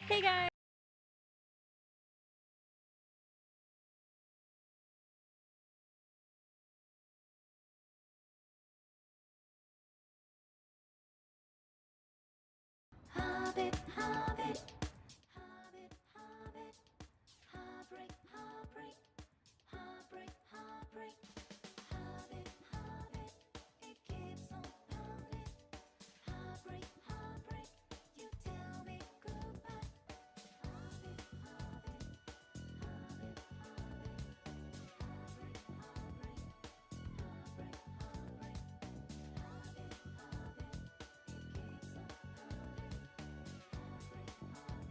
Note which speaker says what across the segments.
Speaker 1: Hey guys!
Speaker 2: Hobbit, hobbit, hobbit, hobbit, heartbreak, heartbreak, heartbreak, heartbreak, hobbit, hobbit, it keeps on pounding, heartbreak, heartbreak, you tell me goodbye, hobbit, hobbit, hobbit, hobbit, heartbreak, heartbreak, heartbreak, heartbreak, hobbit,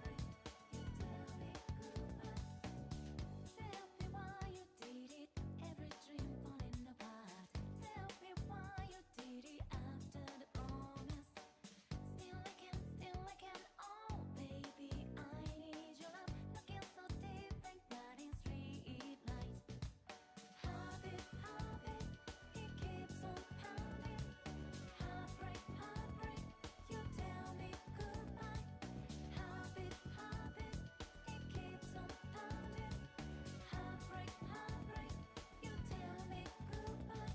Speaker 2: hobbit, it keeps on pounding. Tell me why you did it, every dream falling apart. Tell me why you did it after the promise. Still I can, oh baby, I need your love. Looking so deep and guiding street lights. Heartbeat, heartbeat, it keeps on pounding. Heartbreak, heartbreak, you tell me goodbye. Heartbeat, heartbeat, it keeps on pounding. Heartbreak, heartbreak, you tell me goodbye.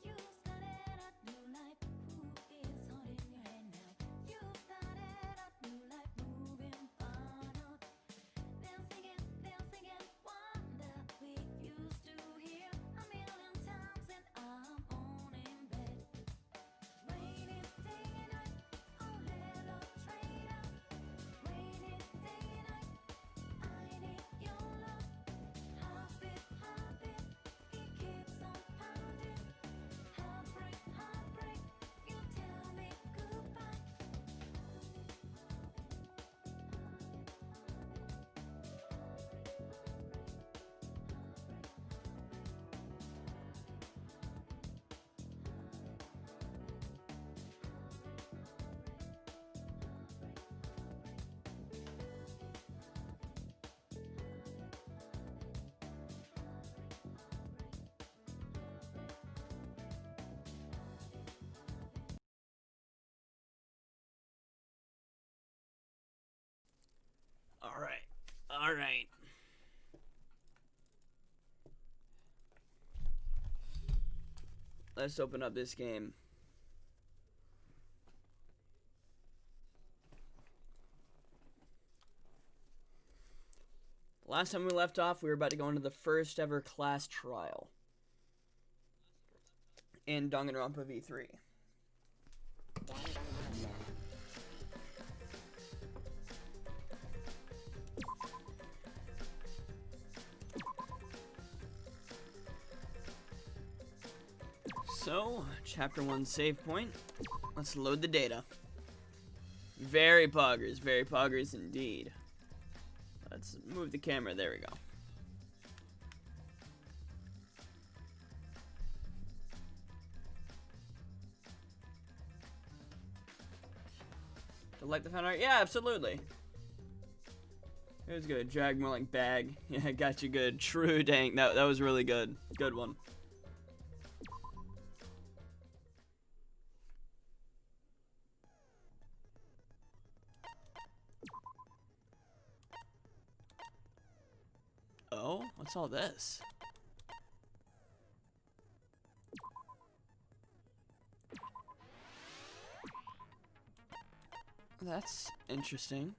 Speaker 2: You started a new life, who is holding your hand now? You started a new life, moving far north. Dancing and wonder we used to hear a million times, and I'm on in bed. Raining day and night, oh little traitor. Raining day and night, I need your love. Heartbeat, heartbeat, it keeps on pounding. Heartbreak, heartbreak, you tell me goodbye.
Speaker 3: Alright. Alright. Let's open up this game. Last time we left off, we were about to go into the first ever class trial in Danganronpa V3. So, chapter 1 save point. Let's load the data. Very poggers indeed. Let's move the camera, there we go. To like the fan art? Yeah, absolutely. It was good. Drag more like bag. Yeah, got you good. True, dang. That was really good. Good one. Oh, what's all this? That's interesting.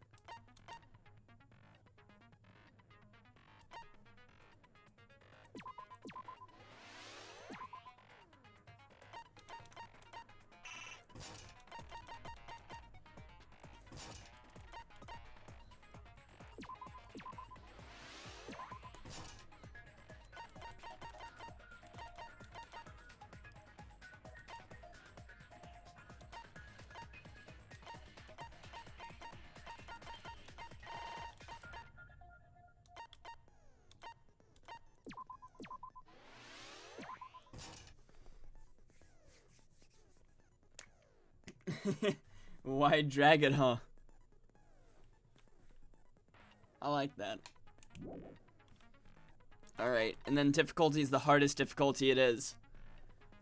Speaker 3: White dragon, huh? I like that. Alright, and then difficulty is the hardest difficulty it is.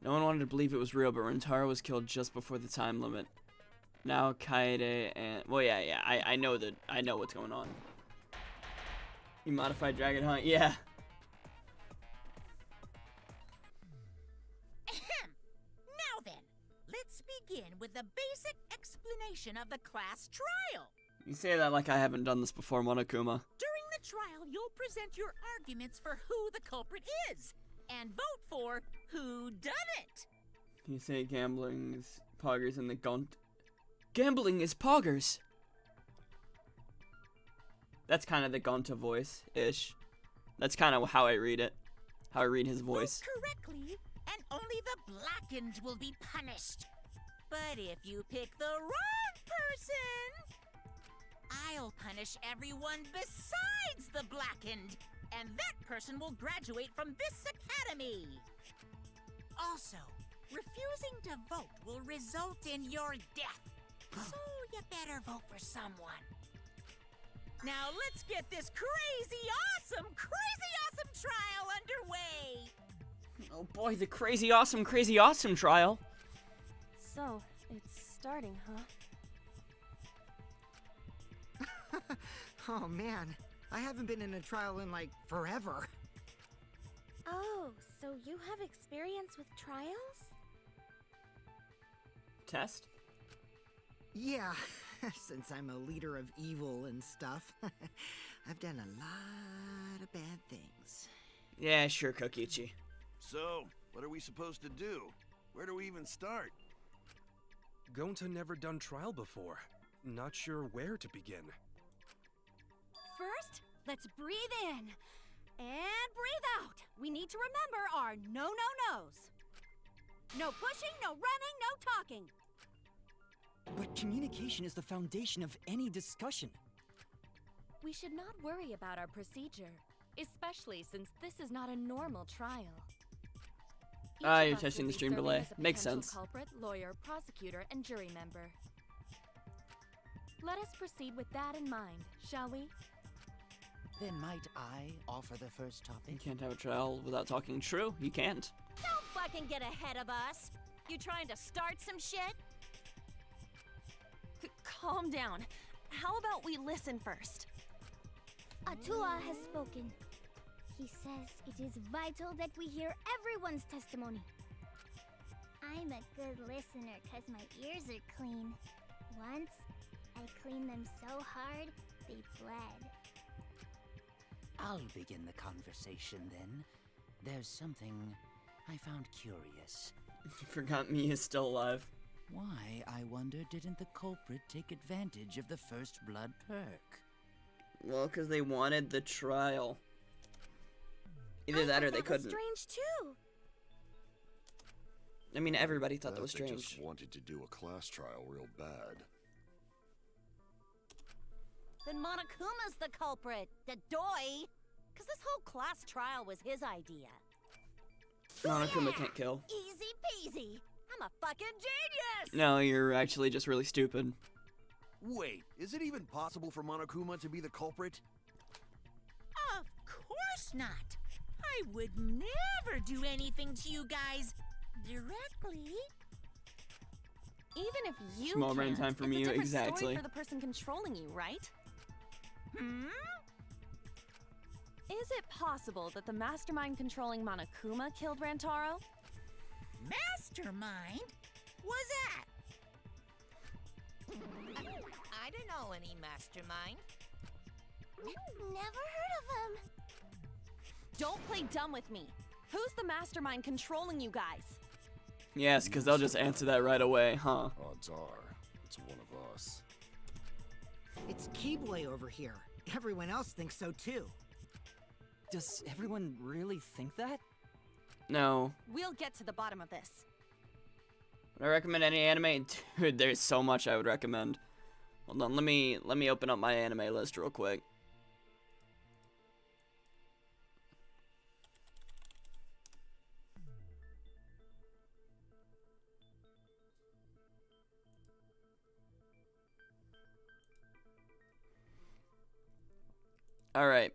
Speaker 3: No one wanted to believe it was real, but Rentaro was killed just before the time limit. Now Kaede and... Well, yeah, I know that. I know what's going on. You modified dragon hunt? Yeah.
Speaker 1: Ahem. Now then, let's begin with the basic explanation of the class trial.
Speaker 3: You say that like I haven't done this before, Monokuma.
Speaker 1: During the trial, you'll present your arguments for who the culprit is, and vote for who done it.
Speaker 3: You say gambling is poggers in the gaunt... Gambling is poggers! That's kind of the Gonta voice-ish. That's kind of how I read it. How I read his voice.
Speaker 1: Vote correctly, and only the blackened will be punished. But if you pick the wrong person, I'll punish everyone besides the blackened, and that person will graduate from this academy. Also, refusing to vote will result in your death, so you better vote for someone. Now let's get this crazy awesome trial underway!
Speaker 3: Oh boy, the crazy awesome trial.
Speaker 2: So, it's starting, huh?
Speaker 4: Oh man, I haven't been in a trial in like forever.
Speaker 2: Oh, so you have experience with trials?
Speaker 3: Test?
Speaker 4: Yeah, since I'm a leader of evil and stuff, I've done a lot of bad things.
Speaker 3: Yeah, sure, Kokichi.
Speaker 5: So, what are we supposed to do? Where do we even start?
Speaker 6: Gonta never done trial before. Not sure where to begin.
Speaker 7: First, let's breathe in and breathe out. We need to remember our no-no-nos. No pushing, no running, no talking.
Speaker 8: But communication is the foundation of any discussion.
Speaker 7: We should not worry about our procedure, especially since this is not a normal trial. Each
Speaker 3: Ah,
Speaker 7: of
Speaker 3: you're
Speaker 7: us
Speaker 3: testing
Speaker 7: will
Speaker 3: the
Speaker 7: be
Speaker 3: stream
Speaker 7: serving
Speaker 3: delay.
Speaker 7: as a
Speaker 3: Makes
Speaker 7: potential
Speaker 3: sense.
Speaker 7: Culprit, lawyer, prosecutor, and jury member. Let us proceed with that in mind, shall we?
Speaker 8: Then might I offer the first
Speaker 3: You
Speaker 8: topic?
Speaker 3: can't have a trial without talking true. You can't.
Speaker 1: Don't fucking get ahead of us! You trying to start some shit?
Speaker 7: Calm down. How about we listen first?
Speaker 9: Atua has spoken. He says it is vital that we hear everyone's testimony. I'm a good listener because my ears are clean. Once, I cleaned them so hard, they bled.
Speaker 8: I'll begin the conversation then. There's something I found curious.
Speaker 3: You forgot me is still alive.
Speaker 8: Why, I wonder, didn't the culprit take advantage of the first blood perk?
Speaker 3: Well, because they wanted the trial. Either that or they couldn't.
Speaker 2: Strange too.
Speaker 3: I mean, everybody thought that was
Speaker 5: They
Speaker 3: strange.
Speaker 5: just wanted to do a class trial real bad.
Speaker 1: Then Monokuma's the culprit, the doy. Cause this whole class trial was his idea.
Speaker 3: Monokuma can't kill.
Speaker 1: Easy peasy. I'm a fucking genius!
Speaker 3: No, you're actually just really stupid.
Speaker 5: Wait, is it even possible for Monokuma to be the culprit?
Speaker 1: Of course not. I would never do anything to you guys directly.
Speaker 7: Even if you
Speaker 3: Small brain
Speaker 7: can't,
Speaker 3: time from
Speaker 7: it's
Speaker 3: you,
Speaker 7: a different
Speaker 3: exactly.
Speaker 7: story for the person controlling you, right?
Speaker 1: Hmm?
Speaker 7: Is it possible that the mastermind controlling Monokuma killed Rantaro?
Speaker 1: Mastermind? Was that? I don't know any mastermind.
Speaker 9: Never heard of him.
Speaker 7: Don't play dumb with me. Who's the mastermind controlling you guys?
Speaker 3: Yes, because they'll just answer that right away, huh?
Speaker 5: Odds are, it's one of us.
Speaker 4: It's Keyblade over here. Everyone else thinks so too.
Speaker 8: Does everyone really think that?
Speaker 3: No.
Speaker 7: We'll get to the bottom of this.
Speaker 3: Would I recommend any anime? Dude, there's so much I would recommend. Hold on, let me open up my anime list real quick. All right.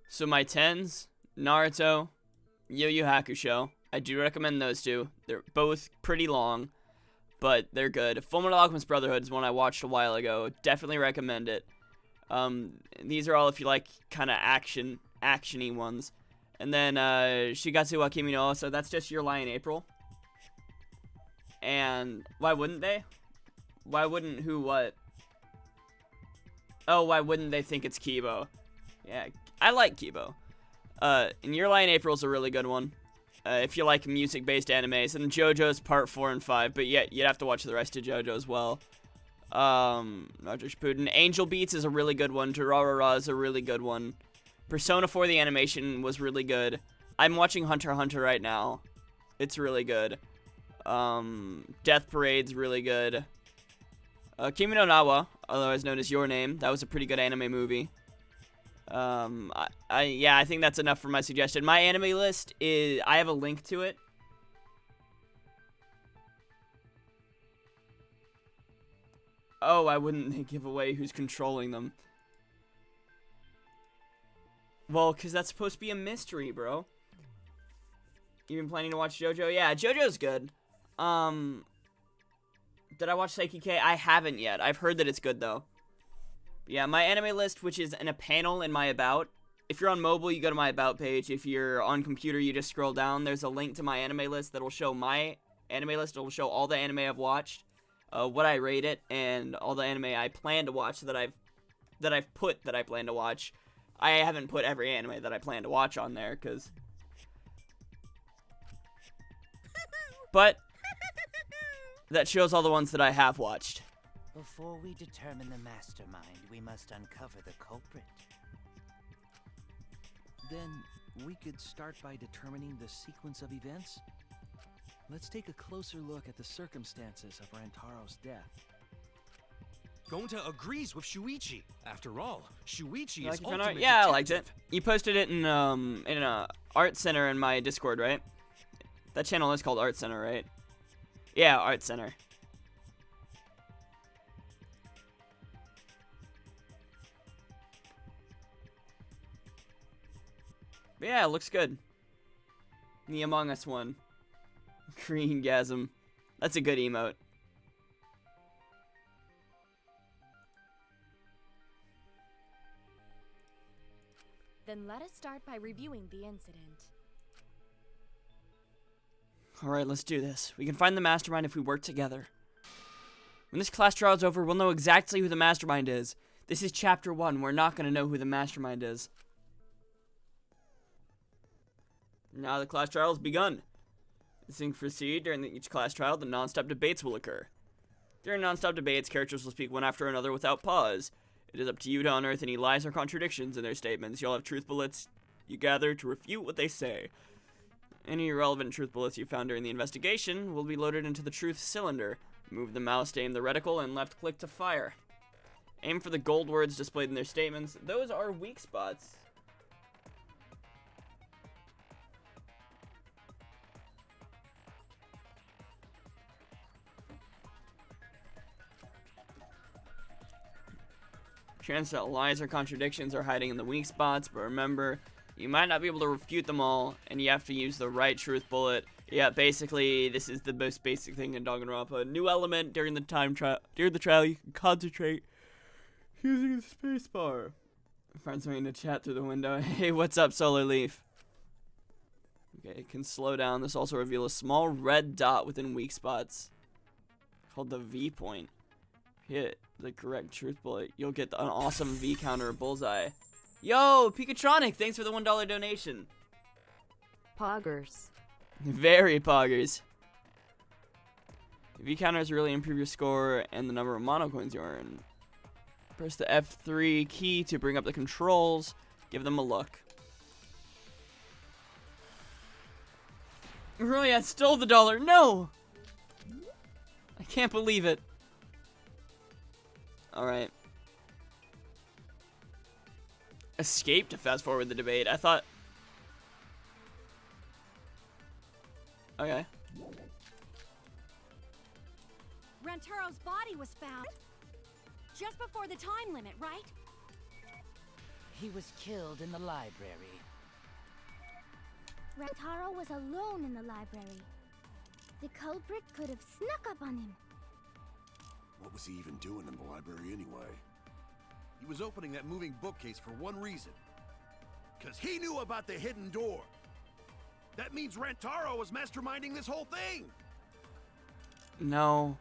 Speaker 3: So my 10s, Naruto, Yu Yu Hakusho. I do recommend those two. They're both pretty long, but they're good. Fullmetal Alchemist Brotherhood is one I watched a while ago. Definitely recommend it. These are all if you like kind of action-y ones. And then Shigatsu wa Kimi no Uso, that's just Your Lie in April. And why wouldn't they? Why wouldn't who what? Oh, why wouldn't they think it's Kibo? Yeah, I like Kibo. And Your Lie in April is a really good one. If you like music-based animes. And JoJo's Part 4 and 5, but yeah, you'd have to watch the rest of JoJo as well. Naruto Shippuden. Angel Beats is a really good one. Durarara is a really good one. Persona 4, the animation was really good. I'm watching Hunter x Hunter right now. It's really good. Death Parade's really good. Kimi no Nawa, otherwise known as Your Name. That was a pretty good anime movie. I think that's enough for my suggestion. My anime list is, I have a link to it. Oh, why wouldn't they give away who's controlling them? Well, because that's supposed to be a mystery, bro. You been planning to watch JoJo? Yeah, JoJo's good. Did I watch Saiki K? I haven't yet. I've heard that it's good, though. Yeah, my anime list, which is in a panel in my About. If you're on mobile, you go to my About page. If you're on computer, you just scroll down. There's a link to my anime list that will show my anime list. It will show all the anime I've watched, what I rate it, and all the anime I plan to watch that I've put that I plan to watch. I haven't put every anime that I plan to watch on there, because... But that shows all the ones that I have watched.
Speaker 8: Before we determine the mastermind, we must uncover the culprit.
Speaker 10: Then we could start by determining the sequence of events. Let's take a closer look at the circumstances of Rantaro's death.
Speaker 6: Gonta agrees with Shuichi. After all, Shuichi
Speaker 3: You
Speaker 6: is
Speaker 3: like your fan art?
Speaker 6: ultimate
Speaker 3: Yeah, I liked it.
Speaker 6: detective.
Speaker 3: You posted it in a art center in my Discord, right? That channel is called Art Center, right? Yeah, Art Center. But yeah, it looks good. The Among Us one. Greengasm. That's a good emote.
Speaker 11: Then let us start by reviewing the incident.
Speaker 3: Alright, let's do this. We can find the mastermind if we work together. When this class trial is over, we'll know exactly who the mastermind is. This is chapter 1. We're not going to know who the mastermind is. Now the class trial has begun. As things proceed, during each class trial, the non-stop debates will occur. During non-stop debates, characters will speak one after another without pause. It is up to you to unearth any lies or contradictions in their statements. You'll have truth bullets you gather to refute what they say. Any irrelevant truth bullets you found during the investigation will be loaded into the truth cylinder. Move the mouse to aim the reticle and left click to fire. Aim for the gold words displayed in their statements. Those are weak spots. Chance that lies or contradictions are hiding in the weak spots, but remember, you might not be able to refute them all, and you have to use the right truth bullet. Yeah, basically, this is the most basic thing in Danganronpa. New element during the during the trial, you can concentrate using the spacebar. Find something to chat through the window. Hey, what's up, Solar Leaf? Okay, it can slow down. This also reveals a small red dot within weak spots, called the V point. Hit the correct truth bullet, you'll get an awesome V counter bullseye. Yo, Pikatronic, thanks for the $1 donation.
Speaker 11: Poggers.
Speaker 3: Very poggers. V counters really improve your score and the number of mono coins you earn. Press the F3 key to bring up the controls. Give them a look. Really, I stole the dollar. No! I can't believe it. Alright. Escape to fast forward the debate. I thought... Okay.
Speaker 7: Rantaro's body was found just before the time limit, right?
Speaker 8: He was killed in the library.
Speaker 9: Rantaro was alone in the library. The culprit could have snuck up on him.
Speaker 5: What was he even doing in the library anyway? He was opening that moving bookcase for one reason. Because he knew about the hidden door. That means Rantaro was masterminding this whole thing!
Speaker 3: No.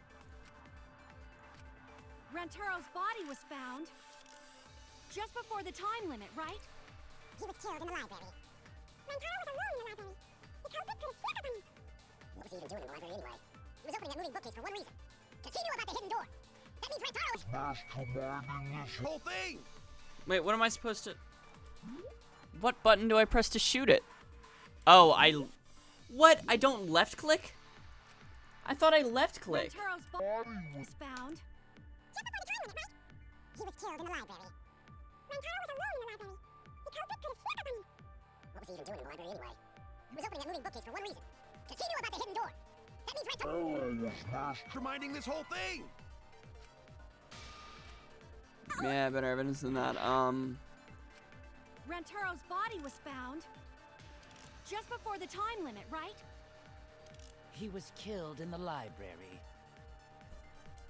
Speaker 7: Rantaro's body was found just before the time limit, right?
Speaker 9: He was killed in the library. Rantaro was alone in the library. The culprit could have snuck up on him.
Speaker 12: What was he even doing in the library anyway? He was opening that moving bookcase for one reason. Because he knew about the hidden door. That means Rantaro was
Speaker 5: Masterminding this whole thing!
Speaker 3: Wait, what am I supposed to... What button do I press to shoot it? Oh, What? I don't left click? I thought I left click.
Speaker 7: Rantaro's body was found
Speaker 9: just before the time limit, right? He was killed in the library. Rantaro was alone in the library. The culprit could have snuck up on him.
Speaker 12: What was he even doing in the library anyway? He was opening that moving bookcase for one reason. Because he knew about the hidden door. That means Rantaro
Speaker 5: was masterminding this whole thing!
Speaker 3: Yeah, better evidence than that.
Speaker 7: Rantaro's body was found just before the time limit, right?
Speaker 8: He was killed in the library.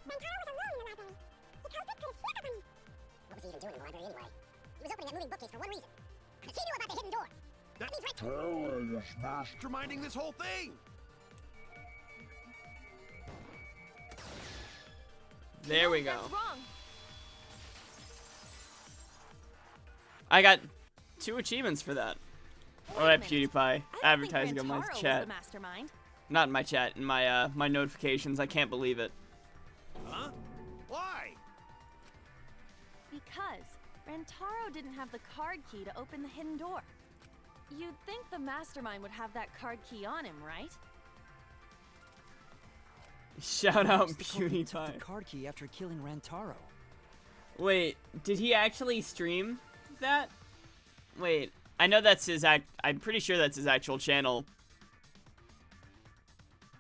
Speaker 9: Rantaro was alone in the library. The culprit could have snuck up on him.
Speaker 12: What was he even doing in the library anyway? He was opening that moving bookcase for one reason. Because he knew about the hidden door.
Speaker 5: That means Rantaro was masterminding this whole thing!
Speaker 3: There we go.
Speaker 11: That's wrong.
Speaker 3: I got 2 achievements for that.
Speaker 11: Wait
Speaker 3: Oh,
Speaker 11: a
Speaker 3: that
Speaker 11: minute.
Speaker 3: PewDiePie
Speaker 11: I don't
Speaker 3: advertising
Speaker 11: think
Speaker 3: on my
Speaker 11: Rantaro was
Speaker 3: chat.
Speaker 11: the mastermind.
Speaker 3: Not in my chat, in my my notifications. I can't believe it.
Speaker 5: Huh? Why?
Speaker 11: Because Rantaro didn't have the card key to open the hidden door. You'd think the mastermind would have that card key on him, right?
Speaker 3: Shout out
Speaker 10: The culprit took
Speaker 3: PewDiePie.
Speaker 10: the card key after killing Rantaro.
Speaker 3: Wait, did he actually stream that? Wait, I know that's his I'm pretty sure that's his actual channel.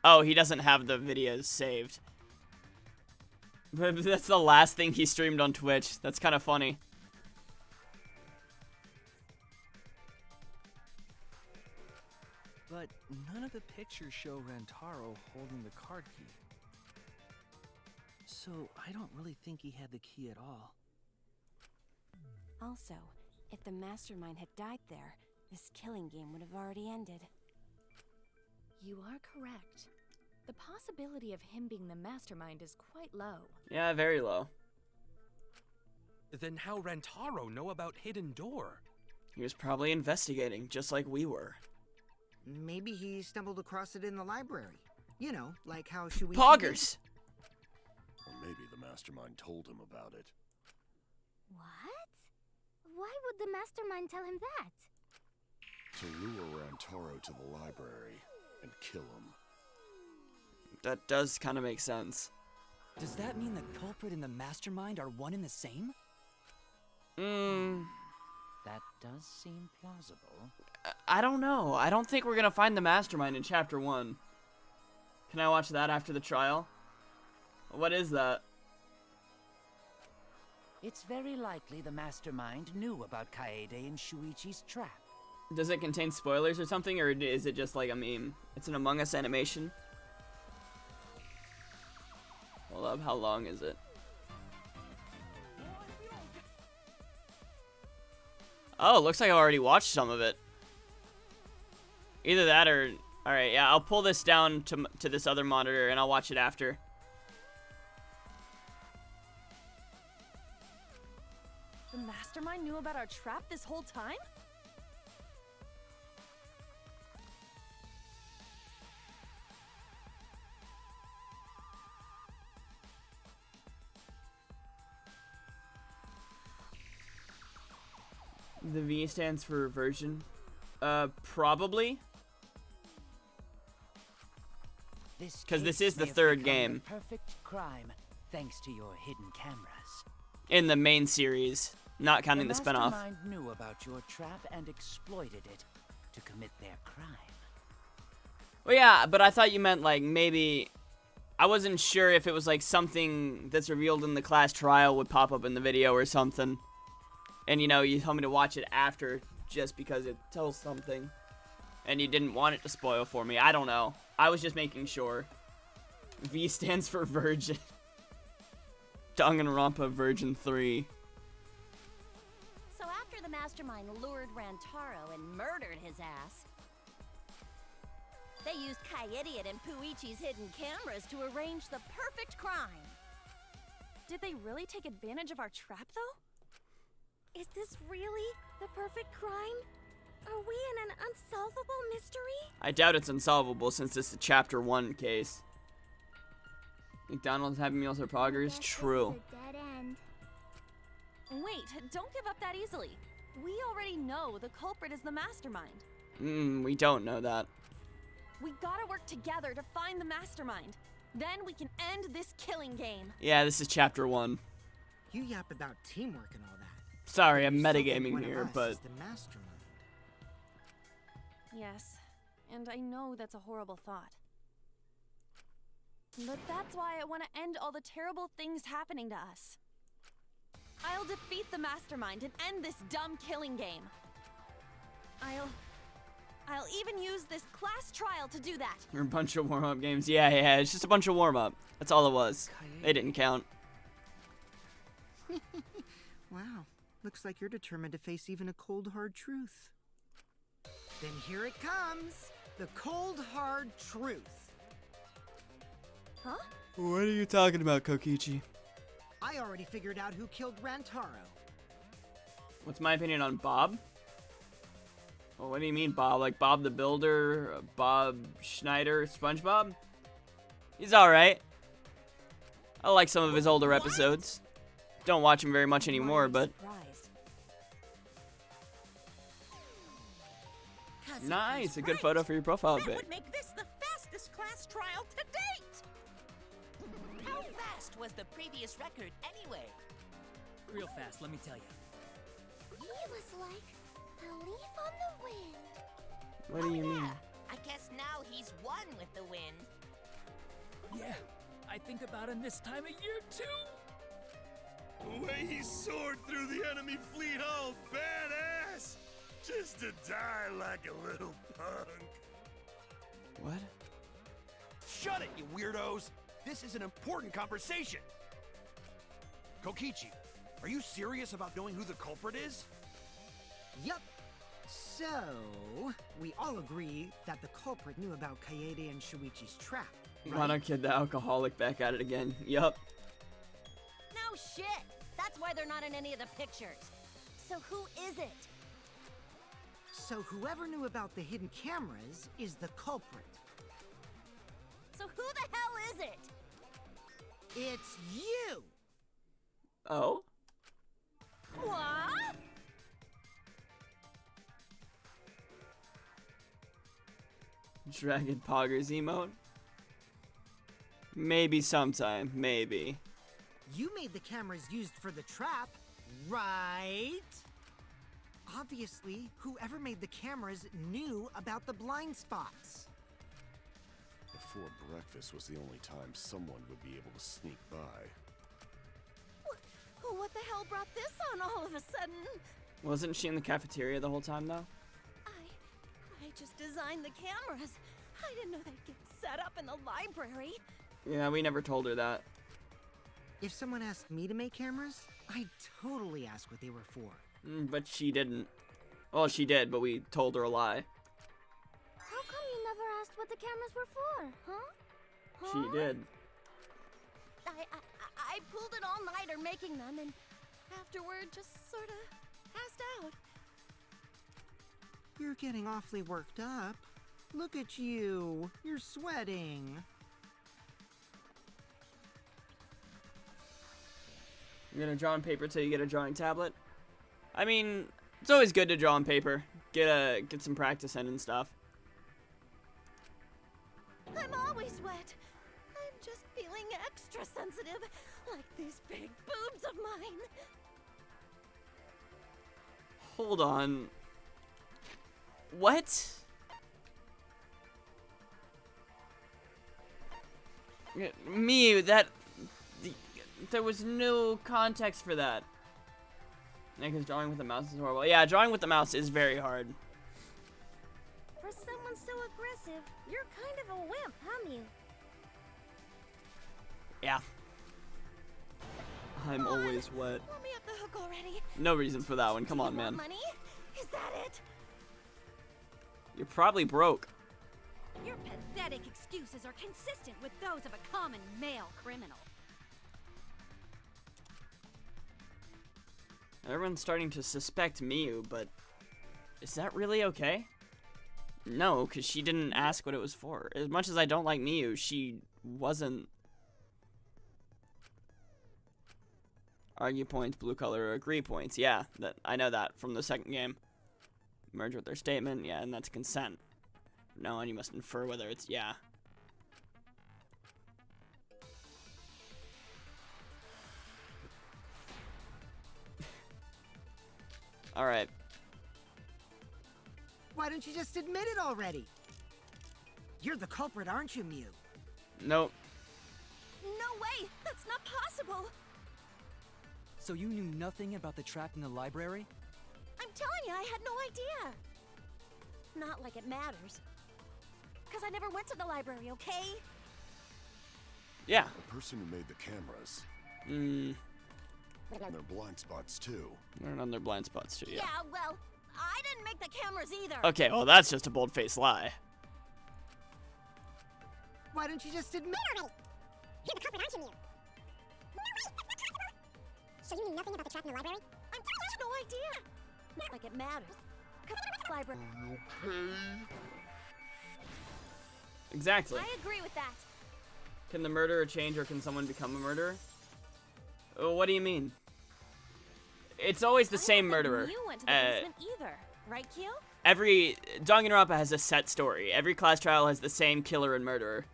Speaker 3: Oh, he doesn't have the videos saved. But that's the last thing he streamed on Twitch. That's kind of funny.
Speaker 10: But none of the pictures show Rantaro holding the card key. So I don't really think he had the key at all.
Speaker 11: Also, if the mastermind had died there, this killing game would have already ended. You are correct. The possibility of him being the mastermind is quite low.
Speaker 3: Yeah, very low.
Speaker 6: Then how Rantaro know about hidden door?
Speaker 3: He was probably investigating, just like we were.
Speaker 4: Maybe he stumbled across it in the library. You know, like how Shuichi
Speaker 3: Poggers!
Speaker 5: Or maybe the mastermind told him about it.
Speaker 9: What? Why would the mastermind tell him that?
Speaker 5: To lure Rantaro to the library and kill him.
Speaker 3: That does kind of make sense.
Speaker 10: Does that mean the culprit and the mastermind are one and the same?
Speaker 8: That does seem plausible.
Speaker 3: I don't know. I don't think we're gonna find the mastermind in Chapter 1. Can I watch that after the trial? What is that?
Speaker 8: It's very likely the mastermind knew about Kaede and Shuichi's trap.
Speaker 3: Does it contain spoilers or something, or is it just like a meme? It's an Among Us animation. Hold up, how long is it? Oh, looks like I already watched some of it. Either that or... Alright, yeah, I'll pull this down to this other monitor and I'll watch it after.
Speaker 11: The mastermind knew about our trap this whole time?
Speaker 3: The V stands for version. Probably. Because this is the third game.
Speaker 8: Perfect crime, thanks to your hidden cameras.
Speaker 3: In the main series, not counting the spinoff.
Speaker 8: The mastermind knew about your trap and exploited it to commit their crime.
Speaker 3: Well, yeah, but I thought you meant like maybe... I wasn't sure if it was like something that's revealed in the class trial would pop up in the video or something. And you know, you told me to watch it after just because it tells something. And you didn't want it to spoil for me. I don't know. I was just making sure. V stands for Virgin. Danganronpa Virgin 3.
Speaker 7: So after the mastermind lured Rantaro and murdered his ass, they used Kaede and Puichi's hidden cameras to arrange the perfect crime.
Speaker 11: Did they really take advantage of our trap, though?
Speaker 7: Is this really the perfect crime? Are we in an unsolvable mystery?
Speaker 3: I doubt it's unsolvable since it's a Chapter 1 case. McDonald's Happy Meals are poggers? True.
Speaker 9: This is a dead end.
Speaker 11: Wait, don't give up that easily. We already know the culprit is the mastermind.
Speaker 3: We don't know that.
Speaker 11: We gotta work together to find the mastermind. Then we can end this killing game.
Speaker 3: Yeah, this is Chapter 1.
Speaker 4: You yap about teamwork and all that.
Speaker 3: Sorry, I'm
Speaker 4: Something
Speaker 3: metagaming
Speaker 4: one of
Speaker 3: here,
Speaker 4: us
Speaker 3: but
Speaker 4: is the mastermind.
Speaker 11: Yes, and I know that's a horrible thought. But that's why I want to end all the terrible things happening to us. I'll defeat the mastermind and end this dumb killing game. I'll even use this class trial to do that.
Speaker 3: You're a bunch of warm-up games. Yeah, it's just a bunch of warm-up. That's all it was. They didn't count.
Speaker 4: Wow, looks like you're determined to face even a cold, hard truth. Then here it comes, the cold, hard truth.
Speaker 11: Huh?
Speaker 3: What are you talking about, Kokichi?
Speaker 4: I already figured out who killed Rantaro.
Speaker 3: What's my opinion on Bob? Well, what do you mean, Bob? Like Bob the Builder, Bob Schneider, SpongeBob? He's alright. I like some of his older episodes. Don't watch him very much anymore, but... Nice, a good photo for your profile
Speaker 1: That
Speaker 3: pic.
Speaker 1: would make this the fastest class trial to date. How fast was the previous record anyway?
Speaker 13: Real fast, let me tell you.
Speaker 9: He was like a leaf on the wind.
Speaker 3: What do you mean?
Speaker 1: I guess now he's one with the wind.
Speaker 13: Yeah, I think about him this time of year too.
Speaker 5: The way he soared through the enemy fleet, all badass! Just to die like a little punk.
Speaker 3: What?
Speaker 5: Shut it, you weirdos! This is an important conversation! Kokichi, are you serious about knowing who the culprit is?
Speaker 4: Yup. So, we all agree that the culprit knew about Kaede and Shuichi's trap, right?
Speaker 3: Mono Kid the alcoholic back at it again. Yup.
Speaker 7: No shit! That's why they're not in any of the pictures. So who is it?
Speaker 4: So whoever knew about the hidden cameras is the culprit.
Speaker 7: So who the hell is it?
Speaker 4: It's you!
Speaker 3: Oh?
Speaker 7: What?
Speaker 3: Dragon Poggers emote? Maybe sometime, maybe.
Speaker 4: You made the cameras used for the trap, right? Obviously, whoever made the cameras knew about the blind spots.
Speaker 5: Before breakfast was the only time someone would be able to sneak by.
Speaker 7: What the hell brought this on all of a sudden?
Speaker 3: Wasn't she in the cafeteria the whole time, though?
Speaker 7: I just designed the cameras. I didn't know they'd get set up in the library.
Speaker 3: Yeah, we never told her that.
Speaker 4: If someone asked me to make cameras, I'd totally ask what they were for.
Speaker 3: But she didn't. Well, she did, but we told her a lie.
Speaker 9: How come you never asked what the cameras were for, huh?
Speaker 3: She did.
Speaker 7: I pulled an all-nighter making them, and afterward just sort of passed out.
Speaker 4: You're getting awfully worked up. Look at you. You're sweating.
Speaker 3: You're gonna draw on paper till you get a drawing tablet? I mean, it's always good to draw on paper. Get some practice in and stuff.
Speaker 7: I'm always wet. I'm just feeling extra sensitive, like these big boobs of mine.
Speaker 3: Hold on. What? There was no context for that. Because drawing with the mouse is horrible. Yeah, drawing with the mouse is very hard.
Speaker 9: For someone so aggressive, you're kind of a wimp, huh, Mew?
Speaker 3: Yeah. I'm always wet.
Speaker 7: Let me off the hook already.
Speaker 3: No reason for that one. Come on, man.
Speaker 7: Money? Is that it?
Speaker 3: You're probably broke.
Speaker 7: Your pathetic excuses are consistent with those of a common male criminal.
Speaker 3: Everyone's starting to suspect Miyu, but is that really okay? No, because she didn't ask what it was for. As much as I don't like Miyu, she wasn't. Argue points, blue color, agree points. Yeah, that I know that from the second game. Merge with their statement, yeah, and that's consent. No, and you must infer whether it's yeah. All right.
Speaker 4: Why don't you just admit it already? You're the culprit, aren't you, Mew?
Speaker 3: Nope.
Speaker 7: No way! That's not possible!
Speaker 13: So you knew nothing about the trap in the library?
Speaker 7: I'm telling you, I had no idea. Not like it matters. Because I never went to the library, okay?
Speaker 3: Yeah.
Speaker 5: The person who made the cameras.
Speaker 3: Hmm.
Speaker 5: Their blind spots too.
Speaker 3: They're on their blind spots too. Yeah.
Speaker 7: Yeah, well, I didn't make the cameras either.
Speaker 3: Okay, well that's just a bold-faced lie.
Speaker 4: Why don't you just admit
Speaker 12: it already? You're the culprit, aren't you, Mew? No way! That's not possible! So you knew nothing about the trap in the library?
Speaker 7: I'm telling you, no idea. Not like it matters. Because I never went to the library.
Speaker 5: Okay.
Speaker 3: Exactly.
Speaker 7: I agree with that.
Speaker 3: Can the murderer change, or can someone become a murderer? Oh, what do you mean? It's always the same murderer.
Speaker 7: You went to the basement either, right, Q?
Speaker 3: Every Danganronpa has a set story. Every class trial has the same killer and murderer.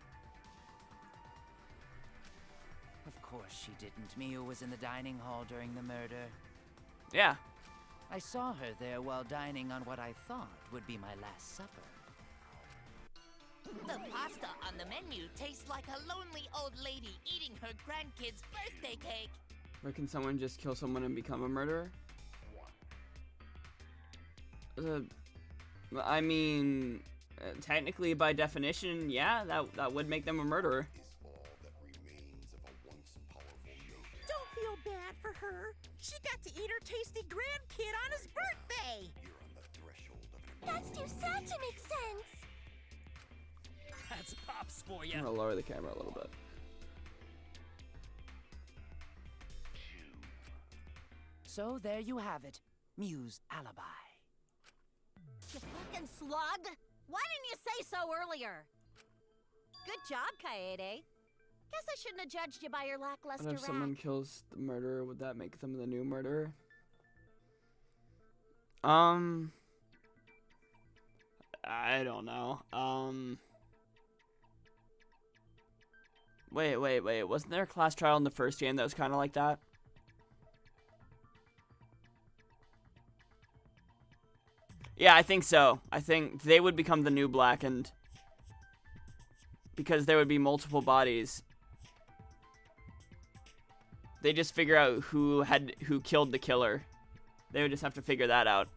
Speaker 8: Of course she didn't. Miyu was in the dining hall during the murder.
Speaker 3: Yeah.
Speaker 8: I saw her there while dining on what I thought would be my last supper.
Speaker 1: The pasta on the menu tastes like a lonely old lady eating her grandkid's birthday cake.
Speaker 3: Or can someone just kill someone and become a murderer? I mean, technically by definition, yeah, that would make them a murderer.
Speaker 1: Don't feel bad for her. She got to eat her tasty grandkid on his birthday.
Speaker 9: That's too sad to make sense.
Speaker 13: That's Pops for
Speaker 3: I'm
Speaker 13: you.
Speaker 3: gonna lower the camera a little bit.
Speaker 8: So there you have it. Mew's alibi.
Speaker 7: You fucking slug! Why didn't you say so earlier? Good job, Kaede. Guess I shouldn't have judged you by your lackluster
Speaker 3: What if someone kills the murderer? Would that make them the new murderer? I don't know. Wait. Wasn't there a class trial in the first game that was kind of like that? Yeah, I think so. I think they would become the new Blackened. Because there would be multiple bodies. They just figure out who killed the killer. They would just have to figure that out.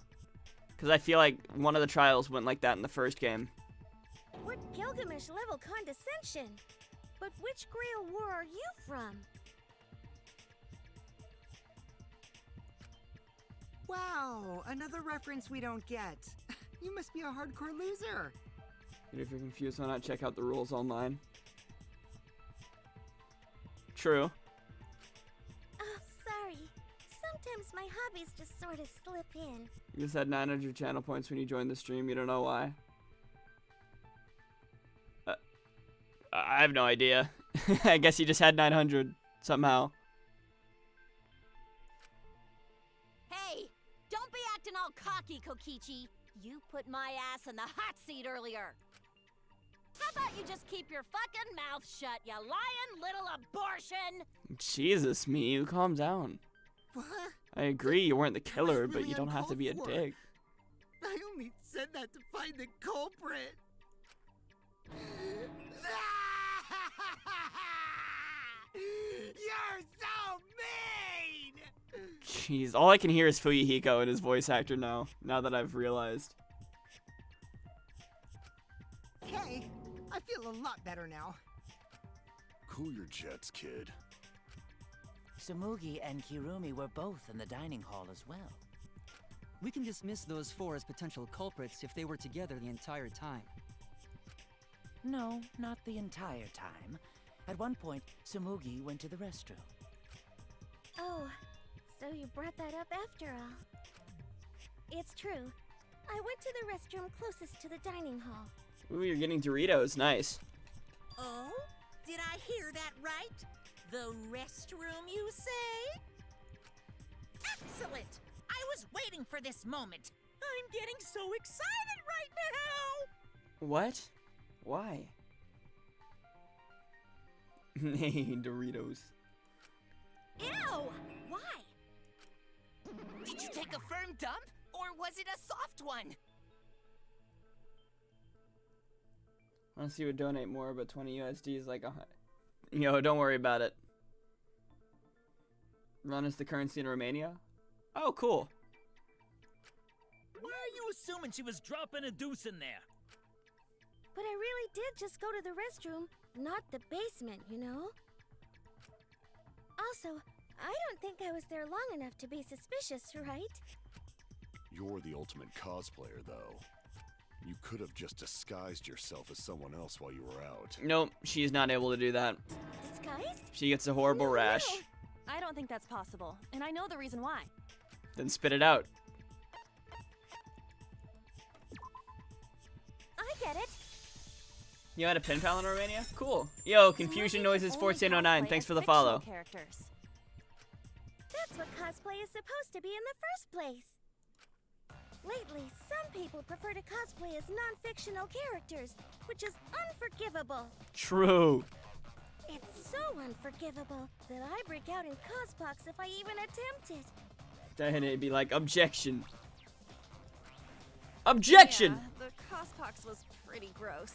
Speaker 3: Because I feel like one of the trials went like that in the first game.
Speaker 9: What Gilgamesh level condescension? But which Grail War are you from?
Speaker 4: Wow, another reference we don't get. You must be a hardcore loser.
Speaker 3: And if you're confused, why not check out the rules online? True.
Speaker 9: Oh, sorry. Sometimes my hobbies just sort of slip in.
Speaker 3: You just had 900 channel points when you joined the stream. You don't know why? I have no idea. I guess you just had 900 somehow.
Speaker 7: Hey, don't be acting all cocky, Kokichi. You put my ass in the hot seat earlier. How about you just keep your fucking mouth shut, you lying little abortion?
Speaker 3: Jesus, Miyu, calm down.
Speaker 4: What?
Speaker 3: I agree you weren't the killer,
Speaker 4: really
Speaker 3: but you don't have to be a
Speaker 4: uncalled for.
Speaker 3: dick.
Speaker 4: I only said that to find the culprit. You're so mean!
Speaker 3: Jeez, all I can hear is Fuyuhiko and his voice actor now that I've realized.
Speaker 4: Hey, I feel a lot better now.
Speaker 5: Cool your jets, kid.
Speaker 8: Sumugi and Kirumi were both in the dining hall as well.
Speaker 14: We can dismiss those four as potential culprits if they were together the entire time.
Speaker 8: No, not the entire time. At one point, Sumugi went to the restroom.
Speaker 9: Oh, so you brought that up after all. It's true. I went to the restroom closest to the dining hall.
Speaker 3: Ooh, you're getting Doritos. Nice.
Speaker 1: Oh? Did I hear that right? The restroom, you say? Excellent! I was waiting for this moment. I'm getting so excited right now!
Speaker 3: What? Why? Hey, Doritos.
Speaker 7: Ew! Why? Did you take a firm dump? Or was it a soft one?
Speaker 3: Honestly, would donate more, but 20 USD is like a... Yo, don't worry about it. Run is the currency in Romania? Oh, cool.
Speaker 13: Why are you assuming she was dropping a deuce in there?
Speaker 9: But I really did just go to the restroom, not the basement, you know? Also, I don't think I was there long enough to be suspicious, right?
Speaker 5: You're the ultimate cosplayer, though. You could have just disguised yourself as someone else while you were out.
Speaker 3: Nope, she's not able to do that.
Speaker 9: Disguised?
Speaker 3: She gets a horrible rash.
Speaker 11: I don't think that's possible, and I know the reason why.
Speaker 3: Then spit it out.
Speaker 9: I get it.
Speaker 3: You had a pen pal in Romania? Cool. Yo, Confusion Noises 1409. Thanks for the follow.
Speaker 11: Characters.
Speaker 9: That's what cosplay is supposed to be in the first place. Lately, some people prefer to cosplay as non-fictional characters, which is unforgivable.
Speaker 3: True.
Speaker 9: It's so unforgivable that I break out in cospox if I even attempt it.
Speaker 3: Then it'd be like, objection. Objection!
Speaker 11: Yeah, the cospox was pretty gross.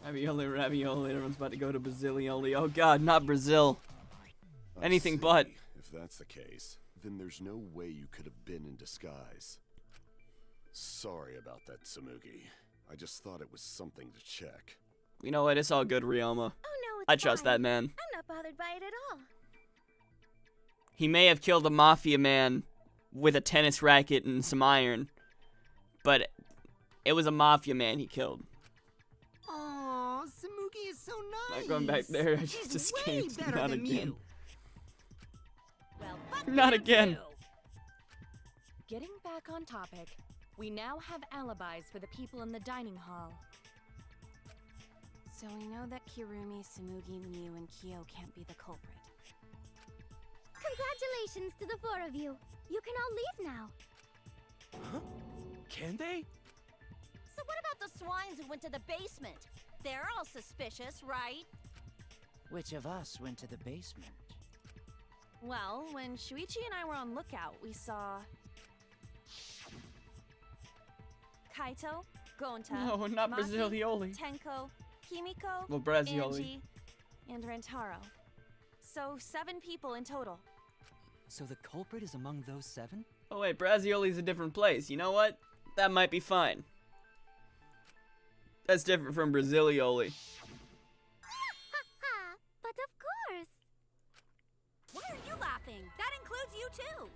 Speaker 3: Ravioli, ravioli. Everyone's about to go to Brasilioli. Oh god, not Brazil. Anything but.
Speaker 5: If that's the case, then there's no way you could have been in disguise. Sorry about that, Sumugi. I just thought it was something to check.
Speaker 3: You know what? It's all good, Ryoma.
Speaker 9: Oh no, it's
Speaker 3: I trust
Speaker 9: fine.
Speaker 3: that man.
Speaker 9: I'm not bothered by it at all.
Speaker 3: He may have killed a mafia man with a tennis racket and some iron, but it was a mafia man he killed.
Speaker 4: Aw, Sumugi is so nice.
Speaker 3: Not going back there. I just
Speaker 4: He's
Speaker 3: escaped.
Speaker 4: way better
Speaker 3: Not
Speaker 4: than
Speaker 3: again.
Speaker 4: you.
Speaker 7: Well, fuck
Speaker 3: Not
Speaker 7: you
Speaker 3: again.
Speaker 7: too.
Speaker 11: Getting back on topic, we now have alibis for the people in the dining hall. So we know that Kirumi, Sumugi, Miu, and Kyo can't be the culprit.
Speaker 9: Congratulations to the four of you. You can all leave now.
Speaker 6: Huh? Can they?
Speaker 7: So what about the swines who went to the basement? They're all suspicious, right?
Speaker 8: Which of us went to the basement?
Speaker 11: Well, when Shuichi and I were on lookout, we saw Kaito, Gonta,
Speaker 3: No, not
Speaker 11: Maki,
Speaker 3: Brasilioli.
Speaker 11: Tenko, Himiko,
Speaker 3: Well, Brasioli.
Speaker 11: Angie, and Rentaro. So 7 people in total.
Speaker 14: So the culprit is among those 7?
Speaker 3: Oh wait, Brasioli's a different place. You know what? That might be fine. That's different from Brasilioli.
Speaker 9: But of course.
Speaker 7: Why are you laughing? That includes you too.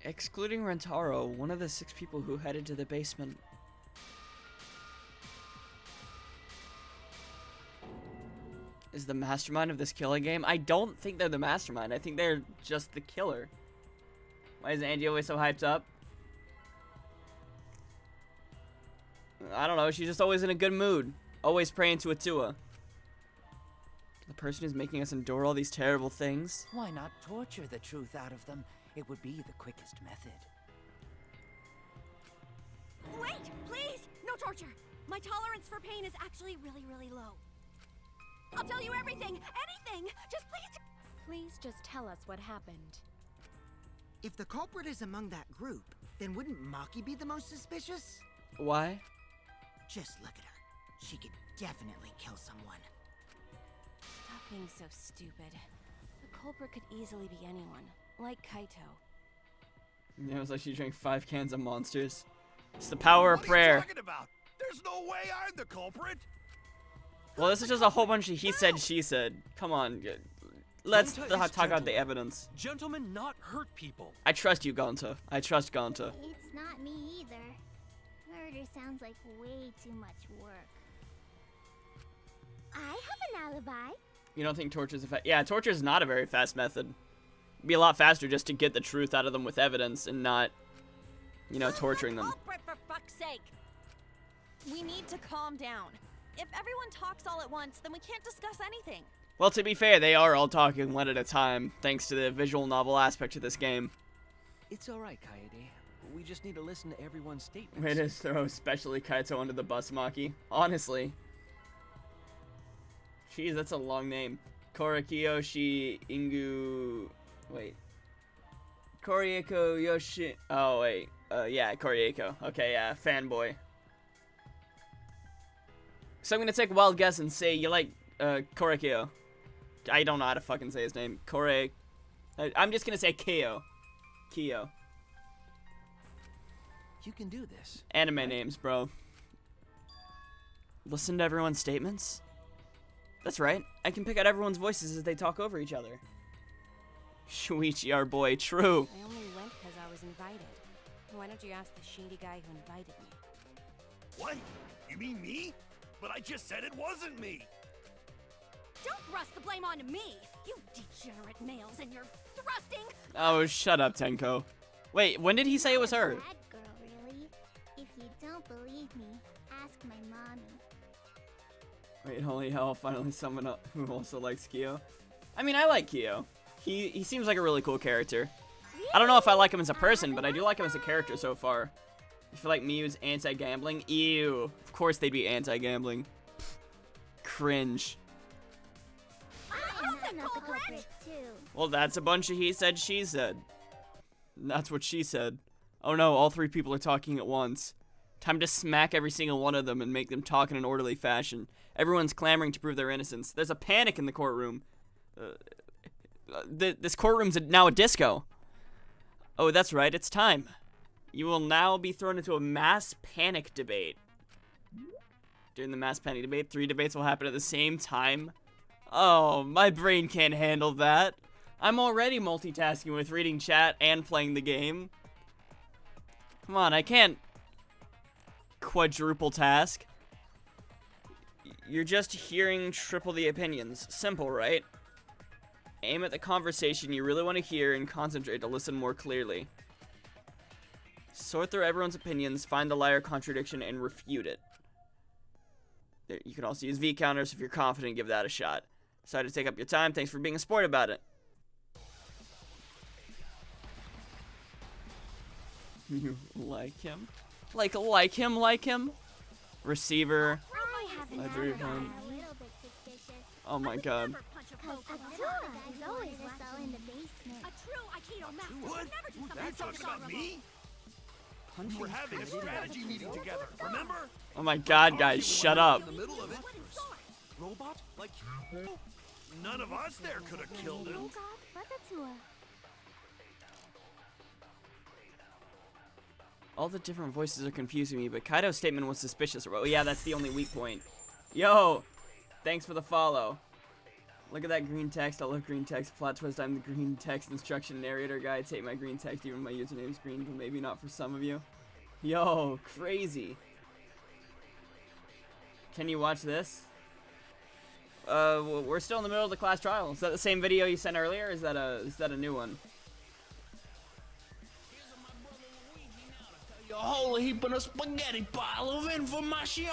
Speaker 3: Excluding Rentaro, one of the 6 people who headed to the basement. Is the mastermind of this killing game? I don't think they're the mastermind. I think they're just the killer. Why is Angie always so hyped up? I don't know. She's just always in a good mood. Always praying to Atua. The person who's making us endure all these terrible things.
Speaker 8: Why not torture the truth out of them? It would be the quickest method.
Speaker 7: Wait, please! No torture! My tolerance for pain is actually really, really low. I'll tell you everything! Anything! Just please!
Speaker 11: Please just tell us what happened.
Speaker 4: If the culprit is among that group, then wouldn't Maki be the most suspicious?
Speaker 3: Why?
Speaker 4: Just look at her. She could definitely kill someone.
Speaker 11: Stop being so stupid. The culprit could easily be anyone, like Kaito.
Speaker 3: Yeah, it was like she drank 5 cans of Monsters. It's the power of prayer.
Speaker 5: What are you talking about? There's no way I'm the culprit.
Speaker 3: Well, this is just a whole bunch of he said, she said. Come on, let's
Speaker 6: Gonta is
Speaker 3: talk about
Speaker 6: gentleman.
Speaker 3: the evidence.
Speaker 6: Gentlemen not hurt people.
Speaker 3: I trust you, Gonta. I trust Gonta.
Speaker 9: It's not me either. Murder sounds like way too much work. I have an alibi.
Speaker 3: You don't think torture's yeah, torture is not a very fast method. It'd be a lot faster just to get the truth out of them with evidence and not, you know, torturing them.
Speaker 7: Culprit, for fuck's sake!
Speaker 11: We need to calm down. If everyone talks all at once, then we can't discuss anything.
Speaker 3: Well, to be fair, they are all talking one at a time, thanks to the visual novel aspect of this game.
Speaker 10: It's alright, Kaede. We just need to listen to everyone's statements.
Speaker 3: Way to throw especially Kaito under the bus, Maki. Honestly. Jeez, that's a long name. Korakiyoshi Ingu... Wait. Korieko Yoshi... Oh, wait. Yeah, Korieko. Okay, yeah, fanboy. So I'm gonna take a wild guess and say you like, Korakio. I don't know how to fucking say his name. I'm just gonna say Kyo. Kyo.
Speaker 10: You can do this.
Speaker 3: Anime names, bro. Listen to everyone's statements? That's right. I can pick out everyone's voices as they talk over each other. Shuichi, our boy, true.
Speaker 11: I only went because I was invited. Why don't you ask the shady guy who invited me?
Speaker 5: What? You mean me? But I just said it wasn't me.
Speaker 7: Don't thrust the blame onto me! You degenerate males and your thrusting!
Speaker 3: Oh, shut up, Tenko. Wait, when did he say it was her?
Speaker 9: Bad girl, really. If you don't believe me, ask my mommy.
Speaker 3: Wait, holy hell, finally someone who also likes Kyo. I mean, I like Kyo. He seems like a really cool character. I don't know if I like him as a person, but I do like him as a character so far. You feel like Mew's anti-gambling? Ew. Of course they'd be anti-gambling. Cringe.
Speaker 9: I'm not the culprit, too.
Speaker 3: Well, that's a bunch of he said, she said. That's what she said. Oh no, all 3 people are talking at once. Time to smack every single one of them and make them talk in an orderly fashion. Everyone's clamoring to prove their innocence. There's a panic in the courtroom. This courtroom's now a disco. Oh, that's right, it's time. You will now be thrown into a mass panic debate. During the mass panic debate, 3 debates will happen at the same time. Oh, my brain can't handle that. I'm already multitasking with reading chat and playing the game. Come on, I can't quadruple task. You're just hearing triple the opinions. Simple, right? Aim at the conversation you really want to hear and concentrate to listen more clearly. Sort through everyone's opinions, find the liar contradiction, and refute it. There, you can also use V counters if you're confident, give that a shot. Sorry to take up your time, thanks for being a sport about it. You like him? Like him? Receiver.
Speaker 9: I have an
Speaker 3: Library
Speaker 9: alibi.
Speaker 3: phone.
Speaker 9: A little bit suspicious.
Speaker 3: Oh my god.
Speaker 9: Cause Atua is always us all in the basement.
Speaker 7: A true Aikido master would
Speaker 5: What?
Speaker 7: never do something
Speaker 5: You're
Speaker 7: so
Speaker 5: talking about
Speaker 7: dishonorable.
Speaker 5: me? We're having a strategy meeting together, remember?
Speaker 3: Oh my god, guys, shut up.
Speaker 5: In the middle of it. Robot? Like you? None of us there could have killed him.
Speaker 9: Oh God, what's Atua?
Speaker 3: All the different voices are confusing me, but Kaido's statement was suspicious. Oh yeah, that's the only weak point. Yo! Thanks for the follow. Look at that green text. I love green text. Plot twist, I'm the green text instruction narrator guy. Take my green text, even my username's green, but maybe not for some of you. Yo, crazy. Can you watch this? We're still in the middle of the class trial. Is that the same video you sent earlier? Or is that a new one?
Speaker 15: A whole heap of a spaghetti pile of information.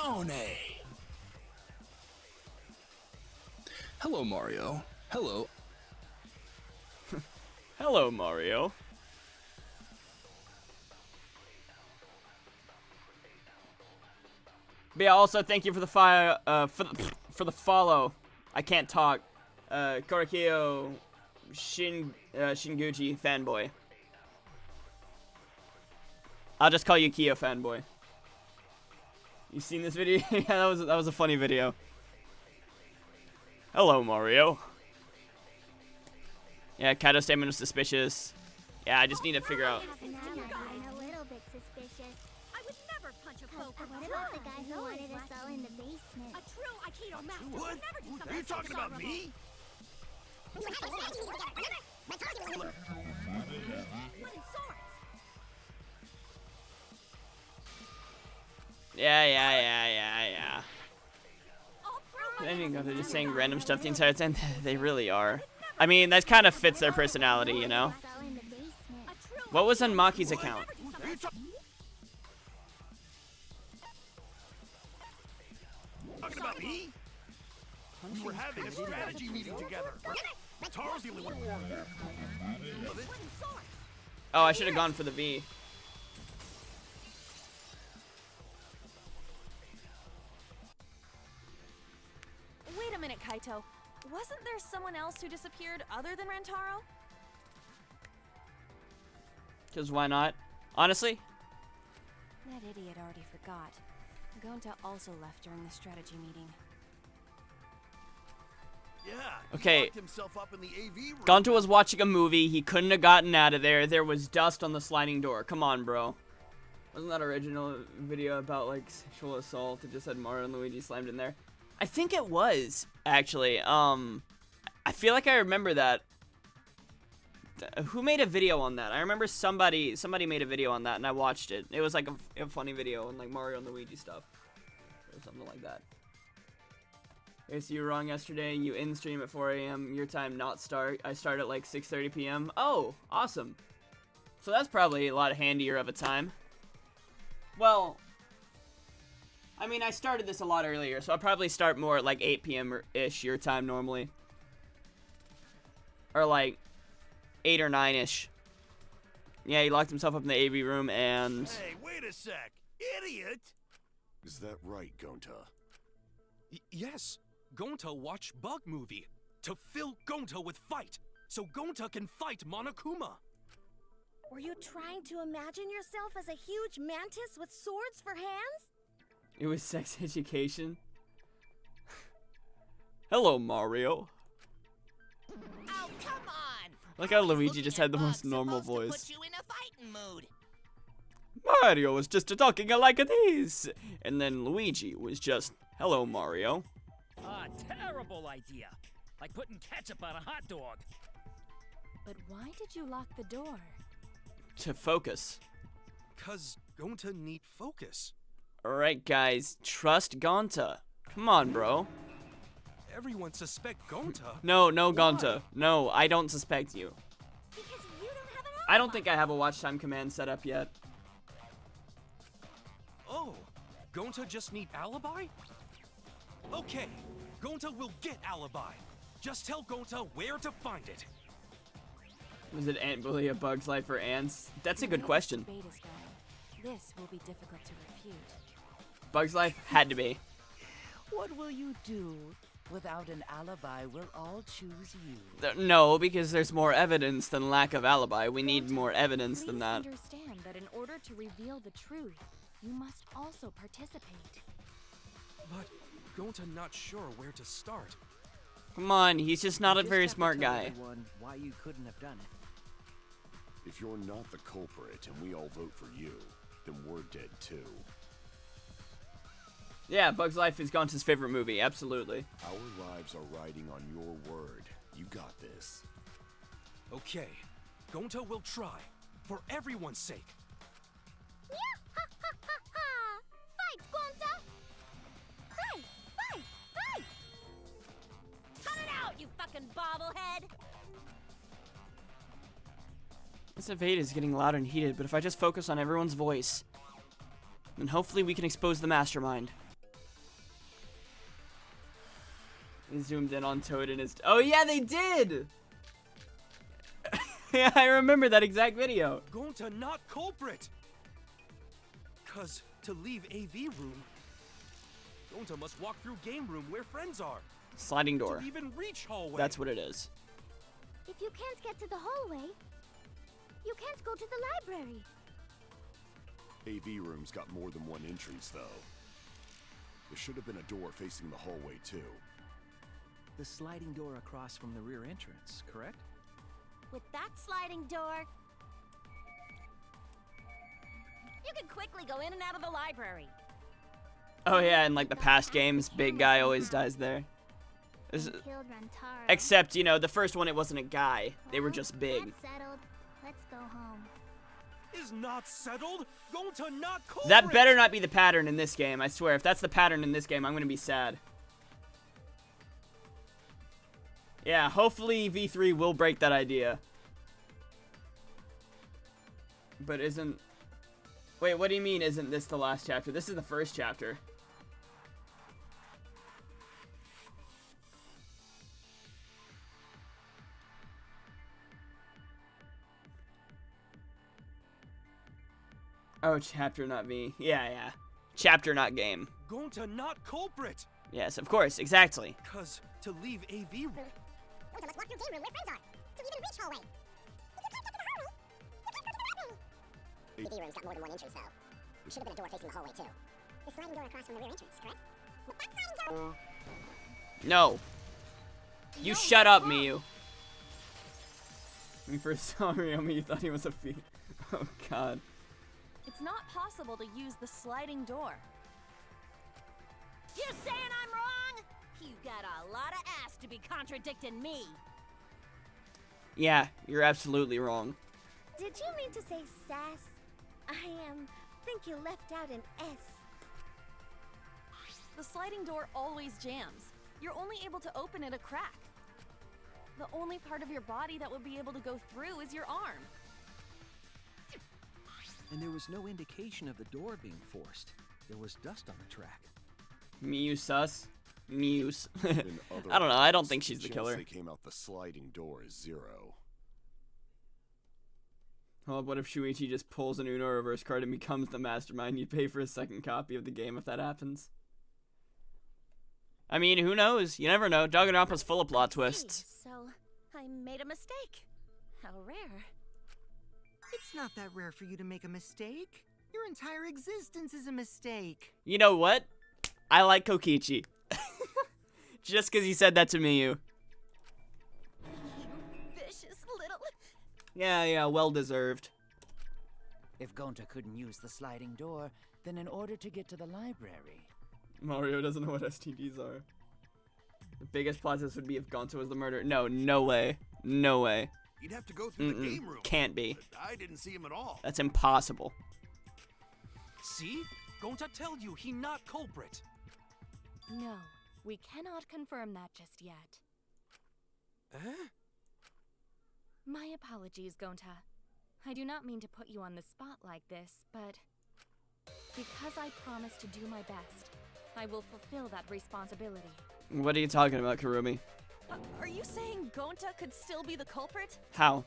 Speaker 15: Hello, Mario. Hello.
Speaker 3: Hello, Mario. But yeah, also thank you for the for the follow. I can't talk. Korakio Shinguchi fanboy. I'll just call you Kyo fanboy. You seen this video? Yeah, that was a funny video. Hello, Mario. Yeah, Kaido's statement was suspicious. Yeah, I just need to figure out.
Speaker 9: Now I'm a little bit suspicious.
Speaker 7: I would never punch a poke.
Speaker 9: What about the guy who wanted us all in the basement?
Speaker 7: A true Aikido master
Speaker 5: What?
Speaker 7: would never do something
Speaker 5: Are you talking
Speaker 7: so
Speaker 5: about
Speaker 7: dishonorable.
Speaker 5: me?
Speaker 7: Wooden swords.
Speaker 3: Yeah.
Speaker 7: All through
Speaker 3: I didn't go. They're just saying random stuff the entire time. They really are. I mean, that kind of fits their personality, you know?
Speaker 9: Us all in the basement.
Speaker 3: What was on Maki's account?
Speaker 5: Are you talking about me? We were having a strategy meeting together. Taro's the only one.
Speaker 3: Oh, I should have gone for the V.
Speaker 11: Wait a minute, Kaito. Wasn't there someone else who disappeared other than Rantaro?
Speaker 3: Because why not? Honestly?
Speaker 11: That idiot already forgot. Gonta also left during the strategy meeting.
Speaker 5: Yeah.
Speaker 3: Okay.
Speaker 5: He locked himself up in the AV room.
Speaker 3: Gonta was watching a movie. He couldn't have gotten out of there. There was dust on the sliding door. Come on, bro. Wasn't that original video about, like, sexual assault? It just had Mario and Luigi slammed in there. I think it was, actually. I feel like I remember that. Who made a video on that? I remember somebody made a video on that, and I watched it. It was like a funny video on like Mario and Luigi stuff, or something like that. Yes, you were wrong yesterday. You in stream at 4 a.m. your time, not start. I start at like 6:30 p.m. Oh, awesome. So that's probably a lot handier of a time. Well, I mean, I started this a lot earlier, so I'll probably start more at like 8 p.m.-ish your time normally. Or like 8 or 9-ish. Yeah, he locked himself up in the AV room and...
Speaker 5: Hey, wait a sec. Idiot! Is that right, Gonta?
Speaker 6: Yes. Gonta watched Bug Movie to fill Gonta with fight, so Gonta can fight Monokuma.
Speaker 7: Were you trying to imagine yourself as a huge mantis with swords for hands?
Speaker 3: It was sex education. Hello, Mario.
Speaker 1: Oh, come on!
Speaker 3: Look how Luigi just had the most normal
Speaker 1: Supposed to
Speaker 3: voice.
Speaker 1: put you in a fighting mood.
Speaker 3: Mario was just talking like this. And then Luigi was just, hello, Mario.
Speaker 13: Ah, terrible idea. Like putting ketchup on a hot dog.
Speaker 11: But why did you lock the door?
Speaker 3: To focus.
Speaker 6: 'Cause Gonta need focus.
Speaker 3: Alright, guys. Trust Gonta. Come on, bro.
Speaker 6: Everyone suspect Gonta.
Speaker 3: No, Gonta. No, I don't suspect you.
Speaker 7: Because you don't have an
Speaker 3: I don't think I have a watch time command set up yet.
Speaker 6: Oh, Gonta just need alibi? Okay, Gonta will get alibi. Just tell Gonta where to find it.
Speaker 3: Was it Ant Bully, A Bug's Life, or Ants? That's a good question.
Speaker 11: Debate is going. This will be difficult to refute.
Speaker 3: Bug's Life had to be.
Speaker 8: What will you do? Without an alibi, we'll all choose you.
Speaker 3: No, because there's more evidence than lack of alibi. We need more evidence than that.
Speaker 11: Please understand that in order to reveal the truth, you must also participate.
Speaker 6: But Gonta not sure where to start.
Speaker 3: Come on, he's just not a
Speaker 14: You
Speaker 3: very
Speaker 14: just have to
Speaker 3: smart
Speaker 14: tell
Speaker 3: guy.
Speaker 14: everyone why you couldn't have done it.
Speaker 5: If you're not the culprit and we all vote for you, then we're dead too.
Speaker 3: Yeah, Bug's Life is Gonta's favorite movie, absolutely.
Speaker 5: Our lives are riding on your word. You got this.
Speaker 6: Okay, Gonta will try. For everyone's sake.
Speaker 9: Fight, Gonta! Fight! Fight! Fight!
Speaker 7: Cut it out, you fucking bobblehead!
Speaker 3: This evade is getting loud and heated, but if I just focus on everyone's voice, then hopefully we can expose the mastermind. They zoomed in on Toad and his... Oh yeah, they did! Yeah, I remember that exact video.
Speaker 6: Gonta not culprit! 'Cause to leave AV room, Gonta must walk through game room where friends are.
Speaker 3: Sliding door.
Speaker 6: To even reach hallway.
Speaker 3: That's what it is.
Speaker 9: If you can't get to the hallway, you can't go to the library.
Speaker 5: AV room's got more than one entrance, though. There should have been a door facing the hallway, too.
Speaker 10: The sliding door across from the rear entrance, correct?
Speaker 7: With that sliding door, you can quickly go in and out of the library.
Speaker 3: Oh yeah, in like the past games, big guy always dies there.
Speaker 9: Killed Rantaro.
Speaker 3: Except, you know, the first one it wasn't a guy. They were just big.
Speaker 9: That's settled. Let's go home.
Speaker 6: Is not settled. Gonta not culprit.
Speaker 3: That better not be the pattern in this game, I swear. If that's the pattern in this game, I'm gonna be sad. Yeah, hopefully V3 will break that idea. But isn't... Wait, what do you mean isn't this the last chapter? This is the first chapter. Oh, chapter, not me. Yeah. Chapter, not game.
Speaker 6: Gonta not culprit.
Speaker 3: Yes, of course, exactly.
Speaker 6: Cause to leave AV room.
Speaker 12: Gonta must walk through game room where friends are, to even reach hallway. If you can't get to the hallway, you can't go to the library. AV room's got more than one entrance, though. There should have been a door facing the hallway, too. The sliding door across from the rear entrance, correct? But that sliding door...
Speaker 3: No. You shut up, Miyu. When you first saw Ryomi, you thought he was a feet. Oh, God.
Speaker 11: It's not possible to use the sliding door.
Speaker 7: You saying I'm wrong? You got a lot of ass to be contradicting me.
Speaker 3: Yeah, you're absolutely wrong.
Speaker 9: Did you mean to say sass? I think you left out an S.
Speaker 11: The sliding door always jams. You're only able to open it a crack. The only part of your body that would be able to go through is your arm.
Speaker 10: And there was no indication of the door being forced. There was dust on the track.
Speaker 3: Miyu sus? Muse.
Speaker 5: In other
Speaker 3: I don't know, I don't
Speaker 5: words,
Speaker 3: think she's the
Speaker 5: chance
Speaker 3: killer.
Speaker 5: They came out the sliding door is 0.
Speaker 3: Oh, what if Shuichi just pulls an Uno reverse card and becomes the mastermind? You'd pay for a second copy of the game if that happens. I mean, who knows? You never know. Danganronpa's full of plot twists.
Speaker 7: So, I made a mistake. How rare.
Speaker 4: It's not that rare for you to make a mistake. Your entire existence is a mistake.
Speaker 3: You know what? I like Kokichi. Just because he said that to me, you.
Speaker 7: Vicious little...
Speaker 3: Yeah, well deserved.
Speaker 8: If Gonta couldn't use the sliding door, then in order to get to the library...
Speaker 3: Mario doesn't know what STDs are. The biggest plot twist would be if Gonta was the murderer. No way. No way.
Speaker 5: You'd have to go through the game room.
Speaker 3: Can't be.
Speaker 5: I didn't see him at all.
Speaker 3: That's impossible.
Speaker 6: See? Gonta tell you he not culprit.
Speaker 11: No, we cannot confirm that just yet. My apologies, Gonta. I do not mean to put you on the spot like this, but because I promised to do my best, I will fulfill that responsibility.
Speaker 3: What are you talking about, Kurumi?
Speaker 11: Are you saying Gonta could still be the culprit?
Speaker 3: How?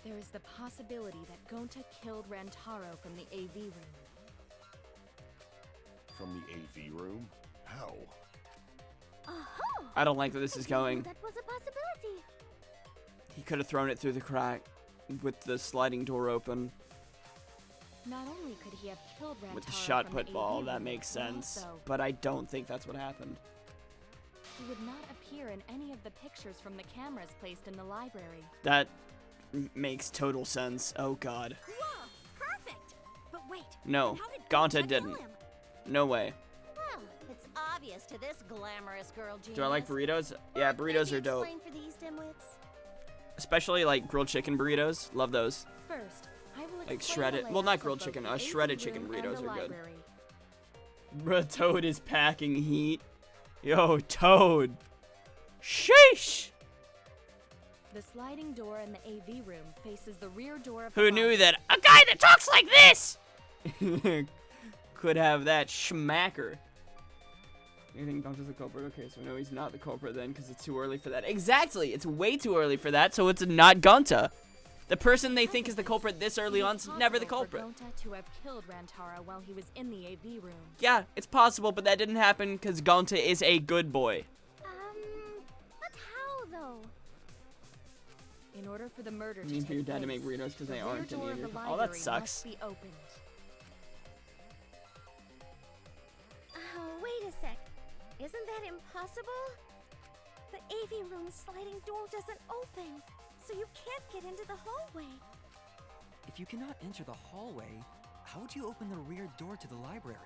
Speaker 11: There is the possibility that Gonta killed Rantaro from the AV room.
Speaker 5: From the AV room? How?
Speaker 3: I don't like where this is going.
Speaker 9: That was a possibility.
Speaker 3: He could have thrown it through the crack with the sliding door open.
Speaker 11: Not only could he have killed Rantaro
Speaker 3: With the shot
Speaker 11: from
Speaker 3: put
Speaker 11: the
Speaker 3: ball,
Speaker 11: AV
Speaker 3: that
Speaker 11: room,
Speaker 3: makes sense.
Speaker 11: also,
Speaker 3: But I don't think that's what happened.
Speaker 11: he would not appear in any of the pictures from the cameras placed in the library.
Speaker 3: That makes total sense. Oh, God.
Speaker 7: Whoa, perfect! But wait,
Speaker 3: No,
Speaker 7: how did
Speaker 3: Gonta
Speaker 7: Gonta kill
Speaker 3: didn't.
Speaker 7: him?
Speaker 3: No way.
Speaker 7: Well, it's obvious to this glamorous girl genius.
Speaker 3: Do I like burritos? Yeah, burritos are dope.
Speaker 7: Explain for these dimwits?
Speaker 3: Especially like grilled chicken burritos. Love those.
Speaker 11: First, I will
Speaker 3: Like
Speaker 11: explain
Speaker 3: shredded.
Speaker 11: the
Speaker 3: Well, not
Speaker 11: layouts of
Speaker 3: grilled
Speaker 11: both
Speaker 3: chicken.
Speaker 11: the AV
Speaker 3: Shredded chicken
Speaker 11: room and
Speaker 3: burritos
Speaker 11: the
Speaker 3: are good.
Speaker 11: library.
Speaker 3: Bruh, Toad is packing heat. Yo, Toad. Sheesh.
Speaker 11: The sliding door in the AV room faces the rear door of
Speaker 3: Who
Speaker 11: the
Speaker 3: knew
Speaker 11: library.
Speaker 3: that a guy that talks like this could have that schmacker? You think Gonta's the culprit? Okay, so no, he's not the culprit then, because it's too early for that. Exactly! It's way too early for that, so it's not Gonta. The person they think is the culprit this early on is never the culprit.
Speaker 11: It is possible for Gonta to have killed Rantaro while he was in the AV room.
Speaker 3: Yeah, it's possible, but that didn't happen because Gonta is a good boy.
Speaker 9: But how though?
Speaker 11: In order for the murder
Speaker 3: I
Speaker 11: to
Speaker 3: mean,
Speaker 11: take
Speaker 3: for your dad to
Speaker 11: place,
Speaker 3: make burritos because
Speaker 11: the
Speaker 3: they
Speaker 11: rear
Speaker 3: aren't in
Speaker 11: door
Speaker 3: the
Speaker 11: of the
Speaker 3: Oh, that
Speaker 11: library
Speaker 3: sucks.
Speaker 11: must be opened.
Speaker 9: Oh, wait a sec. Isn't that impossible? The AV room sliding door doesn't open. so you can't get into the hallway.
Speaker 14: If you cannot enter the hallway, how would you open the rear door to the library?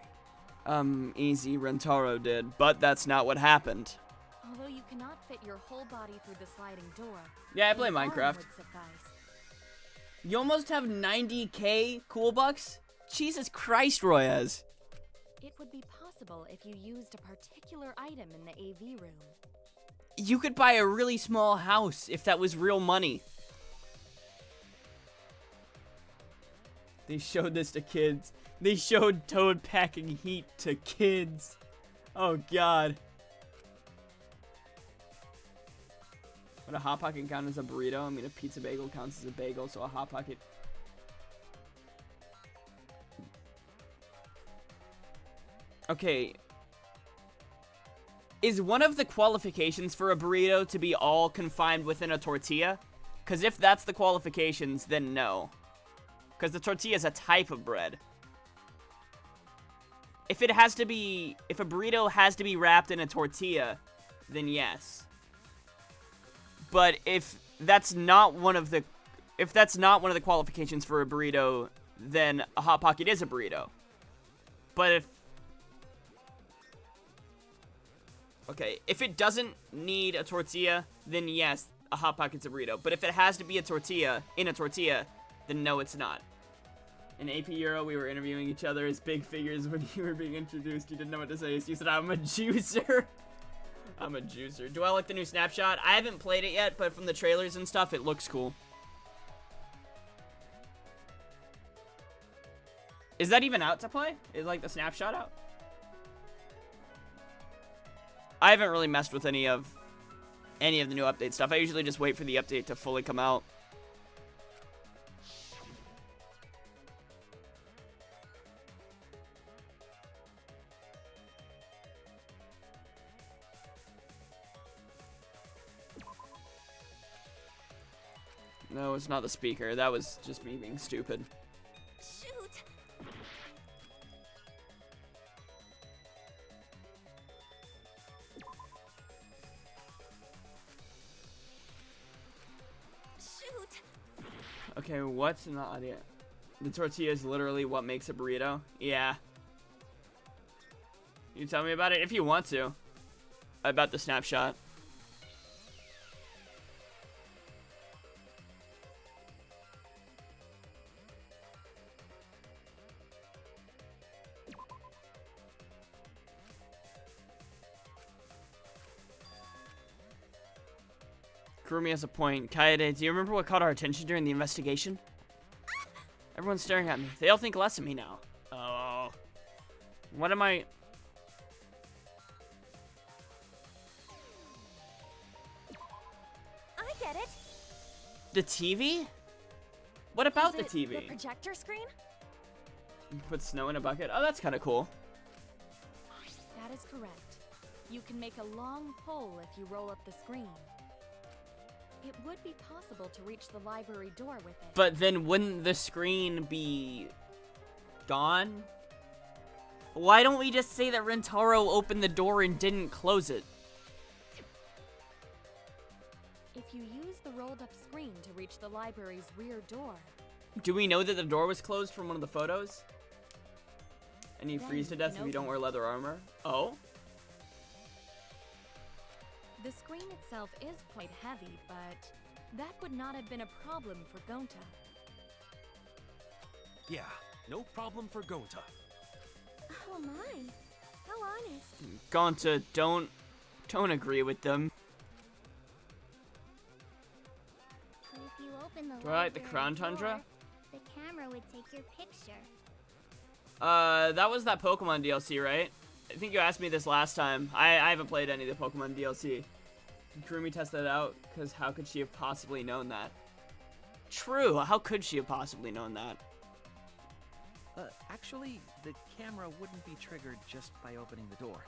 Speaker 3: Easy, Rentaro did, but that's not what happened.
Speaker 11: Although you cannot fit your whole body through the sliding door.
Speaker 3: Yeah, I play
Speaker 11: an arm
Speaker 3: Minecraft.
Speaker 11: would suffice.
Speaker 3: You almost have 90k cool bucks? Jesus Christ, Royaz.
Speaker 11: It would be possible if you used a particular item in the AV room.
Speaker 3: You could buy a really small house if that was real money. They showed this to kids. They showed Toad packing heat to kids. Oh god. Would a Hot Pocket count as a burrito? I mean, a pizza bagel counts as a bagel, so a Hot Pocket... Okay. Is one of the qualifications for a burrito to be all confined within a tortilla? Because if that's the qualifications, then no. Because the tortilla is a type of bread. If a burrito has to be wrapped in a tortilla, then yes. But if that's not one of the qualifications for a burrito, then a Hot Pocket is a burrito. But if it doesn't need a tortilla, then yes, a Hot Pocket's a burrito. But if it has to be a tortilla, then no, it's not. In AP Euro, we were interviewing each other as big figures when you were being introduced. You didn't know what to say, so you said, I'm a juicer. I'm a juicer. Do I like the new snapshot? I haven't played it yet, but from the trailers and stuff, it looks cool. Is that even out to play? Is, like, the snapshot out? I haven't really messed with any of the new update stuff. I usually just wait for the update to fully come out. No, it's not the speaker. That was just me being stupid.
Speaker 9: Shoot! Shoot!
Speaker 3: Okay, what's in the audio? The tortilla is literally what makes a burrito? Yeah. You tell me about it if you want to. About the snapshot. Kurumi has a point. Kaede, do you remember what caught our attention during the investigation? Everyone's staring at me. They all think less of me now. Oh. What am I...
Speaker 11: I get it.
Speaker 3: The TV? What about
Speaker 11: Is
Speaker 3: the
Speaker 11: it
Speaker 3: TV?
Speaker 11: The projector screen?
Speaker 3: Put snow in a bucket? Oh, that's kind of cool.
Speaker 11: That is correct. You can make a long pole if you roll up the screen. It would be possible to reach the library door with it.
Speaker 3: But then wouldn't the screen be gone? Why don't we just say that Rentaro opened the door and didn't close it?
Speaker 11: If you use the rolled up screen to reach the library's rear door.
Speaker 3: Do we know that the door was closed from one of the photos? And you
Speaker 11: Then
Speaker 3: freeze to
Speaker 11: you
Speaker 3: death
Speaker 11: can
Speaker 3: if you don't
Speaker 11: open
Speaker 3: wear
Speaker 11: it.
Speaker 3: leather armor? Oh?
Speaker 11: The screen itself is quite heavy, but that would not have been a problem for Gonta.
Speaker 6: Yeah, no problem for Gonta.
Speaker 9: How am I? How honest.
Speaker 3: Gonta, don't agree with them.
Speaker 9: If you open the
Speaker 3: Do I like the
Speaker 9: library
Speaker 3: Crown
Speaker 9: door,
Speaker 3: Tundra?
Speaker 9: the camera would take your picture.
Speaker 3: That was that Pokemon DLC, right? I think you asked me this last time. I haven't played any of the Pokemon DLC. Did Kurumi test that out? Because how could she have possibly known that? True, how could she have possibly known that?
Speaker 10: Actually, the camera wouldn't be triggered just by opening the door.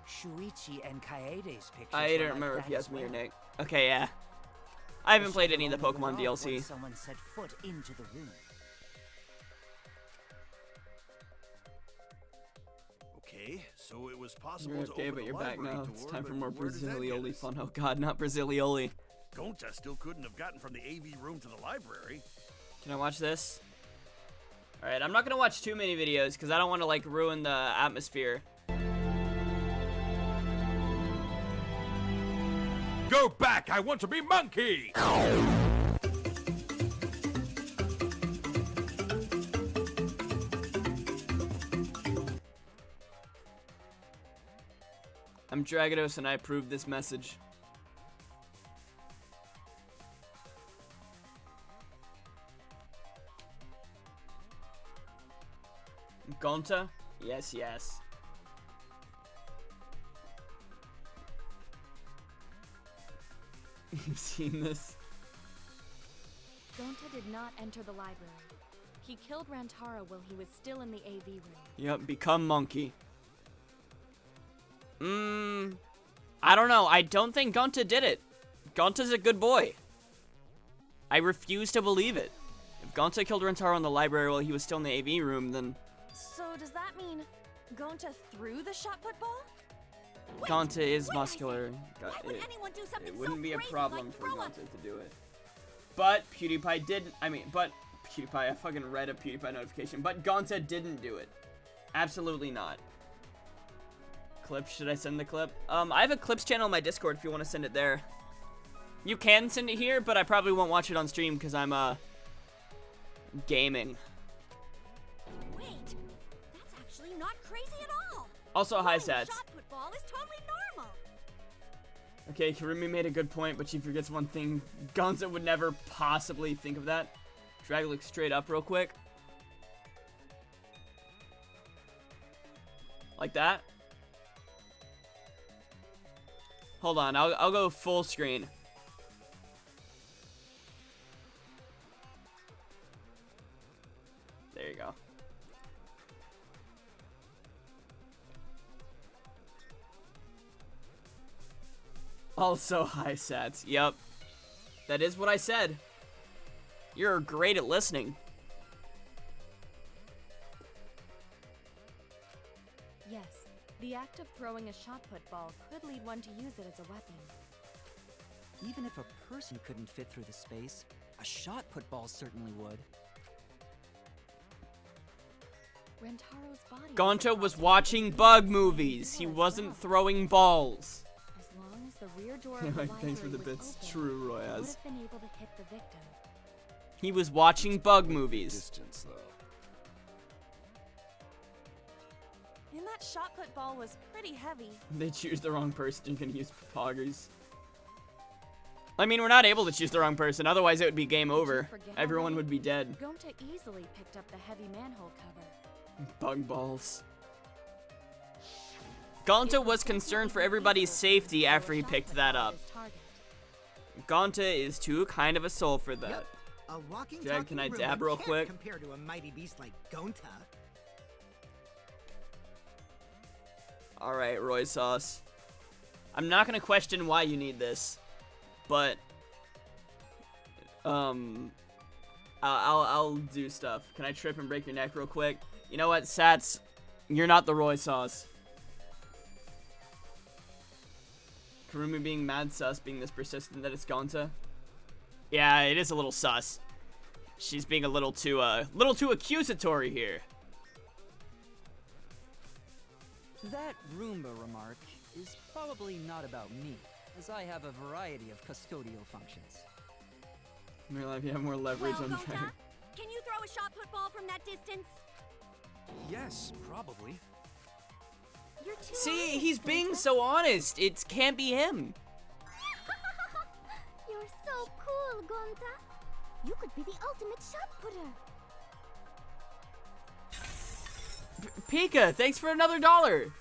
Speaker 8: Shuichi and Kaede's pictures.
Speaker 3: I
Speaker 8: were
Speaker 3: don't
Speaker 8: like
Speaker 3: remember if
Speaker 8: that
Speaker 3: you
Speaker 8: as
Speaker 3: asked me or
Speaker 8: well.
Speaker 3: Nick. Okay, yeah. I haven't played
Speaker 8: shadow
Speaker 3: any of the
Speaker 8: only went
Speaker 3: Pokemon
Speaker 8: off when
Speaker 3: DLC.
Speaker 8: Someone set foot into the room.
Speaker 5: Okay, So it was possible
Speaker 3: You're
Speaker 5: to
Speaker 3: okay,
Speaker 5: open
Speaker 3: but
Speaker 5: a
Speaker 3: you're back
Speaker 5: library
Speaker 3: now.
Speaker 5: door,
Speaker 3: It's time for
Speaker 5: but
Speaker 3: more
Speaker 5: where does that get
Speaker 3: Brazilioli
Speaker 5: us?
Speaker 3: fun. Oh god, not Brazilioli.
Speaker 5: Gonta still couldn't have gotten from the AV room to the library.
Speaker 3: Can I watch this? Alright, I'm not gonna watch too many videos because I don't want to like ruin the atmosphere.
Speaker 16: Go back! I want to be monkey!
Speaker 3: I'm Dragados and I approve this message. Gonta? Yes, yes. You've seen this?
Speaker 11: Gonta did not enter the library. He killed Rantaro while he was still in the AV room.
Speaker 3: Yep, become monkey. I don't know. I don't think Gonta did it. Gonta's a good boy. I refuse to believe it. If Gonta killed Rantaro in the library while he was still in the AV room, then
Speaker 11: So does that mean Gonta threw the shot put ball?
Speaker 3: Gonta is muscular.
Speaker 7: Why would anyone do something
Speaker 3: It wouldn't
Speaker 7: so
Speaker 3: be a
Speaker 7: crazy
Speaker 3: problem
Speaker 7: like
Speaker 3: for
Speaker 7: throw a-
Speaker 3: Gonta to do it. But PewDiePie didn't. But PewDiePie, I fucking read a PewDiePie notification. But Gonta didn't do it. Absolutely not. Clip? Should I send the clip? I have a clips channel on my Discord if you want to send it there. You can send it here, but I probably won't watch it on stream because I'm gaming.
Speaker 7: Wait, that's actually not crazy at all.
Speaker 3: Also, hi
Speaker 7: Throwing a
Speaker 3: Sats.
Speaker 7: shot put ball is totally normal.
Speaker 3: Okay, Karumi made a good point, but she forgets one thing. Gonza would never possibly think of that. Drag looks straight up real quick. Like that. Hold on, I'll go full screen. There you go. Also, hi Sats. Yep. That is what I said. You're great at listening.
Speaker 11: Yes, the act of throwing a shot put ball could lead one to use it as a weapon.
Speaker 14: Even if a person couldn't fit through the space, a shot put ball certainly would.
Speaker 11: Rantaro's body
Speaker 3: Gonta was watching bug movies. He wasn't throwing balls.
Speaker 11: As long as the rear door of the
Speaker 3: Thanks for the
Speaker 11: library
Speaker 3: bits.
Speaker 11: was open,
Speaker 3: True,
Speaker 11: he would
Speaker 3: Royaz.
Speaker 11: have been able to hit the victim.
Speaker 3: He was watching bug movies.
Speaker 5: Distance, though.
Speaker 11: And that shot put ball was pretty heavy.
Speaker 3: They choose the wrong person. You can use poggers. I mean, we're not able to choose the wrong person. Otherwise, it would be game over.
Speaker 11: forget
Speaker 3: Everyone
Speaker 11: already?
Speaker 3: would be dead.
Speaker 11: Gonta easily picked up the heavy manhole cover.
Speaker 3: Bug balls. Gonta was concerned for everybody's safety after he picked that up. Gonta is too kind of a soul for that.
Speaker 4: Yep. A walking
Speaker 3: Jack, can I
Speaker 4: talking
Speaker 3: dab
Speaker 4: ruin
Speaker 3: real
Speaker 4: can't
Speaker 3: quick?
Speaker 4: compare to a mighty beast like Gonta.
Speaker 3: Alright, Roy Sauce. I'm not gonna question why you need this, but I'll do stuff. Can I trip and break your neck real quick? You know what, Sats? You're not the Roy Sauce. Karumi being mad sus, being this persistent that it's Gonta. Yeah, it is a little sus. She's being a little too accusatory here.
Speaker 14: That Roomba remark is probably not about me, as I have a variety of custodial functions.
Speaker 3: In real life, you have more leverage
Speaker 7: Well,
Speaker 3: on
Speaker 7: Gonta,
Speaker 3: Dragon.
Speaker 7: can you throw a shot put ball from that distance?
Speaker 6: Yes, probably.
Speaker 7: You're too
Speaker 3: See,
Speaker 7: honest,
Speaker 3: he's being
Speaker 7: Gonta.
Speaker 3: so honest. It can't be him.
Speaker 9: You're so cool, Gonta. You could be the ultimate shot putter.
Speaker 3: Pika, thanks for another $1.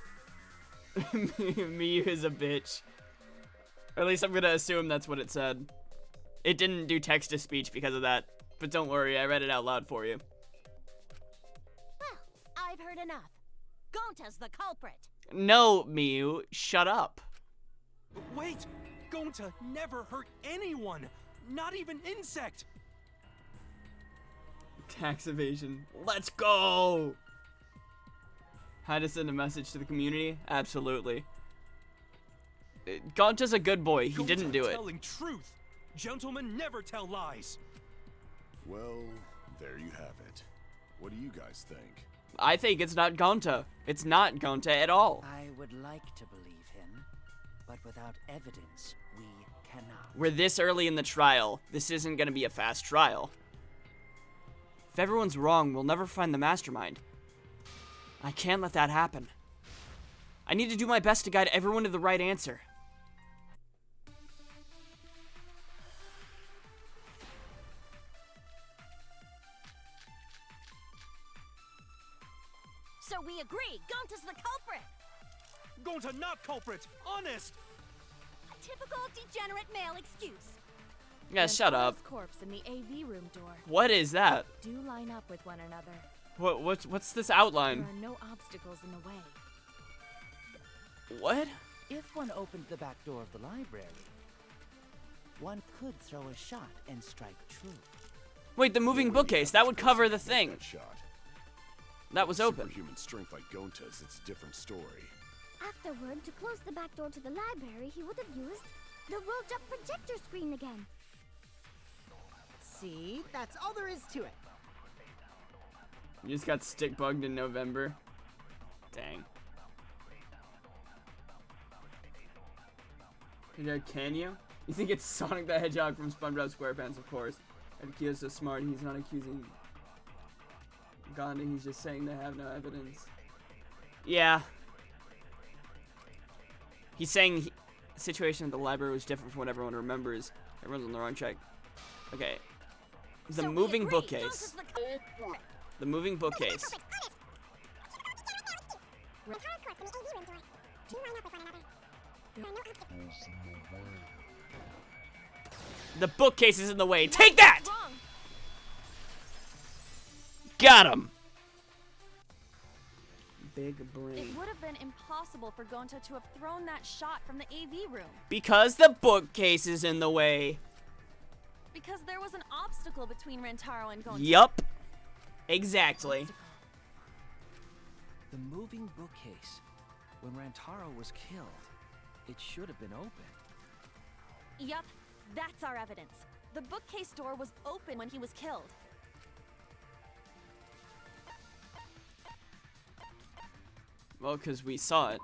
Speaker 3: Miyu is a bitch. Or at least I'm gonna assume that's what it said. It didn't do text to speech because of that. But don't worry, I read it out loud for you.
Speaker 7: Well, I've heard enough. Gonta's the culprit.
Speaker 3: No, Miyu, shut up.
Speaker 6: Wait! Gonta never hurt anyone! Not even insect!
Speaker 3: Tax evasion. Let's go! How to send a message to the community? Absolutely. Gonta's a good boy. He didn't do it.
Speaker 6: Telling truth. Gentlemen never tell lies.
Speaker 5: Well, there you have it. What do you guys think?
Speaker 3: I think it's not Gonta. It's not Gonta at all.
Speaker 8: I would like to believe him, but without evidence, we cannot.
Speaker 3: We're this early in the trial. This isn't gonna be a fast trial. If everyone's wrong, we'll never find the mastermind. I can't let that happen. I need to do my best to guide everyone to the right answer.
Speaker 7: So we agree, Gonta's the culprit.
Speaker 6: Gonta not culprit. Honest.
Speaker 7: A typical degenerate male excuse.
Speaker 3: Yeah, shut up.
Speaker 11: Rantaro's corpse in the AV room door.
Speaker 3: What is that?
Speaker 11: Do line up with one another.
Speaker 3: What's this outline?
Speaker 11: There are no obstacles in the way.
Speaker 3: What?
Speaker 8: If one opened the back door of the library, one could throw a shot and strike true.
Speaker 3: Wait, the moving bookcase. That would cover the thing.
Speaker 5: That shot.
Speaker 3: That was open.
Speaker 5: Superhuman strength like Gonta's, it's a different story.
Speaker 9: Afterward, to close the back door to the library, he would have used the rolled up projector screen again.
Speaker 4: See? That's all there is to it.
Speaker 3: You just got stick bugged in November. Dang. Yeah, can you? You think it's Sonic the Hedgehog from SpongeBob SquarePants, of course. And Kyo's so smart, he's not accusing Gandhi, he's just saying they have no evidence. Yeah. He's saying the situation at the library was different from what everyone remembers. Everyone's on the wrong track. Okay. The
Speaker 7: So we
Speaker 3: moving
Speaker 7: agree,
Speaker 3: bookcase.
Speaker 7: Gonta's the culprit.
Speaker 3: The moving bookcase. The bookcase is in the way. Take that!
Speaker 7: Wrong.
Speaker 3: Got him! Big brain.
Speaker 11: It would have been impossible for Gonta to have thrown that shot from the AV room.
Speaker 3: Because the bookcase is in the way.
Speaker 11: Because there was an obstacle between Rantaro and Gonta.
Speaker 3: Yup. Exactly.
Speaker 10: The moving bookcase. When Rantaro was killed, it should have been open.
Speaker 11: Yup, that's our evidence. The bookcase door was open when he was killed.
Speaker 3: Well, because we saw it.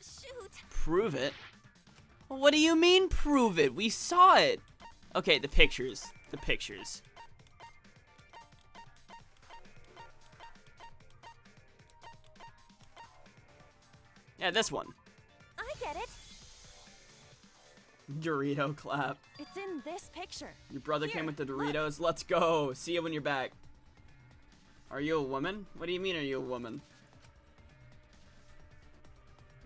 Speaker 7: Shoot.
Speaker 3: Prove it? What do you mean, prove it? We saw it. Okay, the pictures. The pictures. Yeah, this one.
Speaker 7: I get it.
Speaker 3: Dorito clap.
Speaker 11: It's in this picture.
Speaker 3: Your brother
Speaker 11: Here,
Speaker 3: came with the
Speaker 11: look.
Speaker 3: Doritos. Let's go. See you when you're back. Are you a woman? What do you mean, are you a woman?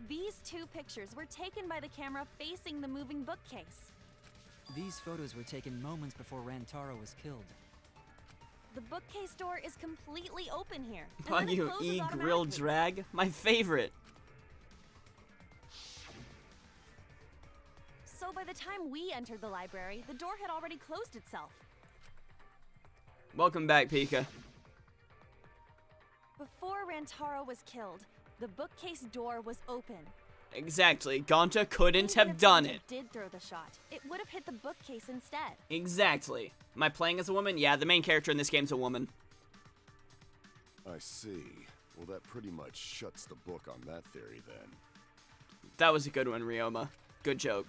Speaker 11: These two pictures were taken by the camera facing the moving bookcase.
Speaker 14: These photos were taken moments before Rantaro was killed.
Speaker 11: The bookcase door is completely open here. and
Speaker 3: Why
Speaker 11: then it
Speaker 3: you
Speaker 11: closes
Speaker 3: E-grill
Speaker 11: automatically.
Speaker 3: drag? My favorite.
Speaker 11: So by the time we entered the library, the door had already closed itself.
Speaker 3: Welcome back, Pika.
Speaker 11: Before Rantaro was killed, the bookcase door was open.
Speaker 3: Exactly. Gonta couldn't
Speaker 11: Even
Speaker 3: have
Speaker 11: if
Speaker 3: done
Speaker 11: Gonta
Speaker 3: it.
Speaker 11: did throw the shot, it would have hit the bookcase instead.
Speaker 3: Exactly. Am I playing as a woman? Yeah, the main character in this game's a woman.
Speaker 5: I see. Well, that pretty much shuts the book on that theory then.
Speaker 3: That was a good one, Ryoma. Good joke.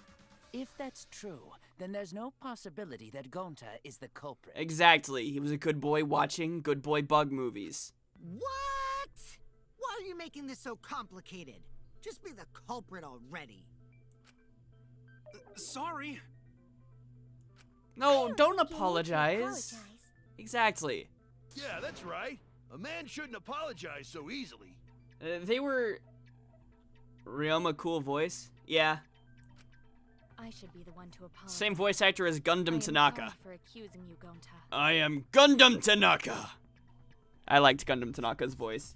Speaker 8: If that's true, then there's no possibility that Gonta is the culprit.
Speaker 3: Exactly. He was a good boy watching good boy bug movies.
Speaker 4: What? Why are you making this so complicated? Just be the culprit already.
Speaker 6: Sorry.
Speaker 3: No, don't
Speaker 9: think you need to
Speaker 3: apologize. Exactly.
Speaker 5: Yeah, that's right. A man shouldn't apologize so easily.
Speaker 3: They were... Ryoma, cool voice. Yeah.
Speaker 11: I should be the one to apologize.
Speaker 3: Same voice actor as
Speaker 11: I
Speaker 3: Gundam
Speaker 11: am
Speaker 3: Tanaka.
Speaker 11: sorry for accusing you, Gonta.
Speaker 3: I am Gundam Tanaka. I liked Gundam Tanaka's voice.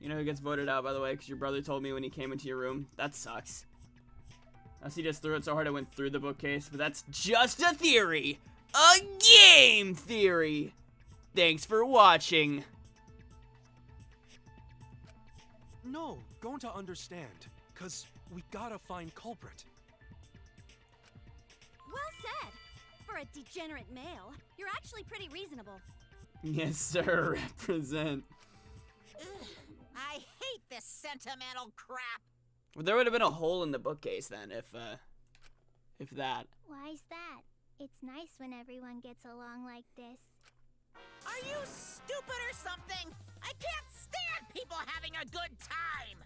Speaker 3: You know who gets voted out, by the way, because your brother told me when he came into your room? That sucks. Unless he just threw it so hard it went through the bookcase, but that's just a theory. A game theory. Thanks for watching.
Speaker 6: No, Gonta understand. Cause we gotta find culprit.
Speaker 7: Well said. For a degenerate male, you're actually pretty reasonable.
Speaker 3: Yes, sir. Represent.
Speaker 1: Ugh, I hate this sentimental crap.
Speaker 3: Well, there would have been a hole in the bookcase then, if that.
Speaker 9: Why's that? It's nice when everyone gets along like this.
Speaker 1: Are you stupid or something? I can't stand people having a good time.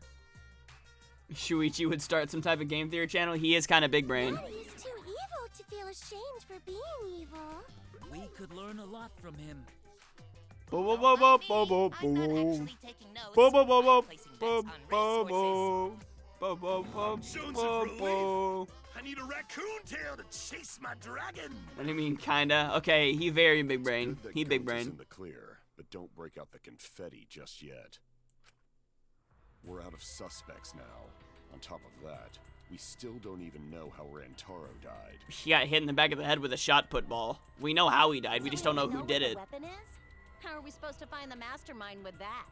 Speaker 3: Shuichi would start some type of game theory channel. He is kind of big brain.
Speaker 9: Daddy's too evil to feel ashamed for being evil.
Speaker 13: We could learn a lot from him.
Speaker 3: Bo bo bo bo bo bo bo.
Speaker 1: I'm not actually taking notes.
Speaker 3: Bo bo bo bo
Speaker 1: I'm placing bets on
Speaker 3: bo
Speaker 1: racehorses.
Speaker 3: bo bo bo
Speaker 5: Jonesing
Speaker 3: bo
Speaker 5: for
Speaker 3: bo.
Speaker 5: I need a raccoon tail to chase my dragon.
Speaker 3: What do you mean, kinda? Okay, he very big brain.
Speaker 5: Good that
Speaker 3: He big
Speaker 5: Gonta's
Speaker 3: brain.
Speaker 5: in the clear, but don't break out the confetti just yet. We're out of suspects now. On top of that, we still don't even know how Rantaro died.
Speaker 3: He got hit in the back of the head with a shot put ball. We know how he died. We just don't know who did it.
Speaker 7: What the weapon is? How are we supposed to find the mastermind with that?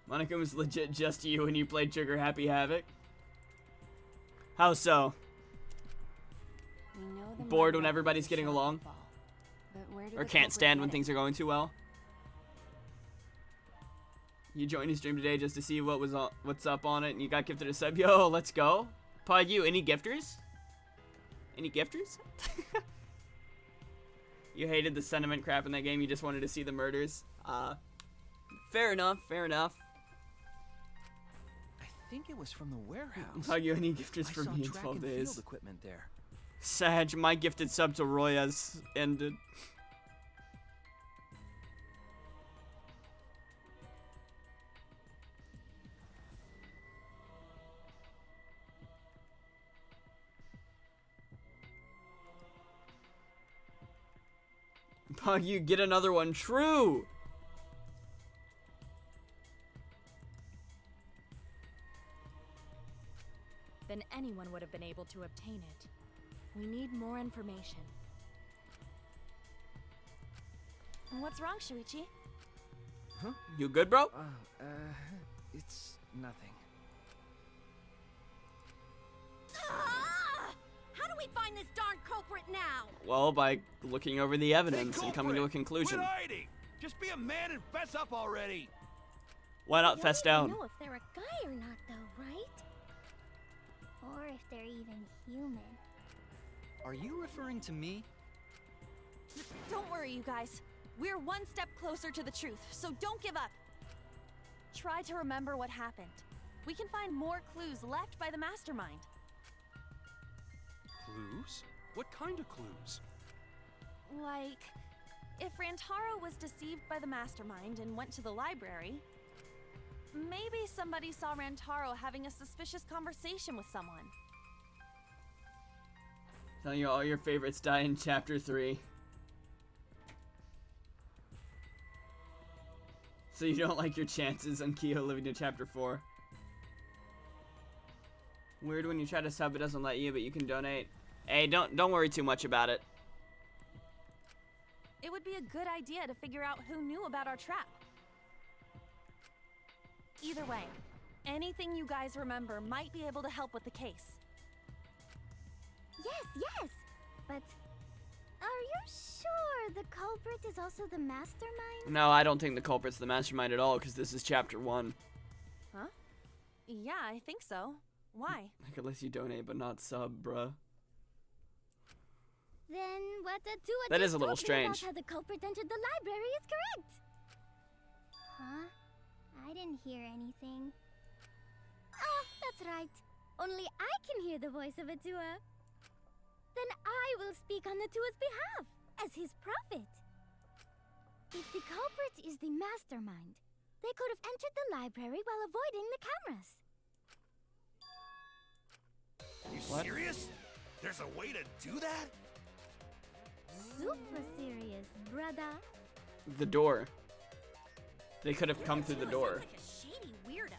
Speaker 3: Monica was legit just you when you played Trigger Happy Havoc. How so?
Speaker 11: We know the
Speaker 3: Bored
Speaker 11: murder
Speaker 3: when everybody's getting
Speaker 11: shot
Speaker 3: along?
Speaker 11: fall. But where did
Speaker 3: Or
Speaker 11: the
Speaker 3: can't
Speaker 11: culprit
Speaker 3: stand when
Speaker 11: get it?
Speaker 3: things are going too well? You joined his stream today just to see what's up on it, and you got gifted a sub. Yo, let's go. Pod you, any gifters? Any gifters? You hated the sentiment crap in that game, you just wanted to see the murders. Fair enough, fair enough.
Speaker 10: I think it was from the warehouse.
Speaker 3: Pod you, any gifters
Speaker 10: I
Speaker 3: for
Speaker 10: saw
Speaker 3: me in
Speaker 10: track
Speaker 3: 12
Speaker 10: and
Speaker 3: days?
Speaker 10: field equipment there.
Speaker 3: Sag, my gifted sub to Roya's ended. Pug, you get another one. True!
Speaker 11: Then anyone would have been able to obtain it. We need more information. What's wrong, Shuichi?
Speaker 10: Huh?
Speaker 3: You good, bro?
Speaker 10: It's nothing.
Speaker 7: How do we find this darn culprit now?
Speaker 3: Well, by looking over the evidence and coming to a conclusion.
Speaker 5: Quit hiding! Just be a man and fess up already!
Speaker 3: Why not fess down?
Speaker 9: know if they're a guy or not, though, right? Or if they're even human.
Speaker 14: Are you referring to me?
Speaker 11: Don't worry, you guys. We're one step closer to the truth, so don't give up. Try to remember what happened. We can find more clues left by the mastermind.
Speaker 6: Clues? What kind of clues?
Speaker 11: Like, if Rantaro was deceived by the mastermind and went to the library, maybe somebody saw Rantaro having a suspicious conversation with someone.
Speaker 3: Telling you all your favorites die in chapter 3. So you don't like your chances on Kyo living to chapter 4. Weird when you try to sub, it doesn't let you, but you can donate. Hey, don't worry too much about it.
Speaker 11: It would be a good idea to figure out who knew about our trap. Either way, anything you guys remember might be able to help with the case.
Speaker 9: Yes. But are you sure the culprit is also the mastermind?
Speaker 3: No, I don't think the culprit's the mastermind at all, because this is chapter 1.
Speaker 11: Huh? Yeah, I think so. Why?
Speaker 3: I could let you donate, but not sub, bruh.
Speaker 9: Then what the two
Speaker 3: That
Speaker 9: just
Speaker 3: is a little
Speaker 9: told me about
Speaker 3: strange.
Speaker 9: how the culprit entered the library is correct. Huh? I didn't hear anything. Oh, that's right. Only I can hear the voice of Atua. Then I will speak on Atua's behalf, as his prophet. If the culprit is the mastermind, they could have entered the library while avoiding the cameras.
Speaker 5: You
Speaker 3: What?
Speaker 5: serious? There's a way to do that?
Speaker 9: Super serious, brother.
Speaker 3: The door. They could have come through the door.
Speaker 7: Sounds like a shady weirdo.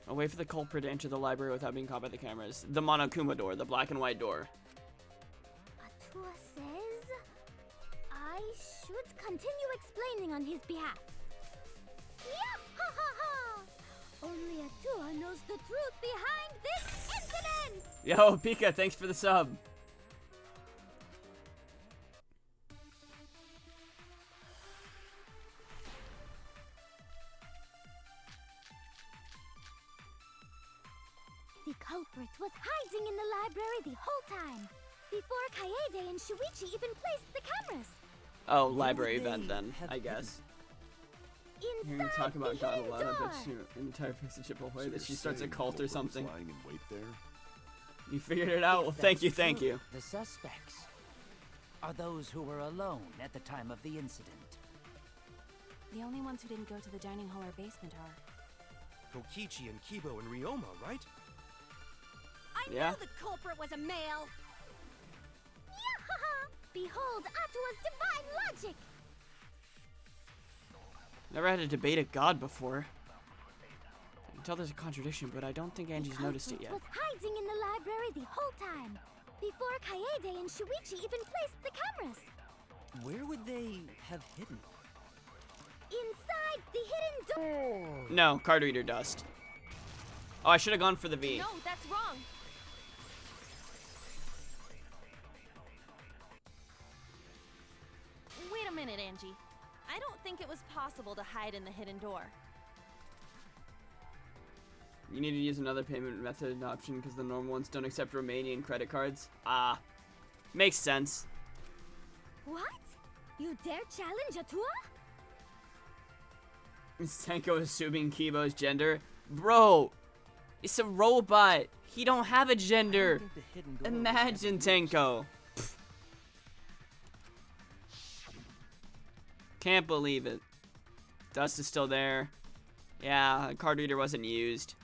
Speaker 3: A way for the culprit to enter the library without being caught by the cameras. The Monokuma door, the black and white door.
Speaker 9: Atua says... continue explaining on his behalf. Yah-ha-ha-ha! Only Atua knows the truth behind this incident!
Speaker 3: Yo, Pika, thanks for the sub.
Speaker 9: The culprit was hiding in the library the whole time, before Kaede and Shuichi even placed the cameras.
Speaker 3: Oh, library event then, I guess.
Speaker 9: Inside
Speaker 3: You're gonna talk about
Speaker 9: the
Speaker 3: God a
Speaker 9: hidden
Speaker 3: lot. I
Speaker 9: door.
Speaker 3: bet you an entire pixel chip away
Speaker 5: So
Speaker 3: that she
Speaker 5: you're
Speaker 3: starts a
Speaker 5: saying
Speaker 3: cult
Speaker 5: the
Speaker 3: or
Speaker 5: culprit was
Speaker 3: something.
Speaker 5: lying in wait there?
Speaker 3: You figured it out? Well, thank you,
Speaker 8: That's
Speaker 3: thank
Speaker 8: true.
Speaker 3: you.
Speaker 8: The suspects are those who were alone at the time of the incident.
Speaker 11: The only ones who didn't go to the dining hall or basement are...
Speaker 6: Kokichi and Kibo and Ryoma, right?
Speaker 7: I
Speaker 3: Yeah.
Speaker 7: knew the culprit was a male.
Speaker 9: Yah-ha-ha! Behold Atua's divine logic!
Speaker 3: Never had to debate a god before. I can tell there's a contradiction, but I don't think Angie's noticed it yet.
Speaker 9: Was hiding in the library the whole time, before Kaede and Shuichi even placed the cameras.
Speaker 10: Where would they have hidden?
Speaker 9: Inside the hidden door.
Speaker 3: No, card reader dust. Oh, I should have gone for the V.
Speaker 11: No, that's wrong. Wait a minute, Angie. I don't think it was possible to hide in the hidden door.
Speaker 3: You need to use another payment method option because the normal ones don't accept Romanian credit cards. Ah, makes sense.
Speaker 9: What? You dare challenge Atua?
Speaker 3: Is Tenko assuming Kibo's gender? Bro, it's a robot. He don't have a gender.
Speaker 10: think the hidden door was
Speaker 3: Imagine
Speaker 10: ever used.
Speaker 3: Tenko. Pfft. Can't believe it. Dust is still there. Yeah, card reader wasn't used.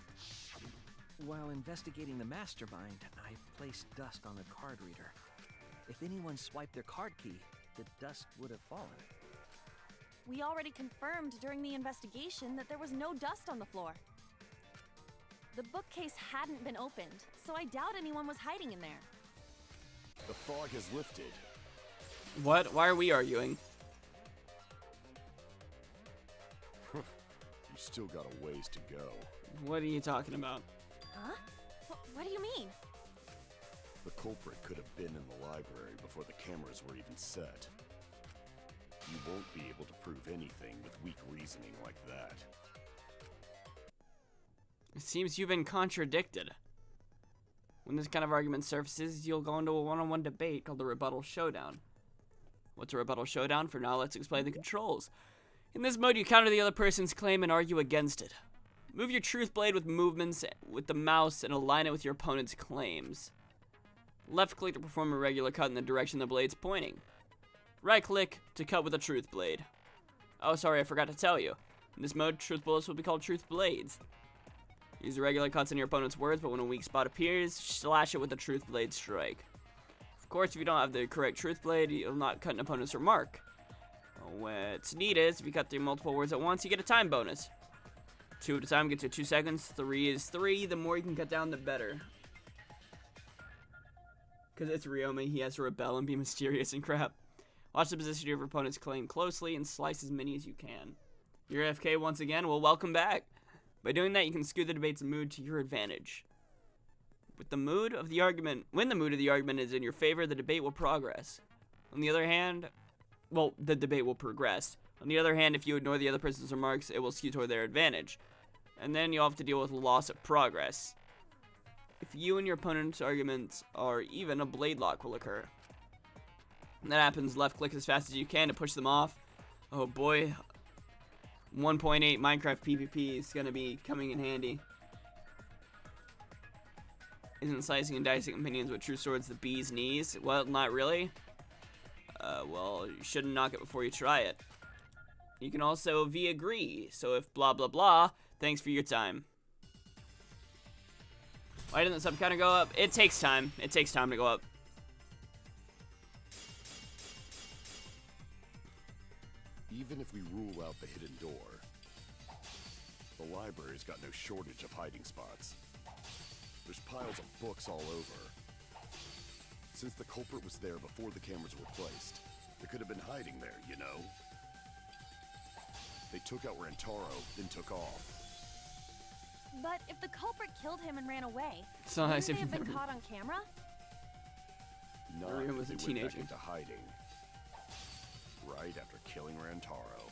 Speaker 10: While investigating the mastermind, I placed dust on the card reader. If anyone swiped their card key, the dust would have fallen.
Speaker 11: We already confirmed during the investigation that there was no dust on the floor. The bookcase hadn't been opened, so I doubt anyone was hiding in there.
Speaker 5: The fog has lifted.
Speaker 3: What? Why are we arguing?
Speaker 5: You still got a ways to go.
Speaker 3: What are you talking about?
Speaker 11: Huh? What do you mean?
Speaker 5: The culprit could have been in the library before the cameras were even set. You won't be able to prove anything with weak reasoning like that.
Speaker 3: It seems you've been contradicted. When this kind of argument surfaces, you'll go into a one-on-one debate called the rebuttal showdown. What's a rebuttal showdown? For now, let's explain the controls. In this mode, you counter the other person's claim and argue against it. Move your truth blade with movements with the mouse and align it with your opponent's claims. Left click to perform a regular cut in the direction the blade's pointing. Right click to cut with a truth blade. Oh, sorry, I forgot to tell you. In this mode, truth bullets will be called truth blades. Use the regular cuts in your opponent's words, but when a weak spot appears, slash it with a truth blade strike. Of course, if you don't have the correct truth blade, you'll not cut an opponent's remark. What's neat is, if you cut through multiple words at once, you get a time bonus. 2 at a time gets you 2 seconds, 3 is 3, the more you can cut down, the better. Because it's Ryoma, he has to rebel and be mysterious and crap. Watch the position of your opponent's claim closely and slice as many as you can. You're AFK once again, well, welcome back. By doing that, you can skew the debate's mood to your advantage. When the mood of the argument is in your favor, the debate will progress. On the other hand, well, the debate will progress. On the other hand, if you ignore the other person's remarks, it will skew toward their advantage. And then you'll have to deal with loss of progress. If you and your opponent's arguments are even, a blade lock will occur. When that happens, left click as fast as you can to push them off. Oh boy. 1.8 Minecraft PvP is going to be coming in handy. Isn't slicing and dicing opinions with true swords the bee's knees? Well, not really. Well, you shouldn't knock it before you try it. You can also agree. So if blah blah blah, thanks for your time. Why didn't the sub counter go up? It takes time. It takes time to go up.
Speaker 5: Even if we rule out the hidden door, the library's got no shortage of hiding spots. There's piles of books all over. Since the culprit was there before the cameras were placed, they could have been hiding there, you know? They took out Rantaro, then took off.
Speaker 11: But if the culprit killed him and ran away,
Speaker 3: It's not nice
Speaker 11: wouldn't
Speaker 3: if
Speaker 11: they
Speaker 3: you
Speaker 11: have been
Speaker 3: never-
Speaker 11: caught on camera?
Speaker 5: Not
Speaker 3: Maria
Speaker 5: if
Speaker 3: was a
Speaker 5: they went
Speaker 3: teenager.
Speaker 5: back into hiding. Right after killing Rantaro.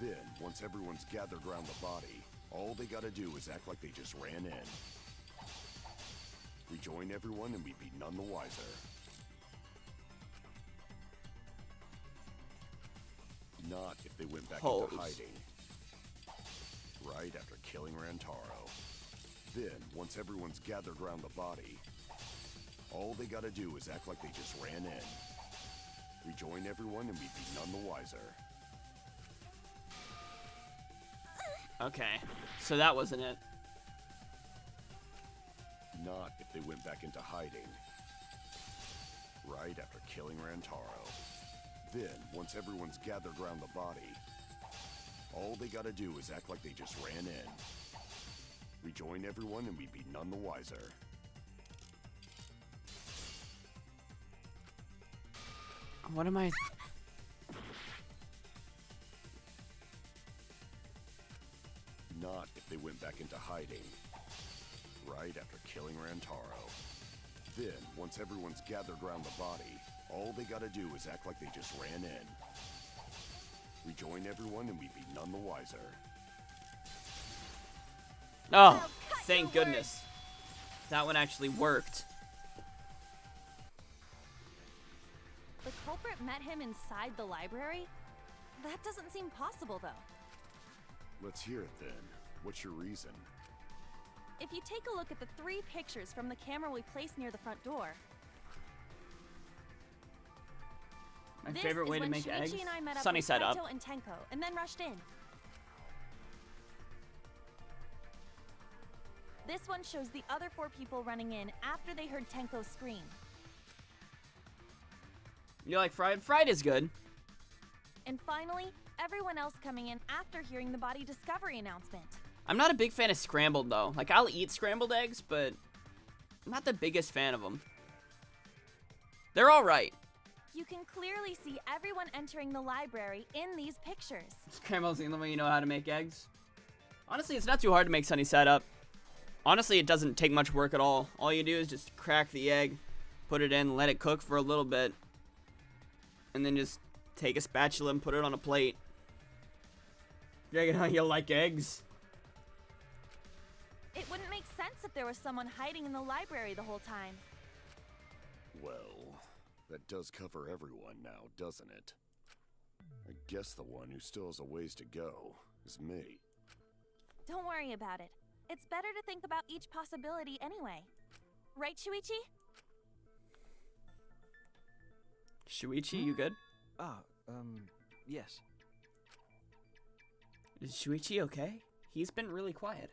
Speaker 5: Then, once everyone's gathered around the body, all they gotta do is act like they just ran in. Rejoin everyone and we'd be none the wiser. Not if they went back
Speaker 3: Pose.
Speaker 5: into hiding. Right after killing Rantaro. Then, once everyone's gathered around the body, all they gotta do is act like they just ran in. Rejoin everyone and we'd be none the wiser.
Speaker 3: Okay, so that wasn't it.
Speaker 5: Not if they went back into hiding. Right after killing Rantaro. Then, once everyone's gathered around the body, all they gotta do is act like they just ran in. Rejoin everyone and we'd be none the wiser.
Speaker 3: What am I?
Speaker 5: Not if they went back into hiding. Right after killing Rantaro. Then, once everyone's gathered around the body, all they gotta do is act like they just ran in. Rejoin everyone and we'd be none the wiser.
Speaker 3: Oh, thank goodness. That one actually worked.
Speaker 11: The culprit met him inside the library? That doesn't seem possible, though.
Speaker 5: Let's hear it then. What's your reason?
Speaker 11: If you take a look at the 3 pictures from the camera we placed near the front door.
Speaker 3: My
Speaker 11: This
Speaker 3: favorite
Speaker 11: is
Speaker 3: way to
Speaker 11: when
Speaker 3: make
Speaker 11: Shuichi
Speaker 3: eggs?
Speaker 11: and I met up
Speaker 3: Sunny
Speaker 11: with
Speaker 3: side up.
Speaker 11: Kaito and Tenko, and then rushed in. This one shows the other 4 people running in after they heard Tenko scream.
Speaker 3: You like fried? Fried is good.
Speaker 11: And finally, everyone else coming in after hearing the body discovery announcement.
Speaker 3: I'm not a big fan of scrambled though. Like I'll eat scrambled eggs, but I'm not the biggest fan of them. They're all right.
Speaker 11: You can clearly see everyone entering the library in these pictures.
Speaker 3: Scrambled's the only way you know how to make eggs. Honestly, it's not too hard to make sunny side up. Honestly, it doesn't take much work at all. All you do is just crack the egg, put it in, let it cook for a little bit, and then just take a spatula and put it on a plate. Dragon, how you like eggs?
Speaker 11: It wouldn't make sense if there was someone hiding in the library the whole time.
Speaker 5: Well, that does cover everyone now, doesn't it? I guess the one who still has a ways to go is me.
Speaker 11: Don't worry about it. It's better to think about each possibility anyway. Right, Shuichi?
Speaker 3: Shuichi, you good?
Speaker 10: Yes.
Speaker 3: Is Shuichi okay? He's been really quiet.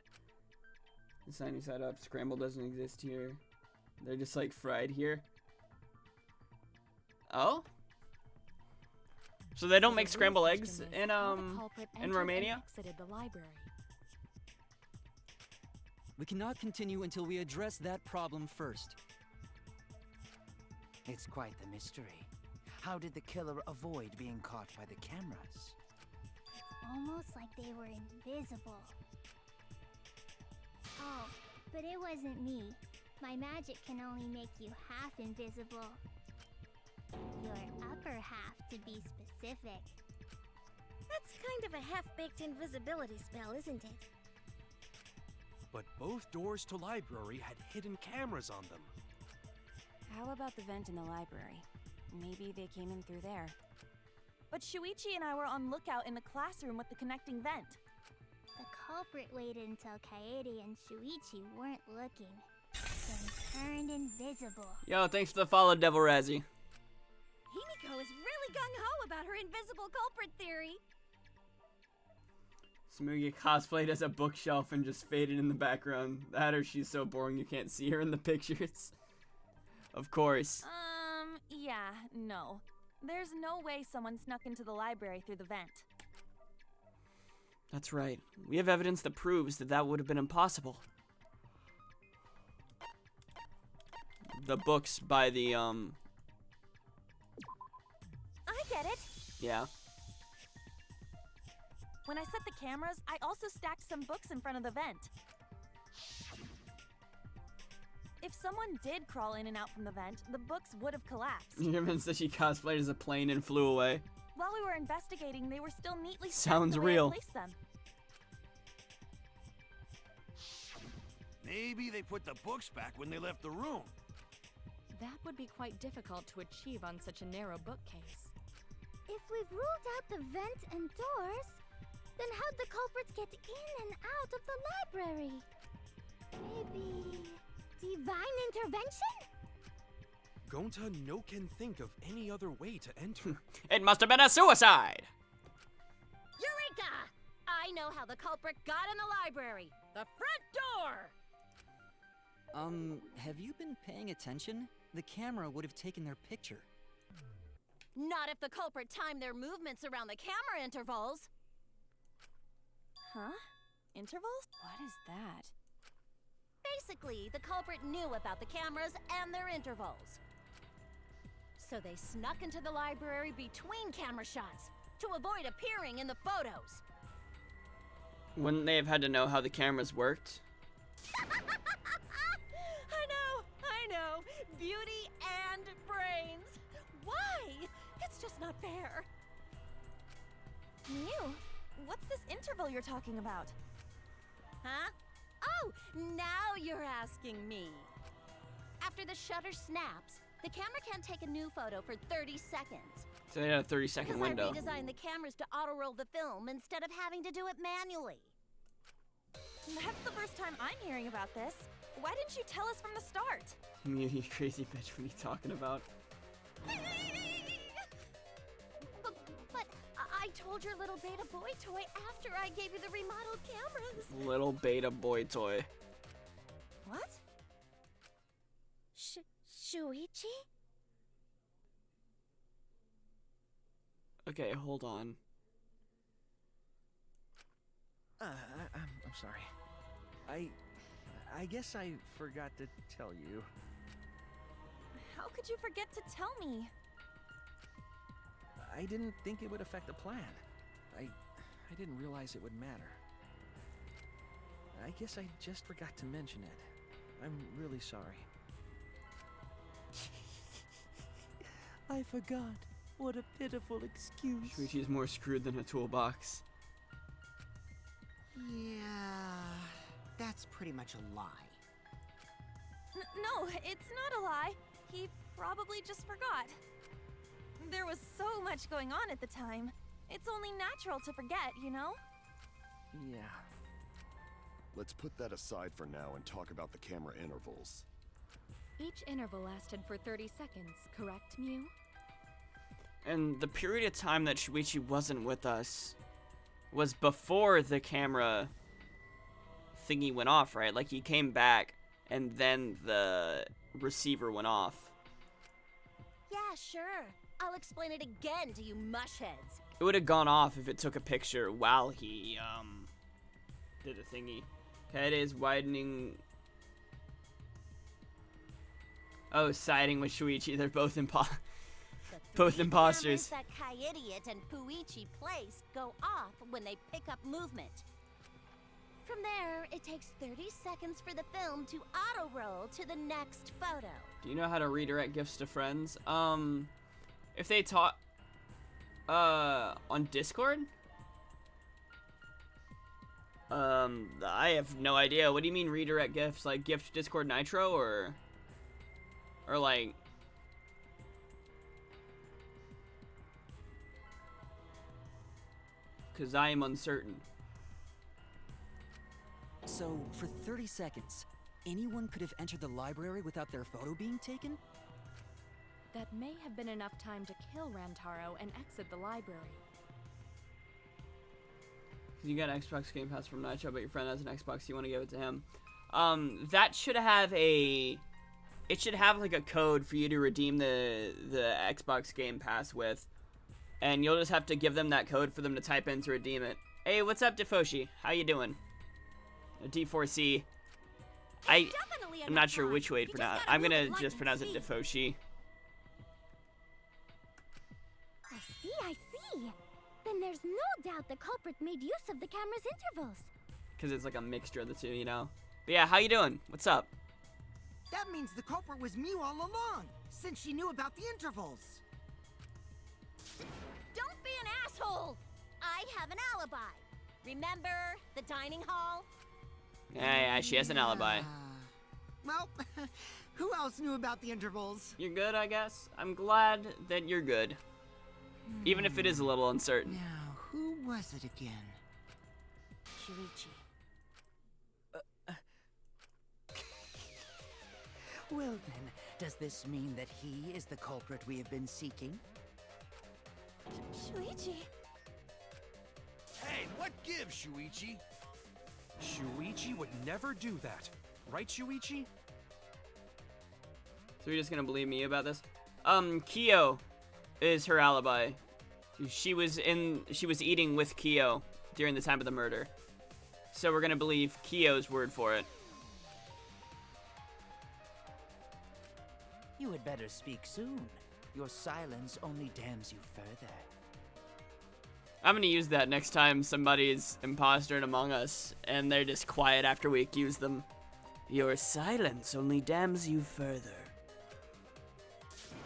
Speaker 3: The sunny side up, scramble doesn't exist here. They're just like fried here. Oh? So they don't make scrambled eggs in Romania?
Speaker 11: Exited the library.
Speaker 14: We cannot continue until we address that problem first.
Speaker 8: It's quite the mystery. How did the killer avoid being caught by the cameras?
Speaker 9: Almost like they were invisible. Oh, but it wasn't me. My magic can only make you half invisible. Your upper half, to be specific.
Speaker 7: That's kind of a half-baked invisibility spell, isn't it?
Speaker 6: But both doors to library had hidden cameras on them.
Speaker 11: How about the vent in the library? Maybe they came in through there. But Shuichi and I were on lookout in the classroom with the connecting vent.
Speaker 9: The culprit waited until Kaede and Shuichi weren't looking, then turned invisible.
Speaker 3: Yo, thanks for the follow, Devil Razzie.
Speaker 7: Himiko is really gung-ho about her invisible culprit theory.
Speaker 3: Smoogie cosplayed as a bookshelf and just faded in the background. That or she's so boring you can't see her in the pictures. Of course.
Speaker 11: Yeah, no. There's no way someone snuck into the library through the vent.
Speaker 3: That's right. We have evidence that proves that that would have been impossible. The books by the,
Speaker 7: I get it.
Speaker 3: Yeah.
Speaker 11: When I set the cameras, I also stacked some books in front of the vent. If someone did crawl in and out from the vent, the books would have collapsed.
Speaker 3: Your man said she cosplayed as a plane and flew away.
Speaker 11: While we were investigating, they were still neatly stacked
Speaker 3: Sounds
Speaker 11: the way I
Speaker 3: real.
Speaker 11: placed them.
Speaker 5: Maybe they put the books back when they left the room.
Speaker 11: That would be quite difficult to achieve on such a narrow bookcase.
Speaker 9: If we've ruled out the vent and doors, then how'd the culprits get in and out of the library? Maybe divine intervention?
Speaker 6: Gonta no can think of any other way to enter.
Speaker 3: It must have been a suicide!
Speaker 7: Eureka! I know how the culprit got in the library. The front door!
Speaker 14: Have you been paying attention? The camera would have taken their picture.
Speaker 7: Not if the culprit timed their movements around the camera intervals.
Speaker 11: Huh? Intervals? What is that?
Speaker 7: Basically, the culprit knew about the cameras and their intervals. So they snuck into the library between camera shots to avoid appearing in the photos.
Speaker 3: Wouldn't they have had to know how the cameras worked?
Speaker 7: I know. Beauty and brains. Why? It's just not fair.
Speaker 11: Mew, what's this interval you're talking about?
Speaker 7: Huh? Oh, now you're asking me. After the shutter snaps, the camera can't take a new photo for 30 seconds.
Speaker 3: So they had a 30-second window.
Speaker 7: Because I redesigned the cameras to auto-roll the film instead of having to do it manually.
Speaker 11: That's the first time I'm hearing about this. Why didn't you tell us from the start?
Speaker 3: You crazy bitch, what are you talking about?
Speaker 7: But I told your little beta boy toy after I gave you the remodeled cameras.
Speaker 3: Little beta boy toy.
Speaker 11: What?
Speaker 9: Shuichi?
Speaker 3: Okay, hold on.
Speaker 10: I'm sorry. I guess I forgot to tell you.
Speaker 11: How could you forget to tell me?
Speaker 10: I didn't think it would affect the plan. I didn't realize it would matter. I guess I just forgot to mention it. I'm really sorry.
Speaker 8: I forgot. What a pitiful excuse.
Speaker 3: Shuichi's more screwed than a toolbox.
Speaker 4: Yeah, that's pretty much a lie.
Speaker 11: No, it's not a lie. He probably just forgot. There was so much going on at the time. It's only natural to forget, you know?
Speaker 10: Yeah.
Speaker 5: Let's put that aside for now and talk about the camera intervals.
Speaker 11: Each interval lasted for 30 seconds, correct, Mew?
Speaker 3: And the period of time that Shuichi wasn't with us was before the camera thingy went off, right? Like, he came back, and then the receiver went off.
Speaker 7: Yeah, sure. I'll explain it again to you mushheads.
Speaker 3: It would have gone off if it took a picture while he, did the thingy. Head is widening. Oh, siding with Shuichi. They're both both imposters.
Speaker 7: That Kaidiot and Puichi placed go off when they pick up movement. From there, it takes 30 seconds for the film to auto-roll to the next photo.
Speaker 3: Do you know how to redirect gifts to friends? If they taught, on Discord? I have no idea. What do you mean redirect gifts? Like gift Discord Nitro or like... Because I am uncertain.
Speaker 14: So, for 30 seconds, anyone could have entered the library without their photo being taken?
Speaker 11: That may have been enough time to kill Rantaro and exit the library.
Speaker 3: You got an Xbox Game Pass from Nitro, but your friend has an Xbox, you want to give it to him. That should have it should have like a code for you to redeem the Xbox Game Pass with. And you'll just have to give them that code for them to type in to redeem it. Hey, what's up, Defoshi? How you doing? D4C. I'm not sure which way to pronounce it. I'm gonna just pronounce it Defoshi.
Speaker 9: I see. The there's no doubt the culprit made use of the camera's intervals.
Speaker 3: Because it's like a mixture of the two, you know? But yeah, how you doing? What's up?
Speaker 4: That means the culprit was Mew all along, since she knew about the intervals.
Speaker 7: Don't be an asshole! I have an alibi. Remember the dining hall?
Speaker 3: Yeah, she has an alibi.
Speaker 4: Well, who else knew about the intervals?
Speaker 3: You're good, I guess? I'm glad that you're good. Even if it is a little uncertain.
Speaker 4: Now, who was it again?
Speaker 8: Shuichi. Well then, does this mean that he is the culprit we have been seeking?
Speaker 11: Shuichi.
Speaker 5: Hey, what gives, Shuichi?
Speaker 6: Shuichi would never do that. Right, Shuichi?
Speaker 3: So you're just gonna believe me about this? Kyo is her alibi. She was eating with Kyo during the time of the murder. So we're gonna believe Kyo's word for it.
Speaker 8: You had better speak soon. Your silence only damns you further.
Speaker 3: I'm gonna use that next time somebody's imposter in Among Us and they're just quiet after we accuse them. Your silence only damns you further.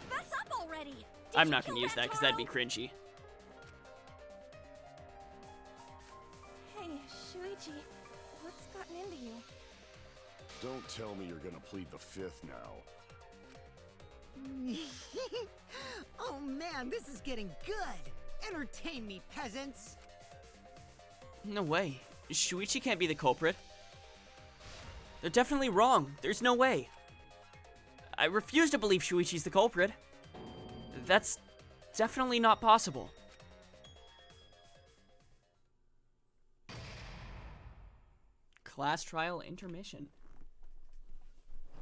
Speaker 7: Fess up already!
Speaker 3: I'm not gonna use that because that'd be cringy.
Speaker 11: Hey, Shuichi, what's gotten into you?
Speaker 5: Don't tell me you're gonna plead the fifth now.
Speaker 4: Oh man, this is getting good! Entertain me, peasants!
Speaker 3: No way. Shuichi can't be the culprit. They're definitely wrong. There's no way. I refuse to believe Shuichi's the culprit. That's definitely not possible. Class trial intermission.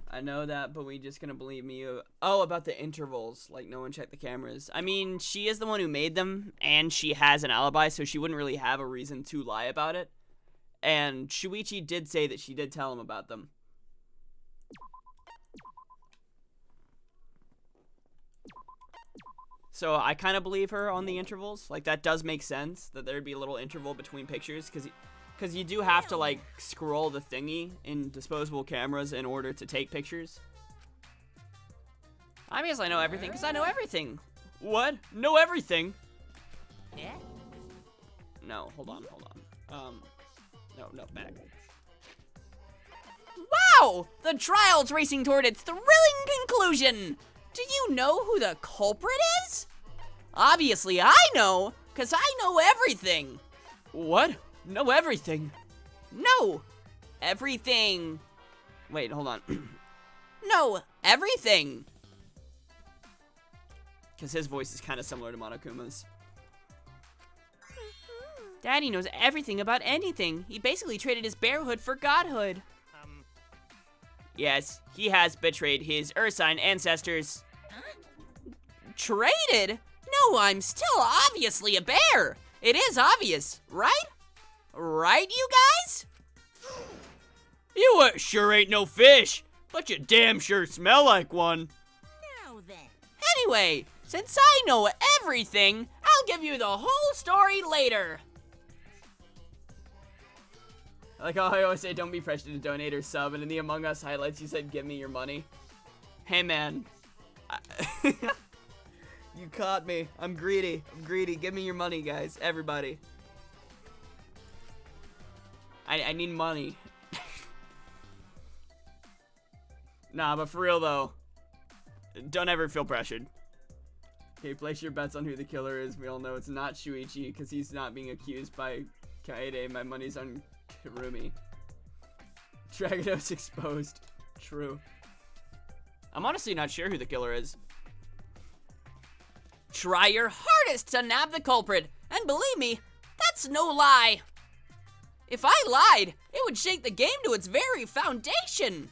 Speaker 3: I know that, but we just gonna believe me. Oh, about the intervals. Like, no one checked the cameras. I mean, she is the one who made them, and she has an alibi, so she wouldn't really have a reason to lie about it. And Shuichi did say that she did tell him about them. So I kind of believe her on the intervals. Like, that does make sense, that there'd be a little interval between pictures, because you do have to, like, scroll the thingy in disposable cameras in order to take pictures. Obviously I know everything, because I know everything. What? Know everything?
Speaker 1: Yeah?
Speaker 3: No, hold on. No, back. Wow! The trial's racing toward its thrilling conclusion! Do you know who the culprit is? Obviously I know, because I know everything. What? Know everything? No! Everything. Wait, hold on. No, everything! Because his voice is kind of similar to Monokuma's. Daddy knows everything about anything. He basically traded his bearhood for godhood. Yes, he has betrayed his Ursine ancestors. Traded? No, I'm still obviously a bear. It is obvious, right? Right, you guys? You sure ain't no fish, but you damn sure smell like one.
Speaker 1: Now then.
Speaker 3: Anyway, since I know everything, I'll give you the whole story later. Like how I always say, don't be pressured to donate or sub, and in the Among Us highlights, you said, give me your money. Hey, man. You caught me. I'm greedy. Give me your money, guys. Everybody. I need money. Nah, but for real, though. Don't ever feel pressured. Okay, place your bets on who the killer is. We all know it's not Shuichi, because he's not being accused by Kaede. My money's on Kirumi. Dragonos exposed. True. I'm honestly not sure who the killer is. Try your hardest to nab the culprit, and believe me, that's no lie. If I lied, it would shake the game to its very foundation.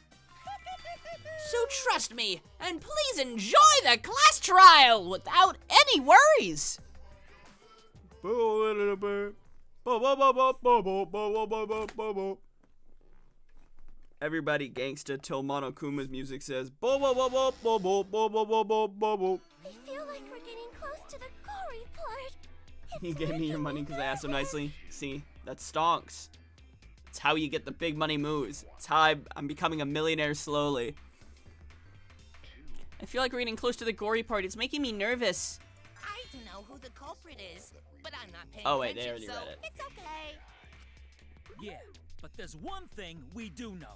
Speaker 3: So trust me, and please enjoy the class trial without any worries. Everybody gangsta till Monokuma's music says bo bo bo bo bo bo bo bo bo bo bo bo.
Speaker 9: I feel like we're getting close to the gory part. It's
Speaker 3: He gave me your money because I asked him nicely. See, that stonks. It's how you get the big money moves. It's how I'm becoming a millionaire slowly. I feel like we're getting close to the gory part. It's making me nervous.
Speaker 1: I don't know who the culprit is, but I'm not paying
Speaker 3: Oh, wait, they
Speaker 1: attention,
Speaker 3: already
Speaker 1: so
Speaker 3: read it.
Speaker 1: it's okay.
Speaker 13: Yeah, but there's one thing we do know.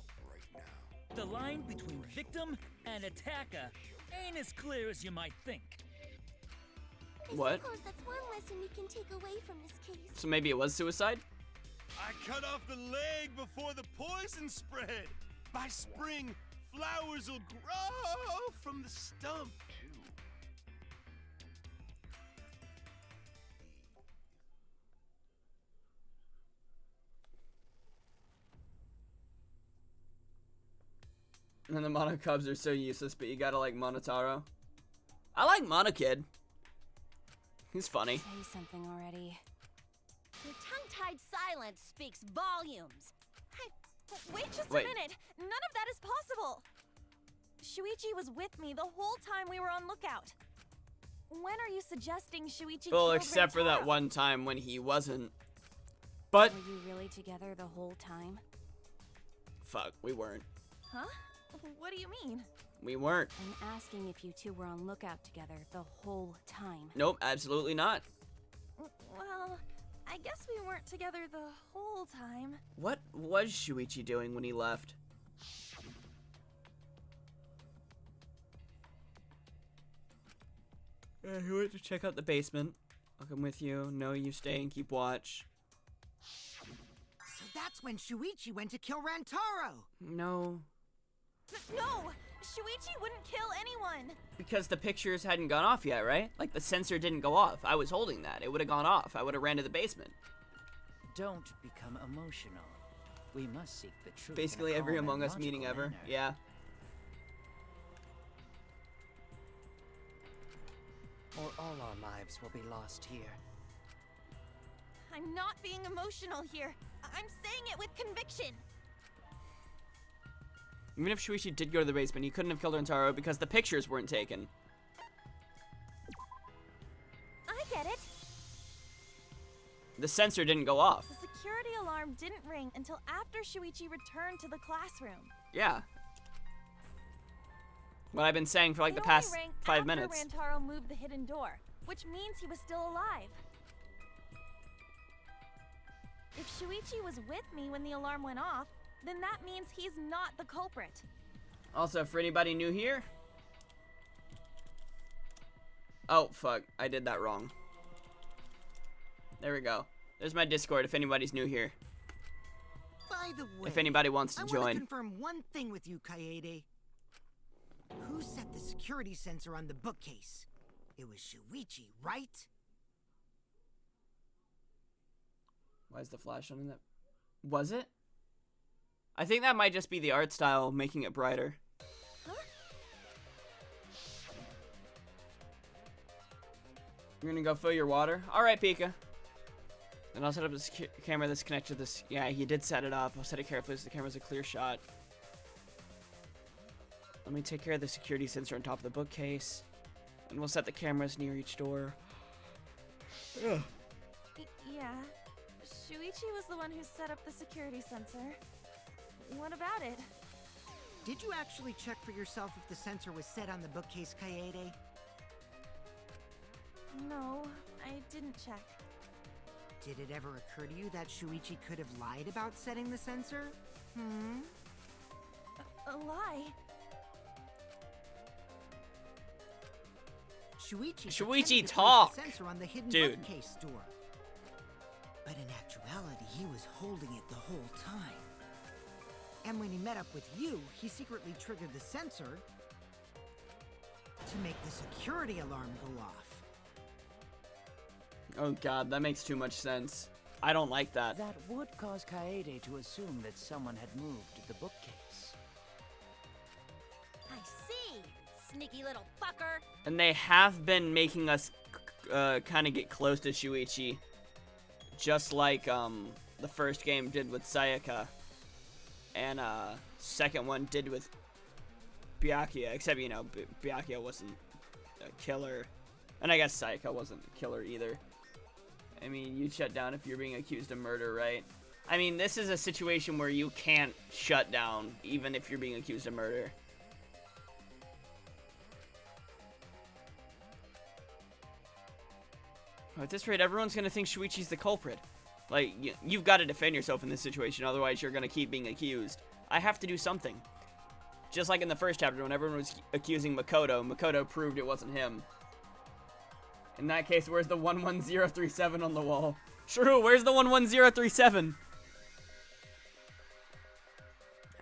Speaker 13: The line between victim and attacker ain't as clear as you might think.
Speaker 3: What?
Speaker 9: I suppose that's one lesson we can take away from this case.
Speaker 3: So maybe it was suicide?
Speaker 5: I cut off the leg before the poison spread. By spring, flowers will grow from the stump.
Speaker 3: And the Mono Cubs are so useless, but you gotta like Monotaro. I like Monokid. He's funny.
Speaker 7: Say something already. Your tongue-tied silence speaks volumes.
Speaker 11: Hey, wait just
Speaker 3: Wait.
Speaker 11: a minute. None of that is possible. Shuichi was with me the whole time we were on lookout. When are you suggesting Shuichi
Speaker 3: Well,
Speaker 11: killed
Speaker 3: except for that
Speaker 11: Rentaro?
Speaker 3: one time when he wasn't. But,
Speaker 7: Were you really together the whole time?
Speaker 3: fuck, we weren't.
Speaker 11: Huh? What do you mean?
Speaker 3: We weren't.
Speaker 7: I'm asking if you two were on lookout together the whole time.
Speaker 3: Nope, absolutely not.
Speaker 11: Well, I guess we weren't together the whole time.
Speaker 3: What was Shuichi doing when he left? He went to check out the basement. I'll come with you. No, you stay and keep watch.
Speaker 4: So that's when Shuichi went to kill Rantaro.
Speaker 3: No,
Speaker 11: No! Shuichi wouldn't kill anyone!
Speaker 3: because the pictures hadn't gone off yet, right? Like the sensor didn't go off. I was holding that. It would have gone off. I would have ran to the basement.
Speaker 8: Don't become emotional. We must seek the truth.
Speaker 3: Basically
Speaker 8: in a
Speaker 3: every
Speaker 8: calm and
Speaker 3: Among Us
Speaker 8: logical
Speaker 3: meeting ever.
Speaker 8: manner.
Speaker 3: Yeah.
Speaker 8: Or all our lives will be lost here.
Speaker 11: I'm not being emotional here. I'm saying it with conviction.
Speaker 3: Even if Shuichi did go to the basement, he couldn't have killed Rentaro because the pictures weren't taken.
Speaker 11: I get it.
Speaker 3: The sensor didn't go off.
Speaker 11: The security alarm didn't ring until after Shuichi returned to the classroom.
Speaker 3: Yeah. What I've been saying for like the
Speaker 11: It
Speaker 3: past
Speaker 11: only rang
Speaker 3: 5
Speaker 11: after
Speaker 3: minutes.
Speaker 11: Rantaro moved the hidden door, which means he was still alive. If Shuichi was with me when the alarm went off, then that means he's not the culprit.
Speaker 3: Also, for anybody new here. Oh, fuck. I did that wrong. There we go. There's my Discord if anybody's new here.
Speaker 4: By the way,
Speaker 3: If anybody wants to
Speaker 4: I want
Speaker 3: join.
Speaker 4: to confirm one thing with you, Kaede. Who set the security sensor on the bookcase? It was Shuichi, right?
Speaker 3: Why is the flash on in that? Was it? I think that might just be the art style making it brighter. You're gonna go fill your water? Alright, Pika. And I'll set up this camera that's connected to this. Yeah, he did set it up. I'll set it carefully so the camera's a clear shot. Let me take care of the security sensor on top of the bookcase. And we'll set the cameras near each door. Ugh.
Speaker 11: Yeah. Shuichi was the one who set up the security sensor. What about it?
Speaker 4: Did you actually check for yourself if the sensor was set on the bookcase, Kaede?
Speaker 11: No, I didn't check.
Speaker 4: Did it ever occur to you that Shuichi could have lied about setting the sensor? Hmm?
Speaker 11: A lie?
Speaker 4: Shuichi
Speaker 3: Shuichi,
Speaker 4: pretended to place
Speaker 3: talk!
Speaker 4: the sensor on the hidden
Speaker 3: Dude.
Speaker 4: bookcase door. But in actuality, he was holding it the whole time. And when he met up with you, he secretly triggered the sensor to make the security alarm go off.
Speaker 3: Oh god, that makes too much sense. I don't like that.
Speaker 8: That would cause Kaede to assume that someone had moved the bookcase.
Speaker 7: I see, sneaky little fucker.
Speaker 3: And they have been making us kind of get close to Shuichi. Just like the first game did with Sayaka. And second one did with Byakuya. Except, you know, Byakuya wasn't a killer. And I guess Sayaka wasn't a killer either. I mean, you'd shut down if you're being accused of murder, right? I mean, this is a situation where you can't shut down, even if you're being accused of murder. At this rate, everyone's gonna think Shuichi's the culprit. Like, you've got to defend yourself in this situation, otherwise you're gonna keep being accused. I have to do something. Just like in the first chapter, when everyone was accusing Makoto, Makoto proved it wasn't him. In that case, where's the 11037 on the wall? True, where's the 11037?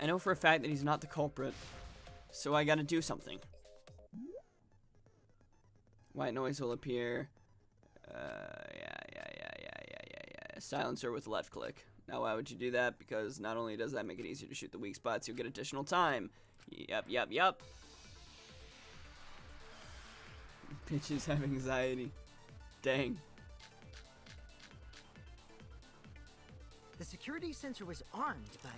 Speaker 3: I know for a fact that he's not the culprit, so I gotta do something. White noise will appear. Yeah. Silencer with left click. Now, why would you do that? Because not only does that make it easier to shoot the weak spots, you'll get additional time. Yep. Bitches have anxiety. Dang.
Speaker 4: The security sensor was armed, but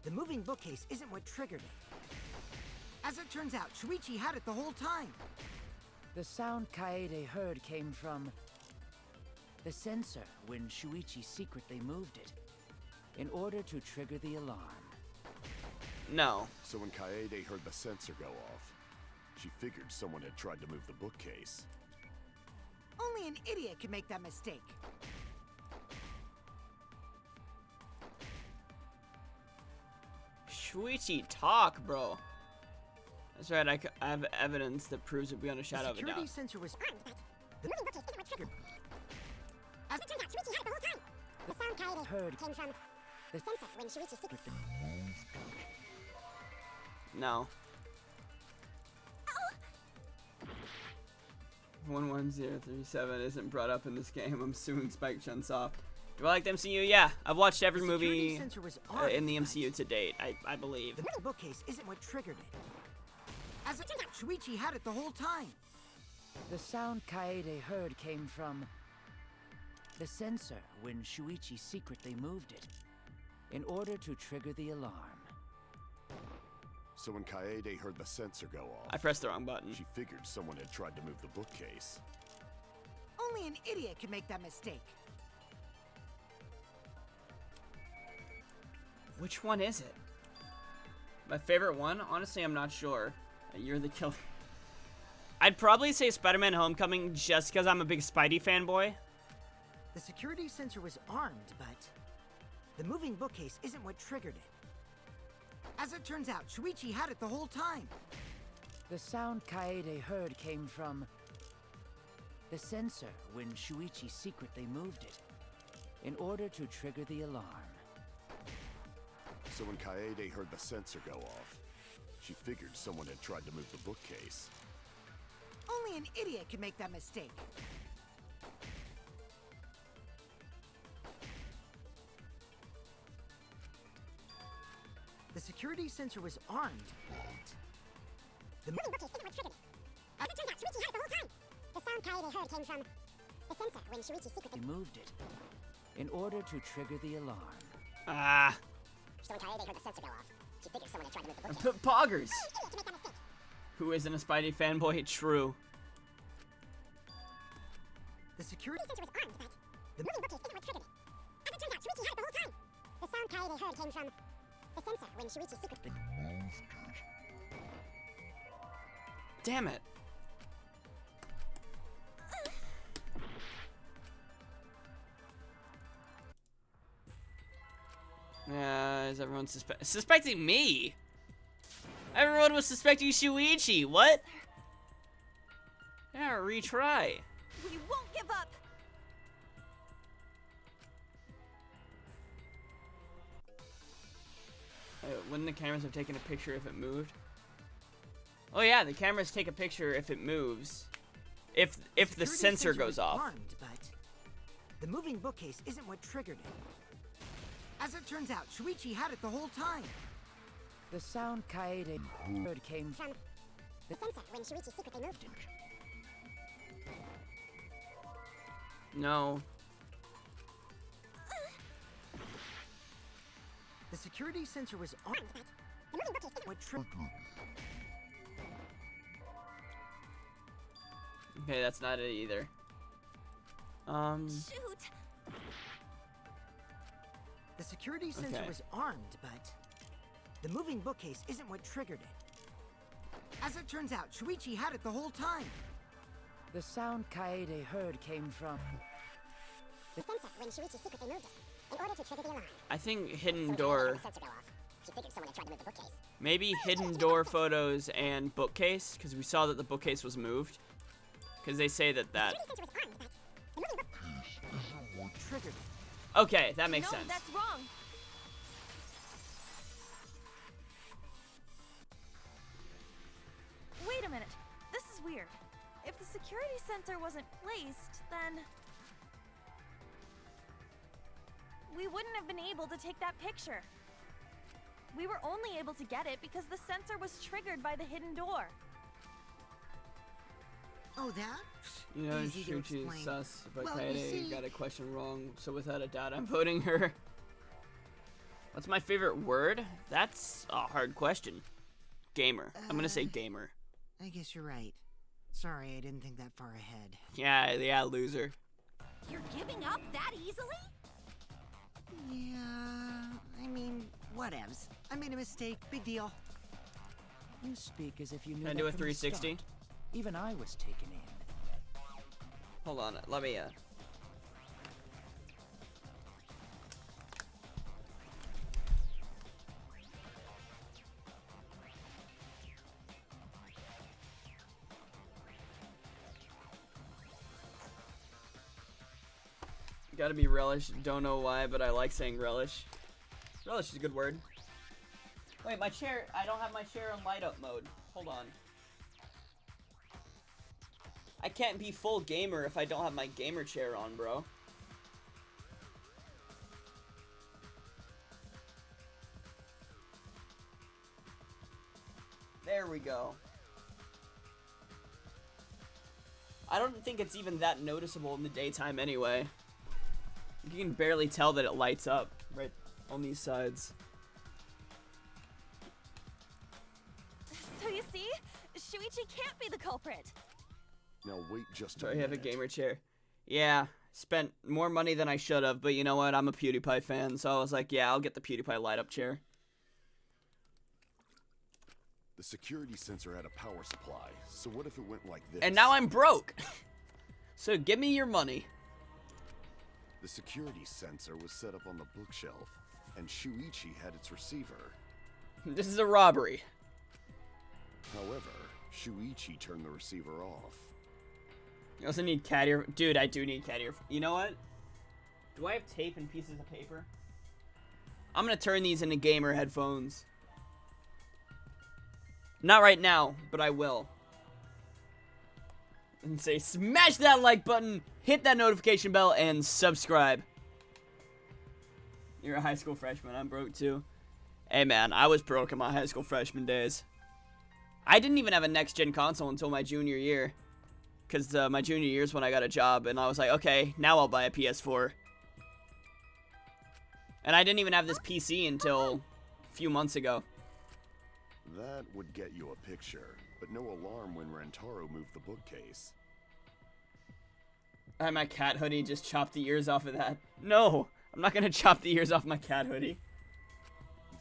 Speaker 4: the moving bookcase isn't what triggered it. As it turns out, Shuichi had it the whole time.
Speaker 8: The sound Kaede heard came from the sensor when Shuichi secretly moved it in order to trigger the alarm.
Speaker 3: No.
Speaker 5: So when Kaede heard the sensor go off, she figured someone had tried to move the bookcase.
Speaker 4: Only an idiot could make that mistake.
Speaker 3: Shuichi, talk, bro. That's right, I have evidence that proves it beyond a shadow of a doubt.
Speaker 4: The security sensor was armed, but the moving bookcase isn't what triggered. As it turns out, Shuichi had it the whole time. The sound Kaede heard came from the sensor when Shuichi secretly...
Speaker 3: No. 11037 isn't brought up in this game. I'm suing Spike Chunsoft. Do I like the MCU? Yeah. I've watched every movie in the MCU to date, I believe.
Speaker 4: The bookcase isn't what triggered it. As it turns out, Shuichi had it the whole time.
Speaker 8: The sound Kaede heard came from the sensor when Shuichi secretly moved it in order to trigger the alarm.
Speaker 5: So when Kaede heard the sensor go off,
Speaker 3: I pressed the wrong button.
Speaker 5: She figured someone had tried to move the bookcase.
Speaker 4: Only an idiot could make that mistake.
Speaker 3: Which one is it? My favorite one? Honestly, I'm not sure. You're the killer. I'd probably say Spider-Man Homecoming just because I'm a big Spidey fanboy.
Speaker 4: The security sensor was armed, but the moving bookcase isn't what triggered it. As it turns out, Shuichi had it the whole time.
Speaker 8: The sound Kaede heard came from the sensor when Shuichi secretly moved it in order to trigger the alarm.
Speaker 5: So when Kaede heard the sensor go off, she figured someone had tried to move the bookcase.
Speaker 4: Only an idiot could make that mistake. The security sensor was armed. The moving bookcase isn't what triggered it. As it turns out, Shuichi had it the whole time. The sound Kaede heard came from the sensor when Shuichi secretly
Speaker 8: moved it in order to trigger the alarm.
Speaker 3: Ah.
Speaker 12: So when Kaede heard the sensor go off, she figured someone had tried to move the bookcase.
Speaker 3: Poggers.
Speaker 12: Only an idiot could make that mistake.
Speaker 3: Who isn't a Spidey fanboy? True.
Speaker 4: The security
Speaker 12: sensor was armed, but the moving bookcase isn't what triggered it. As it turns out, Shuichi had it the whole time. The sound Kaede heard came from the sensor when Shuichi secretly...
Speaker 3: Damn it. Is everyone suspecting me? Everyone was suspecting Shuichi. What? Yeah, retry.
Speaker 7: We won't give up.
Speaker 3: Wouldn't the cameras have taken a picture if it moved? Oh yeah, the cameras take a picture if it moves. If the sensor goes off.
Speaker 4: Armed, but the moving bookcase isn't what triggered it. As it turns out, Shuichi had it the whole time.
Speaker 8: The sound Kaede heard came
Speaker 12: from the sensor when Shuichi secretly moved it.
Speaker 3: No.
Speaker 4: The security sensor was armed, but the moving bookcase isn't what triggered it.
Speaker 3: Okay, that's not it either.
Speaker 7: Shoot.
Speaker 4: The security sensor
Speaker 3: Okay.
Speaker 4: was armed, but the moving bookcase isn't what triggered it. As it turns out, Shuichi had it the whole time.
Speaker 8: The sound Kaede heard came from...
Speaker 12: The sensor when Shuichi secretly moved it, in order to trigger the alarm.
Speaker 3: I think
Speaker 12: So
Speaker 3: hidden
Speaker 12: when
Speaker 3: door,
Speaker 12: the sensor go off, she figured someone had tried to move the bookcase.
Speaker 3: maybe hidden door photos and bookcase, because we saw that the bookcase was moved. Because they say that
Speaker 12: The security sensor was armed, but the moving bookcase
Speaker 4: triggered it.
Speaker 3: Okay, that makes
Speaker 7: No,
Speaker 3: sense.
Speaker 7: that's wrong. Wait a minute. This is weird. If the security sensor wasn't placed, then we wouldn't have been able to take that picture. We were only able to get it because the sensor was triggered by the hidden door.
Speaker 4: Oh, that?
Speaker 3: You know,
Speaker 4: Easy to
Speaker 3: Shuichi is
Speaker 4: explain.
Speaker 3: sus, but
Speaker 4: Well, you
Speaker 3: Kaede
Speaker 4: see-
Speaker 3: got a question wrong, so without a doubt, I'm voting her. What's my favorite word? That's a hard question. Gamer. I'm gonna say gamer.
Speaker 4: I guess you're right. Sorry, I didn't think that far ahead.
Speaker 3: Yeah, loser.
Speaker 7: You're giving up that easily?
Speaker 4: Yeah, I mean, whatevs. I made a mistake. Big deal.
Speaker 8: You speak as if you knew
Speaker 3: Can I
Speaker 8: that
Speaker 3: do a
Speaker 8: from the
Speaker 3: 360?
Speaker 8: start. Even I was taken in.
Speaker 3: Hold on, let me, Gotta be relish, don't know why, but I like saying relish. Relish is a good word. Wait, my chair, I don't have my chair on light up mode. Hold on. I can't be full gamer if I don't have my gamer chair on, bro. There we go. I don't think it's even that noticeable in the daytime anyway. You can barely tell that it lights up right on these sides.
Speaker 7: So you see, Shuichi can't be the culprit.
Speaker 5: Now wait just a
Speaker 3: So I have a
Speaker 5: minute.
Speaker 3: gamer chair. Yeah, spent more money than I should have, but you know what? I'm a PewDiePie fan, so I was like, yeah, I'll get the PewDiePie light up chair.
Speaker 5: The security sensor had a power supply, so what if it went like this?
Speaker 3: And now I'm broke. So give me your money.
Speaker 5: The security sensor was set up on the bookshelf, and Shuichi had its receiver.
Speaker 3: This is a robbery.
Speaker 5: However, Shuichi turned the receiver off.
Speaker 3: You also need cat ear. Dude, I do need cat ear. You know what? Do I have tape and pieces of paper? I'm gonna turn these into gamer headphones. Not right now, but I will. And say, smash that like button, hit that notification bell, and subscribe. You're a high school freshman. I'm broke too. Hey man, I was broke in my high school freshman days. I didn't even have a next-gen console until my junior year. Because my junior year is when I got a job, and I was like, okay, now I'll buy a PS4. And I didn't even have this PC until a few months ago.
Speaker 5: That would get you a picture, but no alarm when Rentaro moved the bookcase.
Speaker 3: I had my cat hoodie, just chopped the ears off of that. No, I'm not gonna chop the ears off my cat hoodie.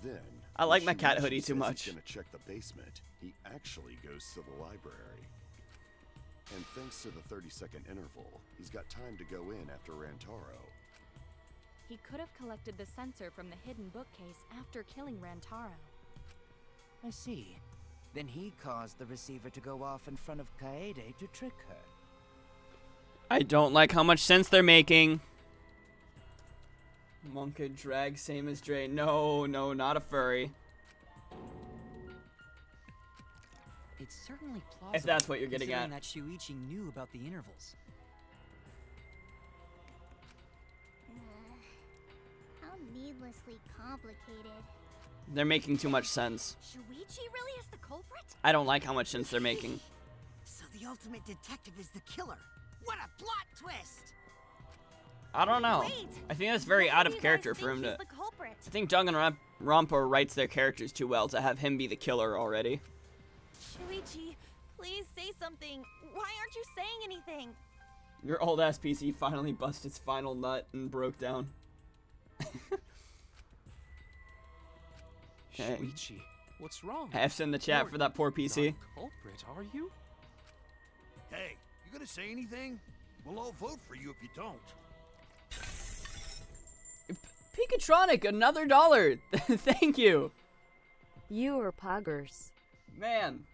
Speaker 5: Then,
Speaker 3: I like
Speaker 5: when
Speaker 3: my cat
Speaker 5: Shuichi
Speaker 3: hoodie too
Speaker 5: says
Speaker 3: much.
Speaker 5: He's gonna check the basement. He actually goes to the library. And thanks to the 30-second interval, he's got time to go in after Rantaro.
Speaker 11: He could have collected the sensor from the hidden bookcase after killing Rantaro.
Speaker 8: I see. Then he caused the receiver to go off in front of Kaede to trick her.
Speaker 3: I don't like how much sense they're making. Monka drag, same as Dre. No, not a furry.
Speaker 14: It's certainly plausible.
Speaker 3: If that's what you're getting
Speaker 14: considering
Speaker 3: at.
Speaker 14: that Shuichi knew about the intervals.
Speaker 9: How needlessly complicated.
Speaker 3: They're making too much sense.
Speaker 7: Shuichi really is the culprit?
Speaker 3: I don't like how much sense they're making.
Speaker 4: So the ultimate detective is the killer. What a plot twist!
Speaker 3: I don't know.
Speaker 7: Wait,
Speaker 3: I think that's very out
Speaker 7: do
Speaker 3: of
Speaker 7: you
Speaker 3: character
Speaker 7: guys
Speaker 3: for him
Speaker 7: think
Speaker 3: to...
Speaker 7: he's the culprit?
Speaker 3: I think Danganronpa writes their characters too well to have him be the killer already.
Speaker 7: Shuichi, please say something. Why aren't you saying anything?
Speaker 3: Your old ass PC finally busted its final nut and broke down. Okay.
Speaker 6: Shuichi, what's wrong?
Speaker 3: F's in the chat
Speaker 6: You're
Speaker 3: for that poor PC.
Speaker 6: not a culprit, are you?
Speaker 5: Hey, you gonna say anything? We'll all vote for you if you don't.
Speaker 3: Pikatronic, another $1. Thank you.
Speaker 17: You are poggers.
Speaker 3: Man.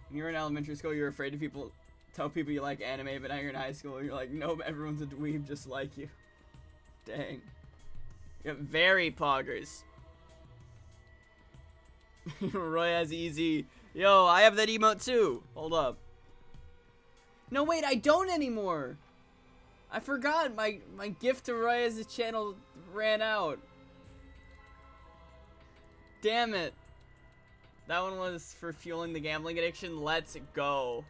Speaker 3: When you're in elementary school, you're afraid to tell people you like anime, but now you're in high school, you're like, nope, everyone's a dweeb just like you. Dang. You're very poggers. Roy has easy. Yo, I have that emote too. Hold up. No, wait, I don't anymore. I forgot my gift to Roy's channel ran out. Damn it. That one was for fueling the gambling addiction. Let's go.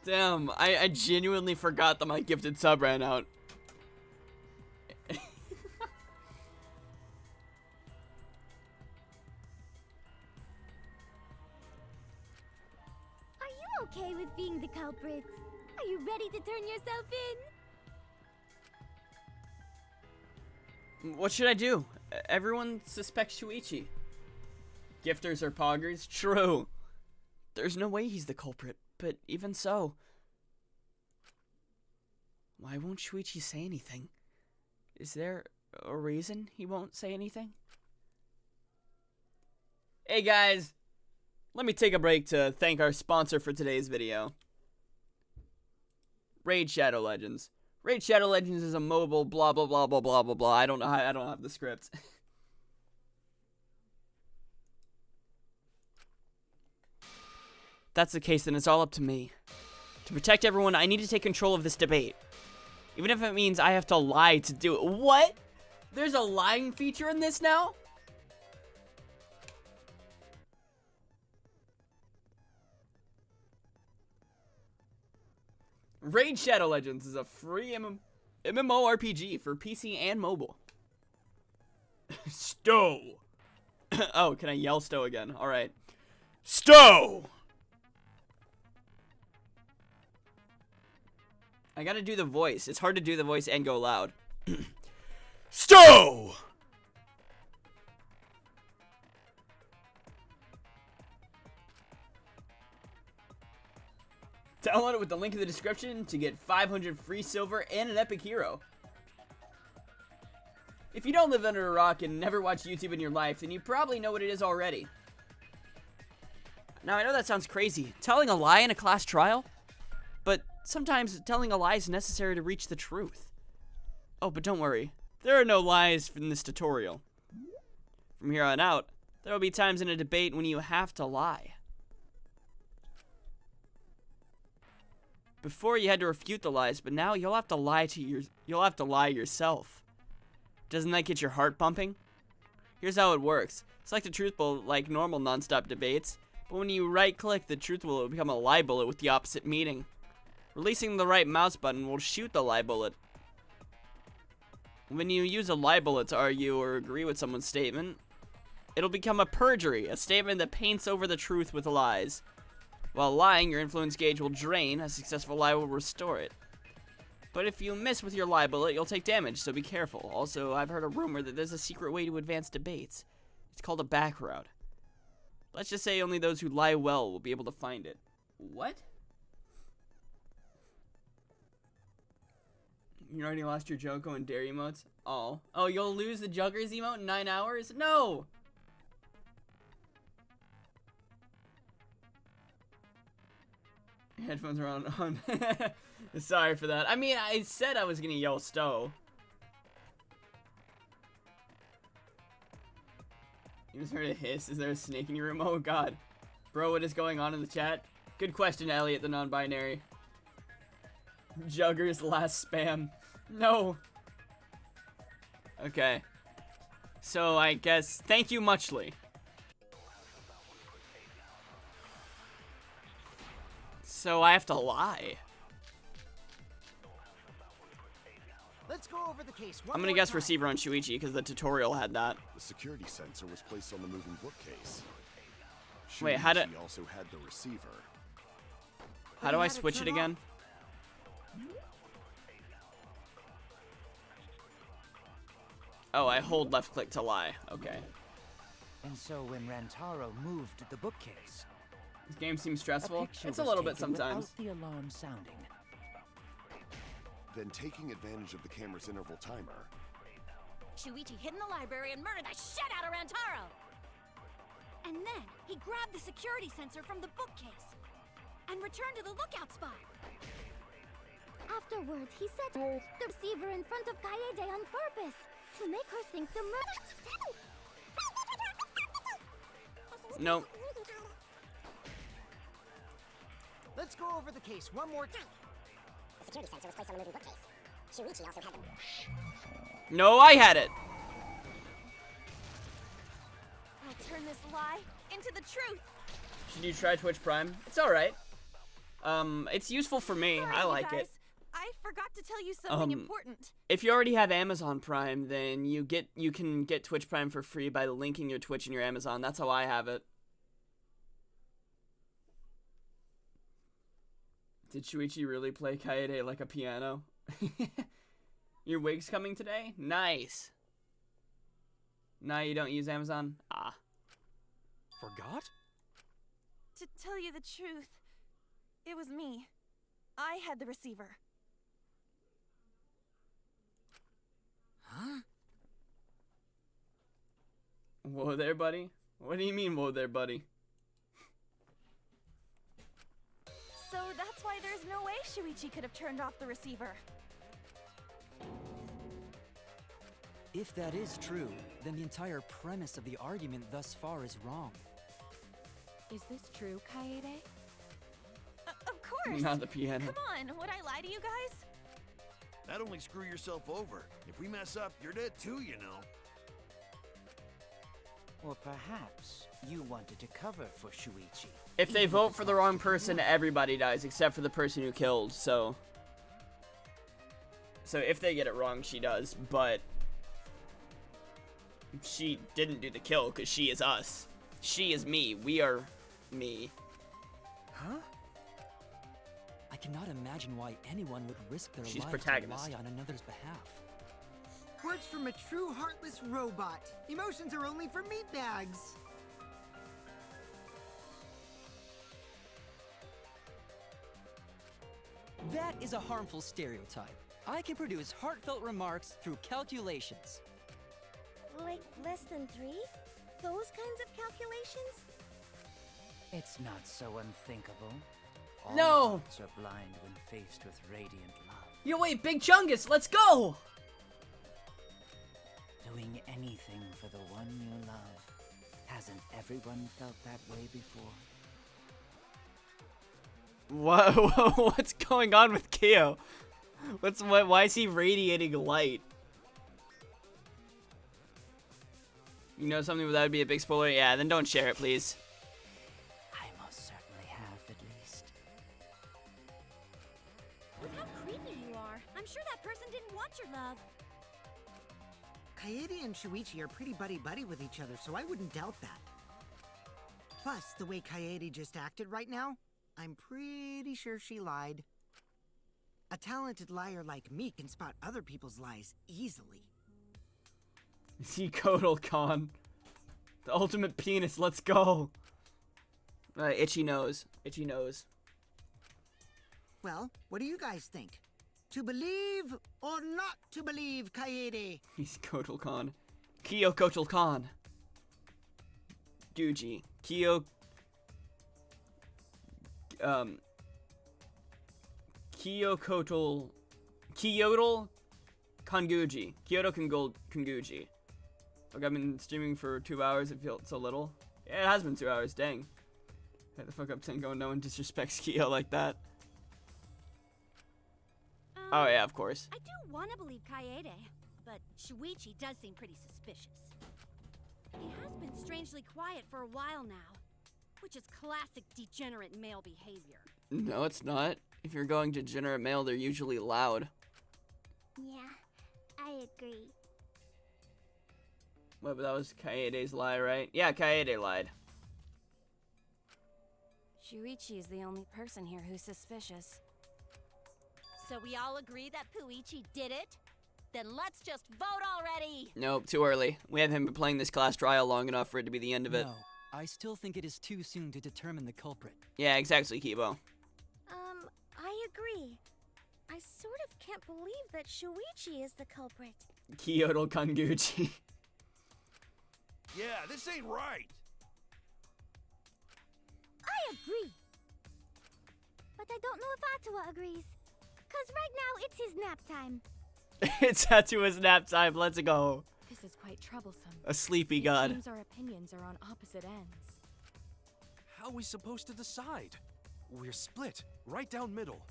Speaker 3: Damn, I genuinely forgot that my gifted sub ran out.
Speaker 9: Okay with being the culprit? Are you ready to turn yourself in?
Speaker 3: What should I do? Everyone suspects Shuichi. Gifters are poggers? True. There's no way he's the culprit, but even so. Why won't Shuichi say anything? Is there a reason he won't say anything? Hey guys! Let me take a break to thank our sponsor for today's video. Raid Shadow Legends. Raid Shadow Legends is a mobile blah blah blah blah blah blah blah. I don't have the script. If that's the case, then it's all up to me. To protect everyone, I need to take control of this debate. Even if it means I have to lie to do it. What? There's a lying feature in this now? Raid Shadow Legends is a free MMORPG for PC and mobile. Stow. Oh, can I yell Stow again? Alright. Stow! I gotta do the voice. It's hard to do the voice and go loud. Stow! Download it with the link in the description to get 500 free silver and an epic hero. If you don't live under a rock and never watch YouTube in your life, then you probably know what it is already. Now, I know that sounds crazy, telling a lie in a class trial, but sometimes telling a lie is necessary to reach the truth. Oh, but don't worry, there are no lies in this tutorial. From here on out, there will be times in a debate when you have to lie. Before you had to refute the lies, but now you'll have to lie yourself. Doesn't that get your heart pumping? Here's how it works. Select a truth bullet like normal non-stop debates, but when you right-click, the truth bullet will become a lie bullet with the opposite meaning. Releasing the right mouse button will shoot the lie bullet. When you use a lie bullet to argue or agree with someone's statement, it'll become a perjury, a statement that paints over the truth with lies. While lying, your influence gauge will drain, a successful lie will restore it. But if you miss with your lie bullet, you'll take damage, so be careful. Also, I've heard a rumor that there's a secret way to advance debates. It's called a back route. Let's just say only those who lie well will be able to find it. What? You already lost your Joko and Dare emotes? Oh. Oh, you'll lose the Juggers emote in 9 hours? No! Headphones are on. Sorry for that. I mean, I said I was gonna yell Stow. You just heard a hiss. Is there a snake in your room? Oh god. Bro, what is going on in the chat? Good question, Elliot, the non-binary. Juggers last spam. No. Okay. So I guess thank you muchly. So I have to lie.
Speaker 4: Let's go over the case one
Speaker 3: I'm gonna
Speaker 4: more
Speaker 3: guess
Speaker 4: time.
Speaker 3: receiver on Shuichi because the tutorial had that.
Speaker 5: The security sensor was placed on the moving bookcase.
Speaker 3: Wait, how do-
Speaker 5: Shuichi also had the receiver.
Speaker 3: How do I switch it again? Oh, I hold left click to lie. Okay.
Speaker 8: And so when Rantaro moved the bookcase,
Speaker 3: This game seems stressful.
Speaker 8: picture
Speaker 3: It's a
Speaker 8: was
Speaker 3: little bit
Speaker 8: taken
Speaker 3: sometimes.
Speaker 8: without the alarm sounding.
Speaker 5: Then, taking advantage of the camera's interval timer,
Speaker 7: Shuichi hid in the library and murdered the shit out of Rantaro! And then he grabbed the security sensor from the bookcase and returned to the lookout spot.
Speaker 9: Afterwards, he set the receiver in front of Kaede on purpose to make her think the murder.
Speaker 3: Nope.
Speaker 4: Let's go over the case one more time.
Speaker 12: The security sensor was placed on the moving bookcase. Shuichi also had the...
Speaker 3: No, I had it.
Speaker 7: I'll turn this lie into the truth.
Speaker 3: Should you try Twitch Prime? It's all right. It's useful for me.
Speaker 7: Sorry,
Speaker 3: I
Speaker 7: you
Speaker 3: like
Speaker 7: guys.
Speaker 3: it.
Speaker 7: I forgot to tell you something
Speaker 3: Um,
Speaker 7: important.
Speaker 3: If you already have Amazon Prime, then you can get Twitch Prime for free by linking your Twitch and your Amazon. That's how I have it. Did Shuichi really play Kaede like a piano? Your wig's coming today? Nice. Now you don't use Amazon? Ah.
Speaker 6: Forgot?
Speaker 18: To tell you the truth, it was me. I had the receiver.
Speaker 4: Huh?
Speaker 3: Whoa there, buddy? What do you mean, whoa there, buddy?
Speaker 18: So that's why there's no way Shuichi could have turned off the receiver.
Speaker 14: If that is true, then the entire premise of the argument thus far is wrong.
Speaker 11: Is this true, Kaede?
Speaker 18: Of course!
Speaker 3: Not the piano.
Speaker 18: Come on, would I lie to you guys?
Speaker 5: that'd only screw yourself over. If we mess up, you're dead too, you know.
Speaker 8: Or perhaps you wanted to cover for Shuichi.
Speaker 3: If they vote for the wrong person, everybody dies except for the person who killed, so if they get it wrong, she does, but she didn't do the kill because she is us. She is me. We are me.
Speaker 14: Huh? I cannot imagine why anyone would risk their
Speaker 3: She's
Speaker 14: lives
Speaker 3: protagonist.
Speaker 14: to lie on another's behalf.
Speaker 4: Words from a true heartless robot. Emotions are only for meatbags.
Speaker 14: That is a harmful stereotype. I can produce heartfelt remarks through calculations.
Speaker 9: Like less than 3? Those kinds of calculations?
Speaker 8: It's not so unthinkable. All
Speaker 3: No!
Speaker 8: hearts are blind when faced with radiant love.
Speaker 3: Yo, wait, Big Chungus, let's go!
Speaker 8: Doing anything for the one you love. Hasn't everyone felt that way before?
Speaker 3: Whoa, what's going on with Kyo? Why is he radiating light? You know something that would be a big spoiler? Yeah, then don't share it, please.
Speaker 8: I most certainly have, at least.
Speaker 7: Look how creepy you are. I'm sure that person didn't want your love.
Speaker 4: Kaede and Shuichi are pretty buddy-buddy with each other, so I wouldn't doubt that. Plus, the way Kaede just acted right now, I'm pretty sure she lied. A talented liar like me can spot other people's lies easily.
Speaker 3: See Kotal Khan. The ultimate penis, let's go. Itchy nose. Itchy nose.
Speaker 4: Well, what do you guys think? To believe or not to believe, Kaede?
Speaker 3: He's Kotal Khan. Kyo Kotal Khan. Guji. Kyo. Kyo Kotal. Kyoto Konguji. Kyoto Konguji. Look, I've been streaming for 2 hours. It feels so little. Yeah, it has been 2 hours. Dang. Hit the fuck up, Tengo. No one disrespects Kyo like that. Oh, yeah, of course.
Speaker 7: I do want to believe Kaede, but Shuichi does seem pretty suspicious. He has been strangely quiet for a while now, which is classic degenerate male behavior.
Speaker 3: No, it's not. If you're going degenerate male, they're usually loud.
Speaker 9: Yeah, I agree.
Speaker 3: Wait, but that was Kaede's lie, right? Yeah, Kaede lied.
Speaker 11: Shuichi is the only person here who's suspicious.
Speaker 7: So we all agree that Puichi did it? Then let's just vote already!
Speaker 3: Nope, too early. We haven't been playing this class trial long enough for it to be the end of it.
Speaker 14: No, I still think it is too soon to determine the culprit.
Speaker 3: Yeah, exactly, Kibo.
Speaker 9: I agree. I sort of can't believe that Shuichi is the culprit.
Speaker 3: Kyoto Kanguchi.
Speaker 5: Yeah, this ain't right.
Speaker 9: I agree. But I don't know if Atua agrees. 'Cause right now it's his nap time.
Speaker 3: It's Hatua's nap time, let's go.
Speaker 11: This is quite troublesome.
Speaker 3: A sleepy
Speaker 11: It
Speaker 3: god.
Speaker 11: seems our opinions are on opposite ends.
Speaker 6: How are we supposed to decide? We're split, right down middle.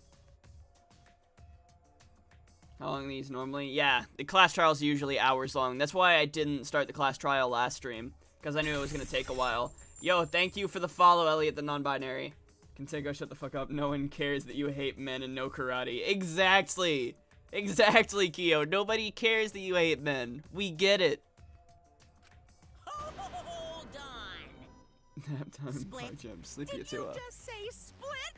Speaker 3: How long are these normally? Yeah, the class trials are usually hours long. That's why I didn't start the class trial last stream, because I knew it was going to take a while. Yo, thank you for the follow, Elliot the non-binary. Kentego, shut the fuck up. No one cares that you hate men and no karate. Exactly. Exactly, Kyo. Nobody cares that you hate men. We get it.
Speaker 1: Hold on.
Speaker 3: Nap time,
Speaker 1: Split?
Speaker 3: jump, sleepy
Speaker 1: Did you
Speaker 3: Atua.
Speaker 1: just say split?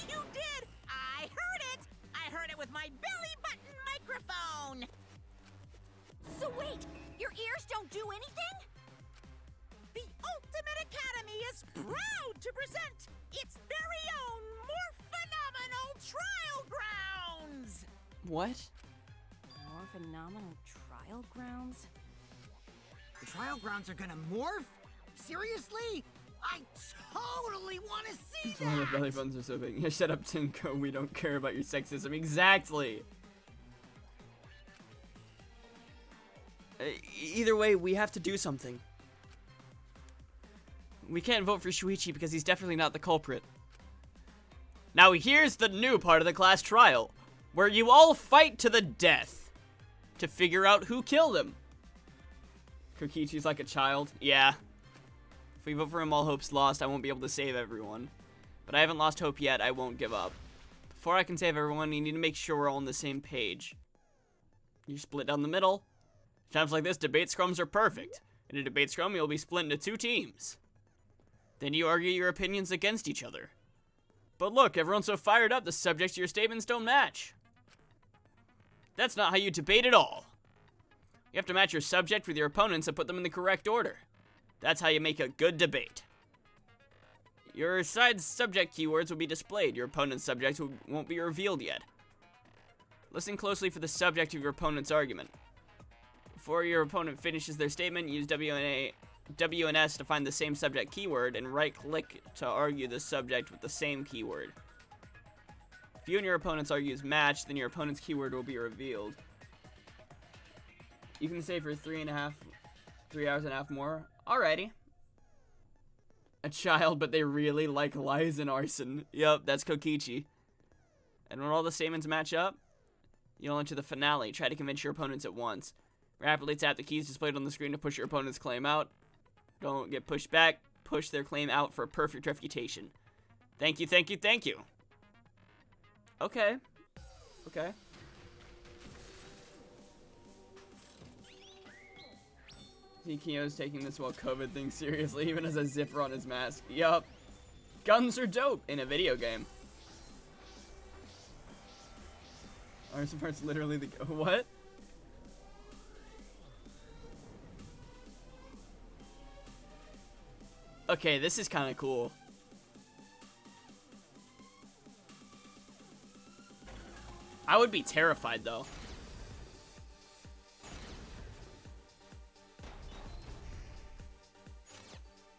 Speaker 1: You did! I heard it! I heard it with my belly button microphone!
Speaker 7: So wait, your ears don't do anything?
Speaker 1: The Ultimate Academy is proud to present its very own more phenomenal trial grounds!
Speaker 3: What?
Speaker 11: More phenomenal trial grounds?
Speaker 4: The trial grounds are gonna morph? Seriously? I totally want to see
Speaker 3: Oh, the
Speaker 4: that!
Speaker 3: belly buttons are so big. Yeah, shut up, Tinko. We don't care about your sexism. Exactly. Either way, we have to do something. We can't vote for Shuichi because he's definitely not the culprit. Now here's the new part of the class trial, where you all fight to the death to figure out who killed him. Kokichi's like a child. Yeah. If we vote for him, all hope's lost. I won't be able to save everyone. But I haven't lost hope yet. I won't give up. Before I can save everyone, you need to make sure we're all on the same page. You're split down the middle. Times like this, debate scrums are perfect. In a debate scrum, you'll be split into 2 teams. Then you argue your opinions against each other. But look, everyone's so fired up, the subjects to your statements don't match. That's not how you debate at all. You have to match your subject with your opponents and put them in the correct order. That's how you make a good debate. Your side's subject keywords will be displayed. Your opponent's subject won't be revealed yet. Listen closely for the subject of your opponent's argument. Before your opponent finishes their statement, use W and S to find the same subject keyword and right-click to argue the subject with the same keyword. If you and your opponent's argues match, then your opponent's keyword will be revealed. You can stay for 3 hours and a half more. Alrighty. A child, but they really like lies and arson. Yup, that's Kokichi. And when all the statements match up, you'll enter the finale. Try to convince your opponents at once. Rapidly tap the keys displayed on the screen to push your opponent's claim out. Don't get pushed back. Push their claim out for a perfect refutation. Thank you, thank you, thank you. Okay. Okay. Kyo's taking this whole COVID thing seriously, even as a zipper on his mask. Yup. Guns are dope in a video game. Arson part's literally the... What? Okay, this is kind of cool. I would be terrified, though.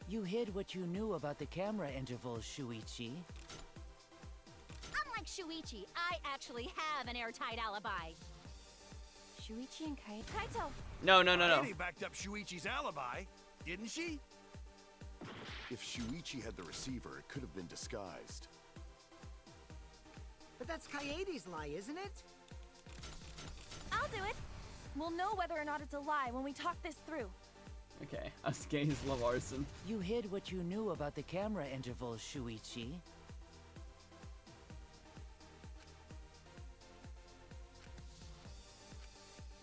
Speaker 8: You hid what you knew about the camera intervals, Shuichi.
Speaker 7: Unlike Shuichi, I actually have an airtight alibi.
Speaker 11: Shuichi and
Speaker 7: Kaito.
Speaker 3: No.
Speaker 5: Kaede backed up Shuichi's alibi, didn't she? If Shuichi had the receiver, it could have been disguised.
Speaker 4: But that's Kaede's lie, isn't it?
Speaker 18: I'll do it. We'll know whether or not it's a lie when we talk this through.
Speaker 3: Okay, us gays love arson.
Speaker 8: You hid what you knew about the camera intervals, Shuichi.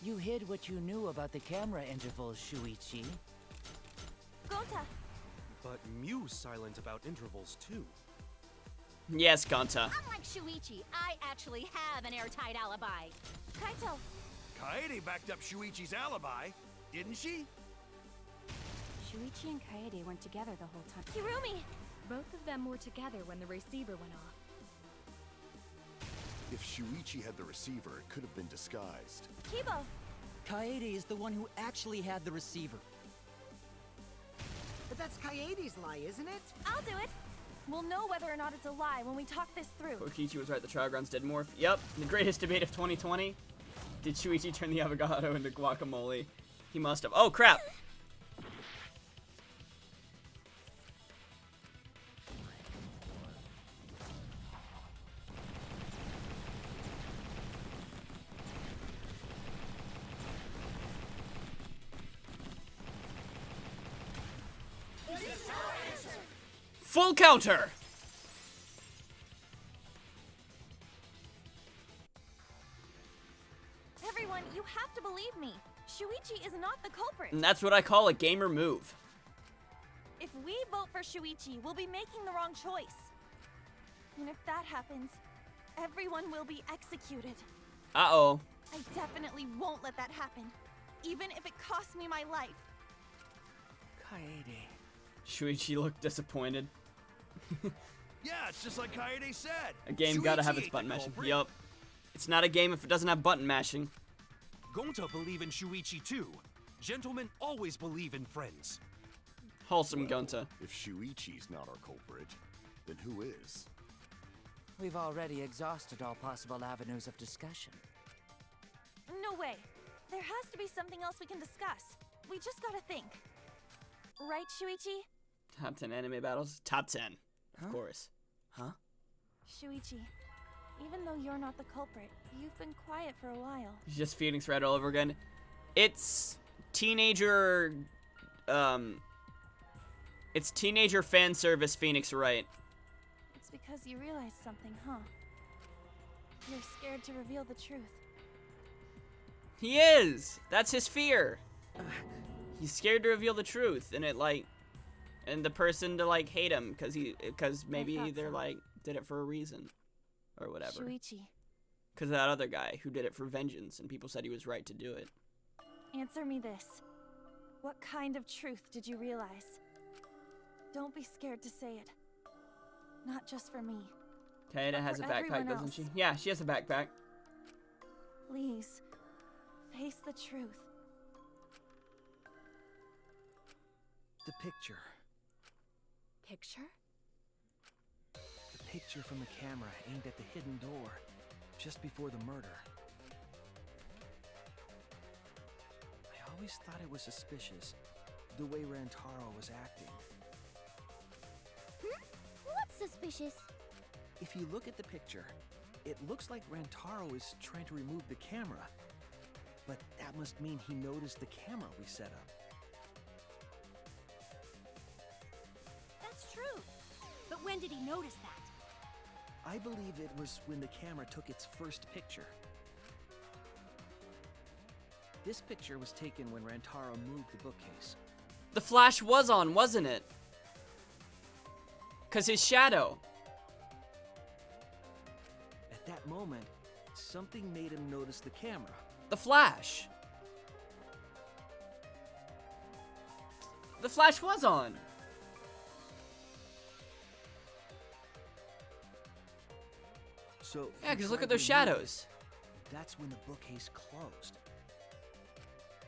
Speaker 8: You hid what you knew about the camera intervals, Shuichi.
Speaker 18: Gonta,
Speaker 6: But Mew's silent about intervals too.
Speaker 3: Yes, Gonta.
Speaker 7: Unlike Shuichi, I actually have an airtight alibi.
Speaker 18: Kaito,
Speaker 5: Kaede backed up Shuichi's alibi, didn't she?
Speaker 11: Shuichi and Kaede weren't together the whole time.
Speaker 18: Hirumi,
Speaker 11: Both of them were together when the receiver went off.
Speaker 5: If Shuichi had the receiver, it could have been disguised.
Speaker 18: Kibo,
Speaker 14: Kaede is the one who actually had the receiver.
Speaker 4: But that's Kaede's lie, isn't it?
Speaker 18: I'll do it. We'll know whether or not it's a lie when we talk this through.
Speaker 3: Kokichi was right, the trial grounds did morph. Yep, the greatest debate of 2020. Did Shuichi turn the avocado into guacamole? He must have. Oh, crap! Full counter!
Speaker 18: Everyone, you have to believe me. Shuichi is not the culprit.
Speaker 3: And that's what I call a gamer move.
Speaker 18: If we vote for Shuichi, we'll be making the wrong choice. And if that happens, everyone will be executed.
Speaker 3: Uh-oh.
Speaker 18: I definitely won't let that happen, even if it costs me my life.
Speaker 8: Kaede.
Speaker 3: Shuichi looked disappointed.
Speaker 5: Yeah, it's just like Kaede said.
Speaker 3: A game
Speaker 5: Shuichi
Speaker 3: gotta have its
Speaker 5: ain't
Speaker 3: button
Speaker 5: the
Speaker 3: mashing.
Speaker 5: culprit.
Speaker 3: Yup. It's not a game if it doesn't have button mashing.
Speaker 6: Gonta believe in Shuichi too. Gentlemen always believe in friends.
Speaker 3: Wholesome Gonta.
Speaker 5: If Shuichi's not our culprit, then who is?
Speaker 8: We've already exhausted all possible avenues of discussion.
Speaker 18: No way. There has to be something else we can discuss. We just gotta think. Right, Shuichi?
Speaker 3: Top 10 anime battles? Top 10. Of course. Huh?
Speaker 18: Shuichi, even though you're not the culprit, you've been quiet for a while.
Speaker 3: It's just Phoenix Red all over again. It's teenager... It's teenager fan service Phoenix Wright.
Speaker 18: It's because you realized something, huh? You're scared to reveal the truth.
Speaker 3: He is! That's his fear! He's scared to reveal the truth, and and the person to, hate him, because maybe they're, did it for a reason. Or whatever.
Speaker 18: Shuichi,
Speaker 3: Because of that other guy who did it for vengeance, and people said he was right to do it.
Speaker 18: answer me this. What kind of truth did you realize? Don't be scared to say it. Not just for me.
Speaker 3: Kaede has a
Speaker 18: for
Speaker 3: backpack,
Speaker 18: everyone
Speaker 3: doesn't
Speaker 18: else.
Speaker 3: she? Yeah, she has a backpack.
Speaker 18: Please, face the truth.
Speaker 10: The picture.
Speaker 11: Picture?
Speaker 10: The picture from the camera aimed at the hidden door, just before the murder. I always thought it was suspicious, the way Rantaro was acting.
Speaker 9: What's suspicious?
Speaker 10: If you look at the picture, it looks like Rantaro is trying to remove the camera. But that must mean he noticed the camera we set up.
Speaker 7: That's true. But when did he notice that?
Speaker 10: I believe it was when the camera took its first picture. This picture was taken when Rantaro moved the bookcase.
Speaker 3: The flash was on, wasn't it? Because his shadow.
Speaker 10: At that moment, something made him notice the camera.
Speaker 3: The flash. The flash was on.
Speaker 10: So
Speaker 3: Yeah,
Speaker 10: he
Speaker 3: because look
Speaker 10: tried
Speaker 3: at those
Speaker 10: to remove it.
Speaker 3: shadows.
Speaker 10: That's when the bookcase closed.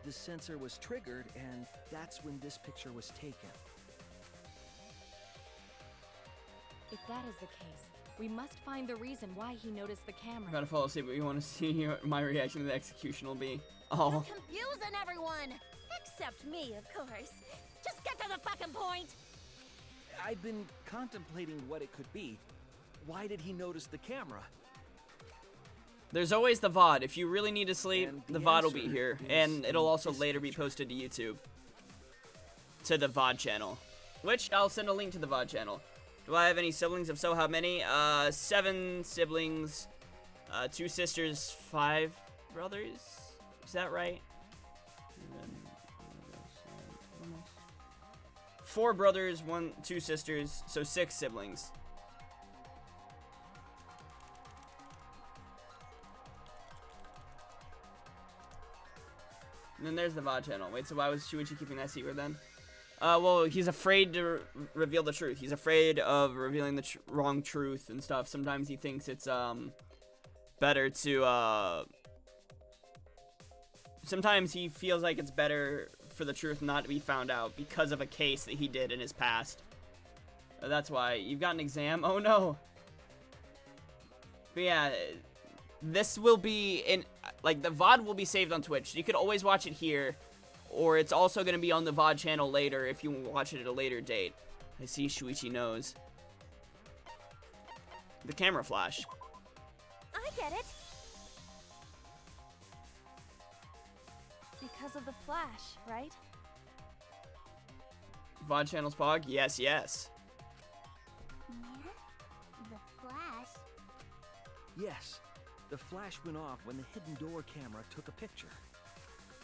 Speaker 10: The sensor was triggered, and that's when this picture was taken.
Speaker 11: If that is the case, we must find the reason why he noticed the camera.
Speaker 3: I gotta fall asleep, but you want to see what my reaction to the execution will be. Oh.
Speaker 7: Confusing everyone! Except me, of course. Just get to the fucking point!
Speaker 10: I've been contemplating what it could be. Why did he notice the camera?
Speaker 3: There's always the VOD. If you really need to sleep,
Speaker 10: And
Speaker 3: the
Speaker 10: the
Speaker 3: VOD will be
Speaker 10: answer
Speaker 3: here.
Speaker 10: is
Speaker 3: And it'll
Speaker 10: in
Speaker 3: also
Speaker 10: this
Speaker 3: later be posted to YouTube. To the VOD channel. Which, I'll send a link to the VOD channel. Do I have any siblings? If so, how many? 7 siblings. 2 sisters, 5 brothers? Is that right? 4 brothers, 2 sisters, so 6 siblings. And then there's the VOD channel. Wait, so why was Shuichi keeping that secret then? Well, he's afraid to reveal the truth. He's afraid of revealing the wrong truth and stuff. Sometimes he thinks it's better to sometimes he feels like it's better for the truth not to be found out because of a case that he did in his past. That's why. You've got an exam? Oh no. But yeah, this will be in, like, the VOD will be saved on Twitch. So you could always watch it here, or it's also going to be on the VOD channel later if you watch it at a later date. I see Shuichi knows. The camera flash.
Speaker 18: I get it. Because of the flash, right?
Speaker 3: VOD channel's Pog? Yes, yes.
Speaker 9: Yeah? The flash?
Speaker 10: Yes. The flash went off when the hidden door camera took a picture.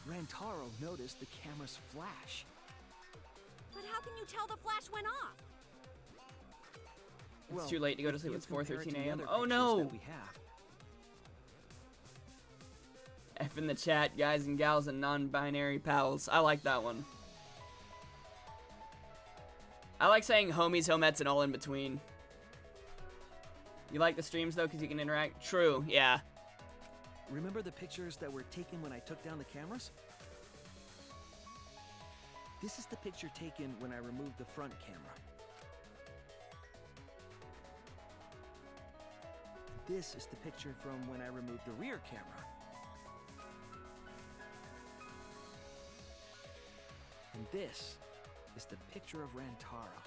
Speaker 10: Rantaro noticed the camera's flash.
Speaker 7: But how can you tell the flash went off?
Speaker 3: It's too late to go to sleep. It's 4:13 a.m. Oh
Speaker 10: Oh
Speaker 3: no!
Speaker 10: we have.
Speaker 3: F in the chat, guys and gals and non-binary pals. I like that one. I like saying homies, homettes, and all in between. You like the streams though, because you can interact? True, yeah.
Speaker 10: Remember the pictures that were taken when I took down the cameras? This is the picture taken when I removed the front camera. This is the picture from when I removed the rear camera. And this is the picture of Rantaro.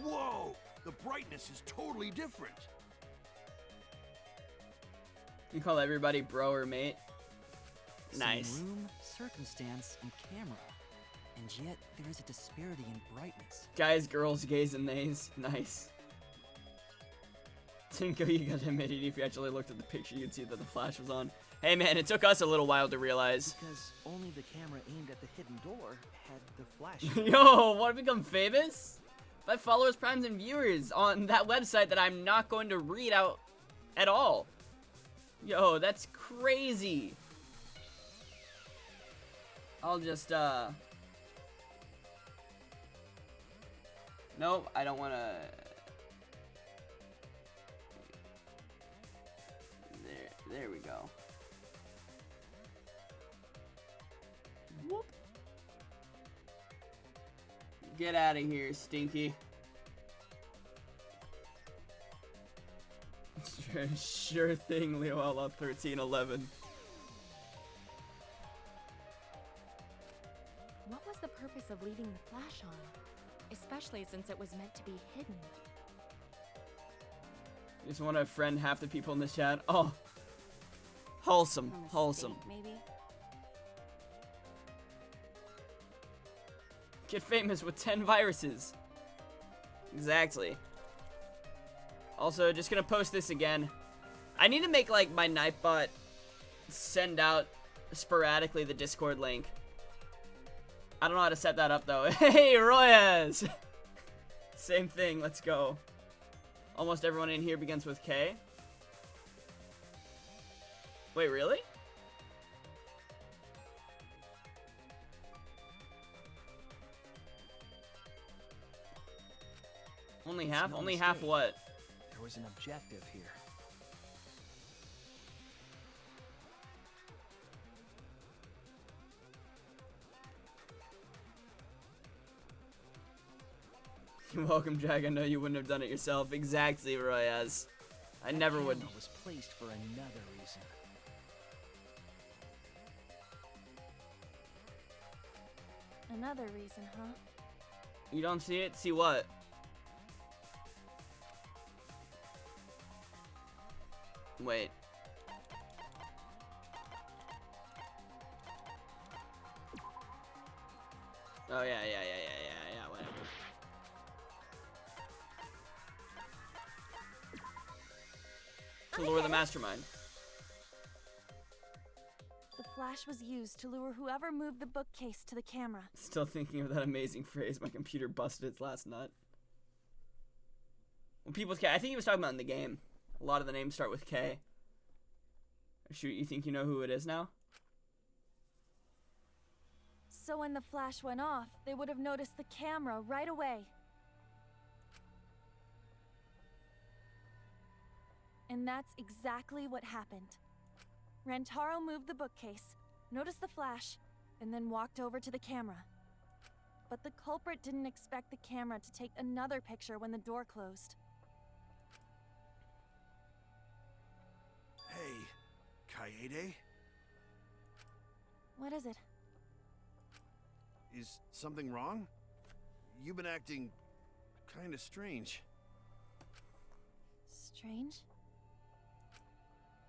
Speaker 5: Whoa! The brightness is totally different.
Speaker 3: You call everybody bro or mate? Nice.
Speaker 14: Same room, circumstance, and camera. And yet, there is a disparity in brightness.
Speaker 3: Guys, girls, gays, and nays. Nice. Tinko, you gotta admit it. If you actually looked at the picture, you'd see that the flash was on. Hey man, it took us a little while to realize.
Speaker 10: Because only the camera aimed at the hidden door had the flash.
Speaker 3: Yo, want to become famous? 5 followers, primes, and viewers on that website that I'm not going to read out at all. Yo, that's crazy. I'll just, nope, I don't want to. There we go. Whoop. Get out of here, Stinky. Sure thing, Leo Outlaw 1311.
Speaker 11: What was the purpose of leaving the flash on? Especially since it was meant to be hidden.
Speaker 3: You just want to friend half the people in this chat? Oh. Wholesome. Wholesome.
Speaker 7: Maybe.
Speaker 3: Get famous with 10 viruses. Exactly. Also, just gonna post this again. I need to make, like, my Nightbot send out sporadically the Discord link. I don't know how to set that up, though. Hey, Royaz! Same thing, let's go. Almost everyone in here begins with K. Wait, really? Only half? Only half what?
Speaker 10: There was an objective here.
Speaker 3: You're welcome, Jag. I know you wouldn't have done it yourself. Exactly, Royaz. I never would.
Speaker 10: Was placed for another reason.
Speaker 18: Another reason, huh?
Speaker 3: You don't see it? See what? Wait. Oh, yeah, whatever. To lure the mastermind.
Speaker 18: The flash was used to lure whoever moved the bookcase to the camera.
Speaker 3: Still thinking of that amazing phrase, my computer busted its last nut. When people's K, I think he was talking about in the game. A lot of the names start with K. Shoot, you think you know who it is now?
Speaker 18: So when the flash went off, they would have noticed the camera right away. And that's exactly what happened. Rantaro moved the bookcase, noticed the flash, and then walked over to the camera. But the culprit didn't expect the camera to take another picture when the door closed.
Speaker 5: Hey, Kaede?
Speaker 18: What is it?
Speaker 5: Is something wrong? You've been acting kinda strange.
Speaker 18: Strange?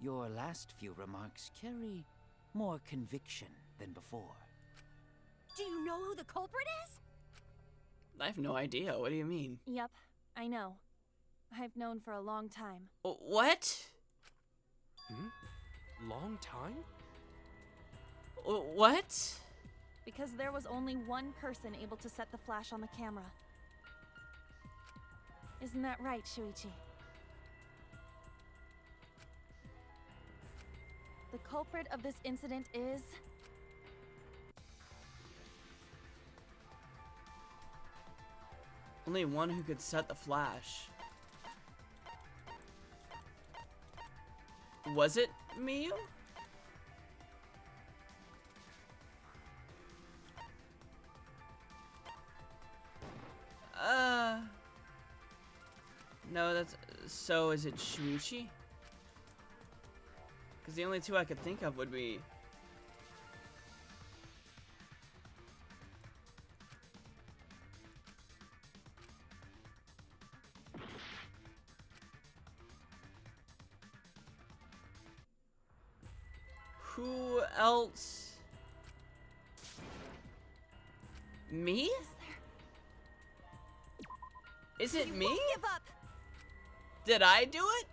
Speaker 8: Your last few remarks carry more conviction than before.
Speaker 7: Do you know who the culprit is?
Speaker 3: I have no idea. What do you mean?
Speaker 18: Yep, I know. I've known for a long time.
Speaker 3: What?
Speaker 6: Long time?
Speaker 3: What?
Speaker 18: Because there was only one person able to set the flash on the camera. Isn't that right, Shuichi? The culprit of this incident is...
Speaker 3: Only one who could set the flash. Was it Miyu? No, that's... So, is it Shuichi? Because the only two I could think of would be... Who else? Me? Is it me?
Speaker 7: Give up.
Speaker 3: Did I do it?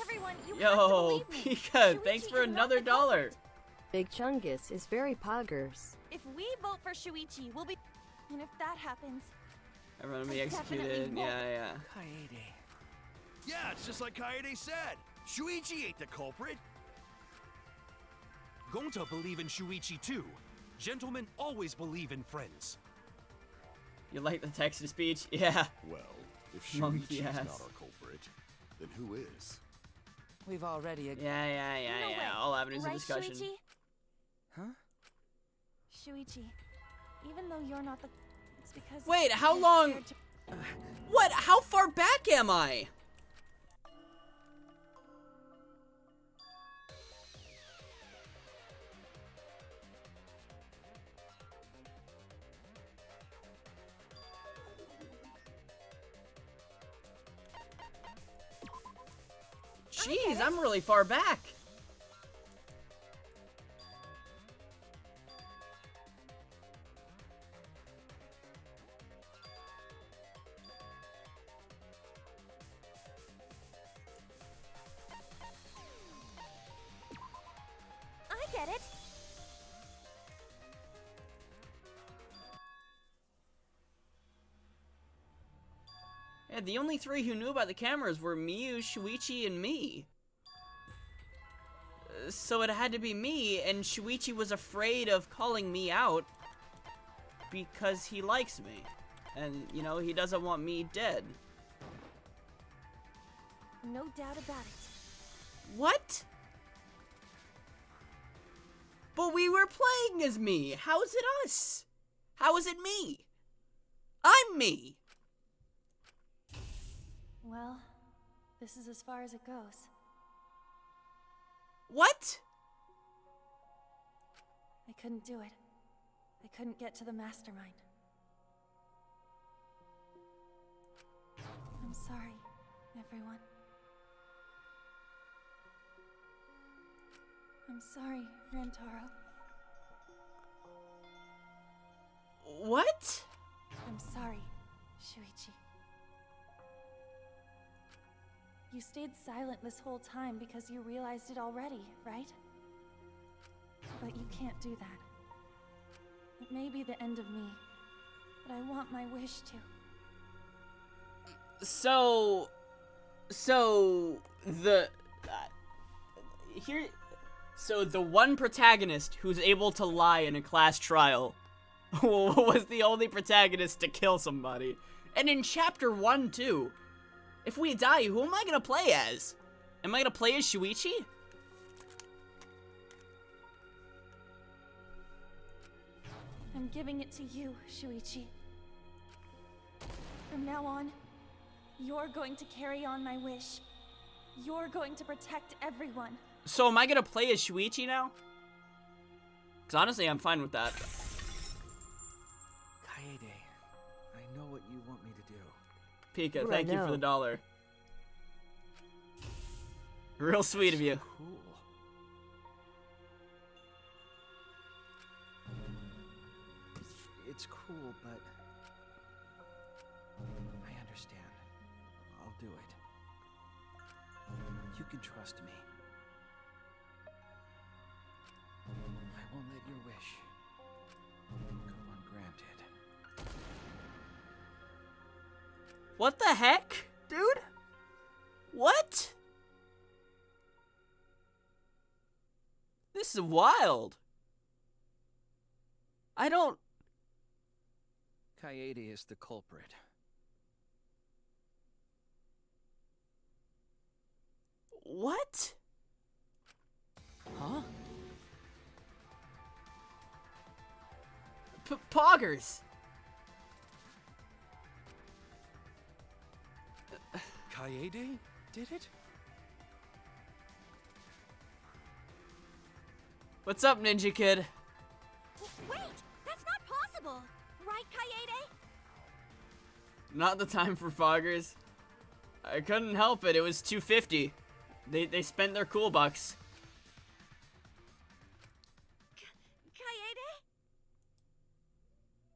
Speaker 18: Everyone, you have to
Speaker 3: Yo,
Speaker 18: believe me.
Speaker 3: Pika, thanks for another $1.
Speaker 17: Big Chungus is very poggers.
Speaker 18: If we vote for Shuichi, we'll be... And if that happens...
Speaker 3: Everyone will be
Speaker 18: I definitely
Speaker 3: executed.
Speaker 18: won't.
Speaker 3: Yeah.
Speaker 10: Kaede.
Speaker 5: Yeah, it's just like Kaede said. Shuichi ain't the culprit.
Speaker 6: Gonta believe in Shuichi too. Gentlemen always believe in friends.
Speaker 3: You like the text-to-speech? Yeah.
Speaker 5: Well, if
Speaker 3: Monkey
Speaker 5: Shuichi's
Speaker 3: ass.
Speaker 5: not our culprit, then who is?
Speaker 8: We've already...
Speaker 3: Yeah.
Speaker 18: No way.
Speaker 3: All avenues
Speaker 18: Right,
Speaker 3: of discussion.
Speaker 18: Shuichi?
Speaker 8: Huh?
Speaker 18: Shuichi, even though you're not the... It's because...
Speaker 3: Wait, how
Speaker 18: you're
Speaker 3: long...
Speaker 18: scared to-
Speaker 3: What? How far back am I? Jeez, I'm really far back.
Speaker 18: I get it.
Speaker 3: Yeah, the only three who knew about the cameras were Miyu, Shuichi, and me. So it had to be me, and Shuichi was afraid of calling me out because he likes me. And, you know, he doesn't want me dead.
Speaker 18: No doubt about it.
Speaker 3: What? But we were playing as me. How is it us? How is it me? I'm me.
Speaker 18: Well, this is as far as it goes.
Speaker 3: What?
Speaker 18: I couldn't do it. I couldn't get to the mastermind. I'm sorry, everyone. I'm sorry, Rantaro.
Speaker 3: What?
Speaker 18: I'm sorry, Shuichi. You stayed silent this whole time because you realized it already, right? But you can't do that. It may be the end of me, but I want my wish to.
Speaker 3: So the one protagonist who's able to lie in a class trial was the only protagonist to kill somebody. And in chapter 1 too. If we die, who am I gonna play as? Am I gonna play as Shuichi?
Speaker 18: I'm giving it to you, Shuichi. From now on, you're going to carry on my wish. You're going to protect everyone.
Speaker 3: So am I gonna play as Shuichi now? Because honestly, I'm fine with that.
Speaker 10: Kaede, I know what you want me to do.
Speaker 3: Pika,
Speaker 10: Right
Speaker 3: thank you for the $1. Real sweet of you.
Speaker 10: Cool. It's cool, but I understand. I'll do it. You can trust me. I won't let your wish go ungranted.
Speaker 3: What the heck, dude? What? This is wild. I don't...
Speaker 10: Kaede is the culprit.
Speaker 3: What?
Speaker 10: Huh?
Speaker 3: Poggers.
Speaker 6: Kaede did it?
Speaker 3: What's up, Ninja Kid?
Speaker 7: Wait, that's not possible. Right, Kaede?
Speaker 3: Not the time for foggers. I couldn't help it. It was $250. They spent their cool bucks.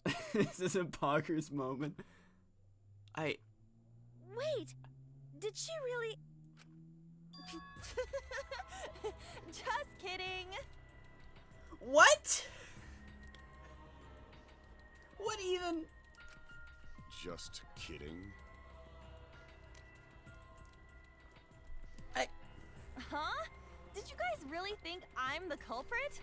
Speaker 7: Kaede?
Speaker 3: This is a poggers moment.
Speaker 18: Wait, did she really? Just kidding.
Speaker 3: What? What even?
Speaker 5: Just kidding.
Speaker 18: Huh? Did you guys really think I'm the culprit?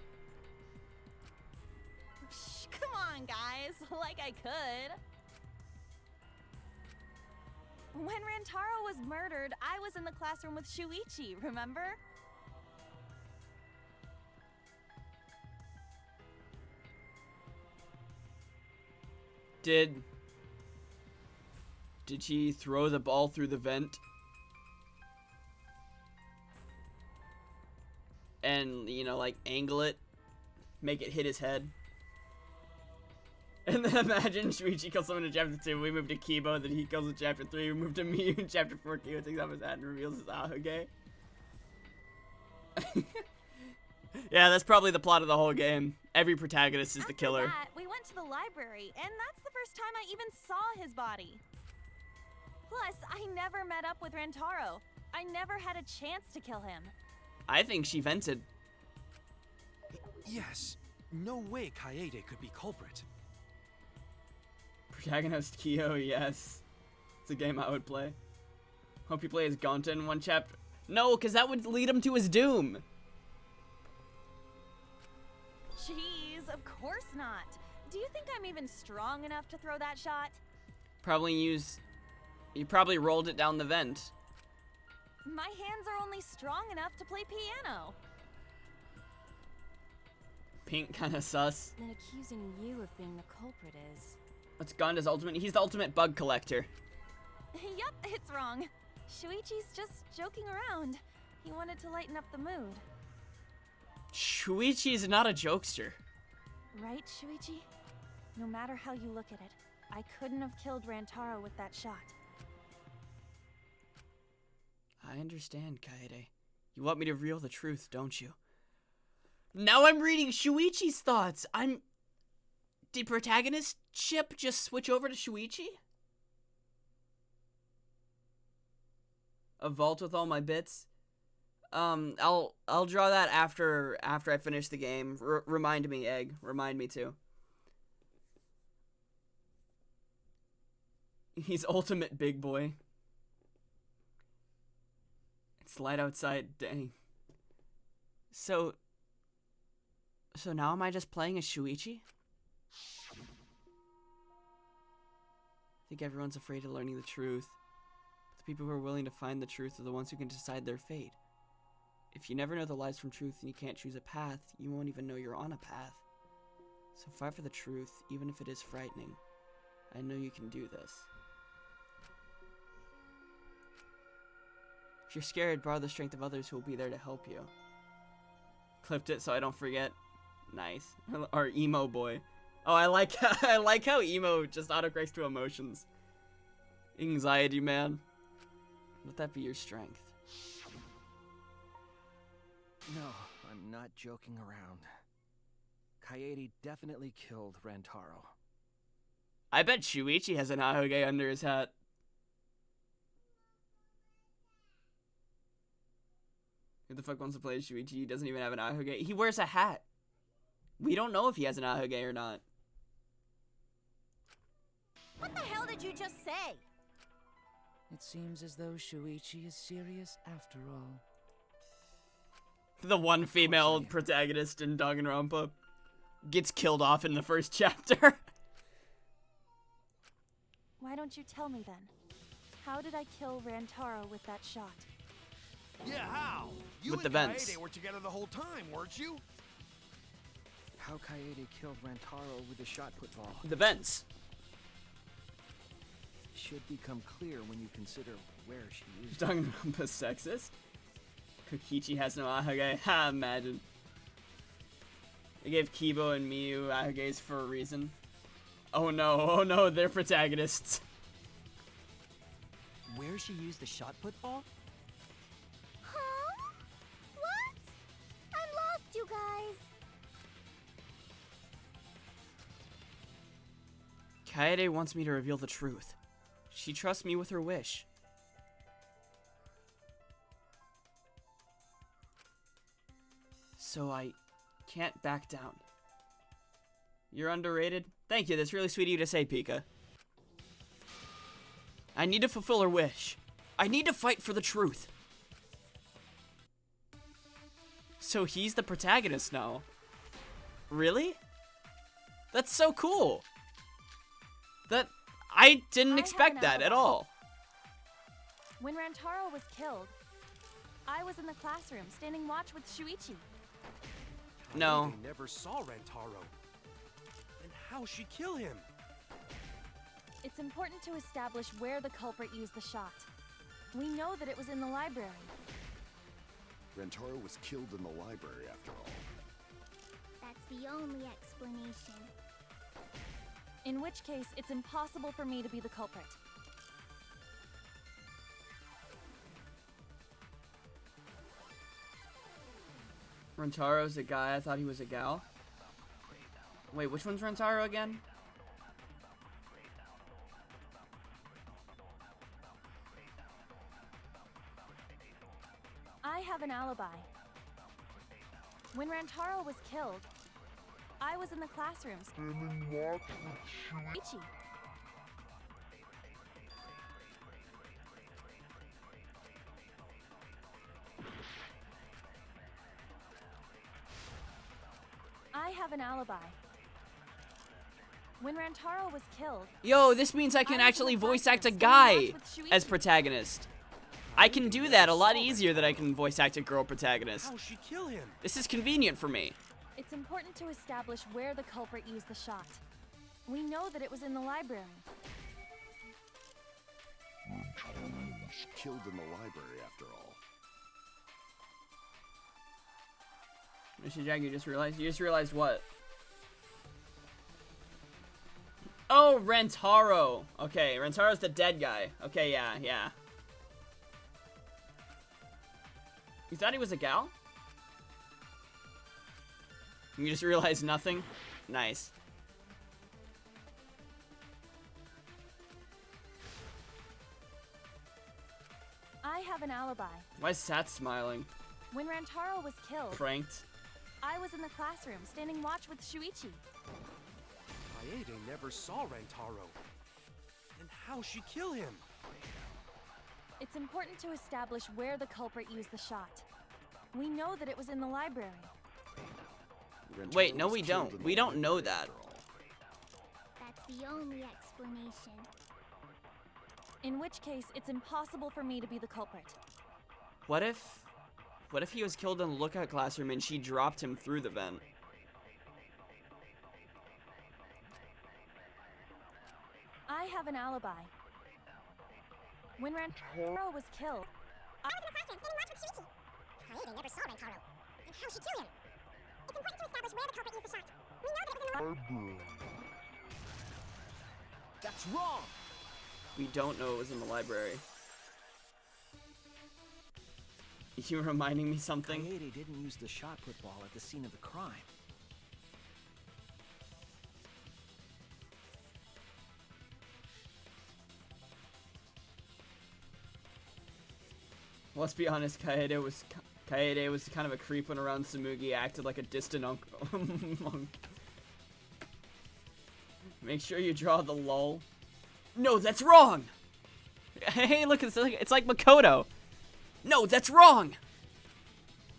Speaker 18: Psh, come on, guys. Like I could. When Rantaro was murdered, I was in the classroom with Shuichi, remember?
Speaker 3: Did he throw the ball through the vent? And, you know, like, angle it? Make it hit his head? And then imagine Shuichi kills someone in chapter 2, we move to Kibo, then he kills in chapter 3, we move to Miyu in chapter 4, Kibo takes off his hat and reveals his Ahuge. Yeah, that's probably the plot of the whole game. Every protagonist is the killer.
Speaker 18: After that, we went to the library, and that's the first time I even saw his body. Plus, I never met up with Rantaro. I never had a chance to kill him.
Speaker 3: I think she vented.
Speaker 6: Yes. No way Kaede could be culprit.
Speaker 3: Protagonist Kyo, yes. It's a game I would play. Hope you play as Gonta in one chapter. No, because that would lead him to his doom.
Speaker 18: Jeez, of course not. Do you think I'm even strong enough to throw that shot?
Speaker 3: You probably rolled it down the vent.
Speaker 18: My hands are only strong enough to play piano.
Speaker 3: Pink kinda sus.
Speaker 11: Then accusing you of being the culprit is...
Speaker 3: What's Gonda's ultimate? He's the ultimate bug collector.
Speaker 18: Yup, it's wrong. Shuichi's just joking around. He wanted to lighten up the mood.
Speaker 3: Shuichi's not a jokester.
Speaker 18: Right, Shuichi? No matter how you look at it, I couldn't have killed Rantaro with that shot.
Speaker 3: I understand, Kaede. You want me to reveal the truth, don't you? Now I'm reading Shuichi's thoughts. Did protagonist ship just switch over to Shuichi? A vault with all my bits. I'll draw that after I finish the game. Remind me, Egg. Remind me too. He's ultimate big boy. It's light outside. Dang. So now am I just playing as Shuichi? I think everyone's afraid of learning the truth. But the people who are willing to find the truth are the ones who can decide their fate. If you never know the lies from truth and you can't choose a path, you won't even know you're on a path. So fight for the truth, even if it is frightening. I know you can do this. If you're scared, borrow the strength of others who will be there to help you. Clipped it so I don't forget. Nice. Our emo boy. Oh, I like how emo just autocorrects to emotions. Anxiety, man. Let that be your strength.
Speaker 10: No, I'm not joking around. Kaede definitely killed Rantaro.
Speaker 3: I bet Shuichi has an Ahoge under his hat. Who the fuck wants to play as Shuichi? He doesn't even have an Ahoge. He wears a hat. We don't know if he has an Ahoge or not.
Speaker 7: What the hell did you just say?
Speaker 8: It seems as though Shuichi is serious after all.
Speaker 3: The one female protagonist in Danganronpa gets killed off in the first chapter.
Speaker 18: Why don't you tell me then? How did I kill Rantaro with that shot?
Speaker 5: Yeah, how? You
Speaker 3: With
Speaker 5: and
Speaker 3: the vents.
Speaker 5: Kaede were together the whole time, weren't you?
Speaker 10: How Kaede killed Rantaro with a shot put ball
Speaker 3: The vents.
Speaker 10: should become clear when you consider where she used it.
Speaker 3: Danganronpa sexist? Kokichi has no Ahoge. Ha, imagine. They gave Kibo and Miyu Ahoges for a reason. Oh no, they're protagonists.
Speaker 14: Where she used the shot put ball?
Speaker 9: Huh? What? I'm lost, you guys.
Speaker 3: Kaede wants me to reveal the truth. She trusts me with her wish. So I can't back down. You're underrated? Thank you, that's really sweet of you to say, Pika. I need to fulfill her wish. I need to fight for the truth. So he's the protagonist now. Really? That's so cool. I didn't expect that at all.
Speaker 18: When Rantaro was killed, I was in the classroom standing watch with Shuichi.
Speaker 3: No.
Speaker 6: They never saw Rantaro. Then how she kill him?
Speaker 18: It's important to establish where the culprit used the shot. We know that it was in the library.
Speaker 5: Rantaro was killed in the library after all.
Speaker 9: That's the only explanation.
Speaker 18: In which case, it's impossible for me to be the culprit.
Speaker 3: Rantaro's a guy. I thought he was a gal. Wait, which one's Rantaro again?
Speaker 18: I have an alibi. When Rantaro was killed, I was in the classrooms. Shuichi. I have an alibi. When Rantaro was killed,
Speaker 3: Yo, this means I can actually voice act a guy as protagonist. I can do that a lot easier than I can voice act a girl protagonist.
Speaker 6: How'd she kill him?
Speaker 3: This is convenient for me.
Speaker 18: it's important to establish where the culprit used the shot. We know that it was in the library.
Speaker 5: Rantaro was killed in the library after all.
Speaker 3: Mr. Jack, you just realized what? Oh, Rantaro. Okay, Rantaro's the dead guy. Okay, yeah. You thought he was a gal? You just realized nothing? Nice.
Speaker 18: I I have an alibi.
Speaker 3: Why is Sat smiling?
Speaker 18: When Rantaro was killed,
Speaker 3: Pranked.
Speaker 18: I was in the classroom, standing watch with Shuichi.
Speaker 6: Kaede never saw Rantaro. Then how'd she kill him?
Speaker 18: It's important to establish where the culprit used the shot. We know that it was in the library.
Speaker 3: Wait, no we don't. We don't know that.
Speaker 9: That's the only explanation.
Speaker 18: In which case, it's impossible for me to be the culprit.
Speaker 3: What if he was killed in the lookout classroom and she dropped him through the vent?
Speaker 18: I have an alibi. When Rantaro was killed,
Speaker 12: I was in the classroom, standing watch with Shuichi. Kaede never saw Rantaro. Then how'd she kill him? It's important to establish where the culprit used the shot. We know that it was in the library.
Speaker 10: That's wrong!
Speaker 3: We don't know it was in the library. You reminding me something?
Speaker 10: Kaede didn't use the shot put ball at the scene of the crime.
Speaker 3: Let's be honest, Kaede was kind of a creep when around Tsumugi, acted like a distant monk. Make sure you draw the lull. No, that's wrong! Hey, look, it's like Makoto. No, that's wrong!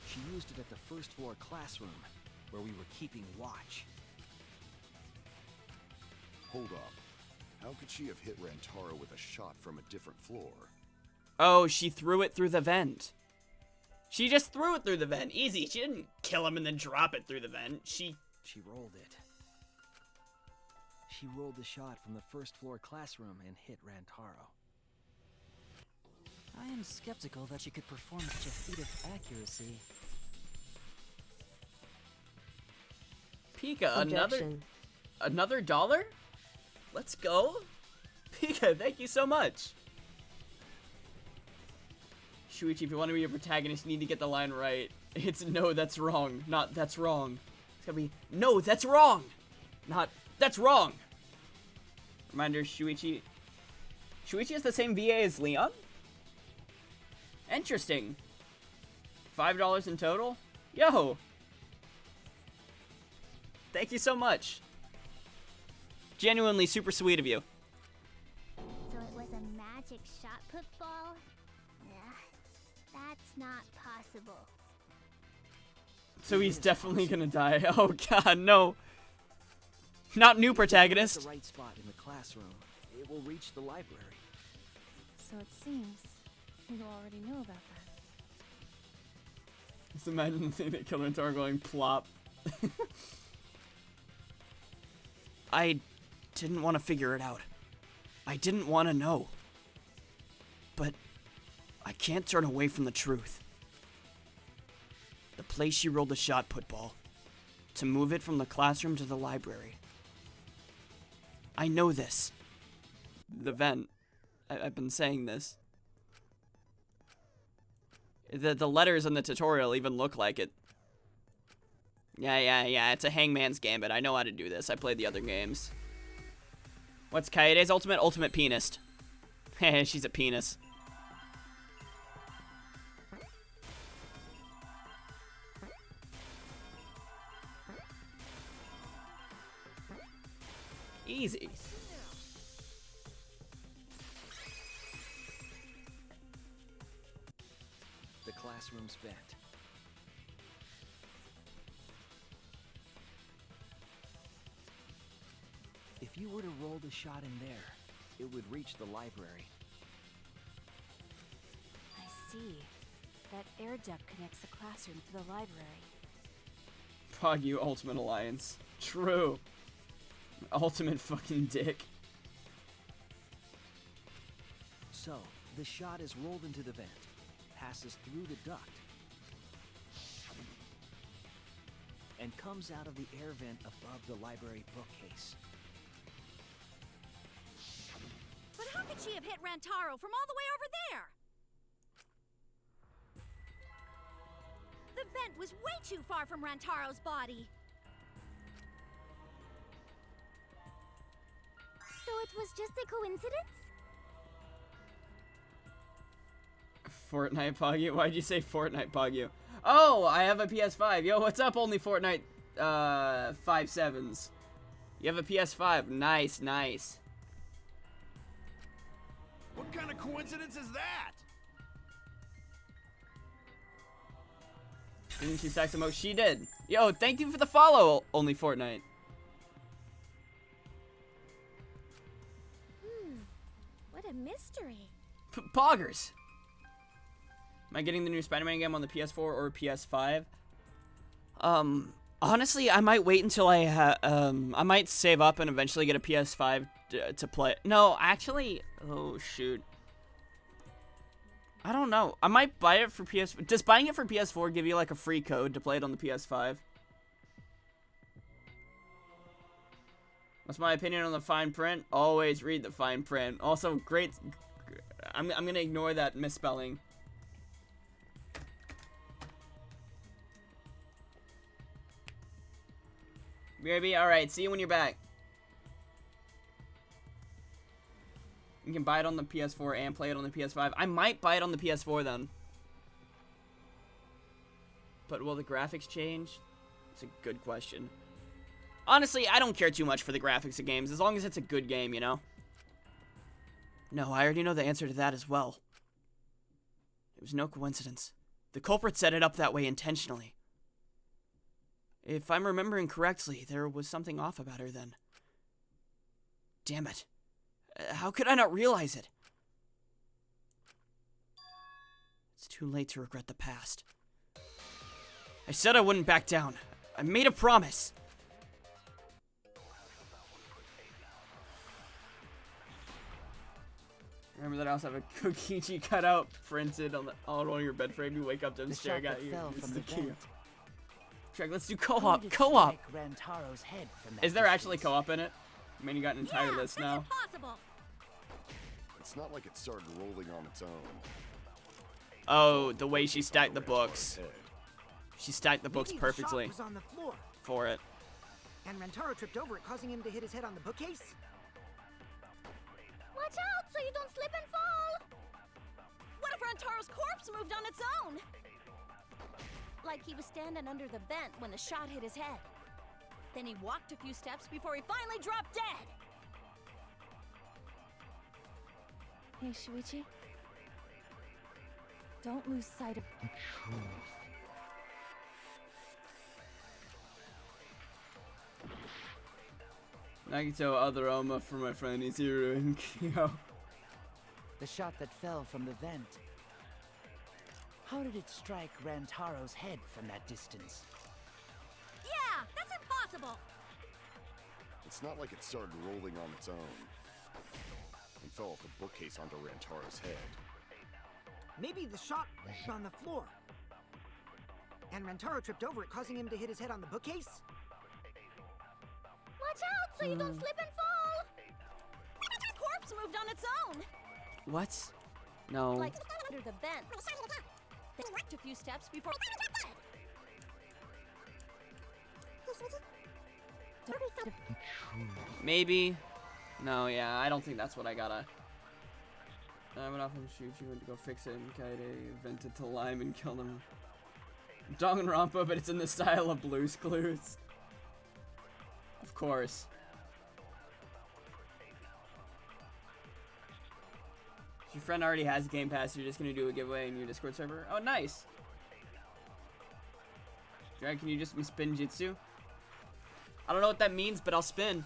Speaker 10: She used it at the first floor classroom, where we were keeping watch.
Speaker 5: Hold up. How could she have hit Rantaro with a shot from a different floor?
Speaker 3: Oh, she threw it through the vent. She just threw it through the vent. Easy. She didn't kill him and then drop it through the vent. She
Speaker 10: rolled it. She rolled the shot from the first floor classroom and hit Rantaro.
Speaker 14: I am skeptical that she could perform such a feat of accuracy.
Speaker 3: Pika,
Speaker 17: Objection.
Speaker 3: another dollar? Let's go. Pika, thank you so much. Shuichi, if you want to be a protagonist, you need to get the line right. It's no, that's wrong, not that's wrong. It's gotta be, no, that's wrong, not that's wrong. Reminder, Shuichi has the same VA as Leon? Interesting. $5 in total? Yo! Thank you so much. Genuinely super sweet of you.
Speaker 9: So it was a magic shot put ball? That's not possible.
Speaker 3: So he's definitely gonna die. Oh god, no. Not new protagonist.
Speaker 10: If you put the right spot in the classroom, it will reach the library.
Speaker 18: So it seems you already knew about that.
Speaker 3: Just imagine the thing that killed Rantaro going plop. I didn't want to figure it out. I didn't want to know. But I can't turn away from the truth. The place she rolled the shot put ball. To move it from the classroom to the library. I know this. The vent. I've been saying this. The letters in the tutorial even look like it. Yeah, it's a hangman's gambit. I know how to do this. I played the other games. What's Kaede's ultimate? Ultimate penis. Heh, she's a penis. Easy.
Speaker 10: The classroom's vent. If you were to roll the shot in there, it would reach the library.
Speaker 11: I see. That air duct connects the classroom to the library.
Speaker 3: Pog you, Ultimate Alliance. True. Ultimate fucking dick.
Speaker 10: So, the shot is rolled into the vent, passes through the duct, and comes out of the air vent above the library bookcase.
Speaker 7: But how could she have hit Rantaro from all the way over there? The vent was way too far from Rantaro's body.
Speaker 9: So it was just a coincidence?
Speaker 3: Fortnite Poggy? Why'd you say Fortnite Poggy? Oh, I have a PS5. Yo, what's up, only Fortnite 5/7s? You have a PS5. Nice, nice.
Speaker 5: What kind of coincidence is that?
Speaker 3: Didn't she stack some? She did. Yo, thank you for the follow, only Fortnite.
Speaker 9: What a mystery.
Speaker 3: Poggers. Am I getting the new Spider-Man game on the PS4 or PS5? Honestly, I might wait until I might save up and eventually get a PS5 to play. No, actually, oh shoot. I don't know. I might buy it for PS. Does buying it for PS4 give you like a free code to play it on the PS5? What's my opinion on the fine print? Always read the fine print. Also, great. I'm gonna ignore that misspelling. BRB, alright, see you when you're back. You can buy it on the PS4 and play it on the PS5. I might buy it on the PS4 then. But will the graphics change? It's a good question. Honestly, I don't care too much for the graphics of games, as long as it's a good game, you know? No, I already know the answer to that as well. It was no coincidence. The culprit set it up that way intentionally. If I'm remembering correctly, there was something off about her then. Damn it. How could I not realize it? It's too late to regret the past. I said I wouldn't back down. I made a promise. Remember that I also have a Kokichi cutout printed on one of your bed frame. You wake up to him staring at you. This is the key. Check, let's do co-op. Co-op. Is there actually co-op in it? I mean, you got an entire list now.
Speaker 5: It's not like it started rolling on its own.
Speaker 3: Oh, the way she stacked the books. She stacked the books perfectly
Speaker 4: Was on the floor,
Speaker 3: for it.
Speaker 4: and Rentaro tripped over it, causing him to hit his head on the bookcase.
Speaker 7: Watch out so you don't slip and fall! What if Rantaro's corpse moved on its own? Like he was standing under the vent when the shot hit his head. Then he walked a few steps before he finally dropped dead.
Speaker 18: Hey, Shuichi. Don't lose sight of the truth.
Speaker 3: Nagito Adaroma for my friend Izuru and Kyo.
Speaker 8: The shot that fell from the vent. How did it strike Rantaro's head from that distance?
Speaker 7: Yeah, that's impossible!
Speaker 5: It's not like it started rolling on its own and fell off the bookcase onto Rantaro's head.
Speaker 4: Maybe the shot was on the floor, and Rentaro tripped over it, causing him to hit his head on the bookcase.
Speaker 7: Watch out so you don't slip and fall! The corpse moved on its own!
Speaker 3: What? No.
Speaker 7: Like under the vent. They walked a few steps before
Speaker 3: Maybe. No, yeah, I don't think that's what I gotta. I went off and shoot. You went to go fix it, and Kaede vented to Lime and killed him. Danganronpa, but it's in the style of Blue's Clues. Of course. If your friend already has Game Pass, you're just gonna do a giveaway in your Discord server? Oh, nice! Drag, can you just spin Jutsu? I don't know what that means, but I'll spin.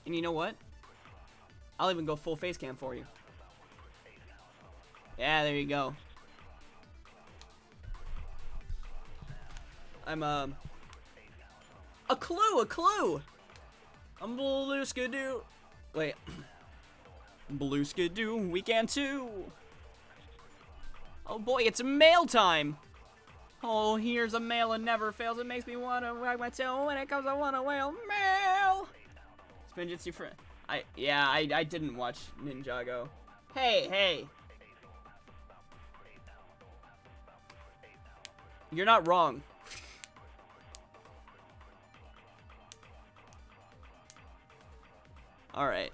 Speaker 3: And you know what? I'll even go full face cam for you. Yeah, there you go. I'm, a clue! I'm blue skidoo. Wait. Blue skidoo, weekend 2. Oh boy, it's mail time. Oh, here's a mail and never fails. It makes me wanna wag my tail when it comes. I wanna wail mail. Spinjitsu friend. I didn't watch Ninjago. Hey. You're not wrong. Alright.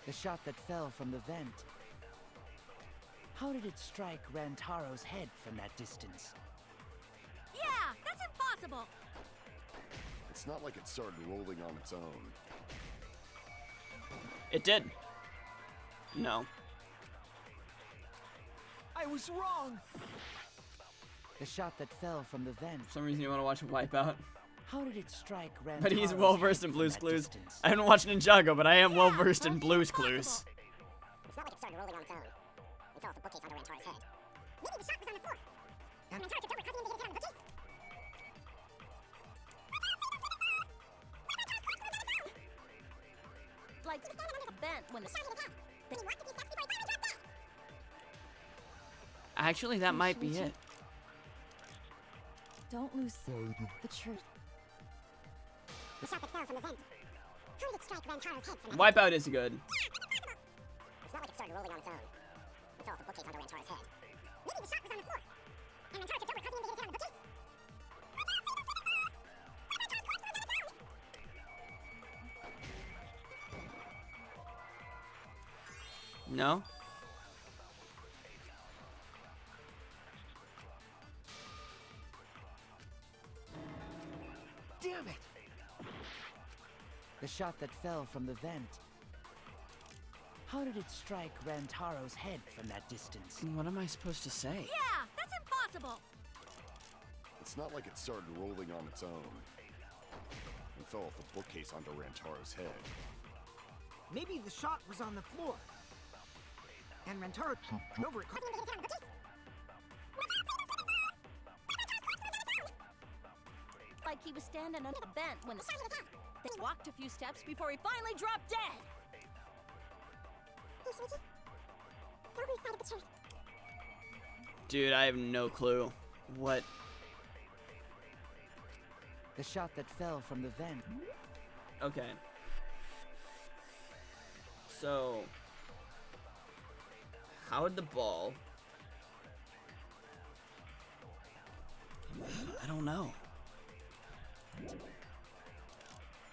Speaker 8: The shot that fell from the vent. How did it strike Rantaro's head from that distance?
Speaker 7: Yeah, that's impossible.
Speaker 5: It's not like it started rolling on its own.
Speaker 3: It did. No.
Speaker 8: I was wrong! The shot that fell from the vent.
Speaker 3: For some reason you want to watch Wipeout.
Speaker 8: How did it strike Rantaro's
Speaker 3: But he's well versed
Speaker 8: head
Speaker 3: in
Speaker 8: from
Speaker 3: Blue's
Speaker 8: that
Speaker 3: Clues.
Speaker 8: distance?
Speaker 3: I haven't watched Ninjago, but I am well versed in Blue's Clues.
Speaker 12: It's not like it started rolling on its own. It fell off the bookcase onto Rantaro's head. Maybe the shot was on the floor. And Rantaro tripped over, causing him to hit his head on the bookcase.
Speaker 7: Like bent when the shot hit his head.
Speaker 12: Then he walked a few steps before he finally dropped dead.
Speaker 3: Actually, that might be it.
Speaker 18: Don't lose the truth.
Speaker 12: The shot that fell from the vent. How did it strike Rantaro's head from that
Speaker 3: Wipeout is good.
Speaker 12: It's not like it started rolling on its own. It fell off the bookcase onto Rantaro's head. Maybe the shot was on the floor. And Rantaro tripped over, causing him to hit his head on the bookcase.
Speaker 3: No?
Speaker 8: Damn it! The shot that fell from the vent. How did it strike Rantaro's head from that distance?
Speaker 3: What am I supposed to say?
Speaker 7: Yeah, that's impossible.
Speaker 5: It's not like it started rolling on its own. It fell off the bookcase onto Rantaro's head.
Speaker 4: Maybe the shot was on the floor. And Rantaro tripped over it. Causing him to hit his head on the bookcase.
Speaker 7: Like he was standing under the vent when the shot hit his head. Then he walked a few steps before he finally dropped dead.
Speaker 12: Hey, Shuichi. Don't lose sight of the truth.
Speaker 3: Dude, I have no clue. What?
Speaker 8: The shot that fell from the vent.
Speaker 3: Okay. So, how did the ball? I don't know.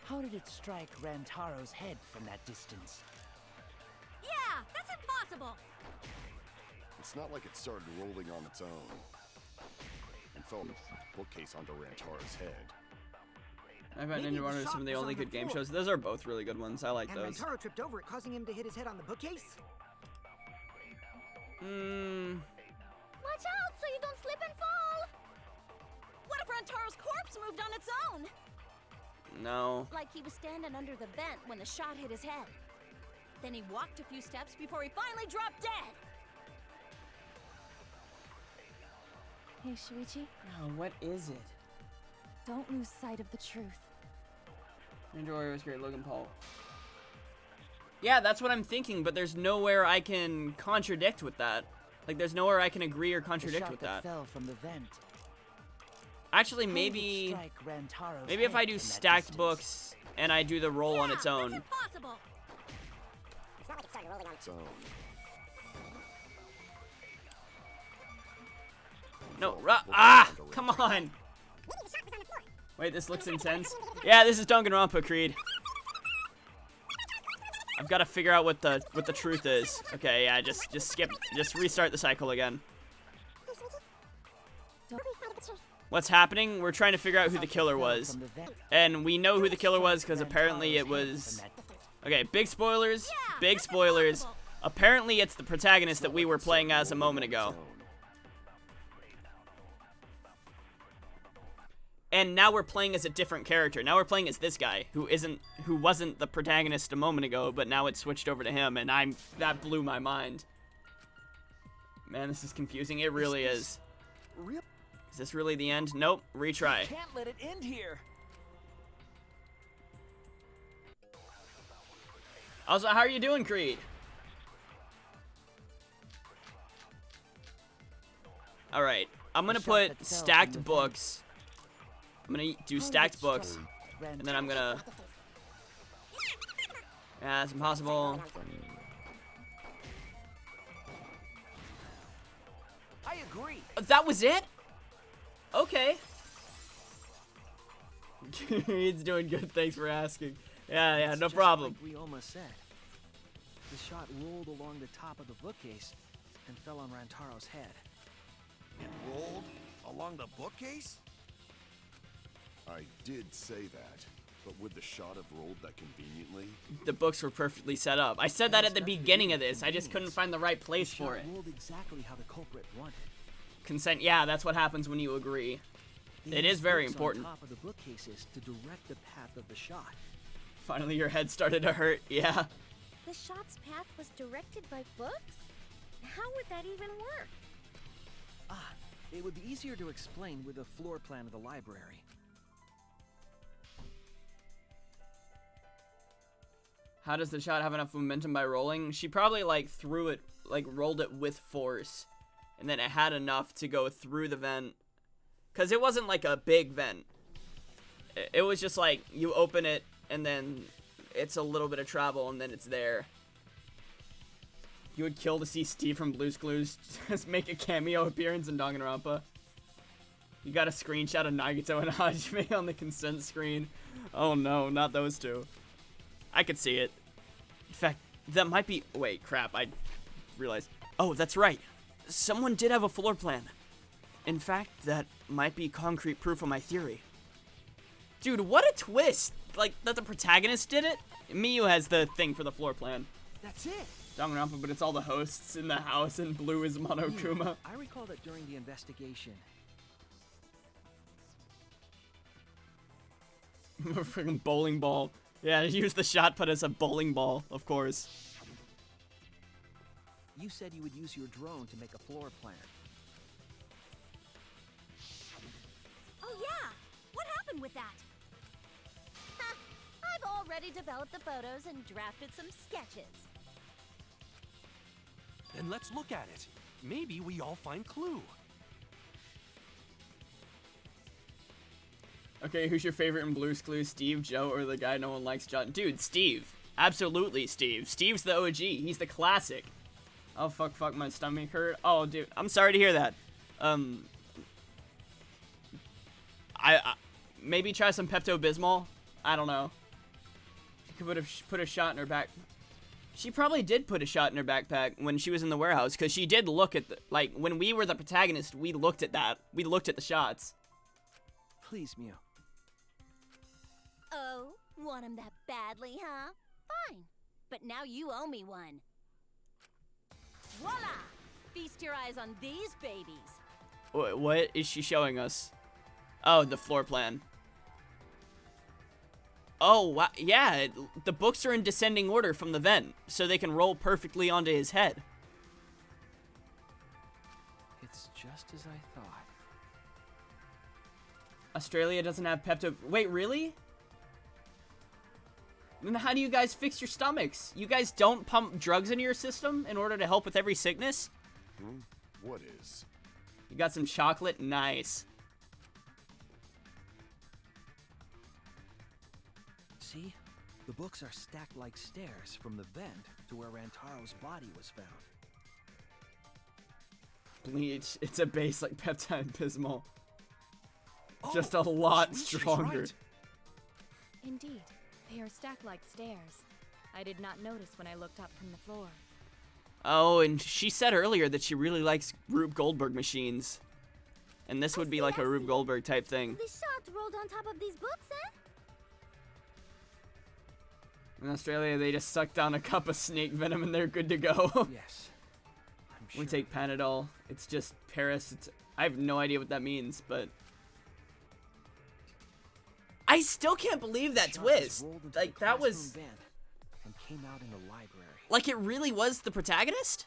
Speaker 8: How did it strike Rantaro's head from that distance?
Speaker 7: Yeah, that's impossible.
Speaker 5: It's not like it started rolling on its own. And fell off the bookcase onto Rantaro's head.
Speaker 3: I bet
Speaker 4: Maybe
Speaker 3: Ninja
Speaker 4: the
Speaker 3: Warrior is
Speaker 4: shot
Speaker 3: some of the
Speaker 4: was
Speaker 3: only
Speaker 4: on the
Speaker 3: good game
Speaker 4: floor.
Speaker 3: shows. Those are both really good ones. I like
Speaker 4: And
Speaker 3: those.
Speaker 4: Rantaro tripped over it, causing him to hit his head on the bookcase.
Speaker 7: Watch out so you don't slip and fall. What if Rantaro's corpse moved on its own?
Speaker 3: No.
Speaker 7: Like he was standing under the vent when the shot hit his head. Then he walked a few steps before he finally dropped dead.
Speaker 18: Hey, Shuichi,
Speaker 3: No, what is it?
Speaker 18: don't lose sight of the truth.
Speaker 3: Ninja Warrior was great. Logan Paul. Yeah, that's what I'm thinking, but there's nowhere I can contradict with that. Like, there's nowhere I can agree or
Speaker 8: The
Speaker 3: contradict
Speaker 8: shot
Speaker 3: with
Speaker 8: that
Speaker 3: that.
Speaker 8: fell from the vent.
Speaker 3: Actually,
Speaker 8: How did it
Speaker 3: maybe
Speaker 8: strike Rantaro's
Speaker 3: maybe if
Speaker 8: head
Speaker 3: I do
Speaker 8: from that
Speaker 3: stacked
Speaker 8: distance?
Speaker 3: books and I do the roll on its own.
Speaker 7: Impossible.
Speaker 12: It's not like it started rolling on its
Speaker 5: Its own.
Speaker 3: No,
Speaker 5: Fell off the bookcase
Speaker 3: ah,
Speaker 5: onto
Speaker 3: come
Speaker 5: Rantaro's
Speaker 3: on.
Speaker 12: Maybe the shot was on the floor.
Speaker 3: Wait, this looks intense. Yeah, this is Danganronpa, Creed. I've got to figure out what the truth is. Okay, yeah, just skip, just restart the cycle again.
Speaker 12: Hey, Shuichi. Don't lose sight of the truth.
Speaker 3: What's happening? We're trying to figure out who the killer
Speaker 8: Fell
Speaker 3: was,
Speaker 8: from the vent.
Speaker 3: and we know who the killer was because apparently it
Speaker 8: Rantaro's head
Speaker 3: was.
Speaker 8: from that distance.
Speaker 3: Okay, big spoilers.
Speaker 7: Yeah,
Speaker 3: Big
Speaker 7: that's
Speaker 3: spoilers.
Speaker 7: impossible.
Speaker 3: Apparently, it's the protagonist
Speaker 5: It's
Speaker 3: that
Speaker 5: not
Speaker 3: we
Speaker 5: like
Speaker 3: were
Speaker 5: it
Speaker 3: playing
Speaker 5: started
Speaker 3: as a
Speaker 5: rolling
Speaker 3: moment
Speaker 5: on its
Speaker 3: ago.
Speaker 5: own.
Speaker 3: And now we're playing as a different character. Now we're playing as this guy who wasn't the protagonist a moment ago, but now it's switched over to him, and that blew my mind. Man, this is confusing. It really is.
Speaker 10: Real?
Speaker 3: Is this really the end? Nope. Retry.
Speaker 10: Can't let it end here.
Speaker 3: Also, how are you doing, Creed? All right. I'm gonna
Speaker 8: The shot that
Speaker 3: put
Speaker 8: fell
Speaker 3: stacked
Speaker 8: from the
Speaker 3: books. I'm gonna do
Speaker 8: How did
Speaker 3: stacked
Speaker 8: it
Speaker 3: books,
Speaker 8: strike
Speaker 3: and then I'm
Speaker 8: Rantaro's
Speaker 3: gonna. Yeah, it's impossible.
Speaker 10: I agree.
Speaker 3: That was it? Okay. He's doing good. Thanks for asking. Yeah, no
Speaker 10: It's just
Speaker 3: problem.
Speaker 10: Like we almost said. the shot rolled along the top of the bookcase and fell on Rantaro's head.
Speaker 5: It rolled along the bookcase?
Speaker 19: I did say that, but would the shot have rolled that conveniently?
Speaker 3: The books were perfectly set up. I said that at the beginning of this. I just couldn't find the right place for it.
Speaker 10: Rolled exactly how the culprit wanted.
Speaker 3: Consent, yeah, that's what happens when you agree. It is very important.
Speaker 10: On top of the bookcases to direct the path of the shot.
Speaker 3: Finally, your head started to hurt. Yeah.
Speaker 9: The shot's path was directed by books? How would that even work?
Speaker 10: Ah, it would be easier to explain with a floor plan of the library.
Speaker 3: How does the shot have enough momentum by rolling? She probably threw it, rolled it with force, and then it had enough to go through the vent. Cause it wasn't like a big vent. It was just like you open it and then it's a little bit of travel and then it's there. You would kill to see Steve from Blue's Clues just make a cameo appearance in Danganronpa. You got a screenshot of Nagito and Hajime on the consent screen. Oh no, not those two. I could see it. In fact, that might be... Wait, crap, I realized... Oh, that's right. Someone did have a floor plan. In fact, that might be concrete proof of my theory. Dude, what a twist! Like, that the protagonist did it? Miyu has the thing for the floor plan.
Speaker 10: That's it!
Speaker 3: Danganronpa, but it's all the hosts in the house, and Blue is Monokuma.
Speaker 10: I recall that during the investigation.
Speaker 3: Freaking bowling ball. Yeah, use the shot put as a bowling ball, of course.
Speaker 10: You said you would use your drone to make a floor plan.
Speaker 7: Oh yeah! What happened with that? Ha! I've already developed the photos and drafted some sketches.
Speaker 6: Then let's look at it. Maybe we all find clue.
Speaker 3: Okay, who's your favorite in Blue's Clues? Steve, Joe, or the guy no one likes, John? Dude, Steve. Absolutely Steve. Steve's the OG. He's the classic. Oh, fuck, my stomach hurt. Oh, dude, I'm sorry to hear that. I maybe try some Pepto-Bismol. I don't know. She could have put a shot in her back. She probably did put a shot in her backpack when she was in the warehouse, because she did look at the, when we were the protagonist, we looked at that. We looked at the shots.
Speaker 10: Please, Miu.
Speaker 7: Oh, want him that badly, huh? Fine. But now you owe me one. Voila! Feast your eyes on these babies.
Speaker 3: What is she showing us? Oh, the floor plan. Oh, wow. Yeah, the books are in descending order from the vent, so they can roll perfectly onto his head.
Speaker 10: It's just as I thought.
Speaker 3: Australia doesn't have Pepto... Wait, really? Then how do you guys fix your stomachs? You guys don't pump drugs into your system in order to help with every sickness?
Speaker 19: What is?
Speaker 3: You got some chocolate? Nice.
Speaker 10: See? The books are stacked like stairs from the vent to where Rantaro's body was found.
Speaker 3: Bleach. It's a base like Pepto-Bismol.
Speaker 10: Oh,
Speaker 3: Just a lot
Speaker 10: she's
Speaker 3: stronger.
Speaker 10: right.
Speaker 11: Indeed, they are stacked like stairs. I did not notice when I looked up from the floor.
Speaker 3: Oh, and she said earlier that she really likes Rube Goldberg machines. And this would be like a Rube Goldberg type thing.
Speaker 9: The shot rolled on top of these books, eh?
Speaker 3: In Australia, they just suck down a cup of snake venom and they're good to go.
Speaker 10: Yes. I'm sure.
Speaker 3: We take Panadol. It's just Paris. I have no idea what that means, but... I still can't believe that twist. Like, that was...
Speaker 10: And came out in the library.
Speaker 3: Like, it really was the protagonist?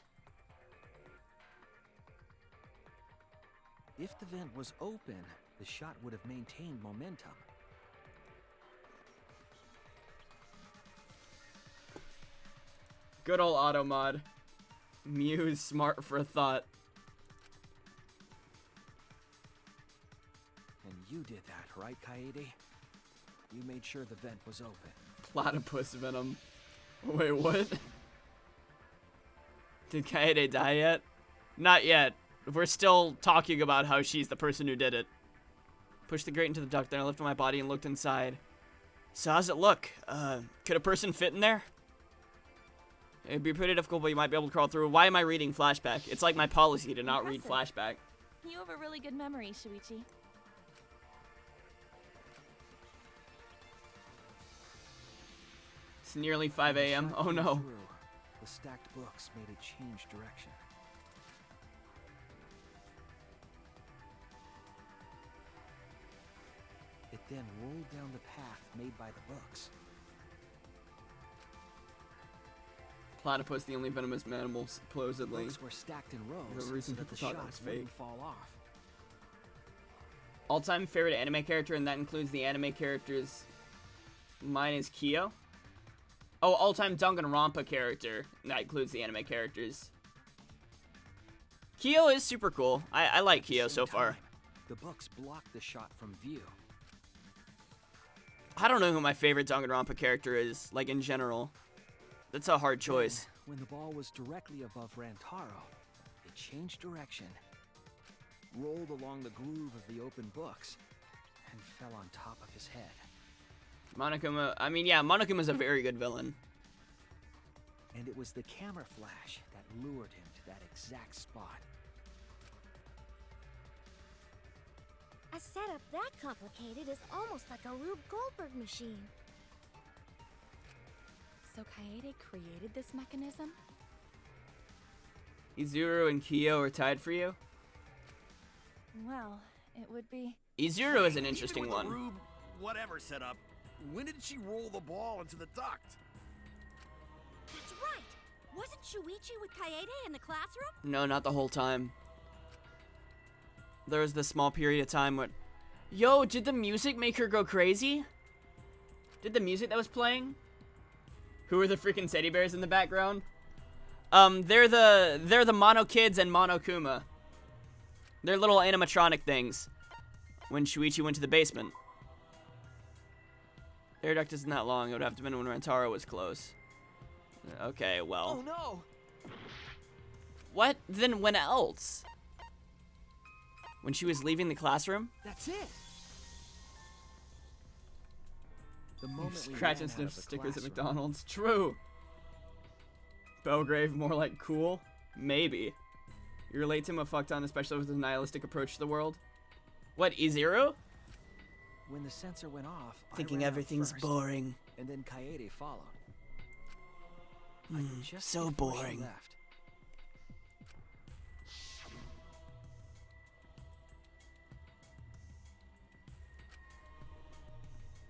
Speaker 10: If the vent was open, the shot would have maintained momentum.
Speaker 3: Good old auto mod. Mew's smart for a thought.
Speaker 10: And you did that, right, Kaede? You made sure the vent was open.
Speaker 3: Platypus venom. Wait, what? Did Kaede die yet? Not yet. We're still talking about how she's the person who did it. Pushed the grate into the duct, then I lifted my body and looked inside. So how's it look? Could a person fit in there? It'd be pretty difficult, but you might be able to crawl through. Why am I reading flashback? It's like my policy to not read
Speaker 18: Impressive.
Speaker 3: flashback.
Speaker 18: You have a really good memory, Shuichi.
Speaker 3: It's nearly 5 a.m. Oh no.
Speaker 10: Through, the stacked books made it change direction. It then rolled down the path made by the books.
Speaker 3: Platypus, the only venomous mammal, supposedly.
Speaker 10: Books were stacked in rows
Speaker 3: The reason
Speaker 10: so that the
Speaker 3: people thought
Speaker 10: shot
Speaker 3: that was
Speaker 10: wouldn't
Speaker 3: fake.
Speaker 10: fall off.
Speaker 3: All-time favorite anime character, and that includes the anime characters. Mine is Kyo. Oh, all-time Danganronpa character. And that includes the anime characters. Kyo is super cool. I like Kyo so far.
Speaker 10: The books blocked the shot from view.
Speaker 3: I don't know who my favorite Danganronpa character is, like in general. That's a hard choice.
Speaker 10: When the ball was directly above Rantaro, it changed direction, rolled along the groove of the open books, and fell on top of his head.
Speaker 3: Monokuma, I mean, yeah, Monokuma's a very good villain.
Speaker 10: And it was the camera flash that lured him to that exact spot.
Speaker 9: A setup that complicated is almost like a Rube Goldberg machine.
Speaker 11: So Kaede created this mechanism?
Speaker 3: Izuru and Kyo are tied for you?
Speaker 18: Well, it would be...
Speaker 3: Izuru is an
Speaker 5: Even
Speaker 3: interesting
Speaker 5: with the
Speaker 3: one.
Speaker 5: Rube whatever set up, when did she roll the ball into the duct?
Speaker 7: That's right! Wasn't Shuichi with Kaede in the classroom?
Speaker 3: No, not the whole time. There was this small period of time when... Yo, did the music make her go crazy? Did the music that was playing? Who are the freaking teddy bears in the background? They're the Mono Kids and Monokuma. They're little animatronic things. When Shuichi went to the basement. Air duct isn't that long. It would have to have been when Rantaro was close. Okay, well.
Speaker 10: Oh no!
Speaker 3: What? Then when else? When she was leaving the classroom?
Speaker 10: That's it! The moment we
Speaker 3: Scratch
Speaker 10: ran
Speaker 3: and
Speaker 10: out
Speaker 3: sniff
Speaker 10: of the
Speaker 3: stickers at
Speaker 10: classroom,
Speaker 3: McDonald's. True. Belgrave, more like cool? Maybe. You relate to him a fuck ton, especially with his nihilistic approach to the world? What, E0?
Speaker 10: when the sensor went off,
Speaker 3: Thinking
Speaker 10: I ran out
Speaker 3: everything's
Speaker 10: first,
Speaker 3: boring.
Speaker 10: and then Kaede followed. I could just
Speaker 3: so
Speaker 10: get where she
Speaker 3: boring.
Speaker 10: left.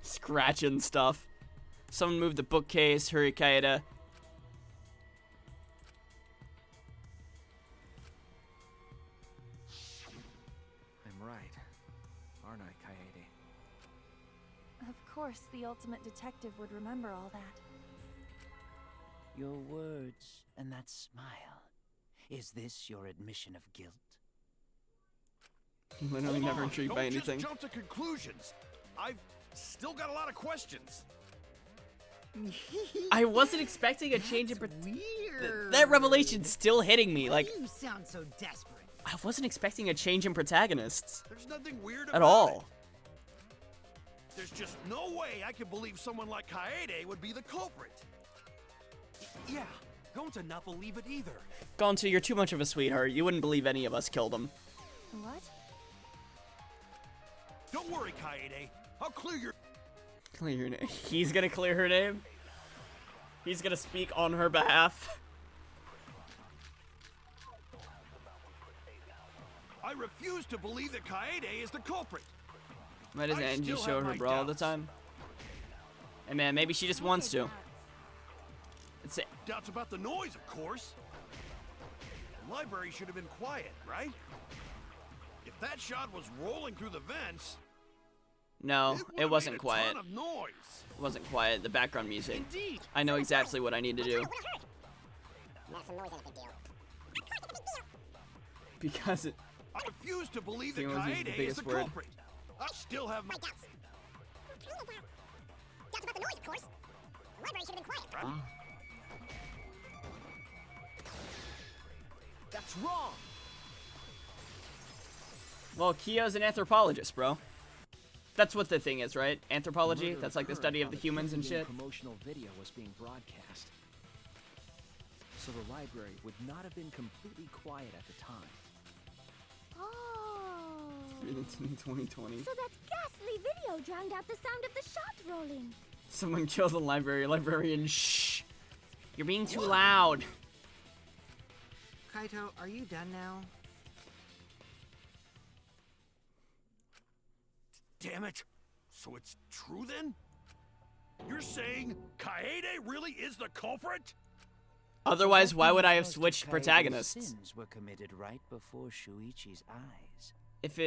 Speaker 3: Scratching stuff. Someone moved the bookcase, hurry Kaede.
Speaker 10: I'm right, aren't I, Kaede?
Speaker 18: Of course, the ultimate detective would remember all that.
Speaker 8: Your words and that smile. Is this your admission of guilt?
Speaker 3: Literally
Speaker 5: Hold
Speaker 3: never
Speaker 5: on,
Speaker 3: intrigued
Speaker 5: don't
Speaker 3: by anything.
Speaker 5: Just jump to conclusions. I've still got a lot of questions.
Speaker 3: I wasn't expecting a change in
Speaker 4: Weird.
Speaker 3: that revelation's still hitting me.
Speaker 4: Why
Speaker 3: Like,
Speaker 4: do you sound so desperate?
Speaker 3: I wasn't expecting a change in protagonists
Speaker 5: There's nothing weird
Speaker 3: at
Speaker 5: about
Speaker 3: all.
Speaker 5: it. There's just no way I could believe someone like Kaede would be the culprit.
Speaker 6: Yeah, Gonta not believe it either.
Speaker 3: Gonto, you're too much of a sweetheart. You wouldn't believe any of us killed him.
Speaker 18: What?
Speaker 5: Don't worry, Kaede. I'll clear your...
Speaker 3: Clear your name. He's gonna clear her name? He's gonna speak on her behalf?
Speaker 5: I refuse to believe that Kaede is the culprit.
Speaker 3: Why does
Speaker 5: I
Speaker 3: Angie
Speaker 5: still
Speaker 3: show
Speaker 5: have
Speaker 3: her
Speaker 5: my
Speaker 3: bra all the
Speaker 5: doubts.
Speaker 3: time? Hey man, maybe she just wants to. It's a
Speaker 5: Doubts about the noise, of course. The library should have been quiet, right? If that shot was rolling through the vents,
Speaker 3: no,
Speaker 5: would've
Speaker 3: it wasn't
Speaker 5: made a
Speaker 3: quiet.
Speaker 5: ton of noise.
Speaker 3: It wasn't quiet. The background music.
Speaker 5: Indeed.
Speaker 3: I know exactly what I need to do.
Speaker 12: Some noise ain't a big deal.
Speaker 3: Because it...
Speaker 5: I refuse to believe that
Speaker 3: He always uses the
Speaker 5: Kaede is
Speaker 3: biggest
Speaker 5: the
Speaker 3: word.
Speaker 5: culprit. I still have my...
Speaker 12: Doubts. Doubts about the noise, of course. The library should have been quiet.
Speaker 5: Right?
Speaker 10: That's wrong!
Speaker 3: Well, Kyo's an anthropologist, bro. That's what the thing is, right? Anthropology?
Speaker 10: Murder
Speaker 3: That's like the
Speaker 10: occurred
Speaker 3: study of
Speaker 10: while
Speaker 3: the humans and
Speaker 10: TV
Speaker 3: shit.
Speaker 10: promotional video was being broadcast. so the library would not have been completely quiet at the time.
Speaker 9: Oh.
Speaker 3: In 2020.
Speaker 9: So that ghastly video drowned out the sound of the shot rolling.
Speaker 3: Someone killed the librarian. Shh. You're being too loud.
Speaker 4: Kaito, are you done now?
Speaker 5: Damn it! So it's true then? You're saying Kaede really is the culprit?
Speaker 3: Otherwise, why would I have
Speaker 8: Most of
Speaker 3: switched
Speaker 8: Kaede's
Speaker 3: protagonists?
Speaker 8: Sins were committed right before Shuichi's eyes.
Speaker 3: If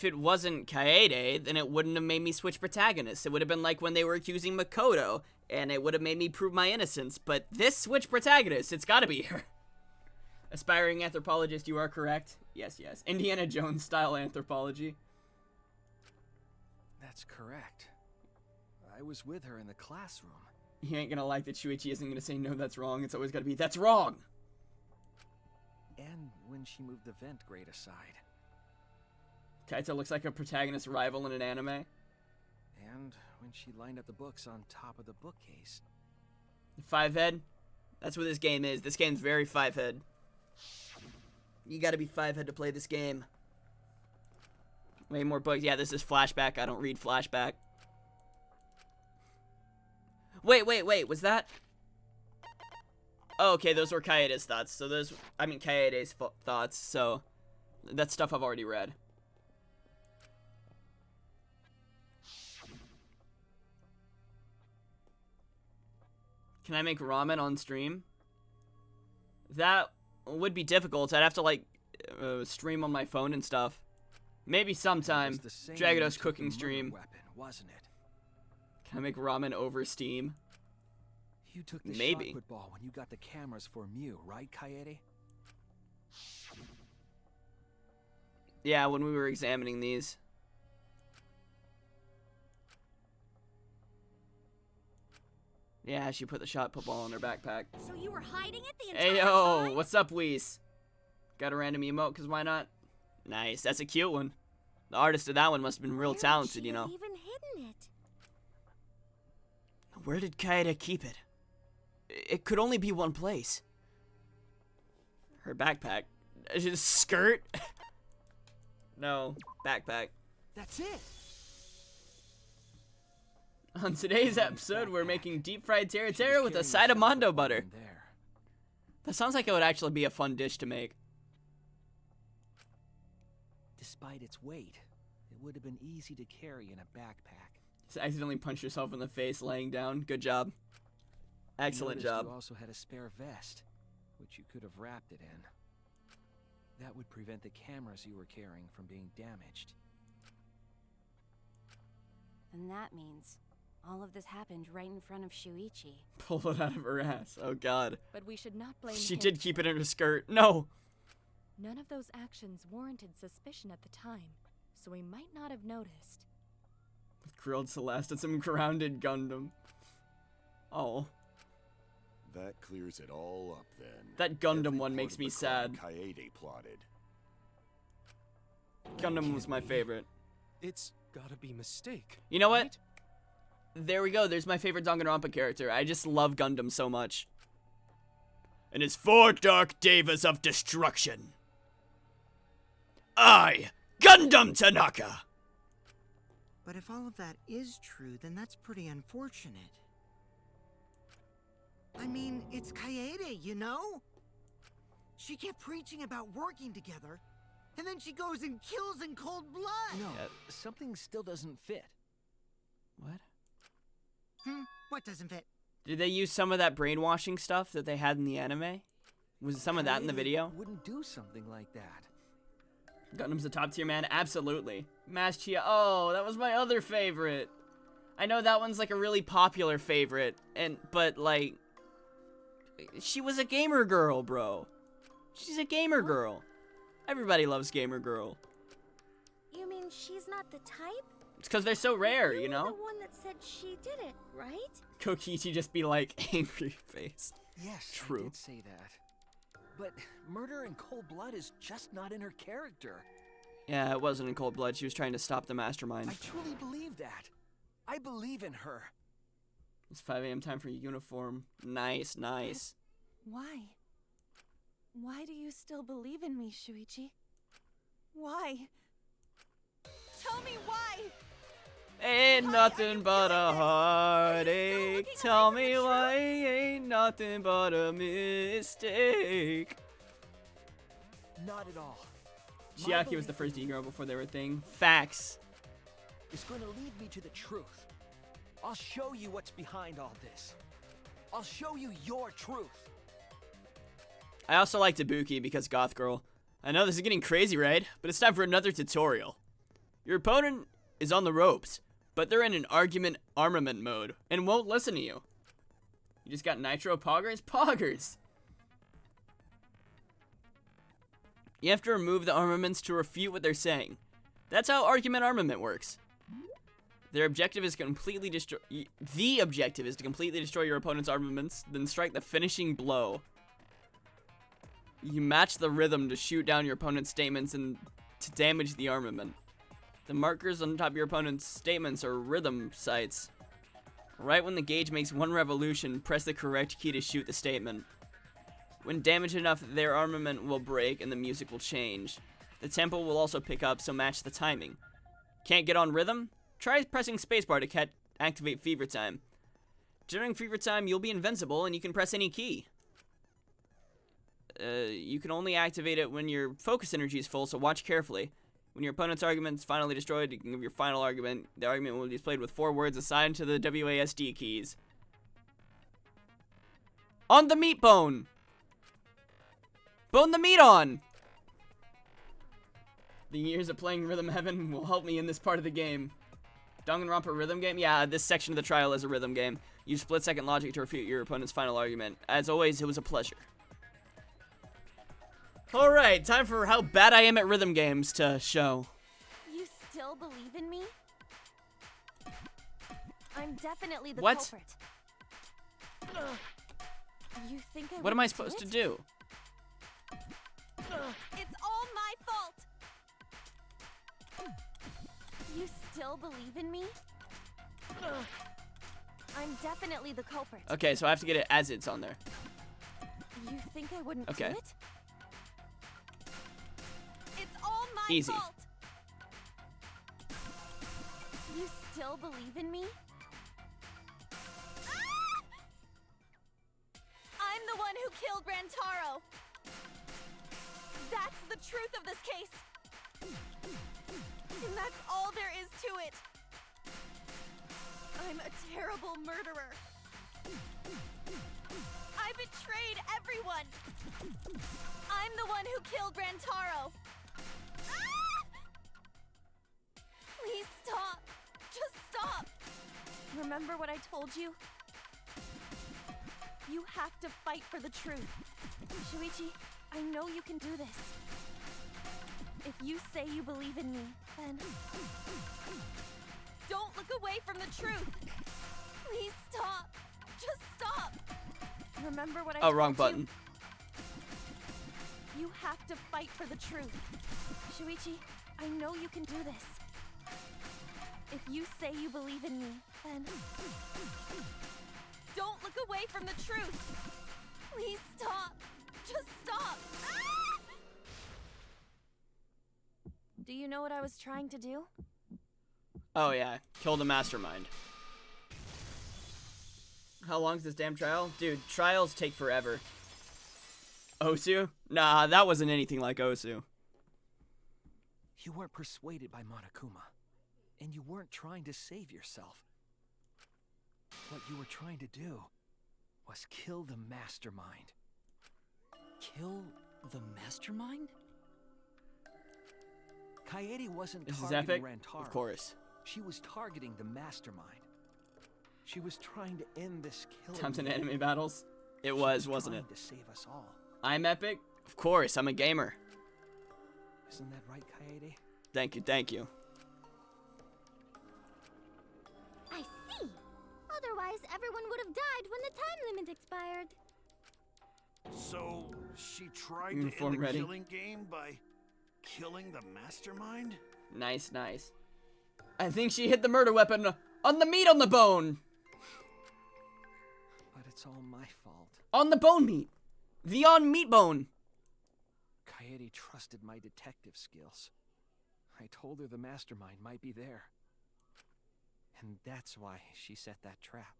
Speaker 3: it wasn't Kaede, then it wouldn't have made me switch protagonists. It would have been like when they were accusing Makoto, and it would have made me prove my innocence. But this switch protagonists, it's gotta be her. Aspiring anthropologist, you are correct. Yes, yes. Indiana Jones style anthropology.
Speaker 10: That's correct. I was with her in the classroom.
Speaker 3: You ain't gonna like that Shuichi isn't gonna say no, that's wrong. It's always gotta be, that's wrong!
Speaker 10: And when she moved the vent grate aside.
Speaker 3: Kaito looks like a protagonist rival in an anime.
Speaker 10: And when she lined up the books on top of the bookcase.
Speaker 3: Five head? That's what this game is. This game's very five head. You gotta be five head to play this game. Way more books. Yeah, this is flashback. I don't read flashback. Wait. Was that? Oh, okay, those were Kaede's thoughts. So Kaede's thoughts. So that's stuff I've already read. Can I make ramen on stream? That would be difficult. I'd have to, like, stream on my phone and stuff. Maybe sometime. Dragados cooking stream.
Speaker 10: Weapon, wasn't it?
Speaker 3: Can I make ramen over Steam?
Speaker 10: You took the
Speaker 3: Maybe.
Speaker 10: shot put ball when you got the cameras for Mew, right, Kaede?
Speaker 3: Yeah, when we were examining these. Yeah, she put the shot put ball in her backpack.
Speaker 7: So you were hiding it the entire
Speaker 3: Hey yo,
Speaker 7: time?
Speaker 3: what's up, Whis? Got a random emote, cause why not? Nice, that's a cute one. The artist of that one must have been real talented, you know.
Speaker 9: Even hidden it.
Speaker 3: Where did Kaede keep it? It could only be one place. Her backpack. Skirt? No, backpack.
Speaker 10: That's it.
Speaker 3: On today's episode, we're making deep fried tara with a side of Mondo butter. That sounds like it would actually be a fun dish to make.
Speaker 10: Despite its weight, it would have been easy to carry in a backpack.
Speaker 3: Just accidentally punch yourself in the face laying down. Good job. Excellent
Speaker 10: Noticed
Speaker 3: job.
Speaker 10: You also had a spare vest, which you could have wrapped it in. That would prevent the cameras you were carrying from being damaged.
Speaker 11: And that means all of this happened right in front of Shuichi.
Speaker 3: Pull it out of her ass. Oh god.
Speaker 11: But we should not blame
Speaker 3: She
Speaker 11: him.
Speaker 3: did keep it in her skirt. No!
Speaker 11: None of those actions warranted suspicion at the time, so we might not have noticed.
Speaker 3: Grilled Celeste and some grounded Gundam. Oh.
Speaker 19: That clears it all up then.
Speaker 3: That Gundam
Speaker 19: Every
Speaker 3: one
Speaker 19: part
Speaker 3: makes
Speaker 19: of
Speaker 3: me
Speaker 19: the crime
Speaker 3: sad.
Speaker 19: Kaede plotted.
Speaker 3: Gundam was my favorite.
Speaker 6: It's gotta be mistake.
Speaker 3: You know what? There we go. There's my favorite Danganronpa character. I just love Gundam so much. And his 4 dark devas of destruction. I, Gundam Tanaka.
Speaker 4: But if all of that is true, then that's pretty unfortunate. I mean, it's Kaede, you know? She kept preaching about working together, and then she goes and kills in cold blood!
Speaker 10: No, something still doesn't fit.
Speaker 3: What?
Speaker 4: What doesn't fit?
Speaker 3: Did they use some of that brainwashing stuff that they had in the anime? Was some of that in the
Speaker 10: Kaede
Speaker 3: video?
Speaker 10: Wouldn't do something like that.
Speaker 3: Gundam's a top tier man, absolutely. Mass Chia, oh, that was my other favorite. I know that one's like a really popular favorite, but like, she was a gamer girl, bro. She's a gamer girl. Everybody loves gamer girl.
Speaker 9: You mean she's not the type?
Speaker 3: It's because they're so rare, you know?
Speaker 9: The one that said she did it, right?
Speaker 3: Kokichi just be like, angry face.
Speaker 10: Yes,
Speaker 3: True.
Speaker 10: I did say that. But murder in cold blood is just not in her character.
Speaker 3: Yeah, it wasn't in cold blood. She was trying to stop the mastermind.
Speaker 10: I truly believe that. I believe in her.
Speaker 3: It's 5 a.m. time for uniform. Nice, nice.
Speaker 18: Why? Why do you still believe in me, Shuichi? Why? Tell me why!
Speaker 3: Ain't nothing but a heartache. Tell me why ain't nothing but a mistake.
Speaker 10: Not at all.
Speaker 3: Chiaki was the first e-girl before they were a thing. Facts.
Speaker 10: It's going to lead me to the truth. I'll show you what's behind all this. I'll show you your truth.
Speaker 3: I also like Ibuki because goth girl. I know this is getting crazy, right? But it's time for another tutorial. Your opponent is on the ropes, but they're in an argument armament mode and won't listen to you. You just got nitro poggers? Poggers! You have to remove the armaments to refute what they're saying. That's how argument armament works. Their objective is completely destroy. The objective is to completely destroy your opponent's armaments, then strike the finishing blow. You match the rhythm to shoot down your opponent's statements and to damage the armament. The markers on top of your opponent's statements are rhythm sights. Right when the gauge makes one revolution, press the correct key to shoot the statement. When damaged enough, their armament will break and the music will change. The tempo will also pick up, so match the timing. Can't get on rhythm? Try pressing spacebar to activate Fever Time. During Fever Time, you'll be invincible and you can press any key. You can only activate it when your focus energy is full, so watch carefully. When your opponent's argument is finally destroyed, you can give your final argument. The argument will be displayed with 4 words assigned to the WASD keys. On the meat bone! Bone the meat on! The years of playing Rhythm Heaven will help me in this part of the game. Danganronpa rhythm game? Yeah, this section of the trial is a rhythm game. Use split-second logic to refute your opponent's final argument. As always, it was a pleasure. Alright, time for how bad I am at rhythm games to show.
Speaker 18: You still believe in me? I'm definitely the
Speaker 3: What?
Speaker 18: culprit. You think I
Speaker 3: What am I
Speaker 18: wouldn't do
Speaker 3: supposed to
Speaker 18: it?
Speaker 3: do?
Speaker 18: It's all my fault! You still believe in me? I'm definitely the culprit.
Speaker 3: Okay, so I have to get it as it's on there.
Speaker 18: You think I wouldn't
Speaker 3: Okay.
Speaker 18: do it? It's all my
Speaker 3: Easy.
Speaker 18: fault! You still believe in me? I'm the one who killed Rantaro! That's the truth of this case! And that's all there is to it! I'm a terrible murderer! I betrayed everyone! I'm the one who killed Rantaro! Please stop! Just stop! Remember what I told you? You have to fight for the truth. Shuichi, I know you can do this. If you say you believe in me, then don't look away from the truth. Please stop. Just stop. Remember what I told you?
Speaker 3: Oh, wrong button.
Speaker 18: You have to fight for the truth. Shuichi, I know you can do this. If you say you believe in me, then don't look away from the truth. Please stop. Just stop. Do you know what I was trying to do?
Speaker 3: Oh yeah, kill the mastermind. How long's this damn trial? Dude, trials take forever. Osu? Nah, that wasn't anything like Osu.
Speaker 10: You weren't persuaded by Monokuma, and you weren't trying to save yourself. What you were trying to do was kill the mastermind.
Speaker 14: Kill the mastermind?
Speaker 10: Kaede wasn't
Speaker 3: This is
Speaker 10: targeting
Speaker 3: epic?
Speaker 10: Rantaro.
Speaker 3: Of course.
Speaker 10: She was targeting the mastermind. She was trying to end this killing.
Speaker 3: Times in anime battles? It was, wasn't it?
Speaker 10: Trying to save us all.
Speaker 3: I'm epic? Of course, I'm a gamer.
Speaker 10: Isn't that right, Kaede?
Speaker 3: Thank you, thank you.
Speaker 9: I see. Otherwise, everyone would have died when the time limit expired.
Speaker 5: So, she tried
Speaker 3: Uniform
Speaker 5: to end the
Speaker 3: ready.
Speaker 5: killing game by killing the mastermind?
Speaker 3: Nice, nice. I think she hit the murder weapon on the meat on the bone.
Speaker 10: But it's all my fault.
Speaker 3: On the bone meat. The on Meatbone.
Speaker 10: Kaede trusted my detective skills. I told her the mastermind might be there. And that's why she set that trap.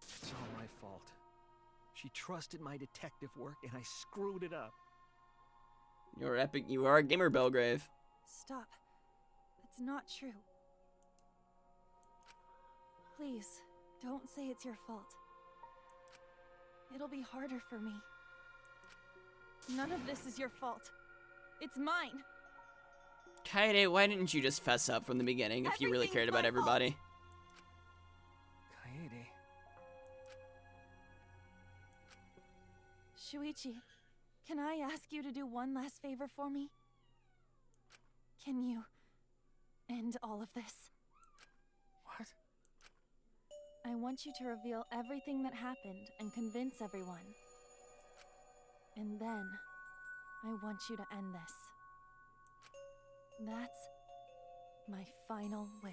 Speaker 10: It's all my fault. She trusted my detective work and I screwed it up.
Speaker 3: You're epic. You are a gamer, Belgrave.
Speaker 18: Stop. It's not true. Please, don't say it's your fault. It'll be harder for me. None of this is your fault. It's mine.
Speaker 3: Kaede, why didn't you just fess up from the beginning if you really cared about everybody?
Speaker 10: Kaede.
Speaker 18: Shuichi, can I ask you to do one last favor for me? Can you end all of this?
Speaker 10: What?
Speaker 18: I want you to reveal everything that happened and convince everyone. And then, I want you to end this. That's my final wish.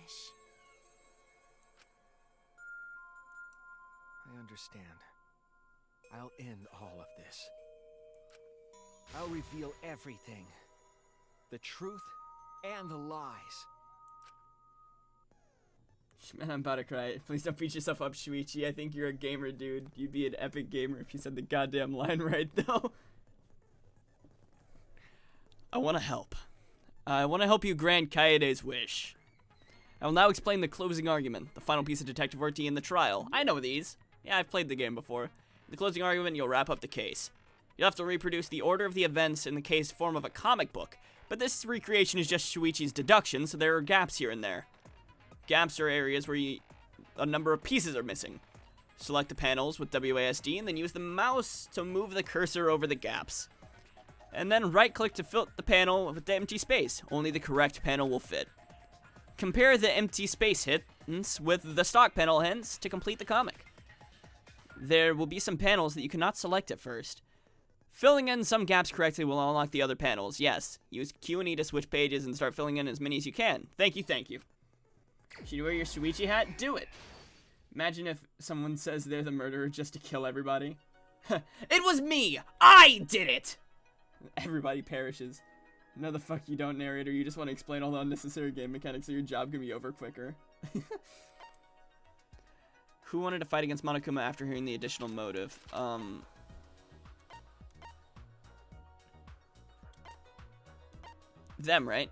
Speaker 10: I understand. I'll end all of this. I'll reveal everything. The truth and the lies.
Speaker 3: Man, I'm about to cry. Please don't beat yourself up, Shuichi. I think you're a gamer, dude. You'd be an epic gamer if you said the goddamn line right, though. I want to help. I want to help you grant Kaede's wish. I will now explain the closing argument, the final piece of detective work in the trial. I know these. Yeah, I've played the game before. In the closing argument, you'll wrap up the case. You'll have to reproduce the order of the events in the case form of a comic book, but this recreation is just Shuichi's deduction, so there are gaps here and there. Gaps are areas where a number of pieces are missing. Select the panels with WASD and then use the mouse to move the cursor over the gaps. And then right-click to fill the panel with the empty space. Only the correct panel will fit. Compare the empty space hits with the stock panel hints to complete the comic. There will be some panels that you cannot select at first. Filling in some gaps correctly will unlock the other panels. Yes, use Q and E to switch pages and start filling in as many as you can. Thank you, thank you. Should you wear your Shuichi hat? Do it! Imagine if someone says they're the murderer just to kill everybody. It was me! I did it! Everybody perishes. No, the fuck you don't, narrator. You just want to explain all the unnecessary game mechanics so your job can be over quicker. Who wanted to fight against Monokuma after hearing the additional motive? Them, right?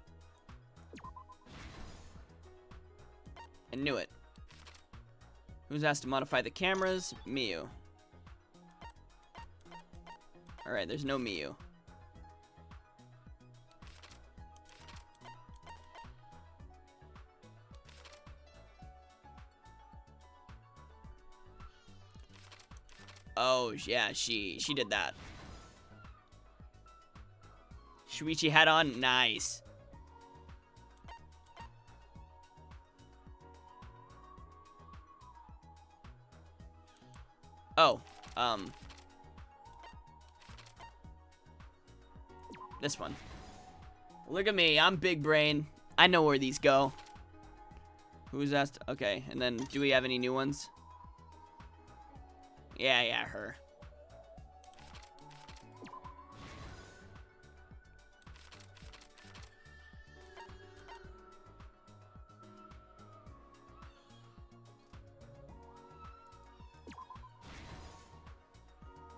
Speaker 3: I knew it. Who's asked to modify the cameras? Miyu. Alright, there's no Miyu. Oh, yeah, she did that. Shuichi hat on? Nice. Oh, this one. Look at me, I'm big brain. I know where these go. Who's asked? Okay, and then do we have any new ones? Yeah, her.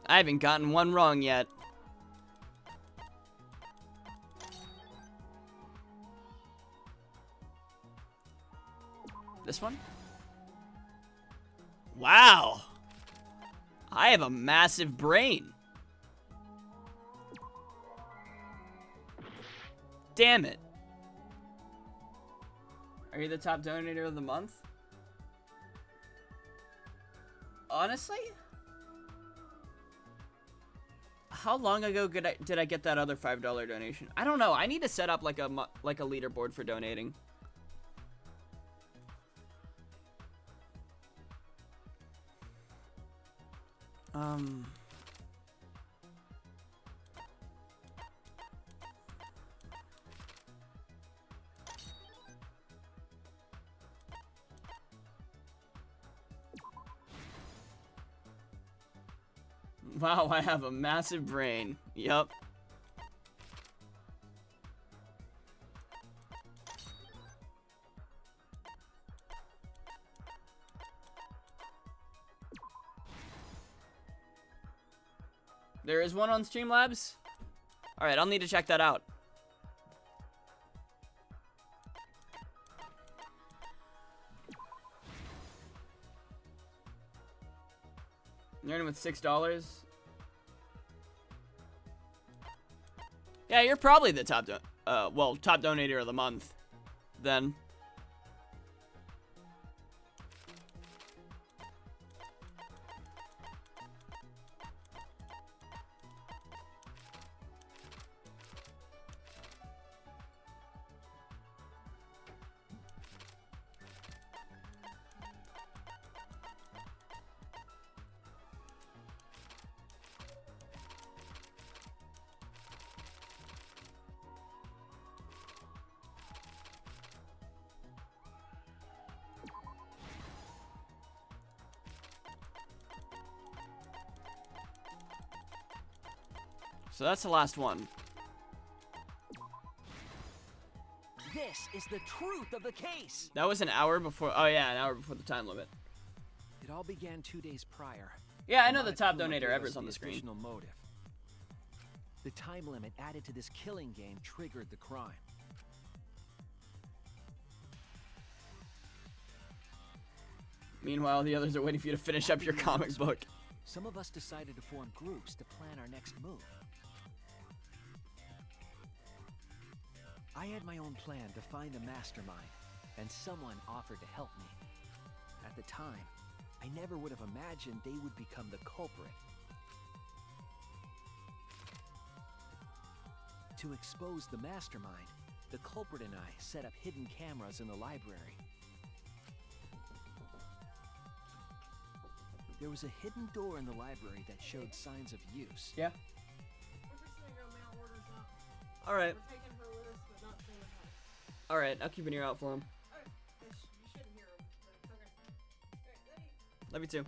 Speaker 3: I haven't gotten one wrong yet. This one? Wow. I have a massive brain. Damn it. Are you the top donator of the month? Honestly? How long ago did I get that other $5 donation? I don't know. I need to set up like a leaderboard for donating. Wow, I have a massive brain. Yup. There is one on Streamlabs? Alright, I'll need to check that out. Learning with $6. Yeah, you're probably the top top donator of the month. Then. So that's the last one.
Speaker 10: This is the truth of the case.
Speaker 3: That was an hour before. Oh yeah, an hour before the time limit.
Speaker 10: It all began 2 days prior.
Speaker 3: Yeah, I know the top
Speaker 10: Monokuma
Speaker 3: donator
Speaker 10: gave
Speaker 3: ever
Speaker 10: us
Speaker 3: is on the screen.
Speaker 10: additional motive. The time limit added to this killing game triggered the crime.
Speaker 3: Meanwhile, the others are waiting for you to finish up your comic book.
Speaker 10: Some of us decided to form groups to plan our next move. I had my own plan to find the mastermind, and someone offered to help me. At the time, I never would have imagined they would become the culprit. To expose the mastermind, the culprit and I set up hidden cameras in the library. There was a hidden door in the library that showed signs of use.
Speaker 3: Yeah. Alright. Alright, I'll keep an ear out for him. Love you too.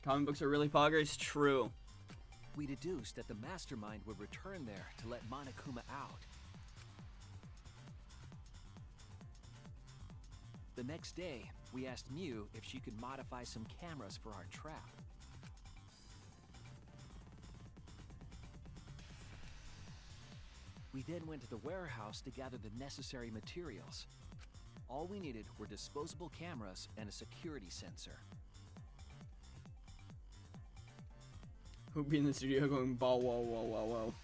Speaker 3: Comic books are really poggers? True.
Speaker 10: We deduced that the mastermind would return there to let Monokuma out. The next day, we asked Mew if she could modify some cameras for our trap. We then went to the warehouse to gather the necessary materials. All we needed were disposable cameras and a security sensor.
Speaker 3: Who'd be in the studio going, bow, wow, wow, wow, wow.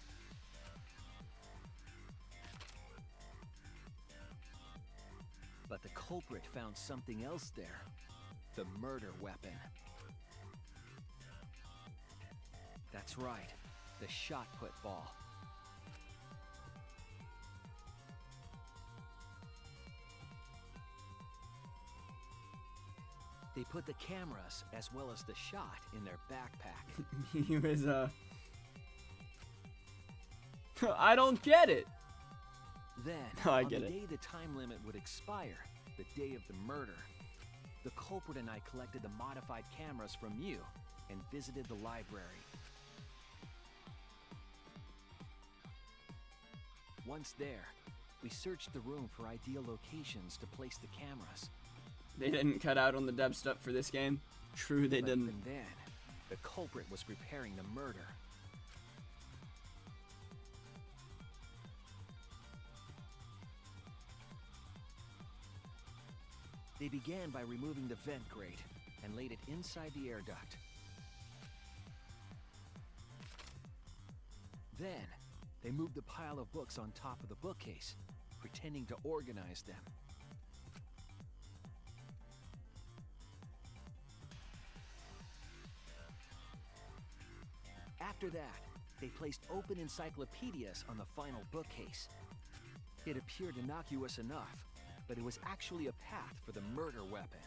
Speaker 10: But the culprit found something else there. The murder weapon. That's right, the shot put ball. They put the cameras as well as the shot in their backpack.
Speaker 3: He was, I don't get it.
Speaker 10: Then,
Speaker 3: I
Speaker 10: on
Speaker 3: get
Speaker 10: the
Speaker 3: it.
Speaker 10: day the time limit would expire, the day of the murder, the culprit and I collected the modified cameras from you and visited the library. Once there, we searched the room for ideal locations to place the cameras.
Speaker 3: They didn't cut out on the dub stuff for this game. True, they
Speaker 10: But
Speaker 3: didn't.
Speaker 10: even then, the culprit was preparing the murder. They began by removing the vent grate and laid it inside the air duct. Then, they moved the pile of books on top of the bookcase, pretending to organize them. After that, they placed open encyclopedias on the final bookcase. It appeared innocuous enough, but it was actually a path for the murder weapon.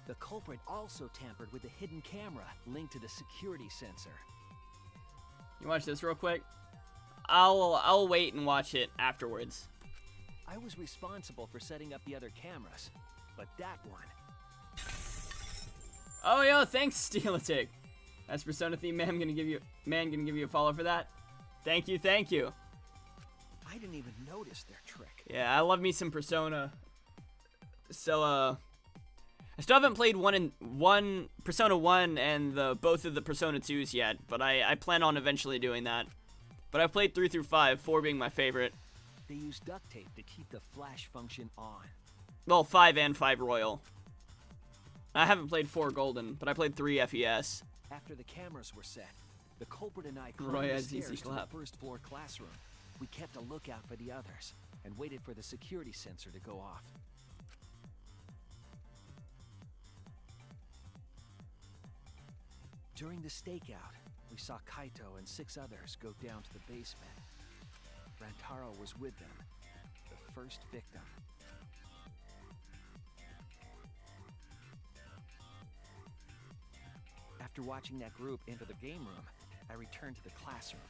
Speaker 10: The culprit also tampered with the hidden camera linked to the security sensor.
Speaker 3: You watch this real quick? I'll wait and watch it afterwards.
Speaker 10: I was responsible for setting up the other cameras, but that one...
Speaker 3: Oh, yo, thanks, Steelatic. That's Persona theme, man. Gonna give you a follow for that. Thank you, thank you.
Speaker 10: I didn't even notice their trick.
Speaker 3: Yeah, I love me some Persona. So, I still haven't played Persona 1 and both of the Persona 2s yet, but I plan on eventually doing that. But I've played 3 through 5, 4 being my favorite.
Speaker 10: They use duct tape to keep the flash function on.
Speaker 3: Well, 5 and 5 Royal. I haven't played 4 Golden, but I played 3 FES.
Speaker 10: After the cameras were set, the culprit and I
Speaker 3: Roy
Speaker 10: climbed the
Speaker 3: has easy
Speaker 10: stairs to the
Speaker 3: clap.
Speaker 10: first floor classroom. We kept a lookout for the others and waited for the security sensor to go off. During the stakeout, we saw Kaito and 6 others go down to the basement. Rantaro was with them, the first victim. After watching that group enter the game room, I returned to the classroom.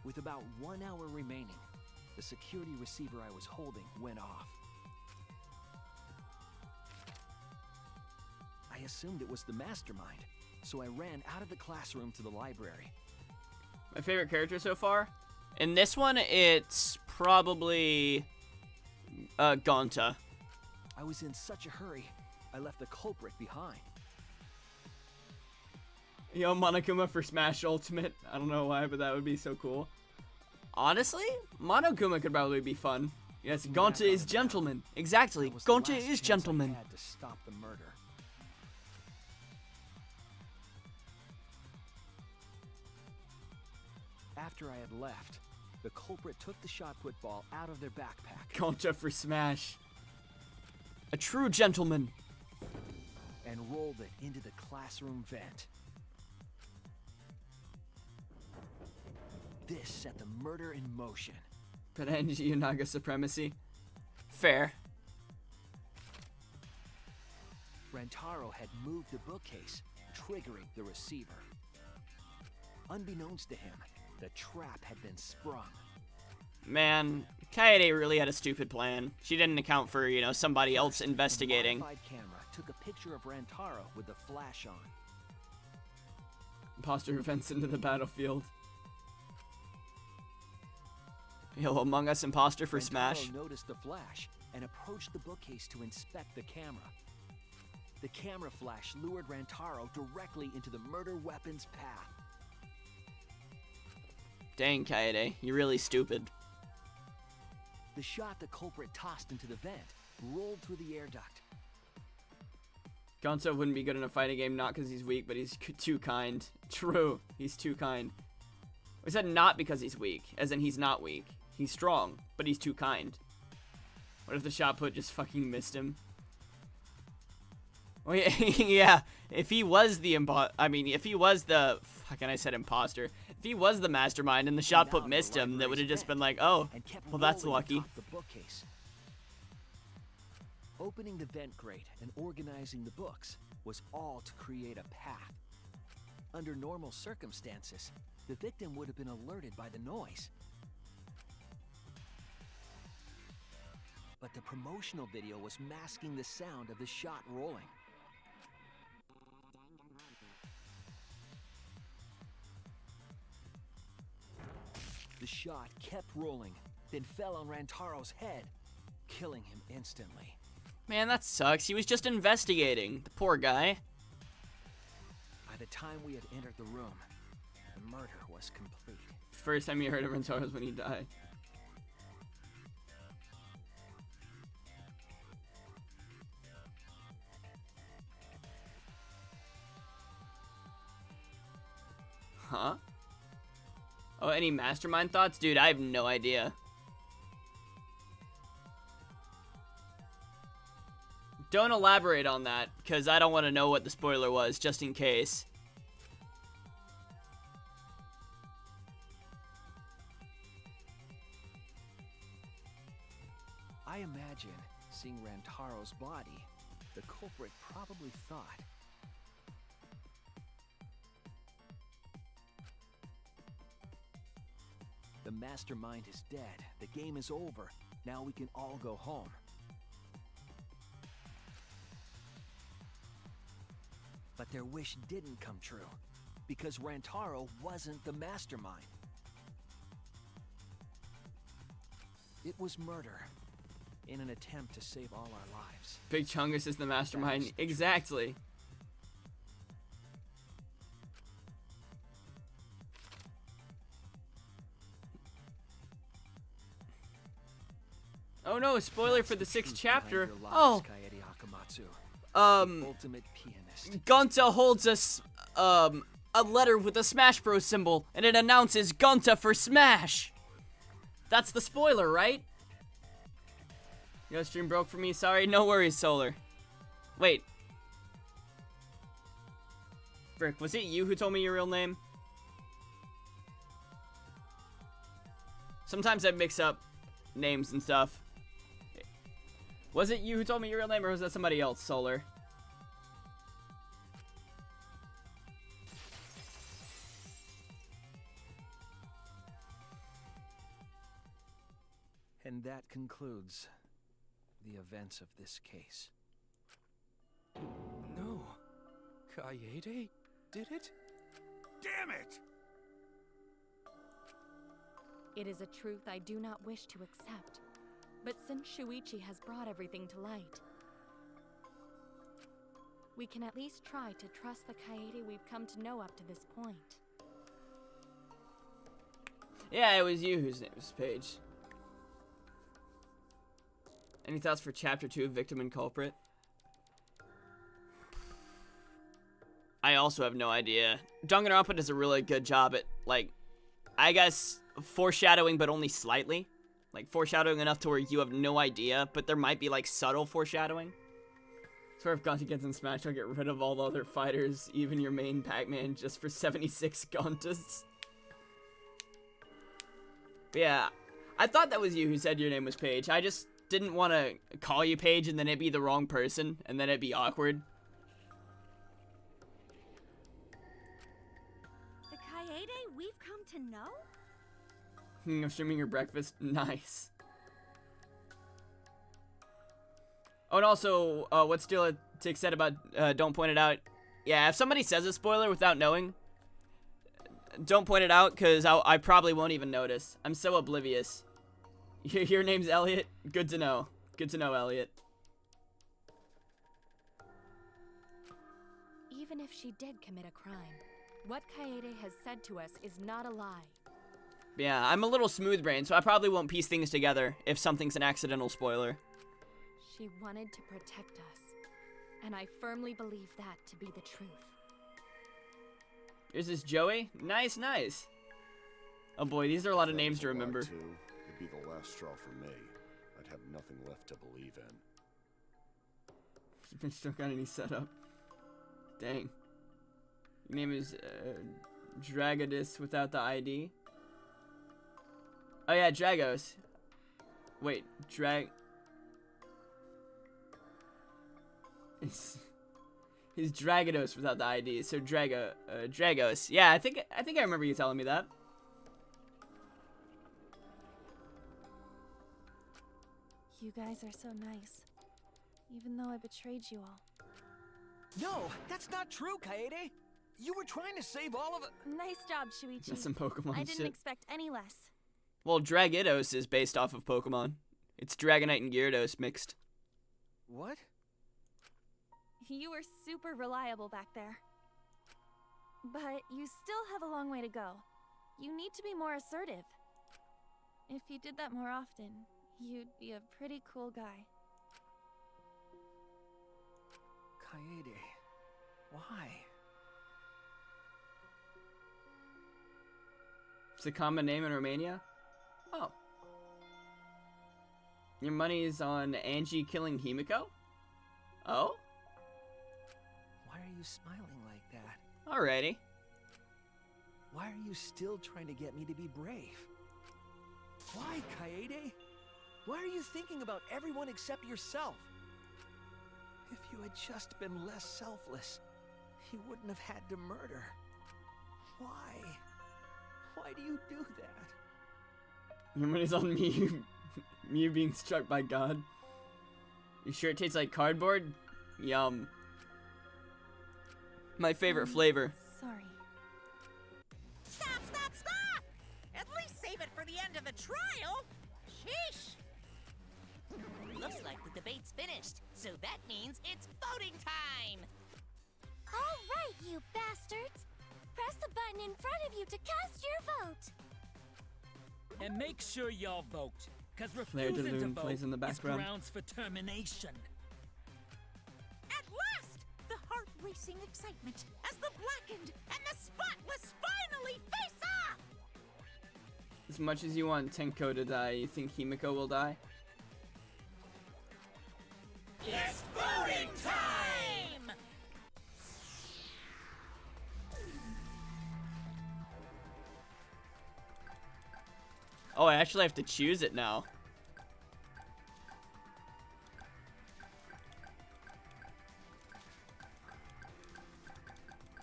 Speaker 10: With about 1 hour remaining, the security receiver I was holding went off. I assumed it was the mastermind, so I ran out of the classroom to the library.
Speaker 3: My favorite character so far? In this one, it's probably Gonta.
Speaker 10: I was in such a hurry, I left the culprit behind.
Speaker 3: Yo, Monokuma for Smash Ultimate. I don't know why, but that would be so cool. Honestly, Monokuma could probably be fun. Yes, Gonta is gentleman. Exactly, Gonta is gentleman.
Speaker 10: I had to stop the murder. After I had left, the culprit took the shot put ball out of their backpack.
Speaker 3: Gonta for Smash. A true gentleman.
Speaker 10: And rolled it into the classroom vent. This set the murder in motion.
Speaker 3: Parenji Unaga supremacy. Fair.
Speaker 10: Rantaro had moved the bookcase, triggering the receiver. Unbeknownst to him, the trap had been sprung.
Speaker 3: Man, Kaede really had a stupid plan. She didn't account for, somebody else investigating.
Speaker 10: The modified camera took a picture of Rantaro with the flash on.
Speaker 3: Imposter events into the battlefield. Yo, Among Us imposter for
Speaker 10: Rantaro
Speaker 3: Smash.
Speaker 10: Noticed the flash and approached the bookcase to inspect the camera. The camera flash lured Rantaro directly into the murder weapon's path.
Speaker 3: Dang, Kaede, you're really stupid.
Speaker 10: The shot the culprit tossed into the vent rolled through the air duct.
Speaker 3: Gonzo wouldn't be good in a fighting game, not because he's weak, but he's too kind. True, he's too kind. I said not because he's weak, as in he's not weak. He's strong, but he's too kind. What if the shot put just fucking missed him? Oh yeah, yeah. If he was the fucking I said imposter. If he was the mastermind and the shot put missed him, that would have just been like, oh, well that's lucky.
Speaker 10: The bookcase. Opening the vent grate and organizing the books was all to create a path. Under normal circumstances, the victim would have been alerted by the noise. But the promotional video was masking the sound of the shot rolling. The shot kept rolling, then fell on Rantaro's head, killing him instantly.
Speaker 3: Man, that sucks. He was just investigating. The poor guy.
Speaker 10: By the time we had entered the room, the murder was complete.
Speaker 3: First time you heard of Rentaro was when he died. Huh? Oh, any mastermind thoughts? Dude, I have no idea. Don't elaborate on that, because I don't want to know what the spoiler was, just in case.
Speaker 10: I imagine, seeing Rantaro's body, the culprit probably thought, the mastermind is dead. The game is over. Now we can all go home. But their wish didn't come true, because Rantaro wasn't the mastermind. It was murder, in an attempt to save all our lives.
Speaker 3: Big Chungus is the mastermind. Exactly. Oh no, spoiler for the 6th chapter. Oh.
Speaker 10: Ultimate pianist.
Speaker 3: Gunta holds a letter with a Smash Bros symbol, and it announces Gunta for Smash. That's the spoiler, right? Yo, stream broke for me. Sorry. No worries, Solar. Wait. Brick, was it you who told me your real name? Sometimes I mix up names and stuff. Was it you who told me your real name, or was that somebody else, Solar?
Speaker 10: And that concludes the events of this case.
Speaker 6: No. Kaede did it?
Speaker 5: Damn it!
Speaker 11: It is a truth I do not wish to accept. But since Shuichi has brought everything to light, we can at least try to trust the Kaede we've come to know up to this point.
Speaker 3: Yeah, it was you whose name was Paige. Any thoughts for Chapter 2 of Victim and Culprit? I also have no idea. Danganronpa does a really good job at, like, I guess, foreshadowing, but only slightly. Like, foreshadowing enough to where you have no idea, but there might be, like, subtle foreshadowing. So if Gunta gets in Smash, I'll get rid of all the other fighters, even your main Pac-Man, just for 76 Guntas. But yeah, I thought that was you who said your name was Paige. I just didn't want to call you Paige and then it'd be the wrong person, and then it'd be awkward.
Speaker 7: The Kaede we've come to know?
Speaker 3: I'm streaming your breakfast. Nice. Oh, and also, what Steelatick said about don't point it out. Yeah, if somebody says a spoiler without knowing, don't point it out, because I probably won't even notice. I'm so oblivious. Your name's Elliot? Good to know. Good to know, Elliot.
Speaker 11: Even if she did commit a crime, what Kaede has said to us is not a lie.
Speaker 3: Yeah, I'm a little smooth-brained, so I probably won't piece things together if something's an accidental spoiler.
Speaker 11: She wanted to protect us, and I firmly believe that to be the truth.
Speaker 3: Here's this Joey. Nice, nice. Oh boy, these are a lot of names to remember.
Speaker 19: It'd be the last straw for me. I'd have nothing left to believe in.
Speaker 3: Still got any setup? Dang. Your name is Dragodis without the ID. Oh yeah, Dragos. Wait, He's Dragados without the ID, so Dragos. Yeah, I think I remember you telling me that.
Speaker 18: You guys are so nice, even though I betrayed you all.
Speaker 10: No, that's not true, Kaede. You were trying to save all of it.
Speaker 18: Nice job, Shuichi.
Speaker 3: That's some Pokemon
Speaker 18: I didn't
Speaker 3: shit.
Speaker 18: expect any less.
Speaker 3: Well, Dragidos is based off of Pokemon. It's Dragonite and Gyarados mixed.
Speaker 10: What?
Speaker 18: You were super reliable back there. But you still have a long way to go. You need to be more assertive. If you did that more often, you'd be a pretty cool guy.
Speaker 10: Kaede, why?
Speaker 3: It's a common name in Romania? Oh. Your money's on Angie killing Himiko? Oh?
Speaker 10: Why are you smiling like that?
Speaker 3: Alrighty.
Speaker 10: Why are you still trying to get me to be brave? Why, Kaede? Why are you thinking about everyone except yourself? If you had just been less selfless, you wouldn't have had to murder. Why? Why do you do that?
Speaker 3: Memories on me. Me being struck by God. You sure it tastes like cardboard? Yum. My favorite flavor.
Speaker 18: Sorry.
Speaker 1: Stop, stop, stop! At least save it for the end of the trial. Sheesh. Looks like the debate's finished, so that means it's voting time.
Speaker 9: All right, you bastards! Press the button in front of you to cast your vote.
Speaker 13: And make sure y'all vote, because
Speaker 3: Claire
Speaker 13: refusing to
Speaker 3: Delune
Speaker 13: vote
Speaker 3: plays in the
Speaker 13: is
Speaker 3: background.
Speaker 13: grounds for termination.
Speaker 1: At last, the heart-racing excitement as the Blackened and the Spotless finally face off!
Speaker 3: As much as you want Tenko to die, you think Himiko will die?
Speaker 1: It's voting time!
Speaker 3: Oh, I actually have to choose it now.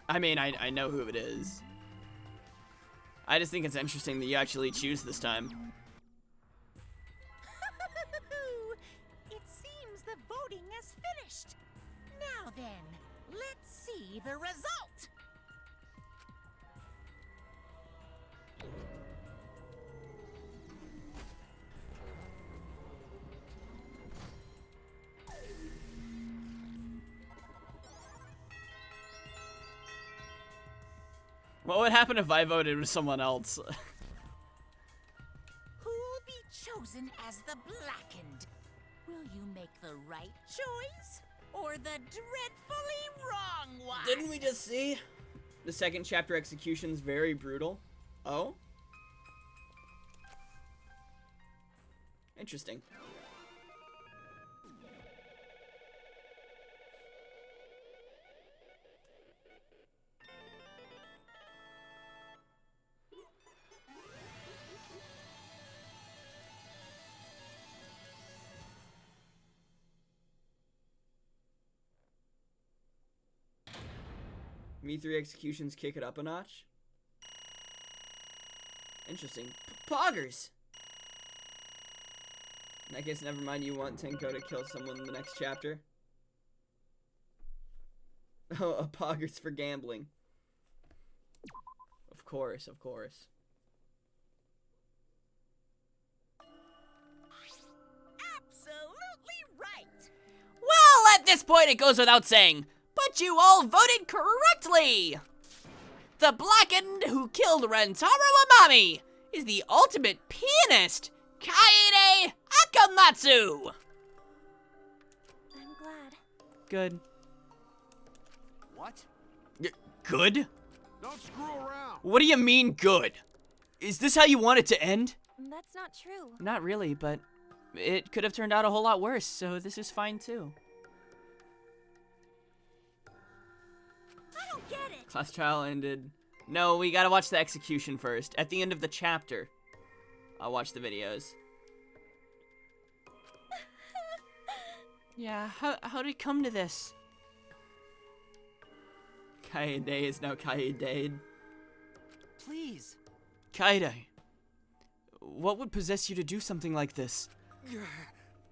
Speaker 3: I mean, I know who it is. I just think it's interesting that you actually choose this time.
Speaker 1: It seems the voting has finished. Now then, let's see the result.
Speaker 3: What would happen if I voted with someone else?
Speaker 1: Who'll be chosen as the Blackened? Will you make the right choice or the dreadfully wrong one?
Speaker 3: Didn't we just see? The second chapter execution's very brutal. Oh? Interesting. Me3 executions kick it up a notch. Interesting. Poggers! I guess never mind, you want Tenko to kill someone in the next chapter. Oh, a poggers for gambling. Of course, of course.
Speaker 1: Absolutely right.
Speaker 3: Well, at this point it goes without saying, but you all voted correctly! The Blackened who killed Rentaro Amami is the ultimate pianist, Kaede Akamatsu!
Speaker 18: I'm glad.
Speaker 3: Good.
Speaker 5: What?
Speaker 3: Good?
Speaker 5: Don't screw around.
Speaker 3: What do you mean, good? Is this how you want it to end?
Speaker 18: That's not true.
Speaker 3: Not really, but it could have turned out a whole lot worse, so this is fine too.
Speaker 1: I don't get it.
Speaker 3: Class trial ended. No, we gotta watch the execution first. At the end of the chapter, I'll watch the videos. Yeah, how did it come to this? Kaede is now Kaede.
Speaker 14: Please.
Speaker 3: Kaede, what would possess you to do something like this?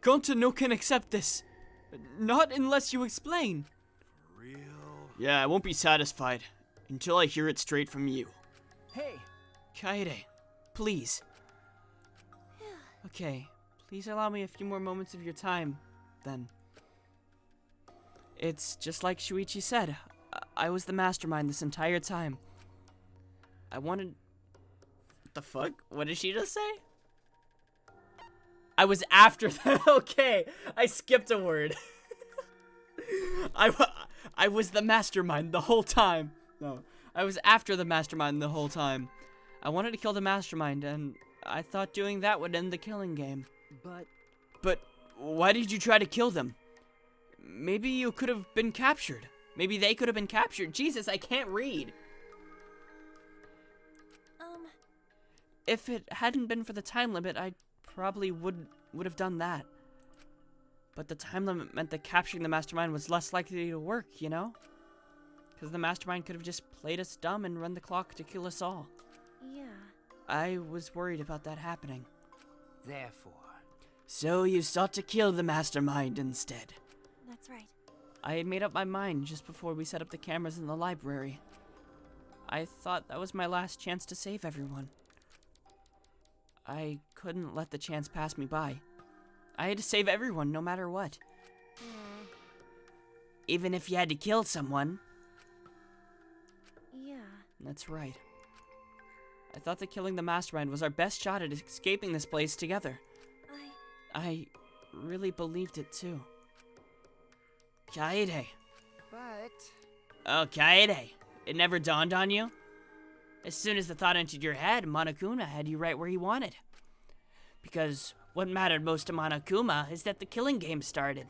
Speaker 3: Gonta no can accept this. Not unless you explain.
Speaker 5: For real?
Speaker 3: Yeah, I won't be satisfied until I hear it straight from you.
Speaker 8: Hey!
Speaker 3: Kaede, please. Okay, please allow me a few more moments of your time, then. It's just like Shuichi said. I was the mastermind this entire time. I wanted... What the fuck? What did she just say? I was after that. Okay, I skipped a word. I was the mastermind the whole time. No, I was after the mastermind the whole time. I wanted to kill the mastermind, and I thought doing that would end the killing game. But why did you try to kill them? Maybe you could have been captured. Maybe they could have been captured. Jesus, I can't read. If it hadn't been for the time limit, I probably would have done that. But the time limit meant that capturing the mastermind was less likely to work, you know? Because the mastermind could have just played us dumb and run the clock to kill us all.
Speaker 18: Yeah.
Speaker 3: I was worried about that happening.
Speaker 8: Therefore,
Speaker 3: So you sought to kill the mastermind instead.
Speaker 18: That's right.
Speaker 3: I had made up my mind just before we set up the cameras in the library. I thought that was my last chance to save everyone. I couldn't let the chance pass me by. I had to save everyone no matter what. Even if you had to kill someone.
Speaker 18: Yeah.
Speaker 3: That's right. I thought that killing the mastermind was our best shot at escaping this place together. I really believed it too. Kaede.
Speaker 4: But
Speaker 3: Oh, Kaede. It never dawned on you? As soon as the thought entered your head, Monokuma had you right where he wanted. Because what mattered most to Monokuma is that the killing game started.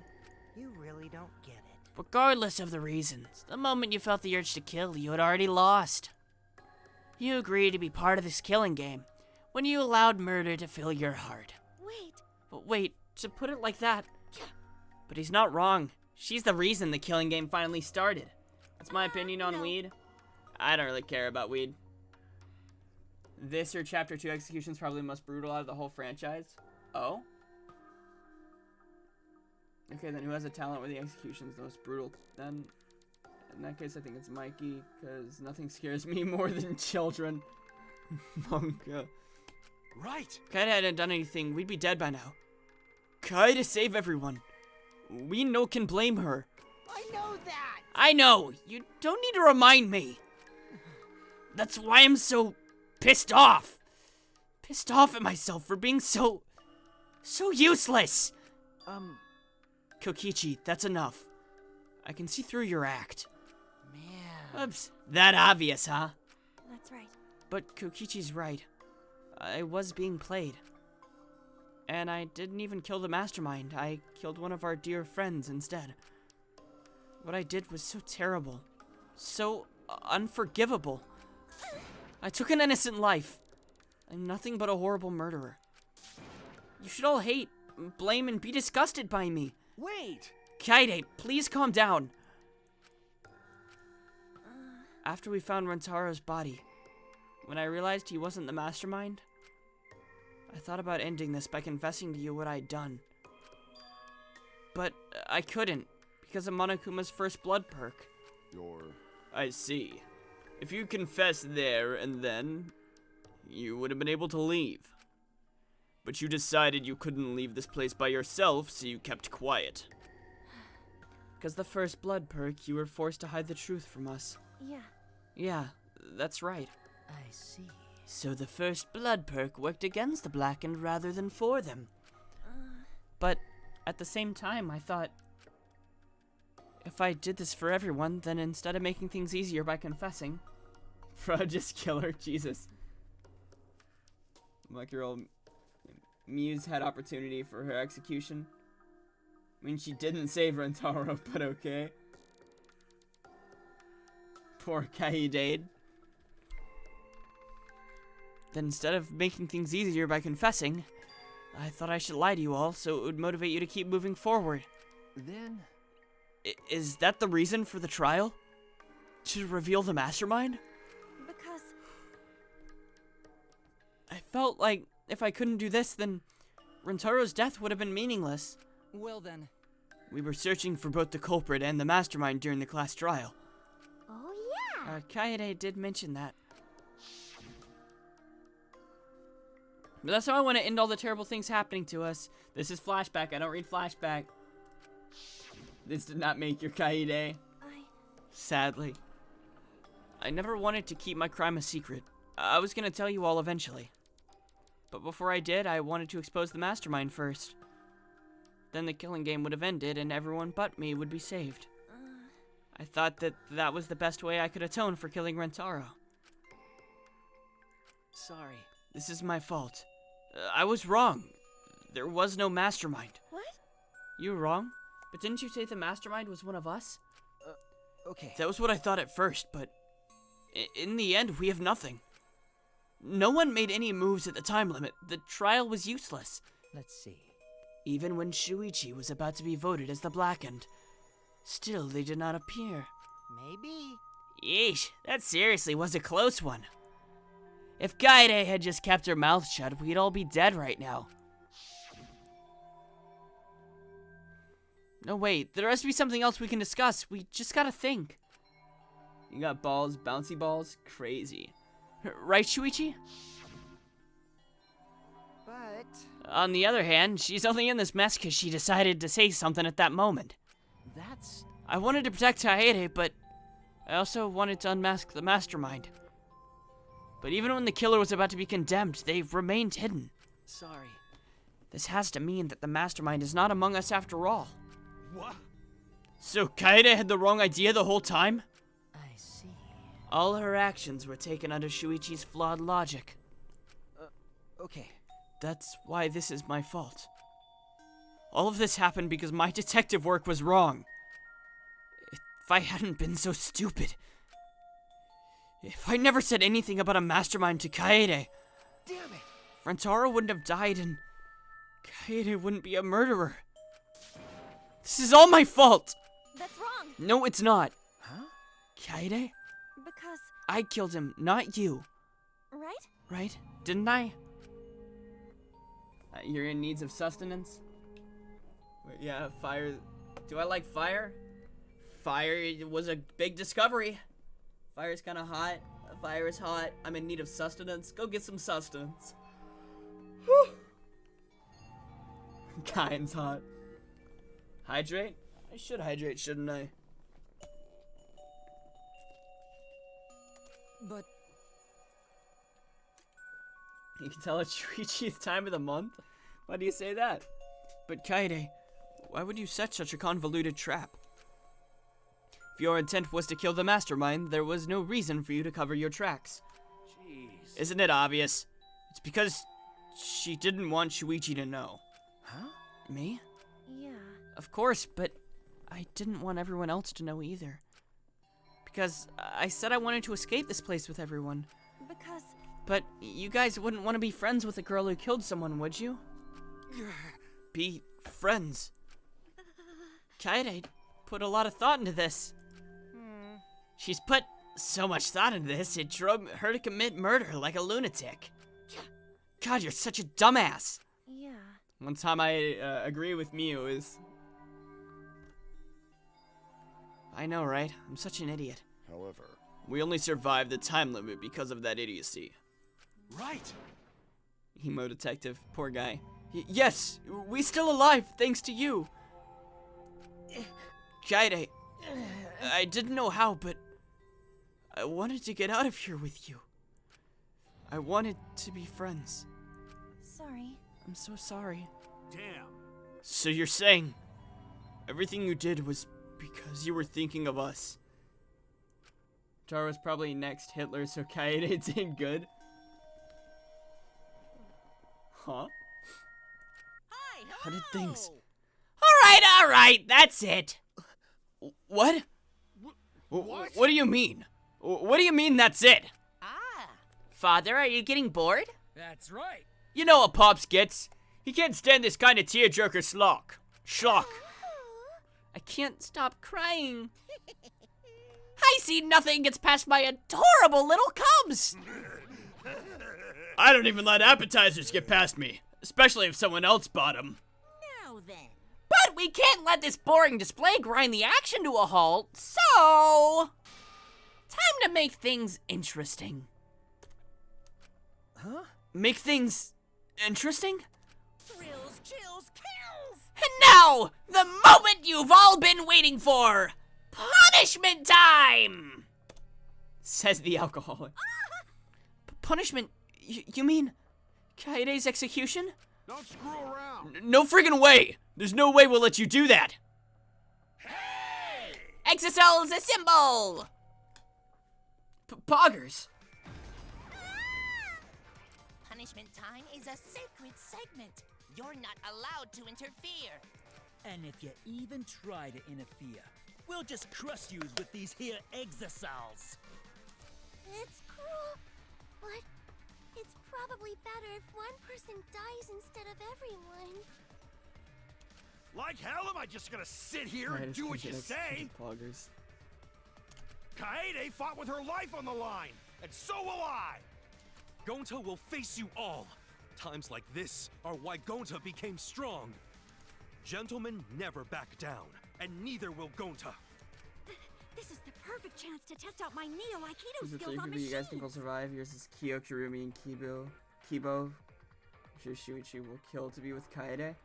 Speaker 4: you really don't get it.
Speaker 3: Regardless of the reasons, the moment you felt the urge to kill, you had already lost. You agreed to be part of this killing game when you allowed murder to fill your heart.
Speaker 18: Wait.
Speaker 3: But wait, to put it like that... But he's not wrong. She's the reason the killing game finally started. That's my opinion on weed. I don't really care about weed. This or Chapter 2 execution's probably the most brutal out of the whole franchise. Oh? Okay, then who has a talent where the execution's the most brutal? Then, in that case, I think it's Mikey, because nothing scares me more than children. Monka.
Speaker 6: Right.
Speaker 3: Kaede hadn't done anything, we'd be dead by now. Kaede save everyone. We no can blame her.
Speaker 4: I know that!
Speaker 3: I know! You don't need to remind me! That's why I'm so pissed off! Pissed off at myself for being so useless! Kokichi, that's enough. I can see through your act.
Speaker 4: Man.
Speaker 3: Oops, that obvious, huh?
Speaker 18: That's right.
Speaker 3: But Kokichi's right. I was being played. And I didn't even kill the mastermind. I killed one of our dear friends instead. What I did was so terrible. So unforgivable. I took an innocent life. I'm nothing but a horrible murderer. You should all hate, blame, and be disgusted by me.
Speaker 10: Wait!
Speaker 3: Kaede, please calm down. After we found Rentaro's body, when I realized he wasn't the mastermind, I thought about ending this by confessing to you what I'd done. But I couldn't, because of Monokuma's first blood perk. I see. If you confessed there and then, you would have been able to leave. But you decided you couldn't leave this place by yourself, so you kept quiet. Because the first blood perk, you were forced to hide the truth from us.
Speaker 18: Yeah.
Speaker 3: Yeah, that's right.
Speaker 8: I see.
Speaker 3: So the first blood perk worked against the Blackened rather than for them. But at the same time, I thought, if I did this for everyone, then instead of making things easier by confessing, bro, just kill her, Jesus. Like your old Muse had opportunity for her execution. I mean, she didn't save Rentaro, but okay. Poor Kaede. Then instead of making things easier by confessing, I thought I should lie to you all so it would motivate you to keep moving forward.
Speaker 10: Then...
Speaker 3: Is that the reason for the trial? To reveal the mastermind?
Speaker 18: Because...
Speaker 3: I felt like if I couldn't do this, then Rentaro's death would have been meaningless.
Speaker 14: Well then.
Speaker 3: We were searching for both the culprit and the mastermind during the class trial.
Speaker 9: Oh, yeah!
Speaker 3: Kaede did mention that. But that's how I want to end all the terrible things happening to us. This is flashback. I don't read flashback. This did not make your Kaede. Sadly. I never wanted to keep my crime a secret. I was going to tell you all eventually. But before I did, I wanted to expose the mastermind first. Then the killing game would have ended and everyone but me would be saved. I thought that that was the best way I could atone for killing Rentaro.
Speaker 10: Sorry.
Speaker 3: This is my fault. I was wrong. There was no mastermind.
Speaker 18: What?
Speaker 3: You were wrong? But didn't you say the mastermind was one of us?
Speaker 10: Okay.
Speaker 3: That was what I thought at first, but in the end, we have nothing. No one made any moves at the time limit. The trial was useless.
Speaker 8: Let's see.
Speaker 3: Even when Shuichi was about to be voted as the Blackened, still they did not appear.
Speaker 4: Maybe.
Speaker 3: Yeesh, that seriously was a close one. If Kaede had just kept her mouth shut, we'd all be dead right now. No, wait. There has to be something else we can discuss. We just gotta think. You got balls, bouncy balls? Crazy. Right, Shuichi?
Speaker 4: But...
Speaker 3: On the other hand, she's only in this mess because she decided to say something at that moment.
Speaker 10: That's...
Speaker 3: I wanted to protect Kaede, but I also wanted to unmask the mastermind. But even when the killer was about to be condemned, they remained hidden.
Speaker 10: Sorry.
Speaker 3: This has to mean that the mastermind is not among us after all.
Speaker 6: What?
Speaker 3: So Kaede had the wrong idea the whole time?
Speaker 8: I see.
Speaker 3: All her actions were taken under Shuichi's flawed logic.
Speaker 10: Okay.
Speaker 3: That's why this is my fault. All of this happened because my detective work was wrong. If I hadn't been so stupid. If I never said anything about a mastermind to Kaede.
Speaker 10: Damn it!
Speaker 3: Rentaro wouldn't have died and Kaede wouldn't be a murderer. This is all my fault!
Speaker 18: That's wrong!
Speaker 3: No, it's not.
Speaker 10: Huh?
Speaker 3: Kaede?
Speaker 18: Because...
Speaker 3: I killed him, not you.
Speaker 18: Right?
Speaker 3: Right? Didn't I? You're in needs of sustenance? Yeah, fire. Do I like fire? Fire was a big discovery. Fire's kind of hot. Fire is hot. I'm in need of sustenance. Go get some sustenance. Whew. Kyan's hot. Hydrate? I should hydrate, shouldn't I?
Speaker 10: But...
Speaker 3: You can tell it's Shuichi's time of the month? Why do you say that? But Kaede, why would you set such a convoluted trap? If your intent was to kill the mastermind, there was no reason for you to cover your tracks.
Speaker 6: Jeez.
Speaker 3: Isn't it obvious? It's because she didn't want Shuichi to know.
Speaker 10: Huh?
Speaker 3: Me?
Speaker 18: Yeah.
Speaker 3: Of course, but I didn't want everyone else to know either. Because I said I wanted to escape this place with everyone.
Speaker 18: Because...
Speaker 3: But you guys wouldn't want to be friends with a girl who killed someone, would you? Be friends. Kaede put a lot of thought into this. She's put so much thought into this, it drove her to commit murder like a lunatic. God, you're such a dumbass.
Speaker 18: Yeah.
Speaker 3: One time I agree with Miu is... I know, right? I'm such an idiot.
Speaker 19: However...
Speaker 3: We only survived the time limit because of that idiocy.
Speaker 6: Right.
Speaker 3: Emo detective, poor guy. Yes, we still alive thanks to you. Kaede, I didn't know how, but I wanted to get out of here with you. I wanted to be friends.
Speaker 18: Sorry.
Speaker 3: I'm so sorry.
Speaker 6: Damn.
Speaker 3: So you're saying everything you did was because you were thinking of us? Taro's probably next Hitler, so Kaede did good. Huh?
Speaker 1: Hi,
Speaker 3: How did things...
Speaker 1: All right, that's it.
Speaker 3: What? What do you mean? What do you mean that's it?
Speaker 1: Ah.
Speaker 3: Father, are you getting bored?
Speaker 13: That's right.
Speaker 3: You know what Pops gets. He can't stand this kind of tearjerker schlock. I can't stop crying. I see nothing gets past my adorable little cubs. I don't even let appetizers get past me, especially if someone else bought them.
Speaker 1: Now then.
Speaker 3: But we can't let this boring display grind the action to a halt, so... Time to make things interesting.
Speaker 10: Huh?
Speaker 3: Make things interesting?
Speaker 1: Thrills, chills, kills.
Speaker 3: And now, the moment you've all been waiting for! Punishment time! Says the alcoholic. Punishment? You mean Kaede's execution?
Speaker 5: Don't screw around.
Speaker 3: No friggin' way! There's no way we'll let you do that!
Speaker 5: Hey!
Speaker 3: Exocells assemble! Poggers!
Speaker 1: Punishment time is a sacred segment. You're not allowed to interfere.
Speaker 13: And if you even try to interfere, we'll just crush you with these here exosols.
Speaker 9: It's cruel, but it's probably better if one person dies instead of everyone.
Speaker 5: Like hell am I just gonna sit here and do what you say?
Speaker 3: Poggers.
Speaker 5: Kaede fought with her life on the line, and so will I!
Speaker 6: Gonta will face you all. Times like this are why Gonta became strong. Gentlemen never back down, and neither will Gonta.
Speaker 7: This is the perfect chance to test out my Neo Aikido
Speaker 3: These are
Speaker 7: skills
Speaker 3: three
Speaker 7: on
Speaker 3: people you guys think will
Speaker 7: machines.
Speaker 3: survive. Yours is Kyo, Kirumi, and Kibo. I'm sure Shuichi will kill to be with Kaede.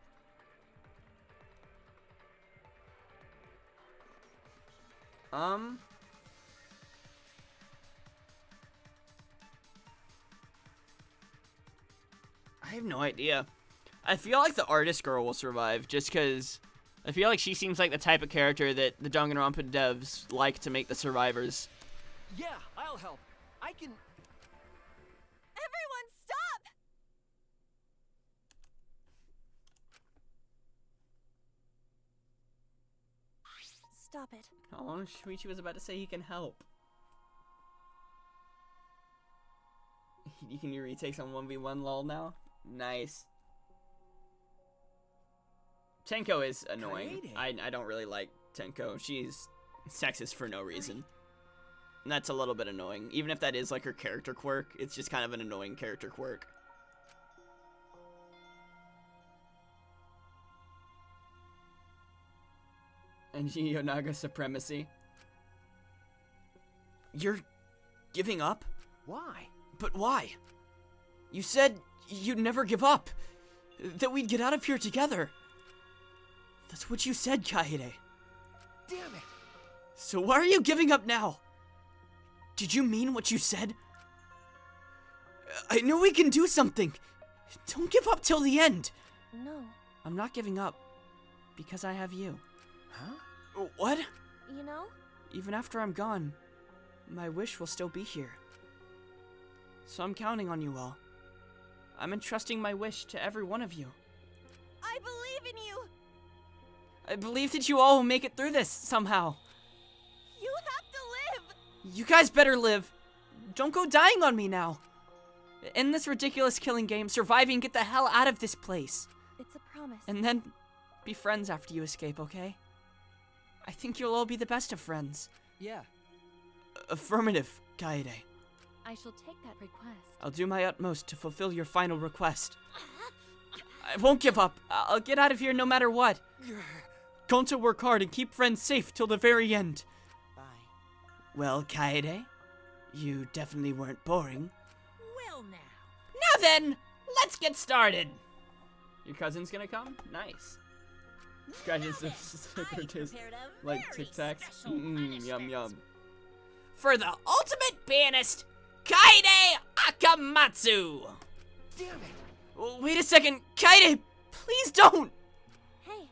Speaker 3: I have no idea. I feel like the artist girl will survive just because I feel like she seems like the type of character that the Danganronpa devs like to make the survivors.
Speaker 10: Yeah, I'll help. I can.
Speaker 18: Everyone, stop! Stop it.
Speaker 3: Oh, Shuichi was about to say he can help. You can do retakes on 1v1 lol now? Nice. Tenko is annoying. I don't really like Tenko. She's sexist for no reason. And that's a little bit annoying. Even if that is like her character quirk, it's just kind of an annoying character quirk. And Yonaga supremacy. You're giving up?
Speaker 10: Why?
Speaker 3: But why? You said you'd never give up. That we'd get out of here together. That's what you said, Kaede.
Speaker 10: Damn it!
Speaker 3: So why are you giving up now? Did you mean what you said? I know we can do something. Don't give up till the end.
Speaker 18: No.
Speaker 3: I'm not giving up. Because I have you.
Speaker 10: Huh?
Speaker 3: What?
Speaker 18: You know?
Speaker 3: Even after I'm gone, my wish will still be here. So I'm counting on you all. I'm entrusting my wish to every one of you.
Speaker 18: I believe in you!
Speaker 3: I believe that you all will make it through this somehow.
Speaker 18: You have to live!
Speaker 3: You guys better live. Don't go dying on me now. End this ridiculous killing game, survive and get the hell out of this place.
Speaker 18: It's a promise.
Speaker 3: And then be friends after you escape, okay? I think you'll all be the best of friends.
Speaker 14: Yeah.
Speaker 3: Affirmative, Kaede.
Speaker 11: I shall take that request.
Speaker 3: I'll do my utmost to fulfill your final request. I won't give up. I'll get out of here no matter what. Going to work hard and keep friends safe till the very end.
Speaker 4: Bye.
Speaker 3: Well, Kaede, you definitely weren't boring.
Speaker 1: Well, now.
Speaker 3: Now then, let's get started. Your cousin's gonna come? Nice. Scratches the sticker taste like Tic Tacs. Yum yum. For the ultimate pianist, Kaede Akamatsu.
Speaker 10: Damn it!
Speaker 3: Oh, wait a second, Kaede, please don't.
Speaker 18: Hey.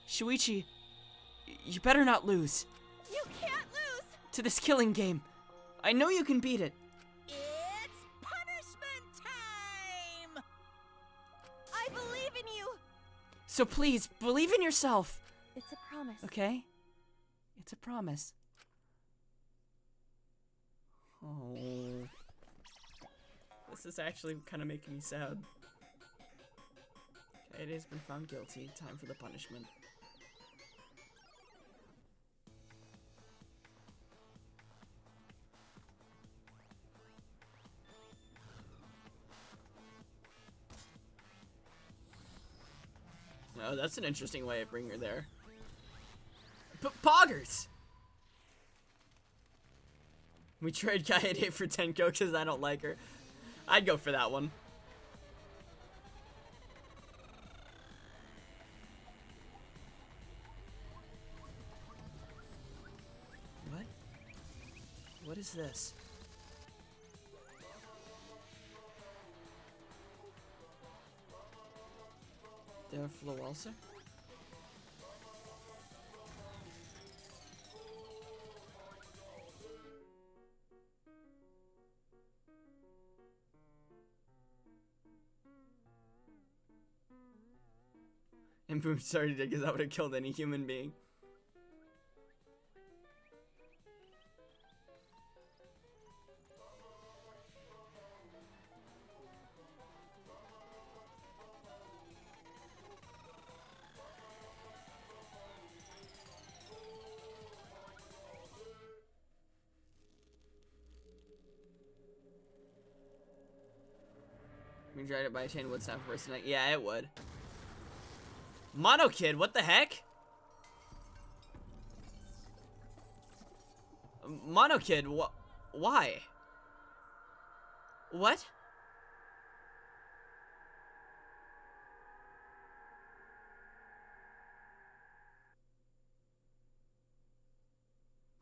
Speaker 3: Shuichi, you better not lose.
Speaker 18: You can't lose!
Speaker 3: To this killing game. I know you can beat it.
Speaker 1: It's punishment time!
Speaker 18: I believe in you!
Speaker 3: So please, believe in yourself.
Speaker 18: It's a promise.
Speaker 3: Okay? It's a promise. Oh. This is actually kind of making me sad. Kaede has been found guilty. Time for the punishment. Oh, that's an interesting way of bringing her there. Poggers! We trade Kaede for Tenko because I don't like her. I'd go for that one. What? What is this? Der Flowalser? And boom, started it because I would have killed any human being. We tried it by chain would snap first tonight. Yeah, it would. Mono Kid, what the heck? Mono Kid, why? What?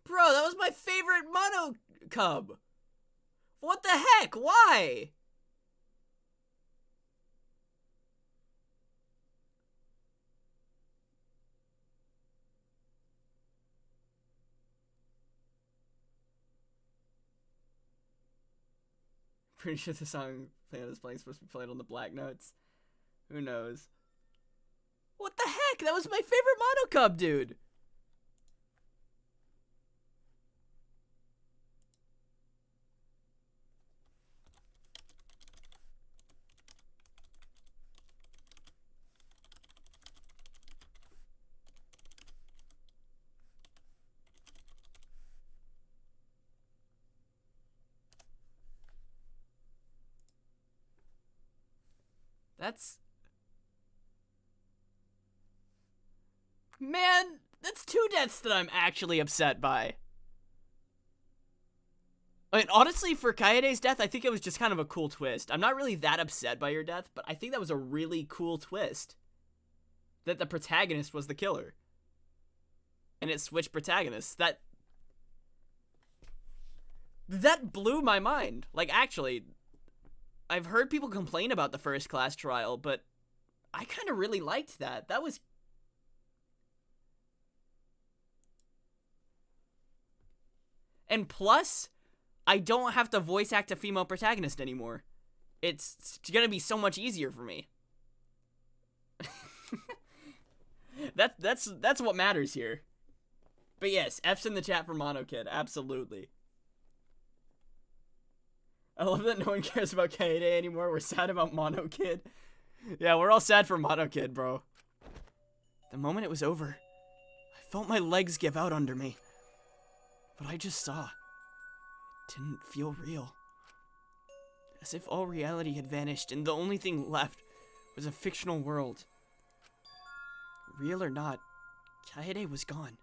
Speaker 3: Bro, that was my favorite Mono Cub. What the heck? Why? Pretty sure the song playing is supposed to be played on the black notes. Who knows? What the heck? That was my favorite Mono Cub, dude. Man, that's 2 deaths that I'm actually upset by. I mean, honestly, for Kaede's death, I think it was just kind of a cool twist. I'm not really that upset by your death, but I think that was a really cool twist. That the protagonist was the killer. And it switched protagonists. That blew my mind. Like, actually, I've heard people complain about the first class trial, but I kind of really liked that. That was... And plus, I don't have to voice act a female protagonist anymore. It's gonna be so much easier for me. That's what matters here. But yes, F's in the chat for Mono Kid, absolutely. I love that no one cares about Kaede anymore. We're sad about Mono Kid. Yeah, we're all sad for Mono Kid, bro. The moment it was over, I felt my legs give out under me. What I just saw, it didn't feel real. As if all reality had vanished and the only thing left was a fictional world. Real or not, Kaede was gone.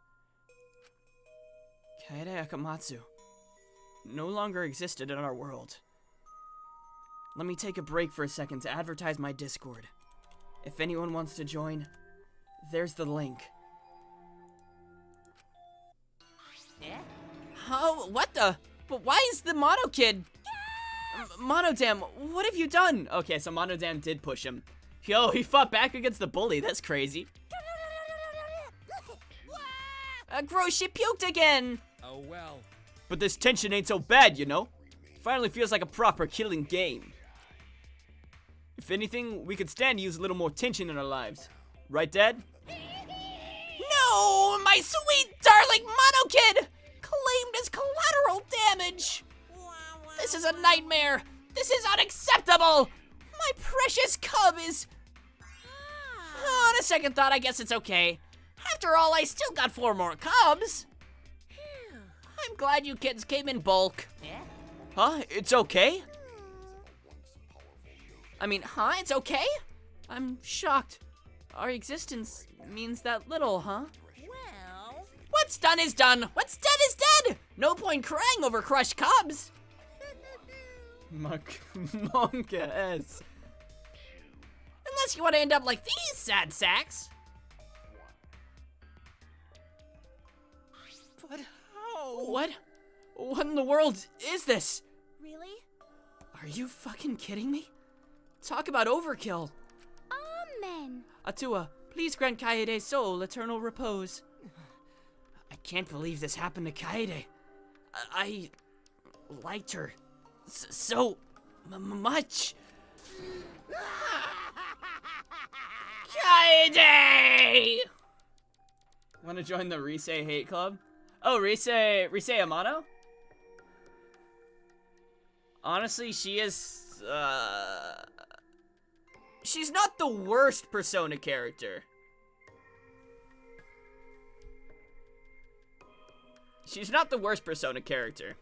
Speaker 3: Kaede Akamatsu no longer existed in our world. Let me take a break for a second to advertise my Discord. If anyone wants to join, there's the link. Oh, what the? But why is the Mono Kid? Monodam, what have you done? Okay, so Monodam did push him. Yo, he fought back against the bully. That's crazy. Gross, she puked again.
Speaker 13: Oh, well.
Speaker 3: But this tension ain't so bad, you know? Finally feels like a proper killing game. If anything, we could stand to use a little more tension in our lives. Right, Dad? No, my sweet, darling Mono Kid! Claimed as collateral damage! This is a nightmare! This is unacceptable! My precious cub is... On a second thought, I guess it's okay. After all, I still got 4 more cubs. I'm glad you kids came in bulk. Huh? It's okay? I mean, huh? It's okay? I'm shocked. Our existence means that little, huh?
Speaker 1: Well...
Speaker 3: What's done is done. What's dead is dead. No point crying over crushed cubs. Monka S. Unless you want to end up like these sad sacks.
Speaker 13: But how?
Speaker 3: What? What in the world is this?
Speaker 18: Really?
Speaker 3: Are you fucking kidding me? Talk about overkill.
Speaker 9: Amen.
Speaker 3: Atua, please grant Kaede's soul eternal repose. I can't believe this happened to Kaede. I liked her so much. Kaede! Want to join the Rise hate club? Oh, Rise Amano? Honestly, she is, she's not the worst Persona character. She's not the worst Persona character.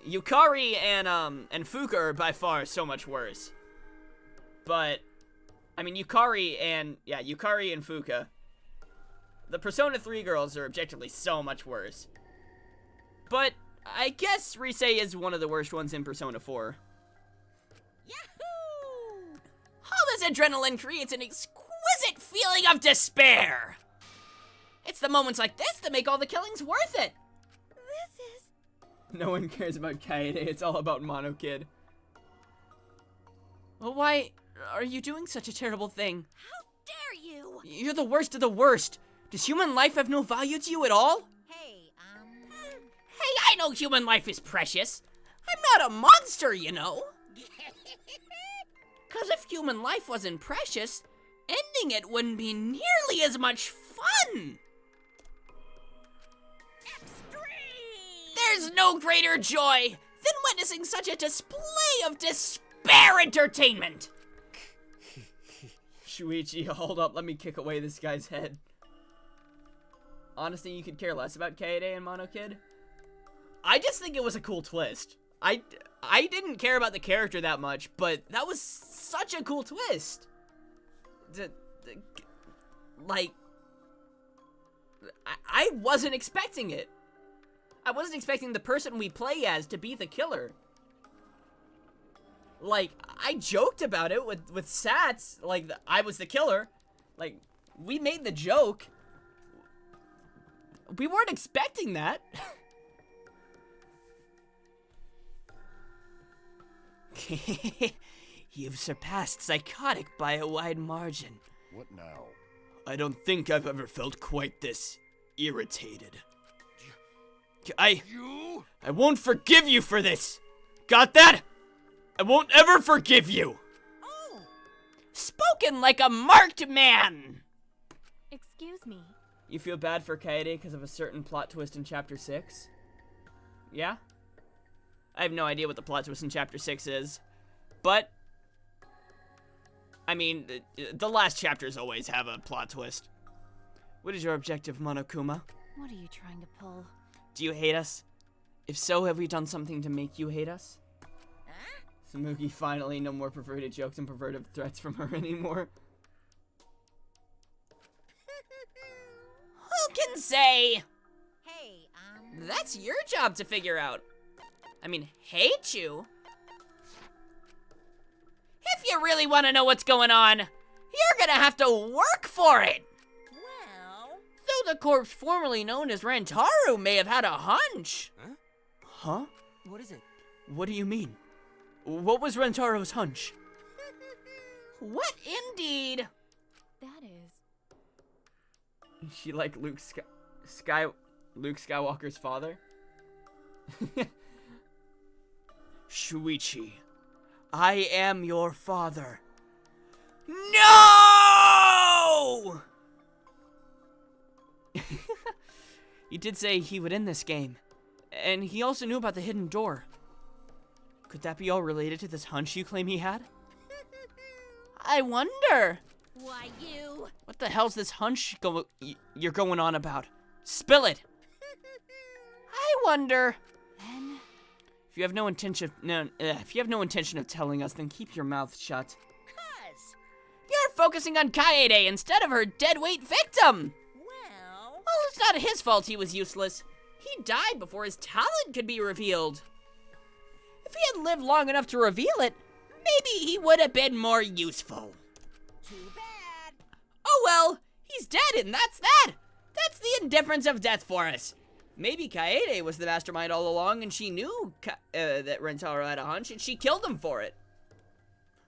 Speaker 3: Yukari and Fuka are by far so much worse. But I mean, Yukari and Fuka. The Persona 3 girls are objectively so much worse. But I guess Rise is one of the worst ones in Persona 4.
Speaker 1: Yahoo!
Speaker 3: All this adrenaline creates an exquisite feeling of despair. It's the moments like this that make all the killings worth it.
Speaker 18: This is...
Speaker 3: No one cares about Kaede, it's all about Mono Kid. Well, why are you doing such a terrible thing?
Speaker 7: How dare you?
Speaker 3: You're the worst of the worst. Does human life have no value to you at all?
Speaker 1: Hey,
Speaker 3: Hey, I know human life is precious. I'm not a monster, you know. Because if human life wasn't precious, ending it wouldn't be nearly as much fun.
Speaker 1: Extreme!
Speaker 3: There's no greater joy than witnessing such a display of despair entertainment. Shuichi, hold up, let me kick away this guy's head. Honestly, you could care less about Kaede and Mono Kid. I just think it was a cool twist. I didn't care about the character that much, but that was such a cool twist. Like, I wasn't expecting it. I wasn't expecting the person we play as to be the killer. Like, I joked about it with Sats, like, I was the killer. Like, we made the joke. We weren't expecting that. You've surpassed psychotic by a wide margin.
Speaker 19: What now?
Speaker 3: I don't think I've ever felt quite this irritated. I won't forgive you for this. Got that? I won't ever forgive you.
Speaker 1: Oh.
Speaker 3: Spoken like a marked man.
Speaker 11: Excuse me.
Speaker 3: You feel bad for Kaede because of a certain plot twist in Chapter 6? Yeah? I have no idea what the plot twist in Chapter 6 is. But, I mean, the last chapters always have a plot twist. What is your objective, Monokuma?
Speaker 11: What are you trying to pull?
Speaker 3: Do you hate us? If so, have we done something to make you hate us?
Speaker 1: Huh?
Speaker 3: Samugi, finally, no more perverted jokes and perverted threats from her anymore. Who can say?
Speaker 1: Hey,
Speaker 3: That's your job to figure out. I mean, hate you? If you really want to know what's going on, you're gonna have to work for it.
Speaker 1: well...
Speaker 3: Though the corpse formerly known as Rantaru may have had a hunch. Huh?
Speaker 14: What is it?
Speaker 3: What do you mean? What was Rantaro's hunch? What indeed?
Speaker 11: That is...
Speaker 3: She like Luke Skywalker's father? Shuichi, I am your father. No! He did say he would end this game. And he also knew about the hidden door. Could that be all related to this hunch you claim he had? I wonder.
Speaker 1: Why, you...
Speaker 3: What the hell's this hunch you're going on about? Spill it. I wonder.
Speaker 11: Then...
Speaker 3: If you have no intention of telling us, then keep your mouth shut.
Speaker 1: 'Cause...
Speaker 3: You're focusing on Kaede instead of her deadweight victim.
Speaker 1: Well...
Speaker 3: Well, it's not his fault he was useless. He died before his talent could be revealed. If he had lived long enough to reveal it, maybe he would have been more useful.
Speaker 1: Too bad.
Speaker 3: Oh well, he's dead and that's that. That's the indifference of death for us. Maybe Kaede was the mastermind all along and she knew that Rentaro had a hunch and she killed him for it.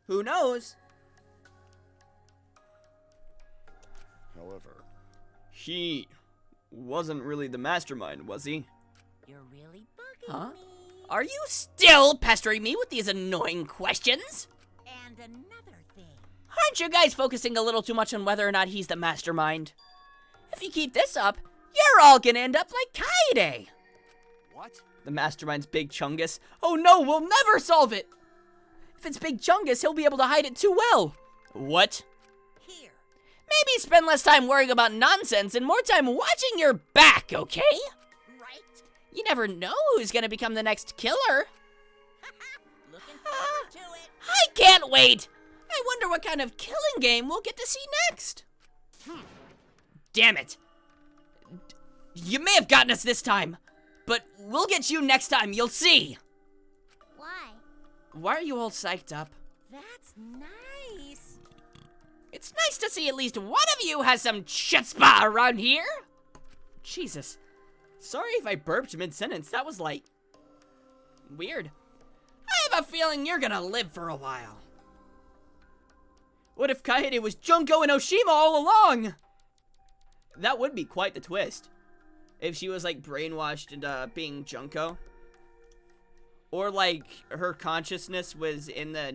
Speaker 3: Who knows?
Speaker 19: However,
Speaker 3: he wasn't really the mastermind, was he?
Speaker 1: You're really bugging
Speaker 3: Huh?
Speaker 1: me.
Speaker 3: Are you still pestering me with these annoying questions?
Speaker 1: And another thing.
Speaker 3: Aren't you guys focusing a little too much on whether or not he's the mastermind? If you keep this up, you're all gonna end up like Kaede.
Speaker 10: What?
Speaker 3: The mastermind's Big Chungus. Oh no, we'll never solve it. If it's Big Chungus, he'll be able to hide it too well. What?
Speaker 1: Here.
Speaker 3: Maybe spend less time worrying about nonsense and more time watching your back, okay?
Speaker 1: Right?
Speaker 3: You never know who's gonna become the next killer.
Speaker 1: Looking forward to it.
Speaker 3: I can't wait! I wonder what kind of killing game we'll get to see next. Damn it. You may have gotten us this time, but we'll get you next time, you'll see.
Speaker 9: Why?
Speaker 3: Why are you all psyched up?
Speaker 1: That's nice.
Speaker 3: It's nice to see at least one of you has some chutzpah around here. Jesus. Sorry if I burped mid-sentence. That was like weird. I have a feeling you're gonna live for a while. What if Kaede was Junko and Oshima all along? That would be quite the twist. If she was like brainwashed into being Junko. Or like her consciousness was in the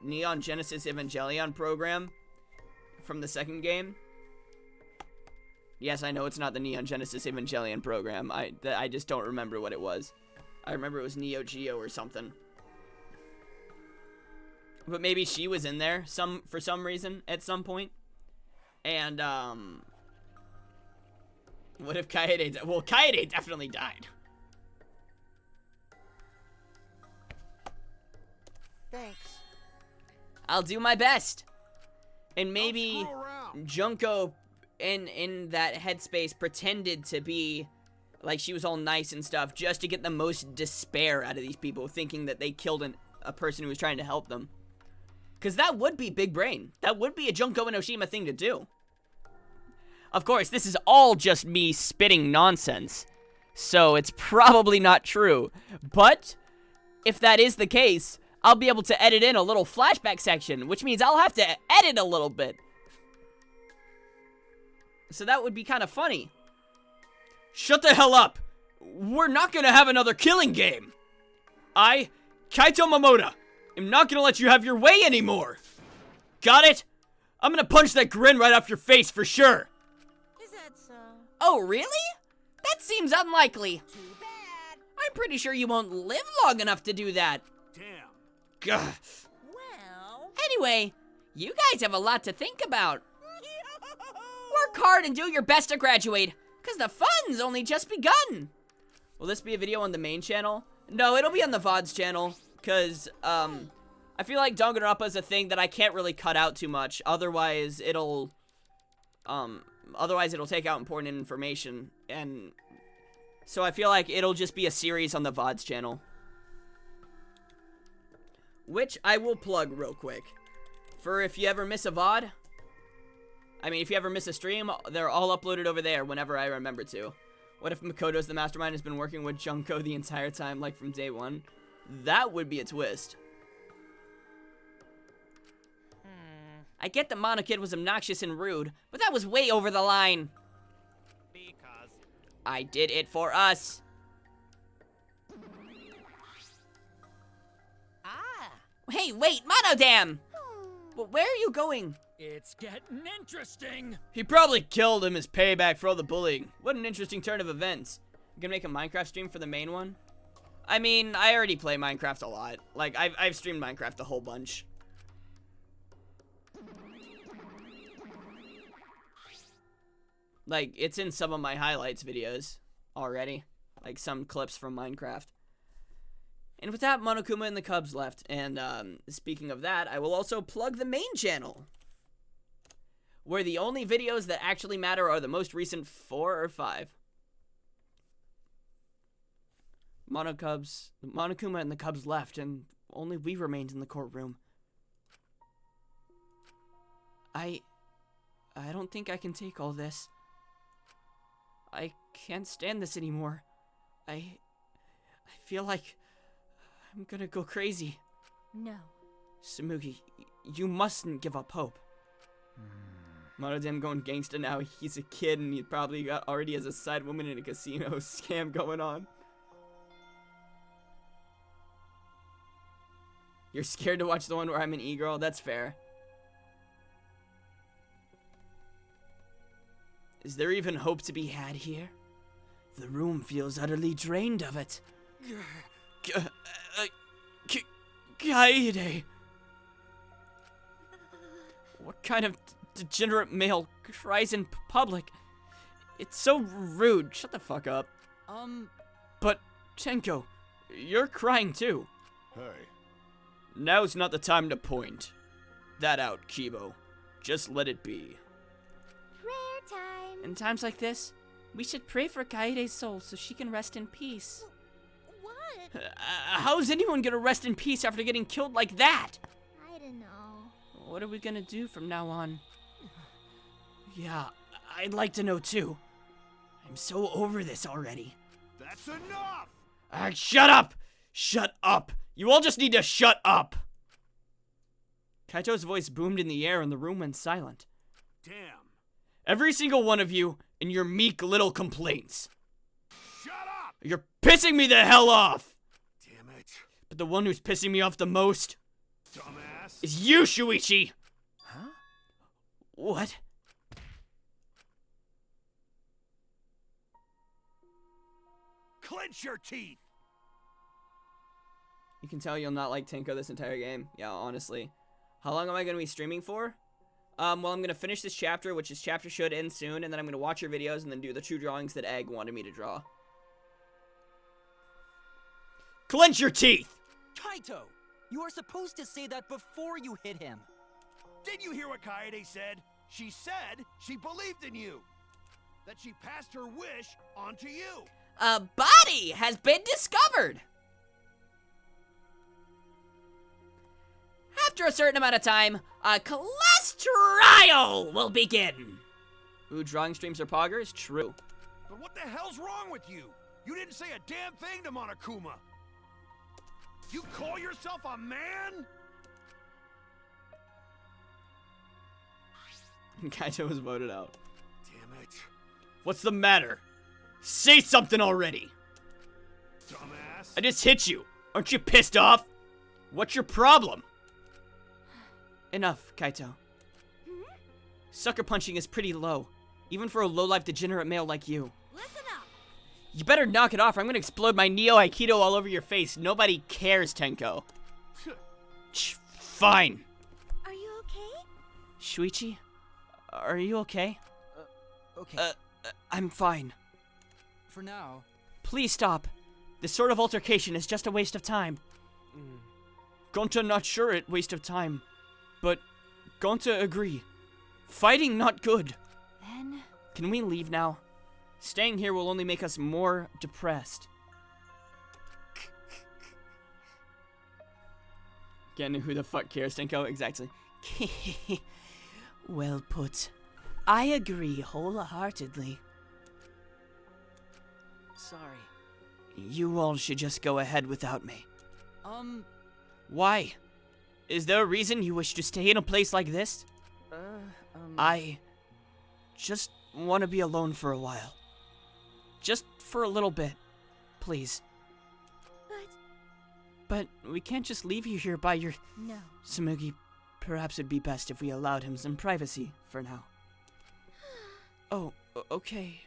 Speaker 3: Neon Genesis Evangelion program from the second game. Yes, I know it's not the Neon Genesis Evangelion program. I just don't remember what it was. I remember it was Neo Geo or something. But maybe she was in there for some reason at some point. And what if Kaede? Well, Kaede definitely died.
Speaker 4: Thanks.
Speaker 3: I'll do my best. And maybe Junko in that headspace pretended to be like she was all nice and stuff just to get the most despair out of these people, thinking that they killed a person who was trying to help them. Because that would be big brain. That would be a Junko and Oshima thing to do. Of course, this is all just me spitting nonsense, so it's probably not true. But if that is the case, I'll be able to edit in a little flashback section, which means I'll have to edit a little bit. So that would be kind of funny. Shut the hell up! We're not gonna have another killing game! I, Kaito Momoda, am not gonna let you have your way anymore! Got it? I'm gonna punch that grin right off your face for sure!
Speaker 1: Is that so?
Speaker 3: Oh, really? That seems unlikely. Too bad. I'm pretty sure you won't live long enough to do that.
Speaker 5: Damn.
Speaker 3: Gah.
Speaker 1: Well...
Speaker 3: Anyway, you guys have a lot to think about. Work hard and do your best to graduate, because the fun's only just begun. Will this be a video on the main channel? No, it'll be on the VODs channel, because, I feel like Danganronpa is a thing that I can't really cut out too much, otherwise it'll take out important information, and so I feel like it'll just be a series on the VODs channel. Which I will plug real quick. For if you ever miss a VOD, if you ever miss a stream, they're all uploaded over there whenever I remember to. What if Makoto's the mastermind has been working with Junko the entire time, like from day one? That would be a twist. I get that Monokid was obnoxious and rude, but that was way over the line.
Speaker 6: Because
Speaker 3: I did it for us. Hey, wait, Monodam! But where are you going?
Speaker 13: It's getting interesting.
Speaker 3: He probably killed him as payback for all the bullying. What an interesting turn of events. You gonna make a Minecraft stream for the main one? I mean, I already play Minecraft a lot. Like, I've streamed Minecraft a whole bunch. Like, it's in some of my highlights videos already. Like, some clips from Minecraft. And with that, Monokuma and the Cubs left. And, speaking of that, I will also plug the main channel, where the only videos that actually matter are the most recent 4 or 5. Monokuma and the Cubs left, and only we remained in the courtroom. I don't think I can take all this. I can't stand this anymore. I feel like I'm gonna go crazy.
Speaker 11: No.
Speaker 3: Samugi, you mustn't give up hope. Monodam going gangsta now. He's a kid and he probably already has a side woman in a casino scam going on. You're scared to watch the one where I'm an e-girl? That's fair. Is there even hope to be had here? The room feels utterly drained of it. Kaede. What kind of degenerate male cries in public? It's so rude. Shut the fuck up. But, Tenko, you're crying too.
Speaker 19: Hey,
Speaker 3: Now's not the time to point that out, Kibo. Just let it be.
Speaker 9: Prayer time.
Speaker 3: In times like this, we should pray for Kaede's soul so she can rest in peace.
Speaker 9: What?
Speaker 3: How's anyone gonna rest in peace after getting killed like that?
Speaker 9: I don't know.
Speaker 3: What are we gonna do from now on? Yeah, I'd like to know too. I'm so over this already.
Speaker 5: That's enough!
Speaker 3: Shut up! Shut up! You all just need to shut up! Kaito's voice boomed in the air and the room went silent.
Speaker 5: Damn.
Speaker 3: Every single one of you and your meek little complaints.
Speaker 5: Shut up!
Speaker 3: You're pissing me the hell off!
Speaker 5: Damn it.
Speaker 3: But the one who's pissing me off the most
Speaker 5: Dumbass.
Speaker 3: is you, Shuichi!
Speaker 10: Huh?
Speaker 3: What?
Speaker 5: Clench your teeth!
Speaker 3: You can tell you'll not like Tenko this entire game. Yeah, honestly. How long am I going to be streaming for? Well, I'm going to finish this chapter, which this chapter should end soon, and then I'm going to watch your videos and then do the 2 drawings that Egg wanted me to draw. Clench your teeth!
Speaker 14: Kaito! You are supposed to say that before you hit him.
Speaker 5: Did you hear what Kaede said? She said she believed in you. That she passed her wish on to you.
Speaker 1: A body has been discovered! After a certain amount of time, a class trial will begin.
Speaker 3: Ooh, drawing streams are poggers? True.
Speaker 5: But what the hell's wrong with you? You didn't say a damn thing to Monokuma. You call yourself a man?
Speaker 3: Kaito was voted out.
Speaker 5: Damn it.
Speaker 3: What's the matter? Say something already!
Speaker 5: Dumbass.
Speaker 3: I just hit you. Aren't you pissed off? What's your problem? Enough, Kaito. Sucker punching is pretty low, even for a low-life degenerate male like you.
Speaker 7: Listen up!
Speaker 3: You better knock it off or I'm gonna explode my Neo Aikido all over your face. Nobody cares, Tenko. Fine.
Speaker 18: Are you okay?
Speaker 3: Shuichi, are you okay?
Speaker 14: Okay.
Speaker 3: I'm fine.
Speaker 14: For now.
Speaker 3: Please stop. This sort of altercation is just a waste of time. Gonta not sure it waste of time, but Gonta agree. Fighting not good.
Speaker 18: Then...
Speaker 3: Can we leave now? Staying here will only make us more depressed. Again, who the fuck cares, Tenko? Exactly. Well put. I agree wholeheartedly.
Speaker 14: Sorry.
Speaker 3: You all should just go ahead without me. Why? Is there a reason you wish to stay in a place like this? I just want to be alone for a while. Just for a little bit. Please. But we can't just leave you here by your...
Speaker 18: No.
Speaker 3: Tsumugi, perhaps it'd be best if we allowed him some privacy for now. Oh, okay.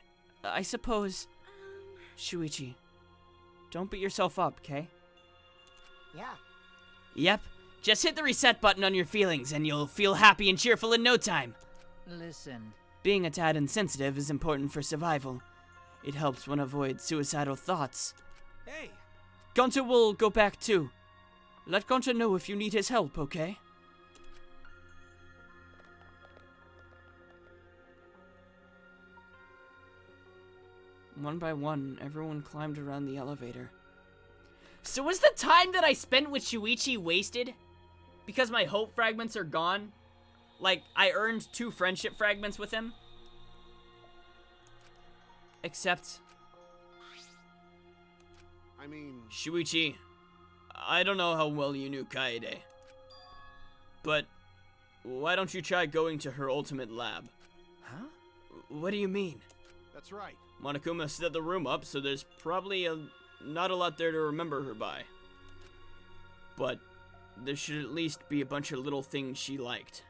Speaker 3: I suppose... Shuichi, don't beat yourself up, okay?
Speaker 4: Yeah.
Speaker 3: Yep. Just hit the reset button on your feelings and you'll feel happy and cheerful in no time.
Speaker 8: Listen.
Speaker 3: Being a tad insensitive is important for survival. It helps one avoid suicidal thoughts.
Speaker 6: Hey!
Speaker 3: Gonta will go back too. Let Gonta know if you need his help, okay? One by one, everyone climbed around the elevator. So was the time that I spent with Shuichi wasted? Because my hope fragments are gone? Like, I earned 2 friendship fragments with him? Except...
Speaker 5: I mean...
Speaker 3: Shuichi, I don't know how well you knew Kaede. But, why don't you try going to her ultimate lab?
Speaker 10: Huh?
Speaker 3: What do you mean?
Speaker 5: That's right.
Speaker 3: Monokuma set the room up, so there's probably not a lot there to remember her by. But there should at least be a bunch of little things she liked.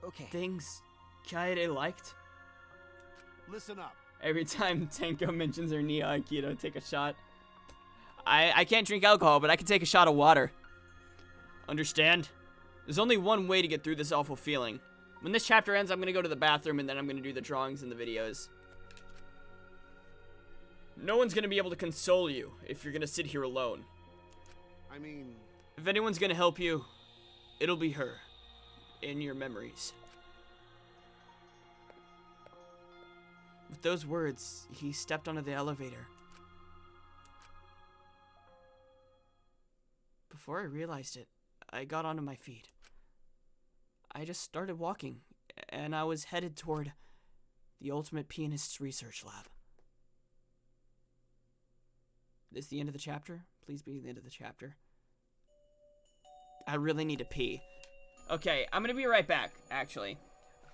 Speaker 10: Okay.
Speaker 3: Things Kaede liked?
Speaker 5: Listen up.
Speaker 3: Every time Tenko mentions her Neo Aikido, take a shot. I can't drink alcohol, but I can take a shot of water. Understand? There's only one way to get through this awful feeling. When this chapter ends, I'm going to go to the bathroom, and then I'm going to do the drawings and the videos. No one's going to be able to console you if you're going to sit here alone.
Speaker 5: I mean...
Speaker 3: If anyone's gonna help you, it'll be her. In your memories. With those words, he stepped onto the elevator. Before I realized it, I got onto my feet. I just started walking, and I was headed toward the Ultimate Pianist's research lab. This the end of the chapter? Please be the end of the chapter. I really need to pee. Okay, I'm gonna be right back, actually.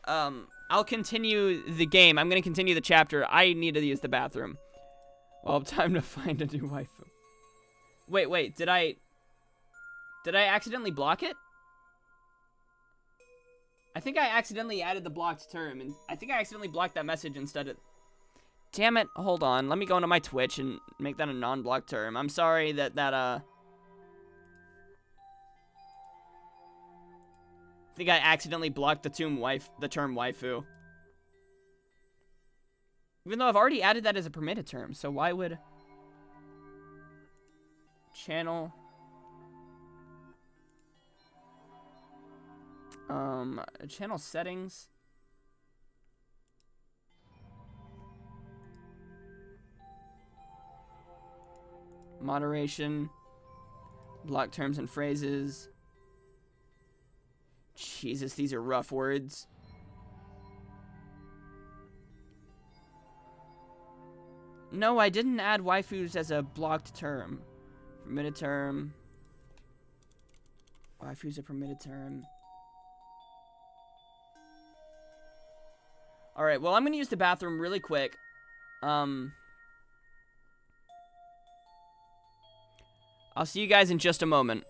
Speaker 3: I'll continue the game. I'm gonna continue the chapter. I need to use the bathroom. Well, time to find a new waifu. Wait, did I accidentally block it? I think I accidentally added the blocked term, and I think I accidentally blocked that message instead of... Damn it, hold on. Let me go into my Twitch and make that a non-blocked term. I'm sorry that I think I accidentally blocked the term waifu. Even though I've already added that as a permitted term, so why would... Channel... Channel settings... Moderation... Block terms and phrases... Jesus, these are rough words. No, I didn't add waifus as a blocked term. Permitted term. Waifu's a permitted term. Alright, well, I'm gonna use the bathroom really quick. I'll see you guys in just a moment.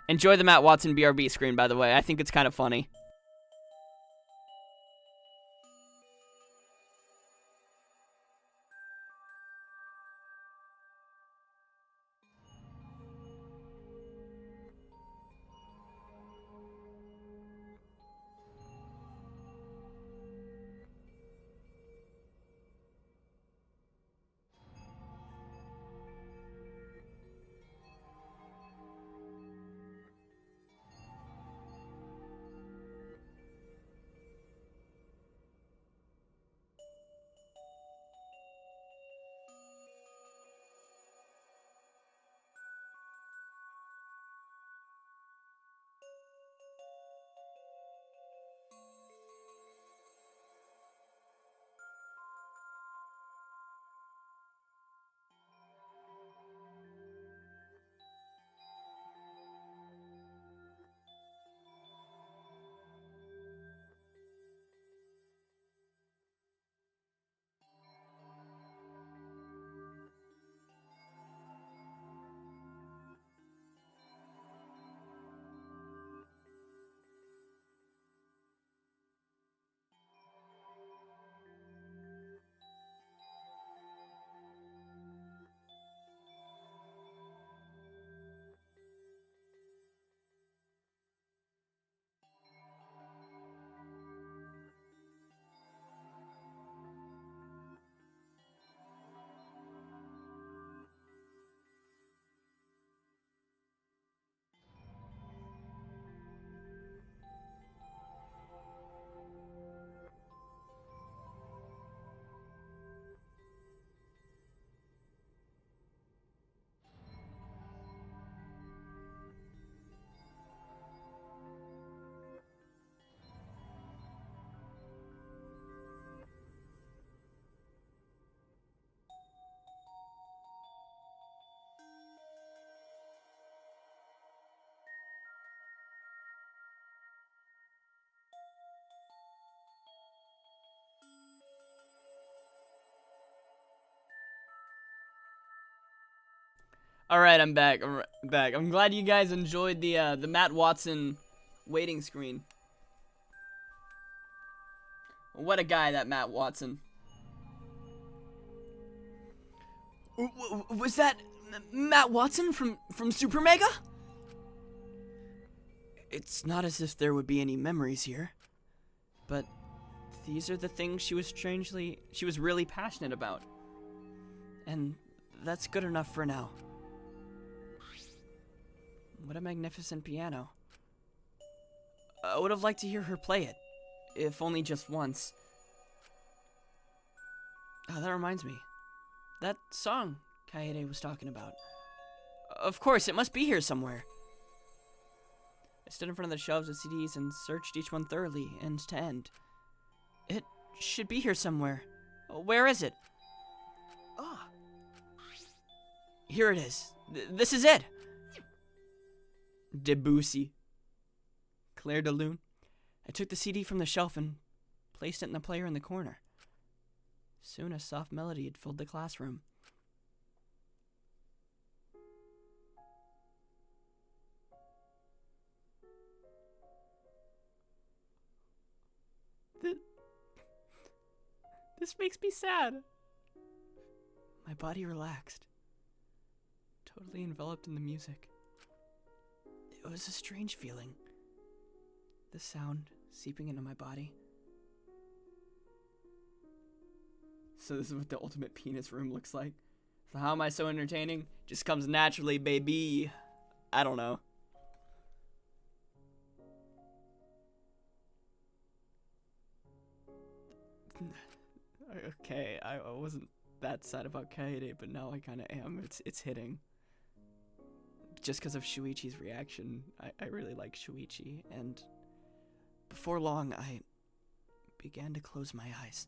Speaker 3: Enjoy the Matt Watson BRB screen, by the way. I think it's kind of funny. All right, I'm back. I'm glad you guys enjoyed the Matt Watson waiting screen. What a guy, that Matt Watson. Was that Matt Watson from Super Mega? It's not as if there would be any memories here, but these are the things she was really passionate about. And that's good enough for now. What a magnificent piano. I would have liked to hear her play it, if only just once. Oh, that reminds me. That song Kaede was talking about. Of course, it must be here somewhere. I stood in front of the shelves of CDs and searched each one thoroughly, end to end. It should be here somewhere. Where is it?
Speaker 10: Ah!
Speaker 3: Here it is. This is it! Debussy. Claire de Lune. I took the CD from the shelf and placed it in the player in the corner. Soon a soft melody had filled the classroom. This makes me sad. My body relaxed, totally enveloped in the music. It was a strange feeling. The sound seeping into my body. So this is what the ultimate penis room looks like. So how am I so entertaining? Just comes naturally, baby. I don't know. Okay, I wasn't that sad about Kaede, but now I kind of am. It's hitting. Just because of Shuichi's reaction, I really like Shuichi, and before long, I began to close my eyes.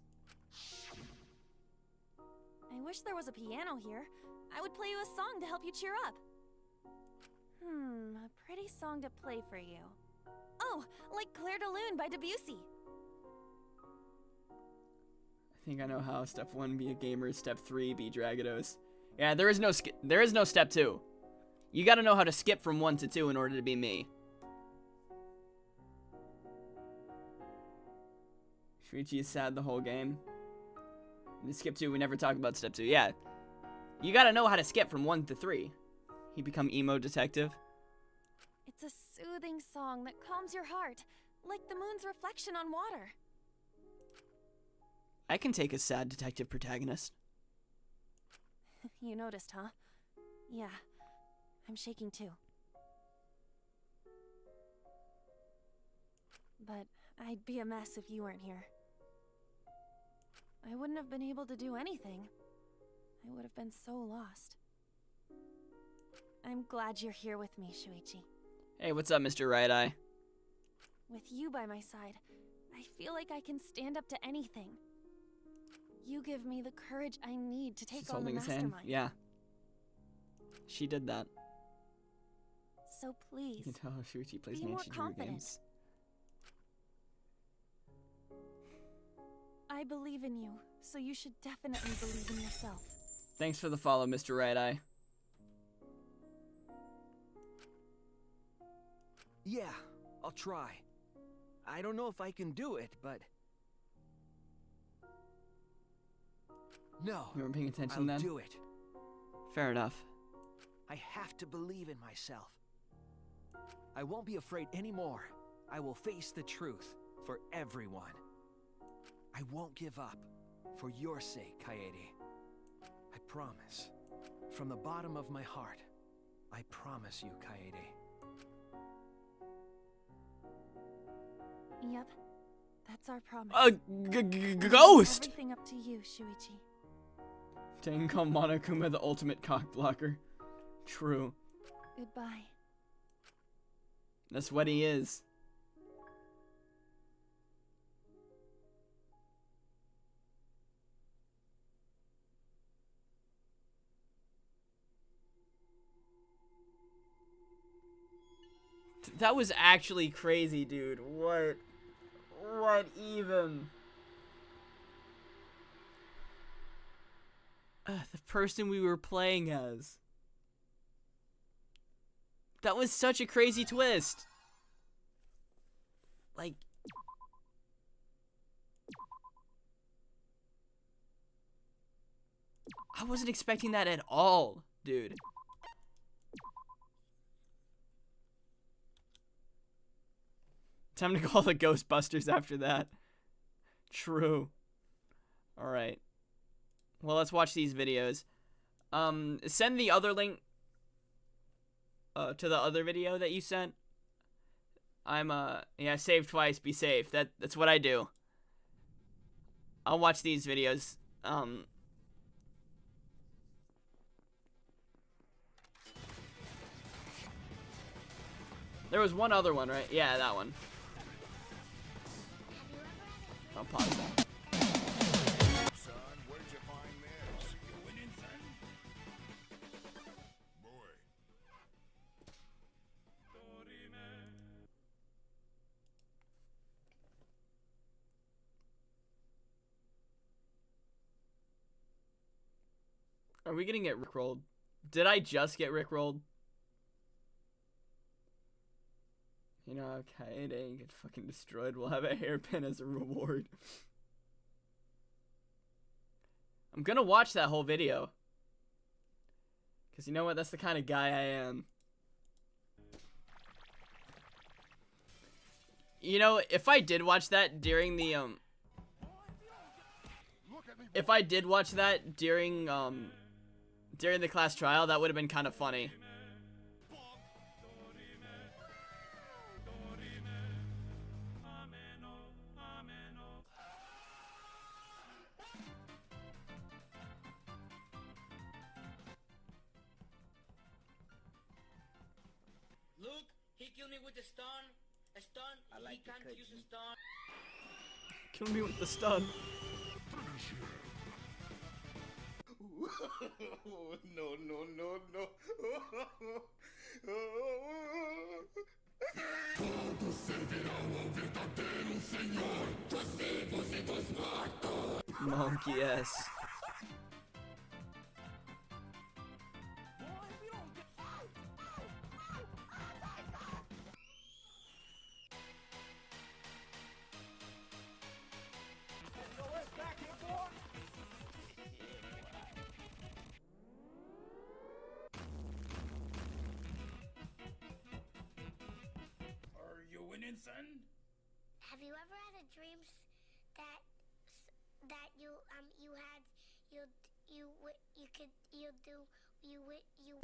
Speaker 18: I wish there was a piano here. I would play you a song to help you cheer up. A pretty song to play for you. Oh, like Claire de Lune by Debussy.
Speaker 3: I think I know how. Step 1, be a gamer. Step 3, be Dragados. Yeah, there is no step 2. You gotta know how to skip from 1 to 2 in order to be me. Shuichi is sad the whole game. In skip 2, we never talk about step 2. Yeah. You gotta know how to skip from 1 to 3. He become emo detective.
Speaker 18: It's a soothing song that calms your heart, like the moon's reflection on water.
Speaker 3: I can take a sad detective protagonist.
Speaker 18: You noticed, huh? Yeah, I'm shaking too. But I'd be a mess if you weren't here. I wouldn't have been able to do anything. I would have been so lost. I'm glad you're here with me, Shuichi.
Speaker 3: Hey, what's up, Mr. Right Eye?
Speaker 18: With you by my side, I feel like I can stand up to anything. You give me the courage I need to take
Speaker 3: She's
Speaker 18: on the
Speaker 3: holding his hand.
Speaker 18: mastermind.
Speaker 3: Yeah. She did that.
Speaker 18: So please,
Speaker 3: You can tell how Shuichi plays
Speaker 18: be more
Speaker 3: ancient video
Speaker 18: confident.
Speaker 3: games.
Speaker 18: I believe in you, so you should definitely believe in yourself.
Speaker 3: Thanks for the follow, Mr. Right Eye.
Speaker 10: Yeah, I'll try. I don't know if I can do it, but... No,
Speaker 3: You weren't paying attention
Speaker 10: I'll
Speaker 3: then?
Speaker 10: do it.
Speaker 3: Fair enough.
Speaker 10: I have to believe in myself. I won't be afraid anymore. I will face the truth for everyone. I won't give up. For your sake, Kaede. I promise. From the bottom of my heart, I promise you, Kaede.
Speaker 18: Yep, that's our promise.
Speaker 3: Ghost!
Speaker 18: Everything up to you, Shuichi.
Speaker 3: Tenko Monokuma, the ultimate cock blocker. True.
Speaker 18: Goodbye.
Speaker 3: That's what he is. That was actually crazy, dude. What even? The person we were playing as. That was such a crazy twist. Like... I wasn't expecting that at all, dude. Time to call the Ghostbusters after that. True. Alright. Well, let's watch these videos. Send the other link to the other video that you sent. I'm yeah, save twice, be safe. That's what I do. I'll watch these videos. There was one other one, right? Yeah, that one. I'll pause that.
Speaker 5: Son, where'd you find this? You winning, son? Boy.
Speaker 3: Are we gonna get rickrolled? Did I just get rickrolled? You know, Kaede get fucking destroyed. We'll have a hairpin as a reward. I'm gonna watch that whole video. Because you know what? That's the kind of guy I am. You know, if I did watch that during the, if I did watch that during the class trial, that would have been kind of funny.
Speaker 20: Look, he killed me with a stun. A stun. He can't use a stun.
Speaker 3: Kill me with the stun.
Speaker 5: No, no, no, no.
Speaker 3: Monkey S.
Speaker 20: Are you winning, son?
Speaker 12: Have you ever had a dream that you had you could you do you you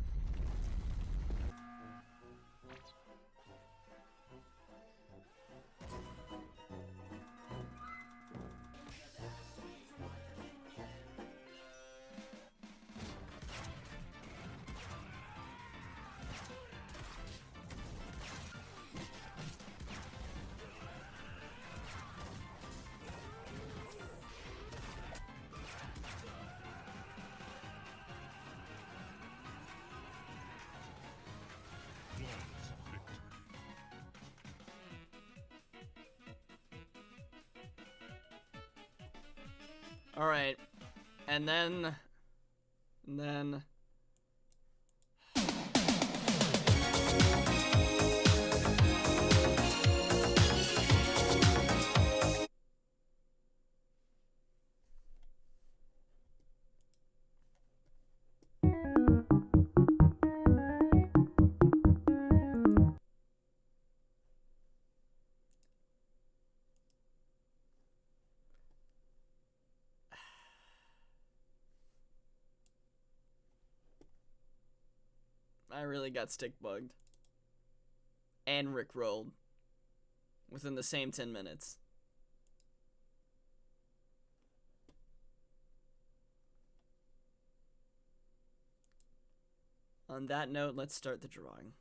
Speaker 3: All right, and then. I really got stick bugged. And rickrolled. Within the same 10 minutes. On that note, let's start the drawing.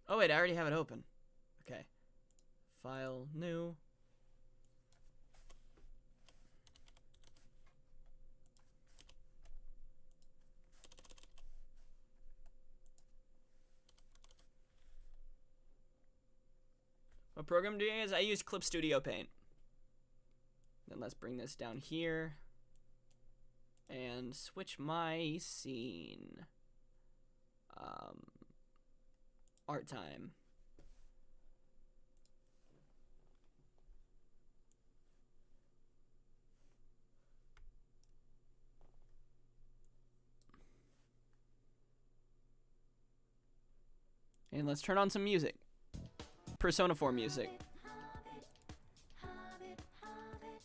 Speaker 3: Oh wait, I already have it open. Okay. File, new. What program do you use? I use Clip Studio Paint. Then let's bring this down here. And switch my scene. Art time. And let's turn on some music. Persona 4 music.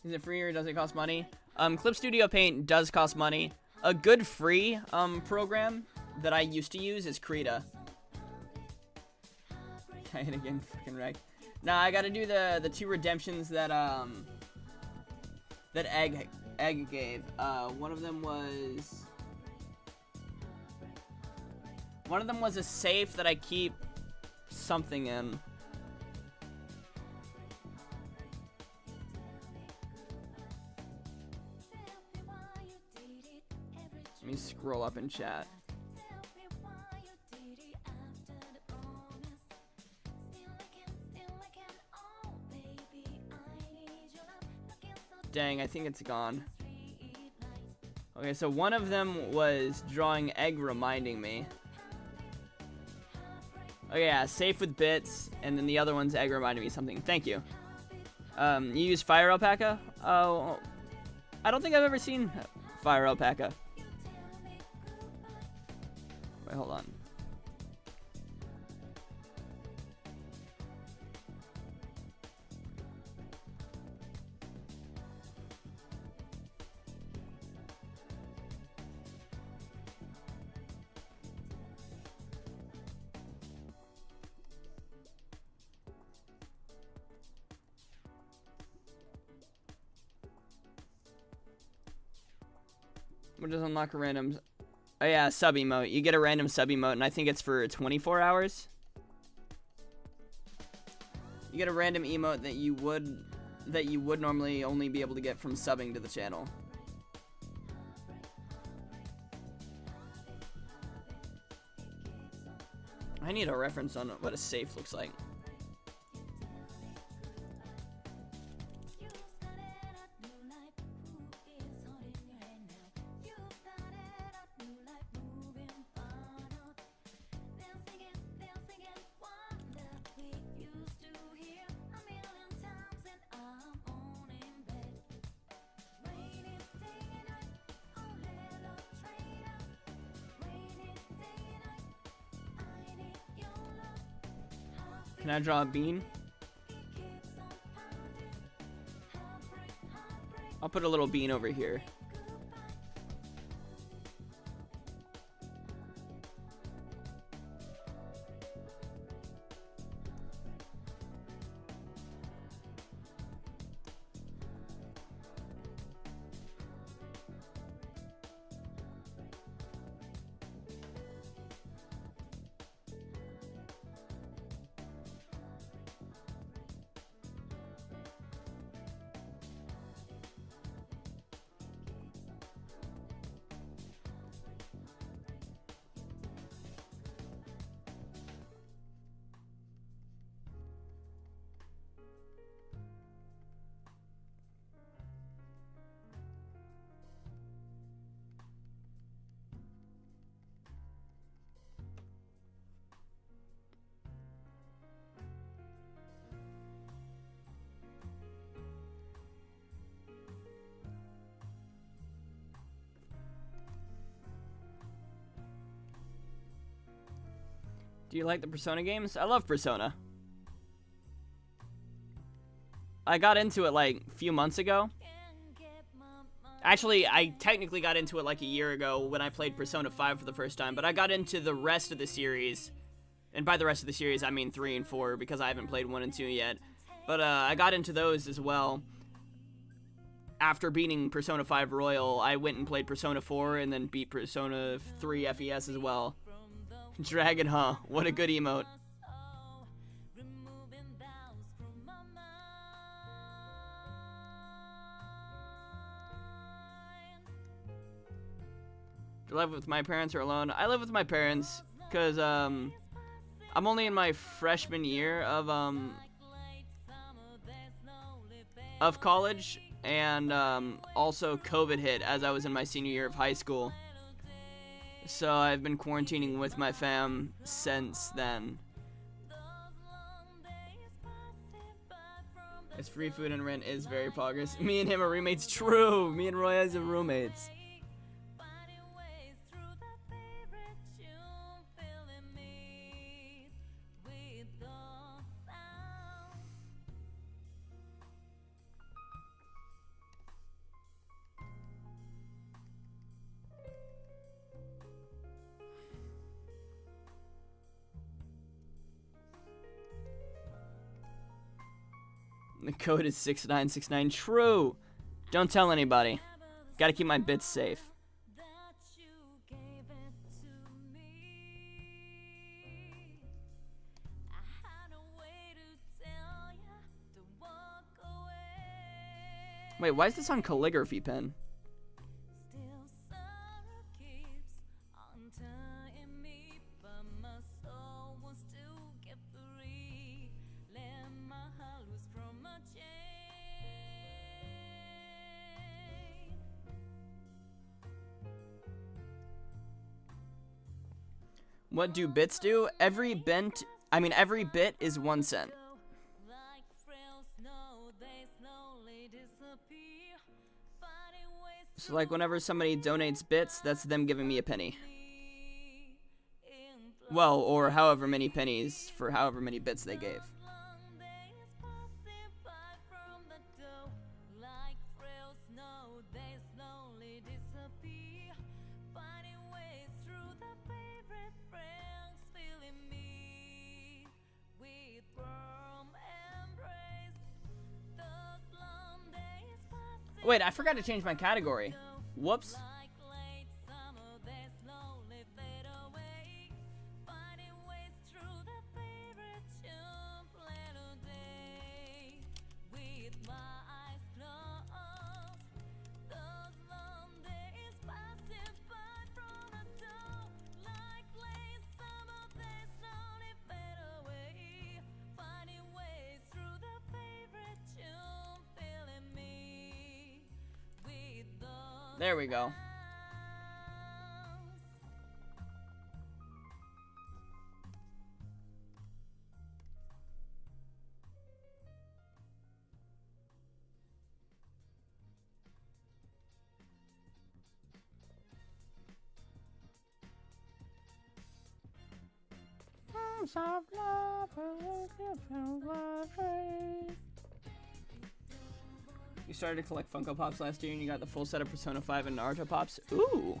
Speaker 3: Is it free or does it cost money? Clip Studio Paint does cost money. A good free program that I used to use is Krita. I hit again, fucking wrecked. Nah, I gotta do the 2 redemptions that that Egg gave. One of them was a safe that I keep something in. Let me scroll up in chat. Dang, I think it's gone. Okay, so one of them was drawing Egg reminding me. Oh yeah, safe with bits, and then the other one's Egg reminding me something. Thank you. You use Fire Alpaca? Oh, I don't think I've ever seen Fire Alpaca. Wait, hold on. What does unlock a random... Oh yeah, sub emote. You get a random sub emote, and I think it's for 24 hours. You get a random emote that you would normally only be able to get from subbing to the channel. I need a reference on what a safe looks like. Can I draw a bean? I'll put a little bean over here. Do you like the Persona games? I love Persona. I got into it like a few months ago. Actually, I technically got into it like a year ago when I played Persona 5 for the first time, but I got into the rest of the series. And by the rest of the series, I mean 3 and 4 because I haven't played 1 and 2 yet. But I got into those as well. After beating Persona 5 Royal, I went and played Persona 4 and then beat Persona 3 FES as well. Dragon, huh? What a good emote. Do you live with my parents or alone? I live with my parents because I'm only in my freshman year of college, and also COVID hit as I was in my senior year of high school. So I've been quarantining with my fam since then. It's free food and rent is very poggers. Me and him are roommates. True. Me and Roy are roommates. The code is 6969. True. Don't tell anybody. Gotta keep my bits safe. Wait, why is this on calligraphy pen? What do bits do? Every bit is 1 cent. So like whenever somebody donates bits, that's them giving me a penny. Well, or however many pennies for however many bits they gave. Wait, I forgot to change my category. Whoops. There we go. You started to collect Funko Pops last year and you got the full set of Persona 5 and Naruto Pops. Ooh!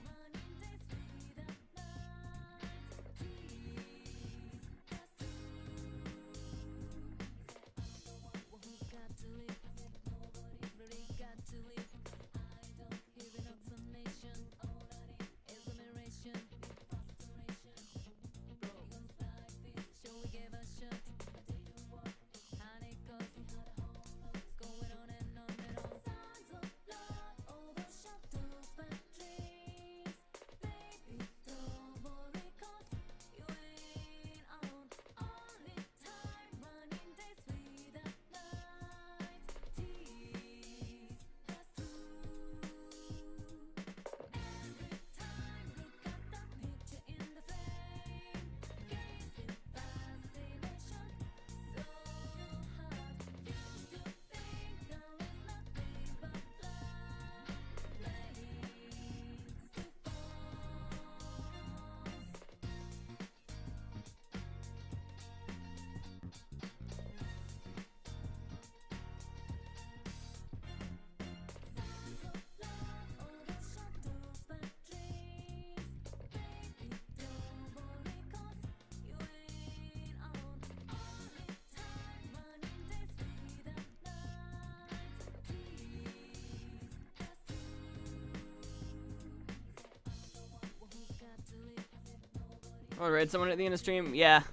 Speaker 3: Alright, someone at the end of stream? Yeah.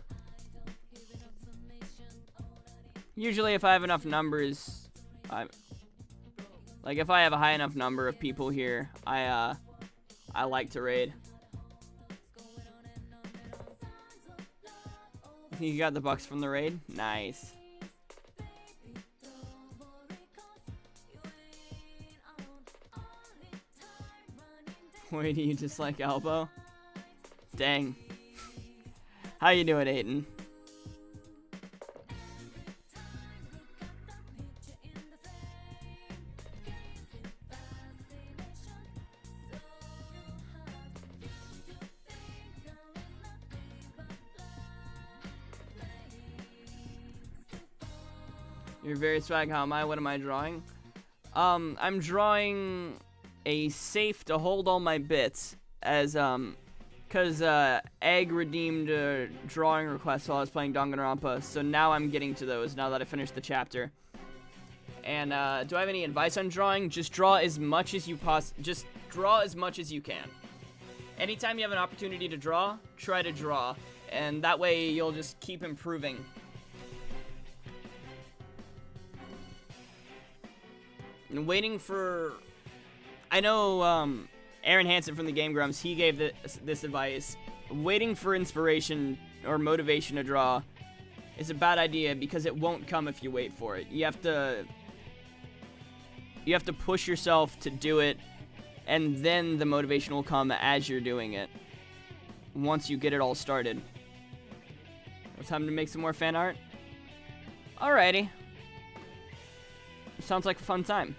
Speaker 3: Usually if I have enough numbers, like if I have a high enough number of people here, I like to raid. You think you got the bucks from the raid? Nice. Wait, do you dislike Elbow? Dang. How you doing, Aiden? You're very swag. How am I? What am I drawing? I'm drawing a safe to hold all my bits as because Egg redeemed a drawing request while I was playing Danganronpa, so now I'm getting to those now that I finished the chapter. And do I have any advice on drawing? Just draw as much as you just draw as much as you can. Anytime you have an opportunity to draw, try to draw, and that way you'll just keep improving. And waiting for, I know Aaron Hansen from the Game Grumps, he gave this advice. Waiting for inspiration or motivation to draw is a bad idea because it won't come if you wait for it. You have to push yourself to do it, and then the motivation will come as you're doing it. Once you get it all started. Time to make some more fan art? Alrighty. Sounds like a fun time.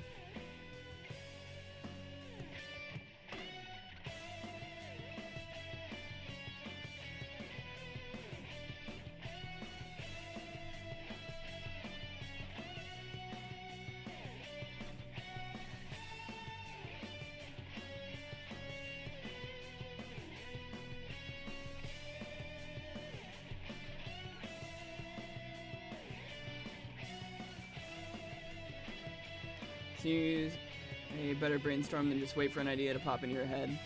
Speaker 3: Use a better brainstorm than just wait for an idea to pop into your head.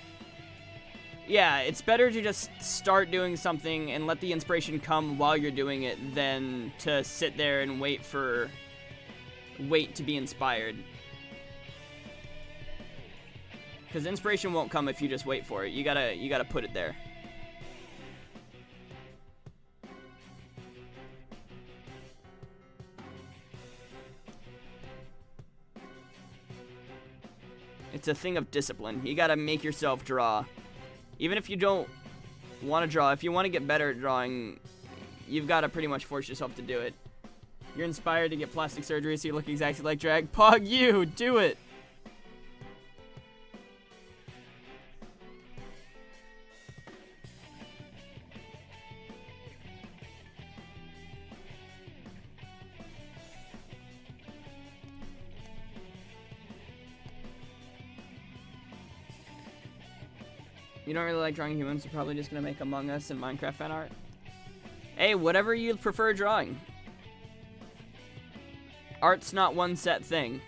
Speaker 3: Yeah, it's better to just start doing something and let the inspiration come while you're doing it than to sit there and wait to be inspired. Because inspiration won't come if you just wait for it. You gotta put it there. It's a thing of discipline. You gotta make yourself draw. Even if you don't want to draw, if you want to get better at drawing, you've got to pretty much force yourself to do it. You're inspired to get plastic surgery so you look exactly like Drag. Pog you! Do it! You don't really like drawing humans, you're probably just gonna make Among Us and Minecraft fan art. Hey, whatever you prefer drawing. Art's not one set thing.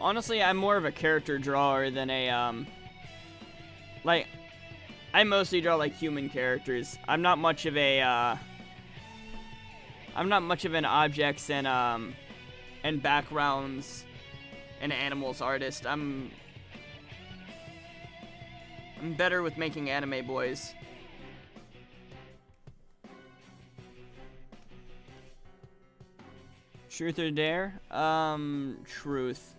Speaker 3: Honestly, I'm more of a character drawer than a, like, I mostly draw, like, human characters. I'm not much of an objects and backgrounds and animals artist. I'm better with making anime boys. Truth or dare? Truth.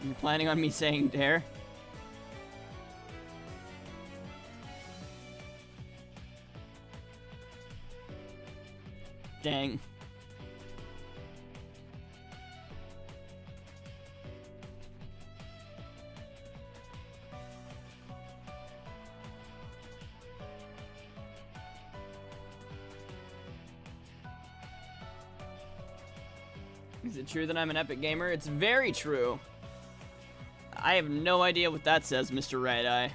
Speaker 3: You planning on me saying dare? Dang. Is it true that I'm an epic gamer? It's very true. I have no idea what that says, Mr. Right Eye.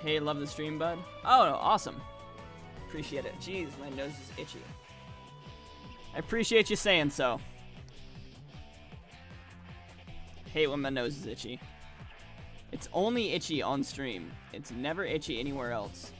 Speaker 3: Hey, love the stream, bud. Oh, awesome. Appreciate it. Jeez, my nose is itchy. I appreciate you saying so. Hate when my nose is itchy. It's only itchy on stream. It's never itchy anywhere else.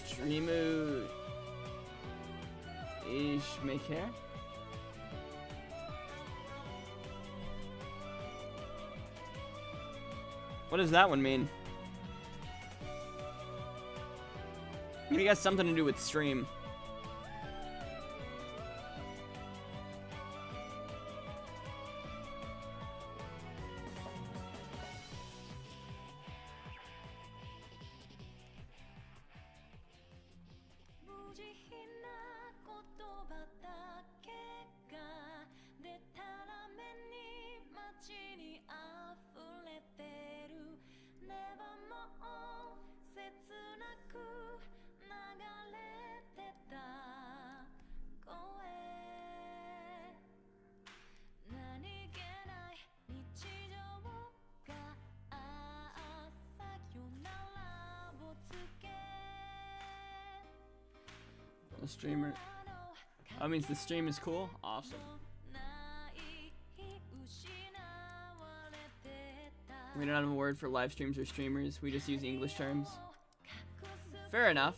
Speaker 3: Streamu ish make hair? What does that one mean? Maybe it got something to do with stream. The streamer. That means the stream is cool? Awesome. We don't have a word for live streams or streamers. We just use English terms. Fair enough.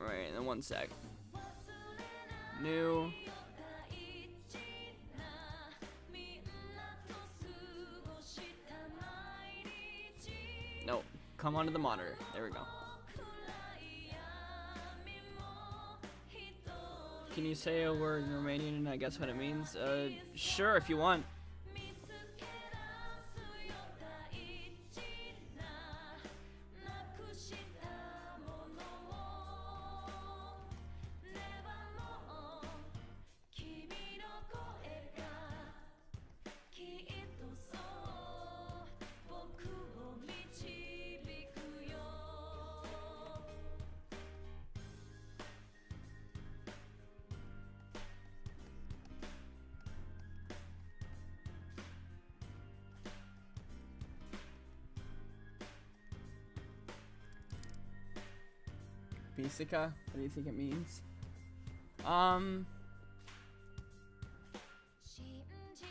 Speaker 3: Alright, and then one sec. New. No, come onto the monitor. There we go. Can you say a word in Romanian and I guess what it means? Sure, if you want. Bisika? What do you think it means?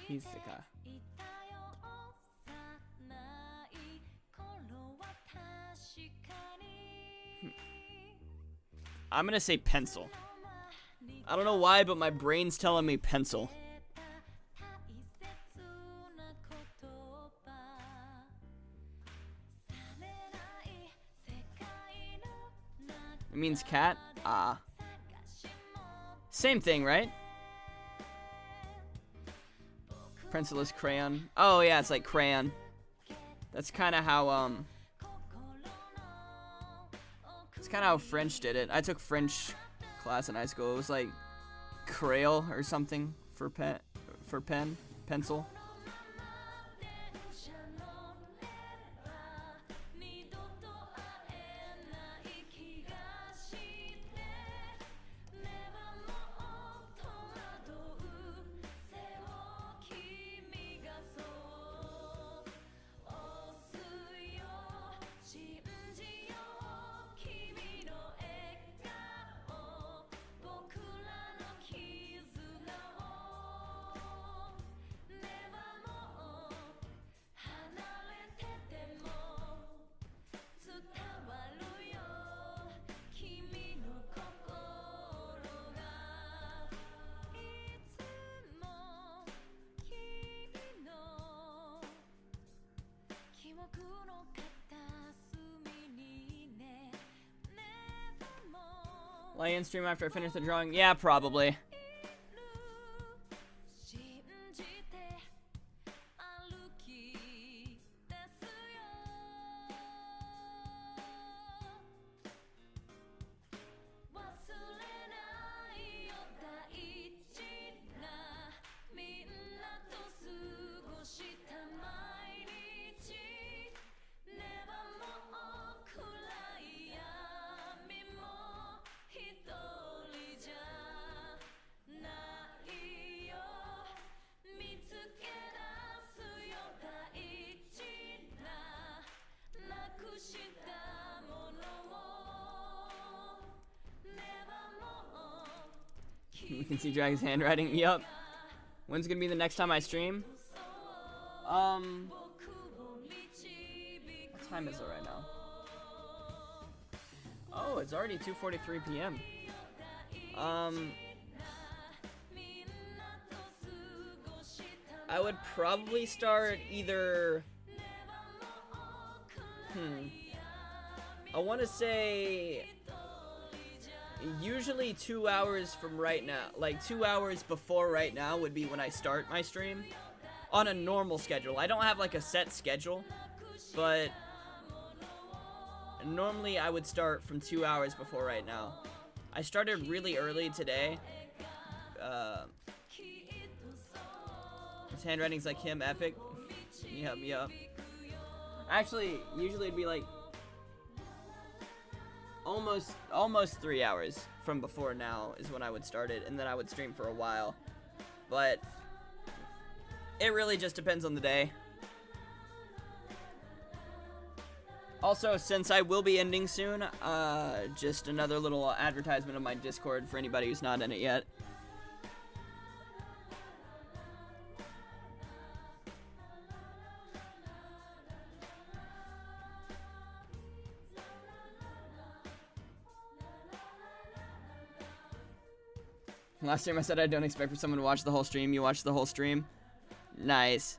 Speaker 3: Bisika. I'm gonna say pencil. I don't know why, but my brain's telling me pencil. It means cat? Ah. Same thing, right? Pencil is crayon. Oh yeah, it's like crayon. That's kind of how it's kind of how French did it. I took French class in high school. It was like crayon or something for pencil. Lay in stream after I finish the drawing? Yeah, probably. We can see Dragon's handwriting. Yup. When's gonna be the next time I stream? What time is it right now? Oh, it's already 2:43 p.m. I would probably start either. I want to say. Usually 2 hours from right now, like 2 hours before right now would be when I start my stream on a normal schedule. I don't have like a set schedule, but normally I would start from 2 hours before right now. I started really early today. His handwriting's like him, epic. Yup. Actually, usually it'd be like almost 3 hours from before now is when I would start it, and then I would stream for a while. But it really just depends on the day. Also, since I will be ending soon, just another little advertisement of my Discord for anybody who's not in it yet. Last time I said I don't expect for someone to watch the whole stream. You watched the whole stream? Nice.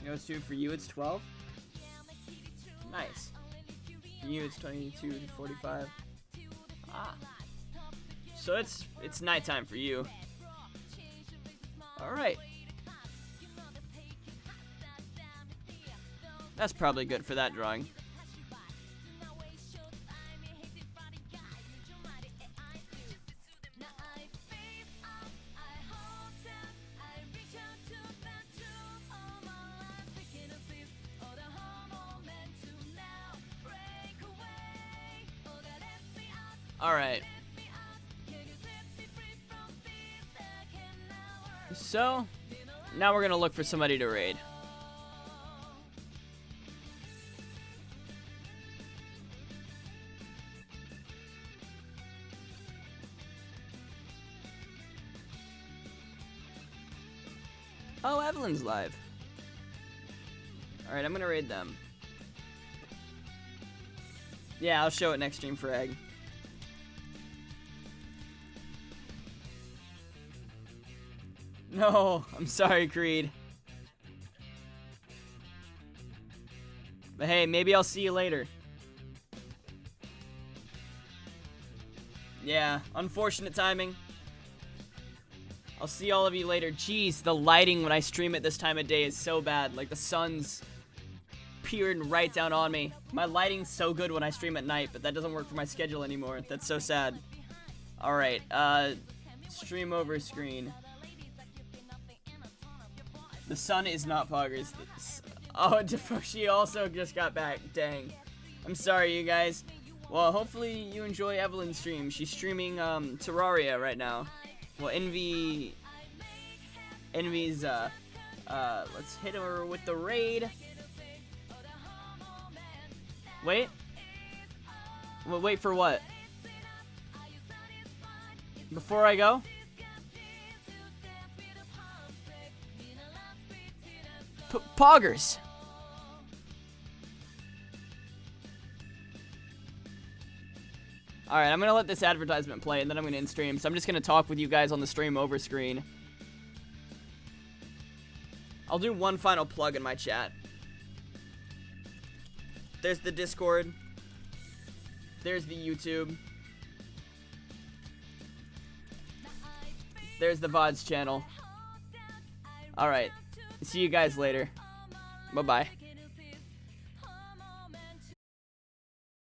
Speaker 3: You know, it's 2 for you, it's 12. Nice. For you, it's 22 to 45. Ah. So it's nighttime for you. All right. That's probably good for that drawing. Alright. So, now we're gonna look for somebody to raid. Oh, Evelyn's live. Alright, I'm gonna raid them. Yeah, I'll show it next stream for Egg. No, I'm sorry, Creed. But hey, maybe I'll see you later. Yeah, unfortunate timing. I'll see all of you later. Jeez, the lighting when I stream at this time of day is so bad. Like, the sun's peering right down on me. My lighting's so good when I stream at night, but that doesn't work for my schedule anymore. That's so sad. Alright, stream over screen. The sun is not poggers. Oh, Defoshi also just got back. Dang. I'm sorry, you guys. Well, hopefully you enjoy Evelyn's stream. She's streaming Terraria right now. Well, Envy's Let's hit her with the raid. Wait. Wait for what? Before I go? Poggers. Alright, I'm gonna let this advertisement play and then I'm gonna end stream. So I'm just gonna talk with you guys on the stream over screen. I'll do one final plug in my chat. There's the Discord. There's the YouTube. There's the VODs channel. Alright. See you guys later. Bye-bye.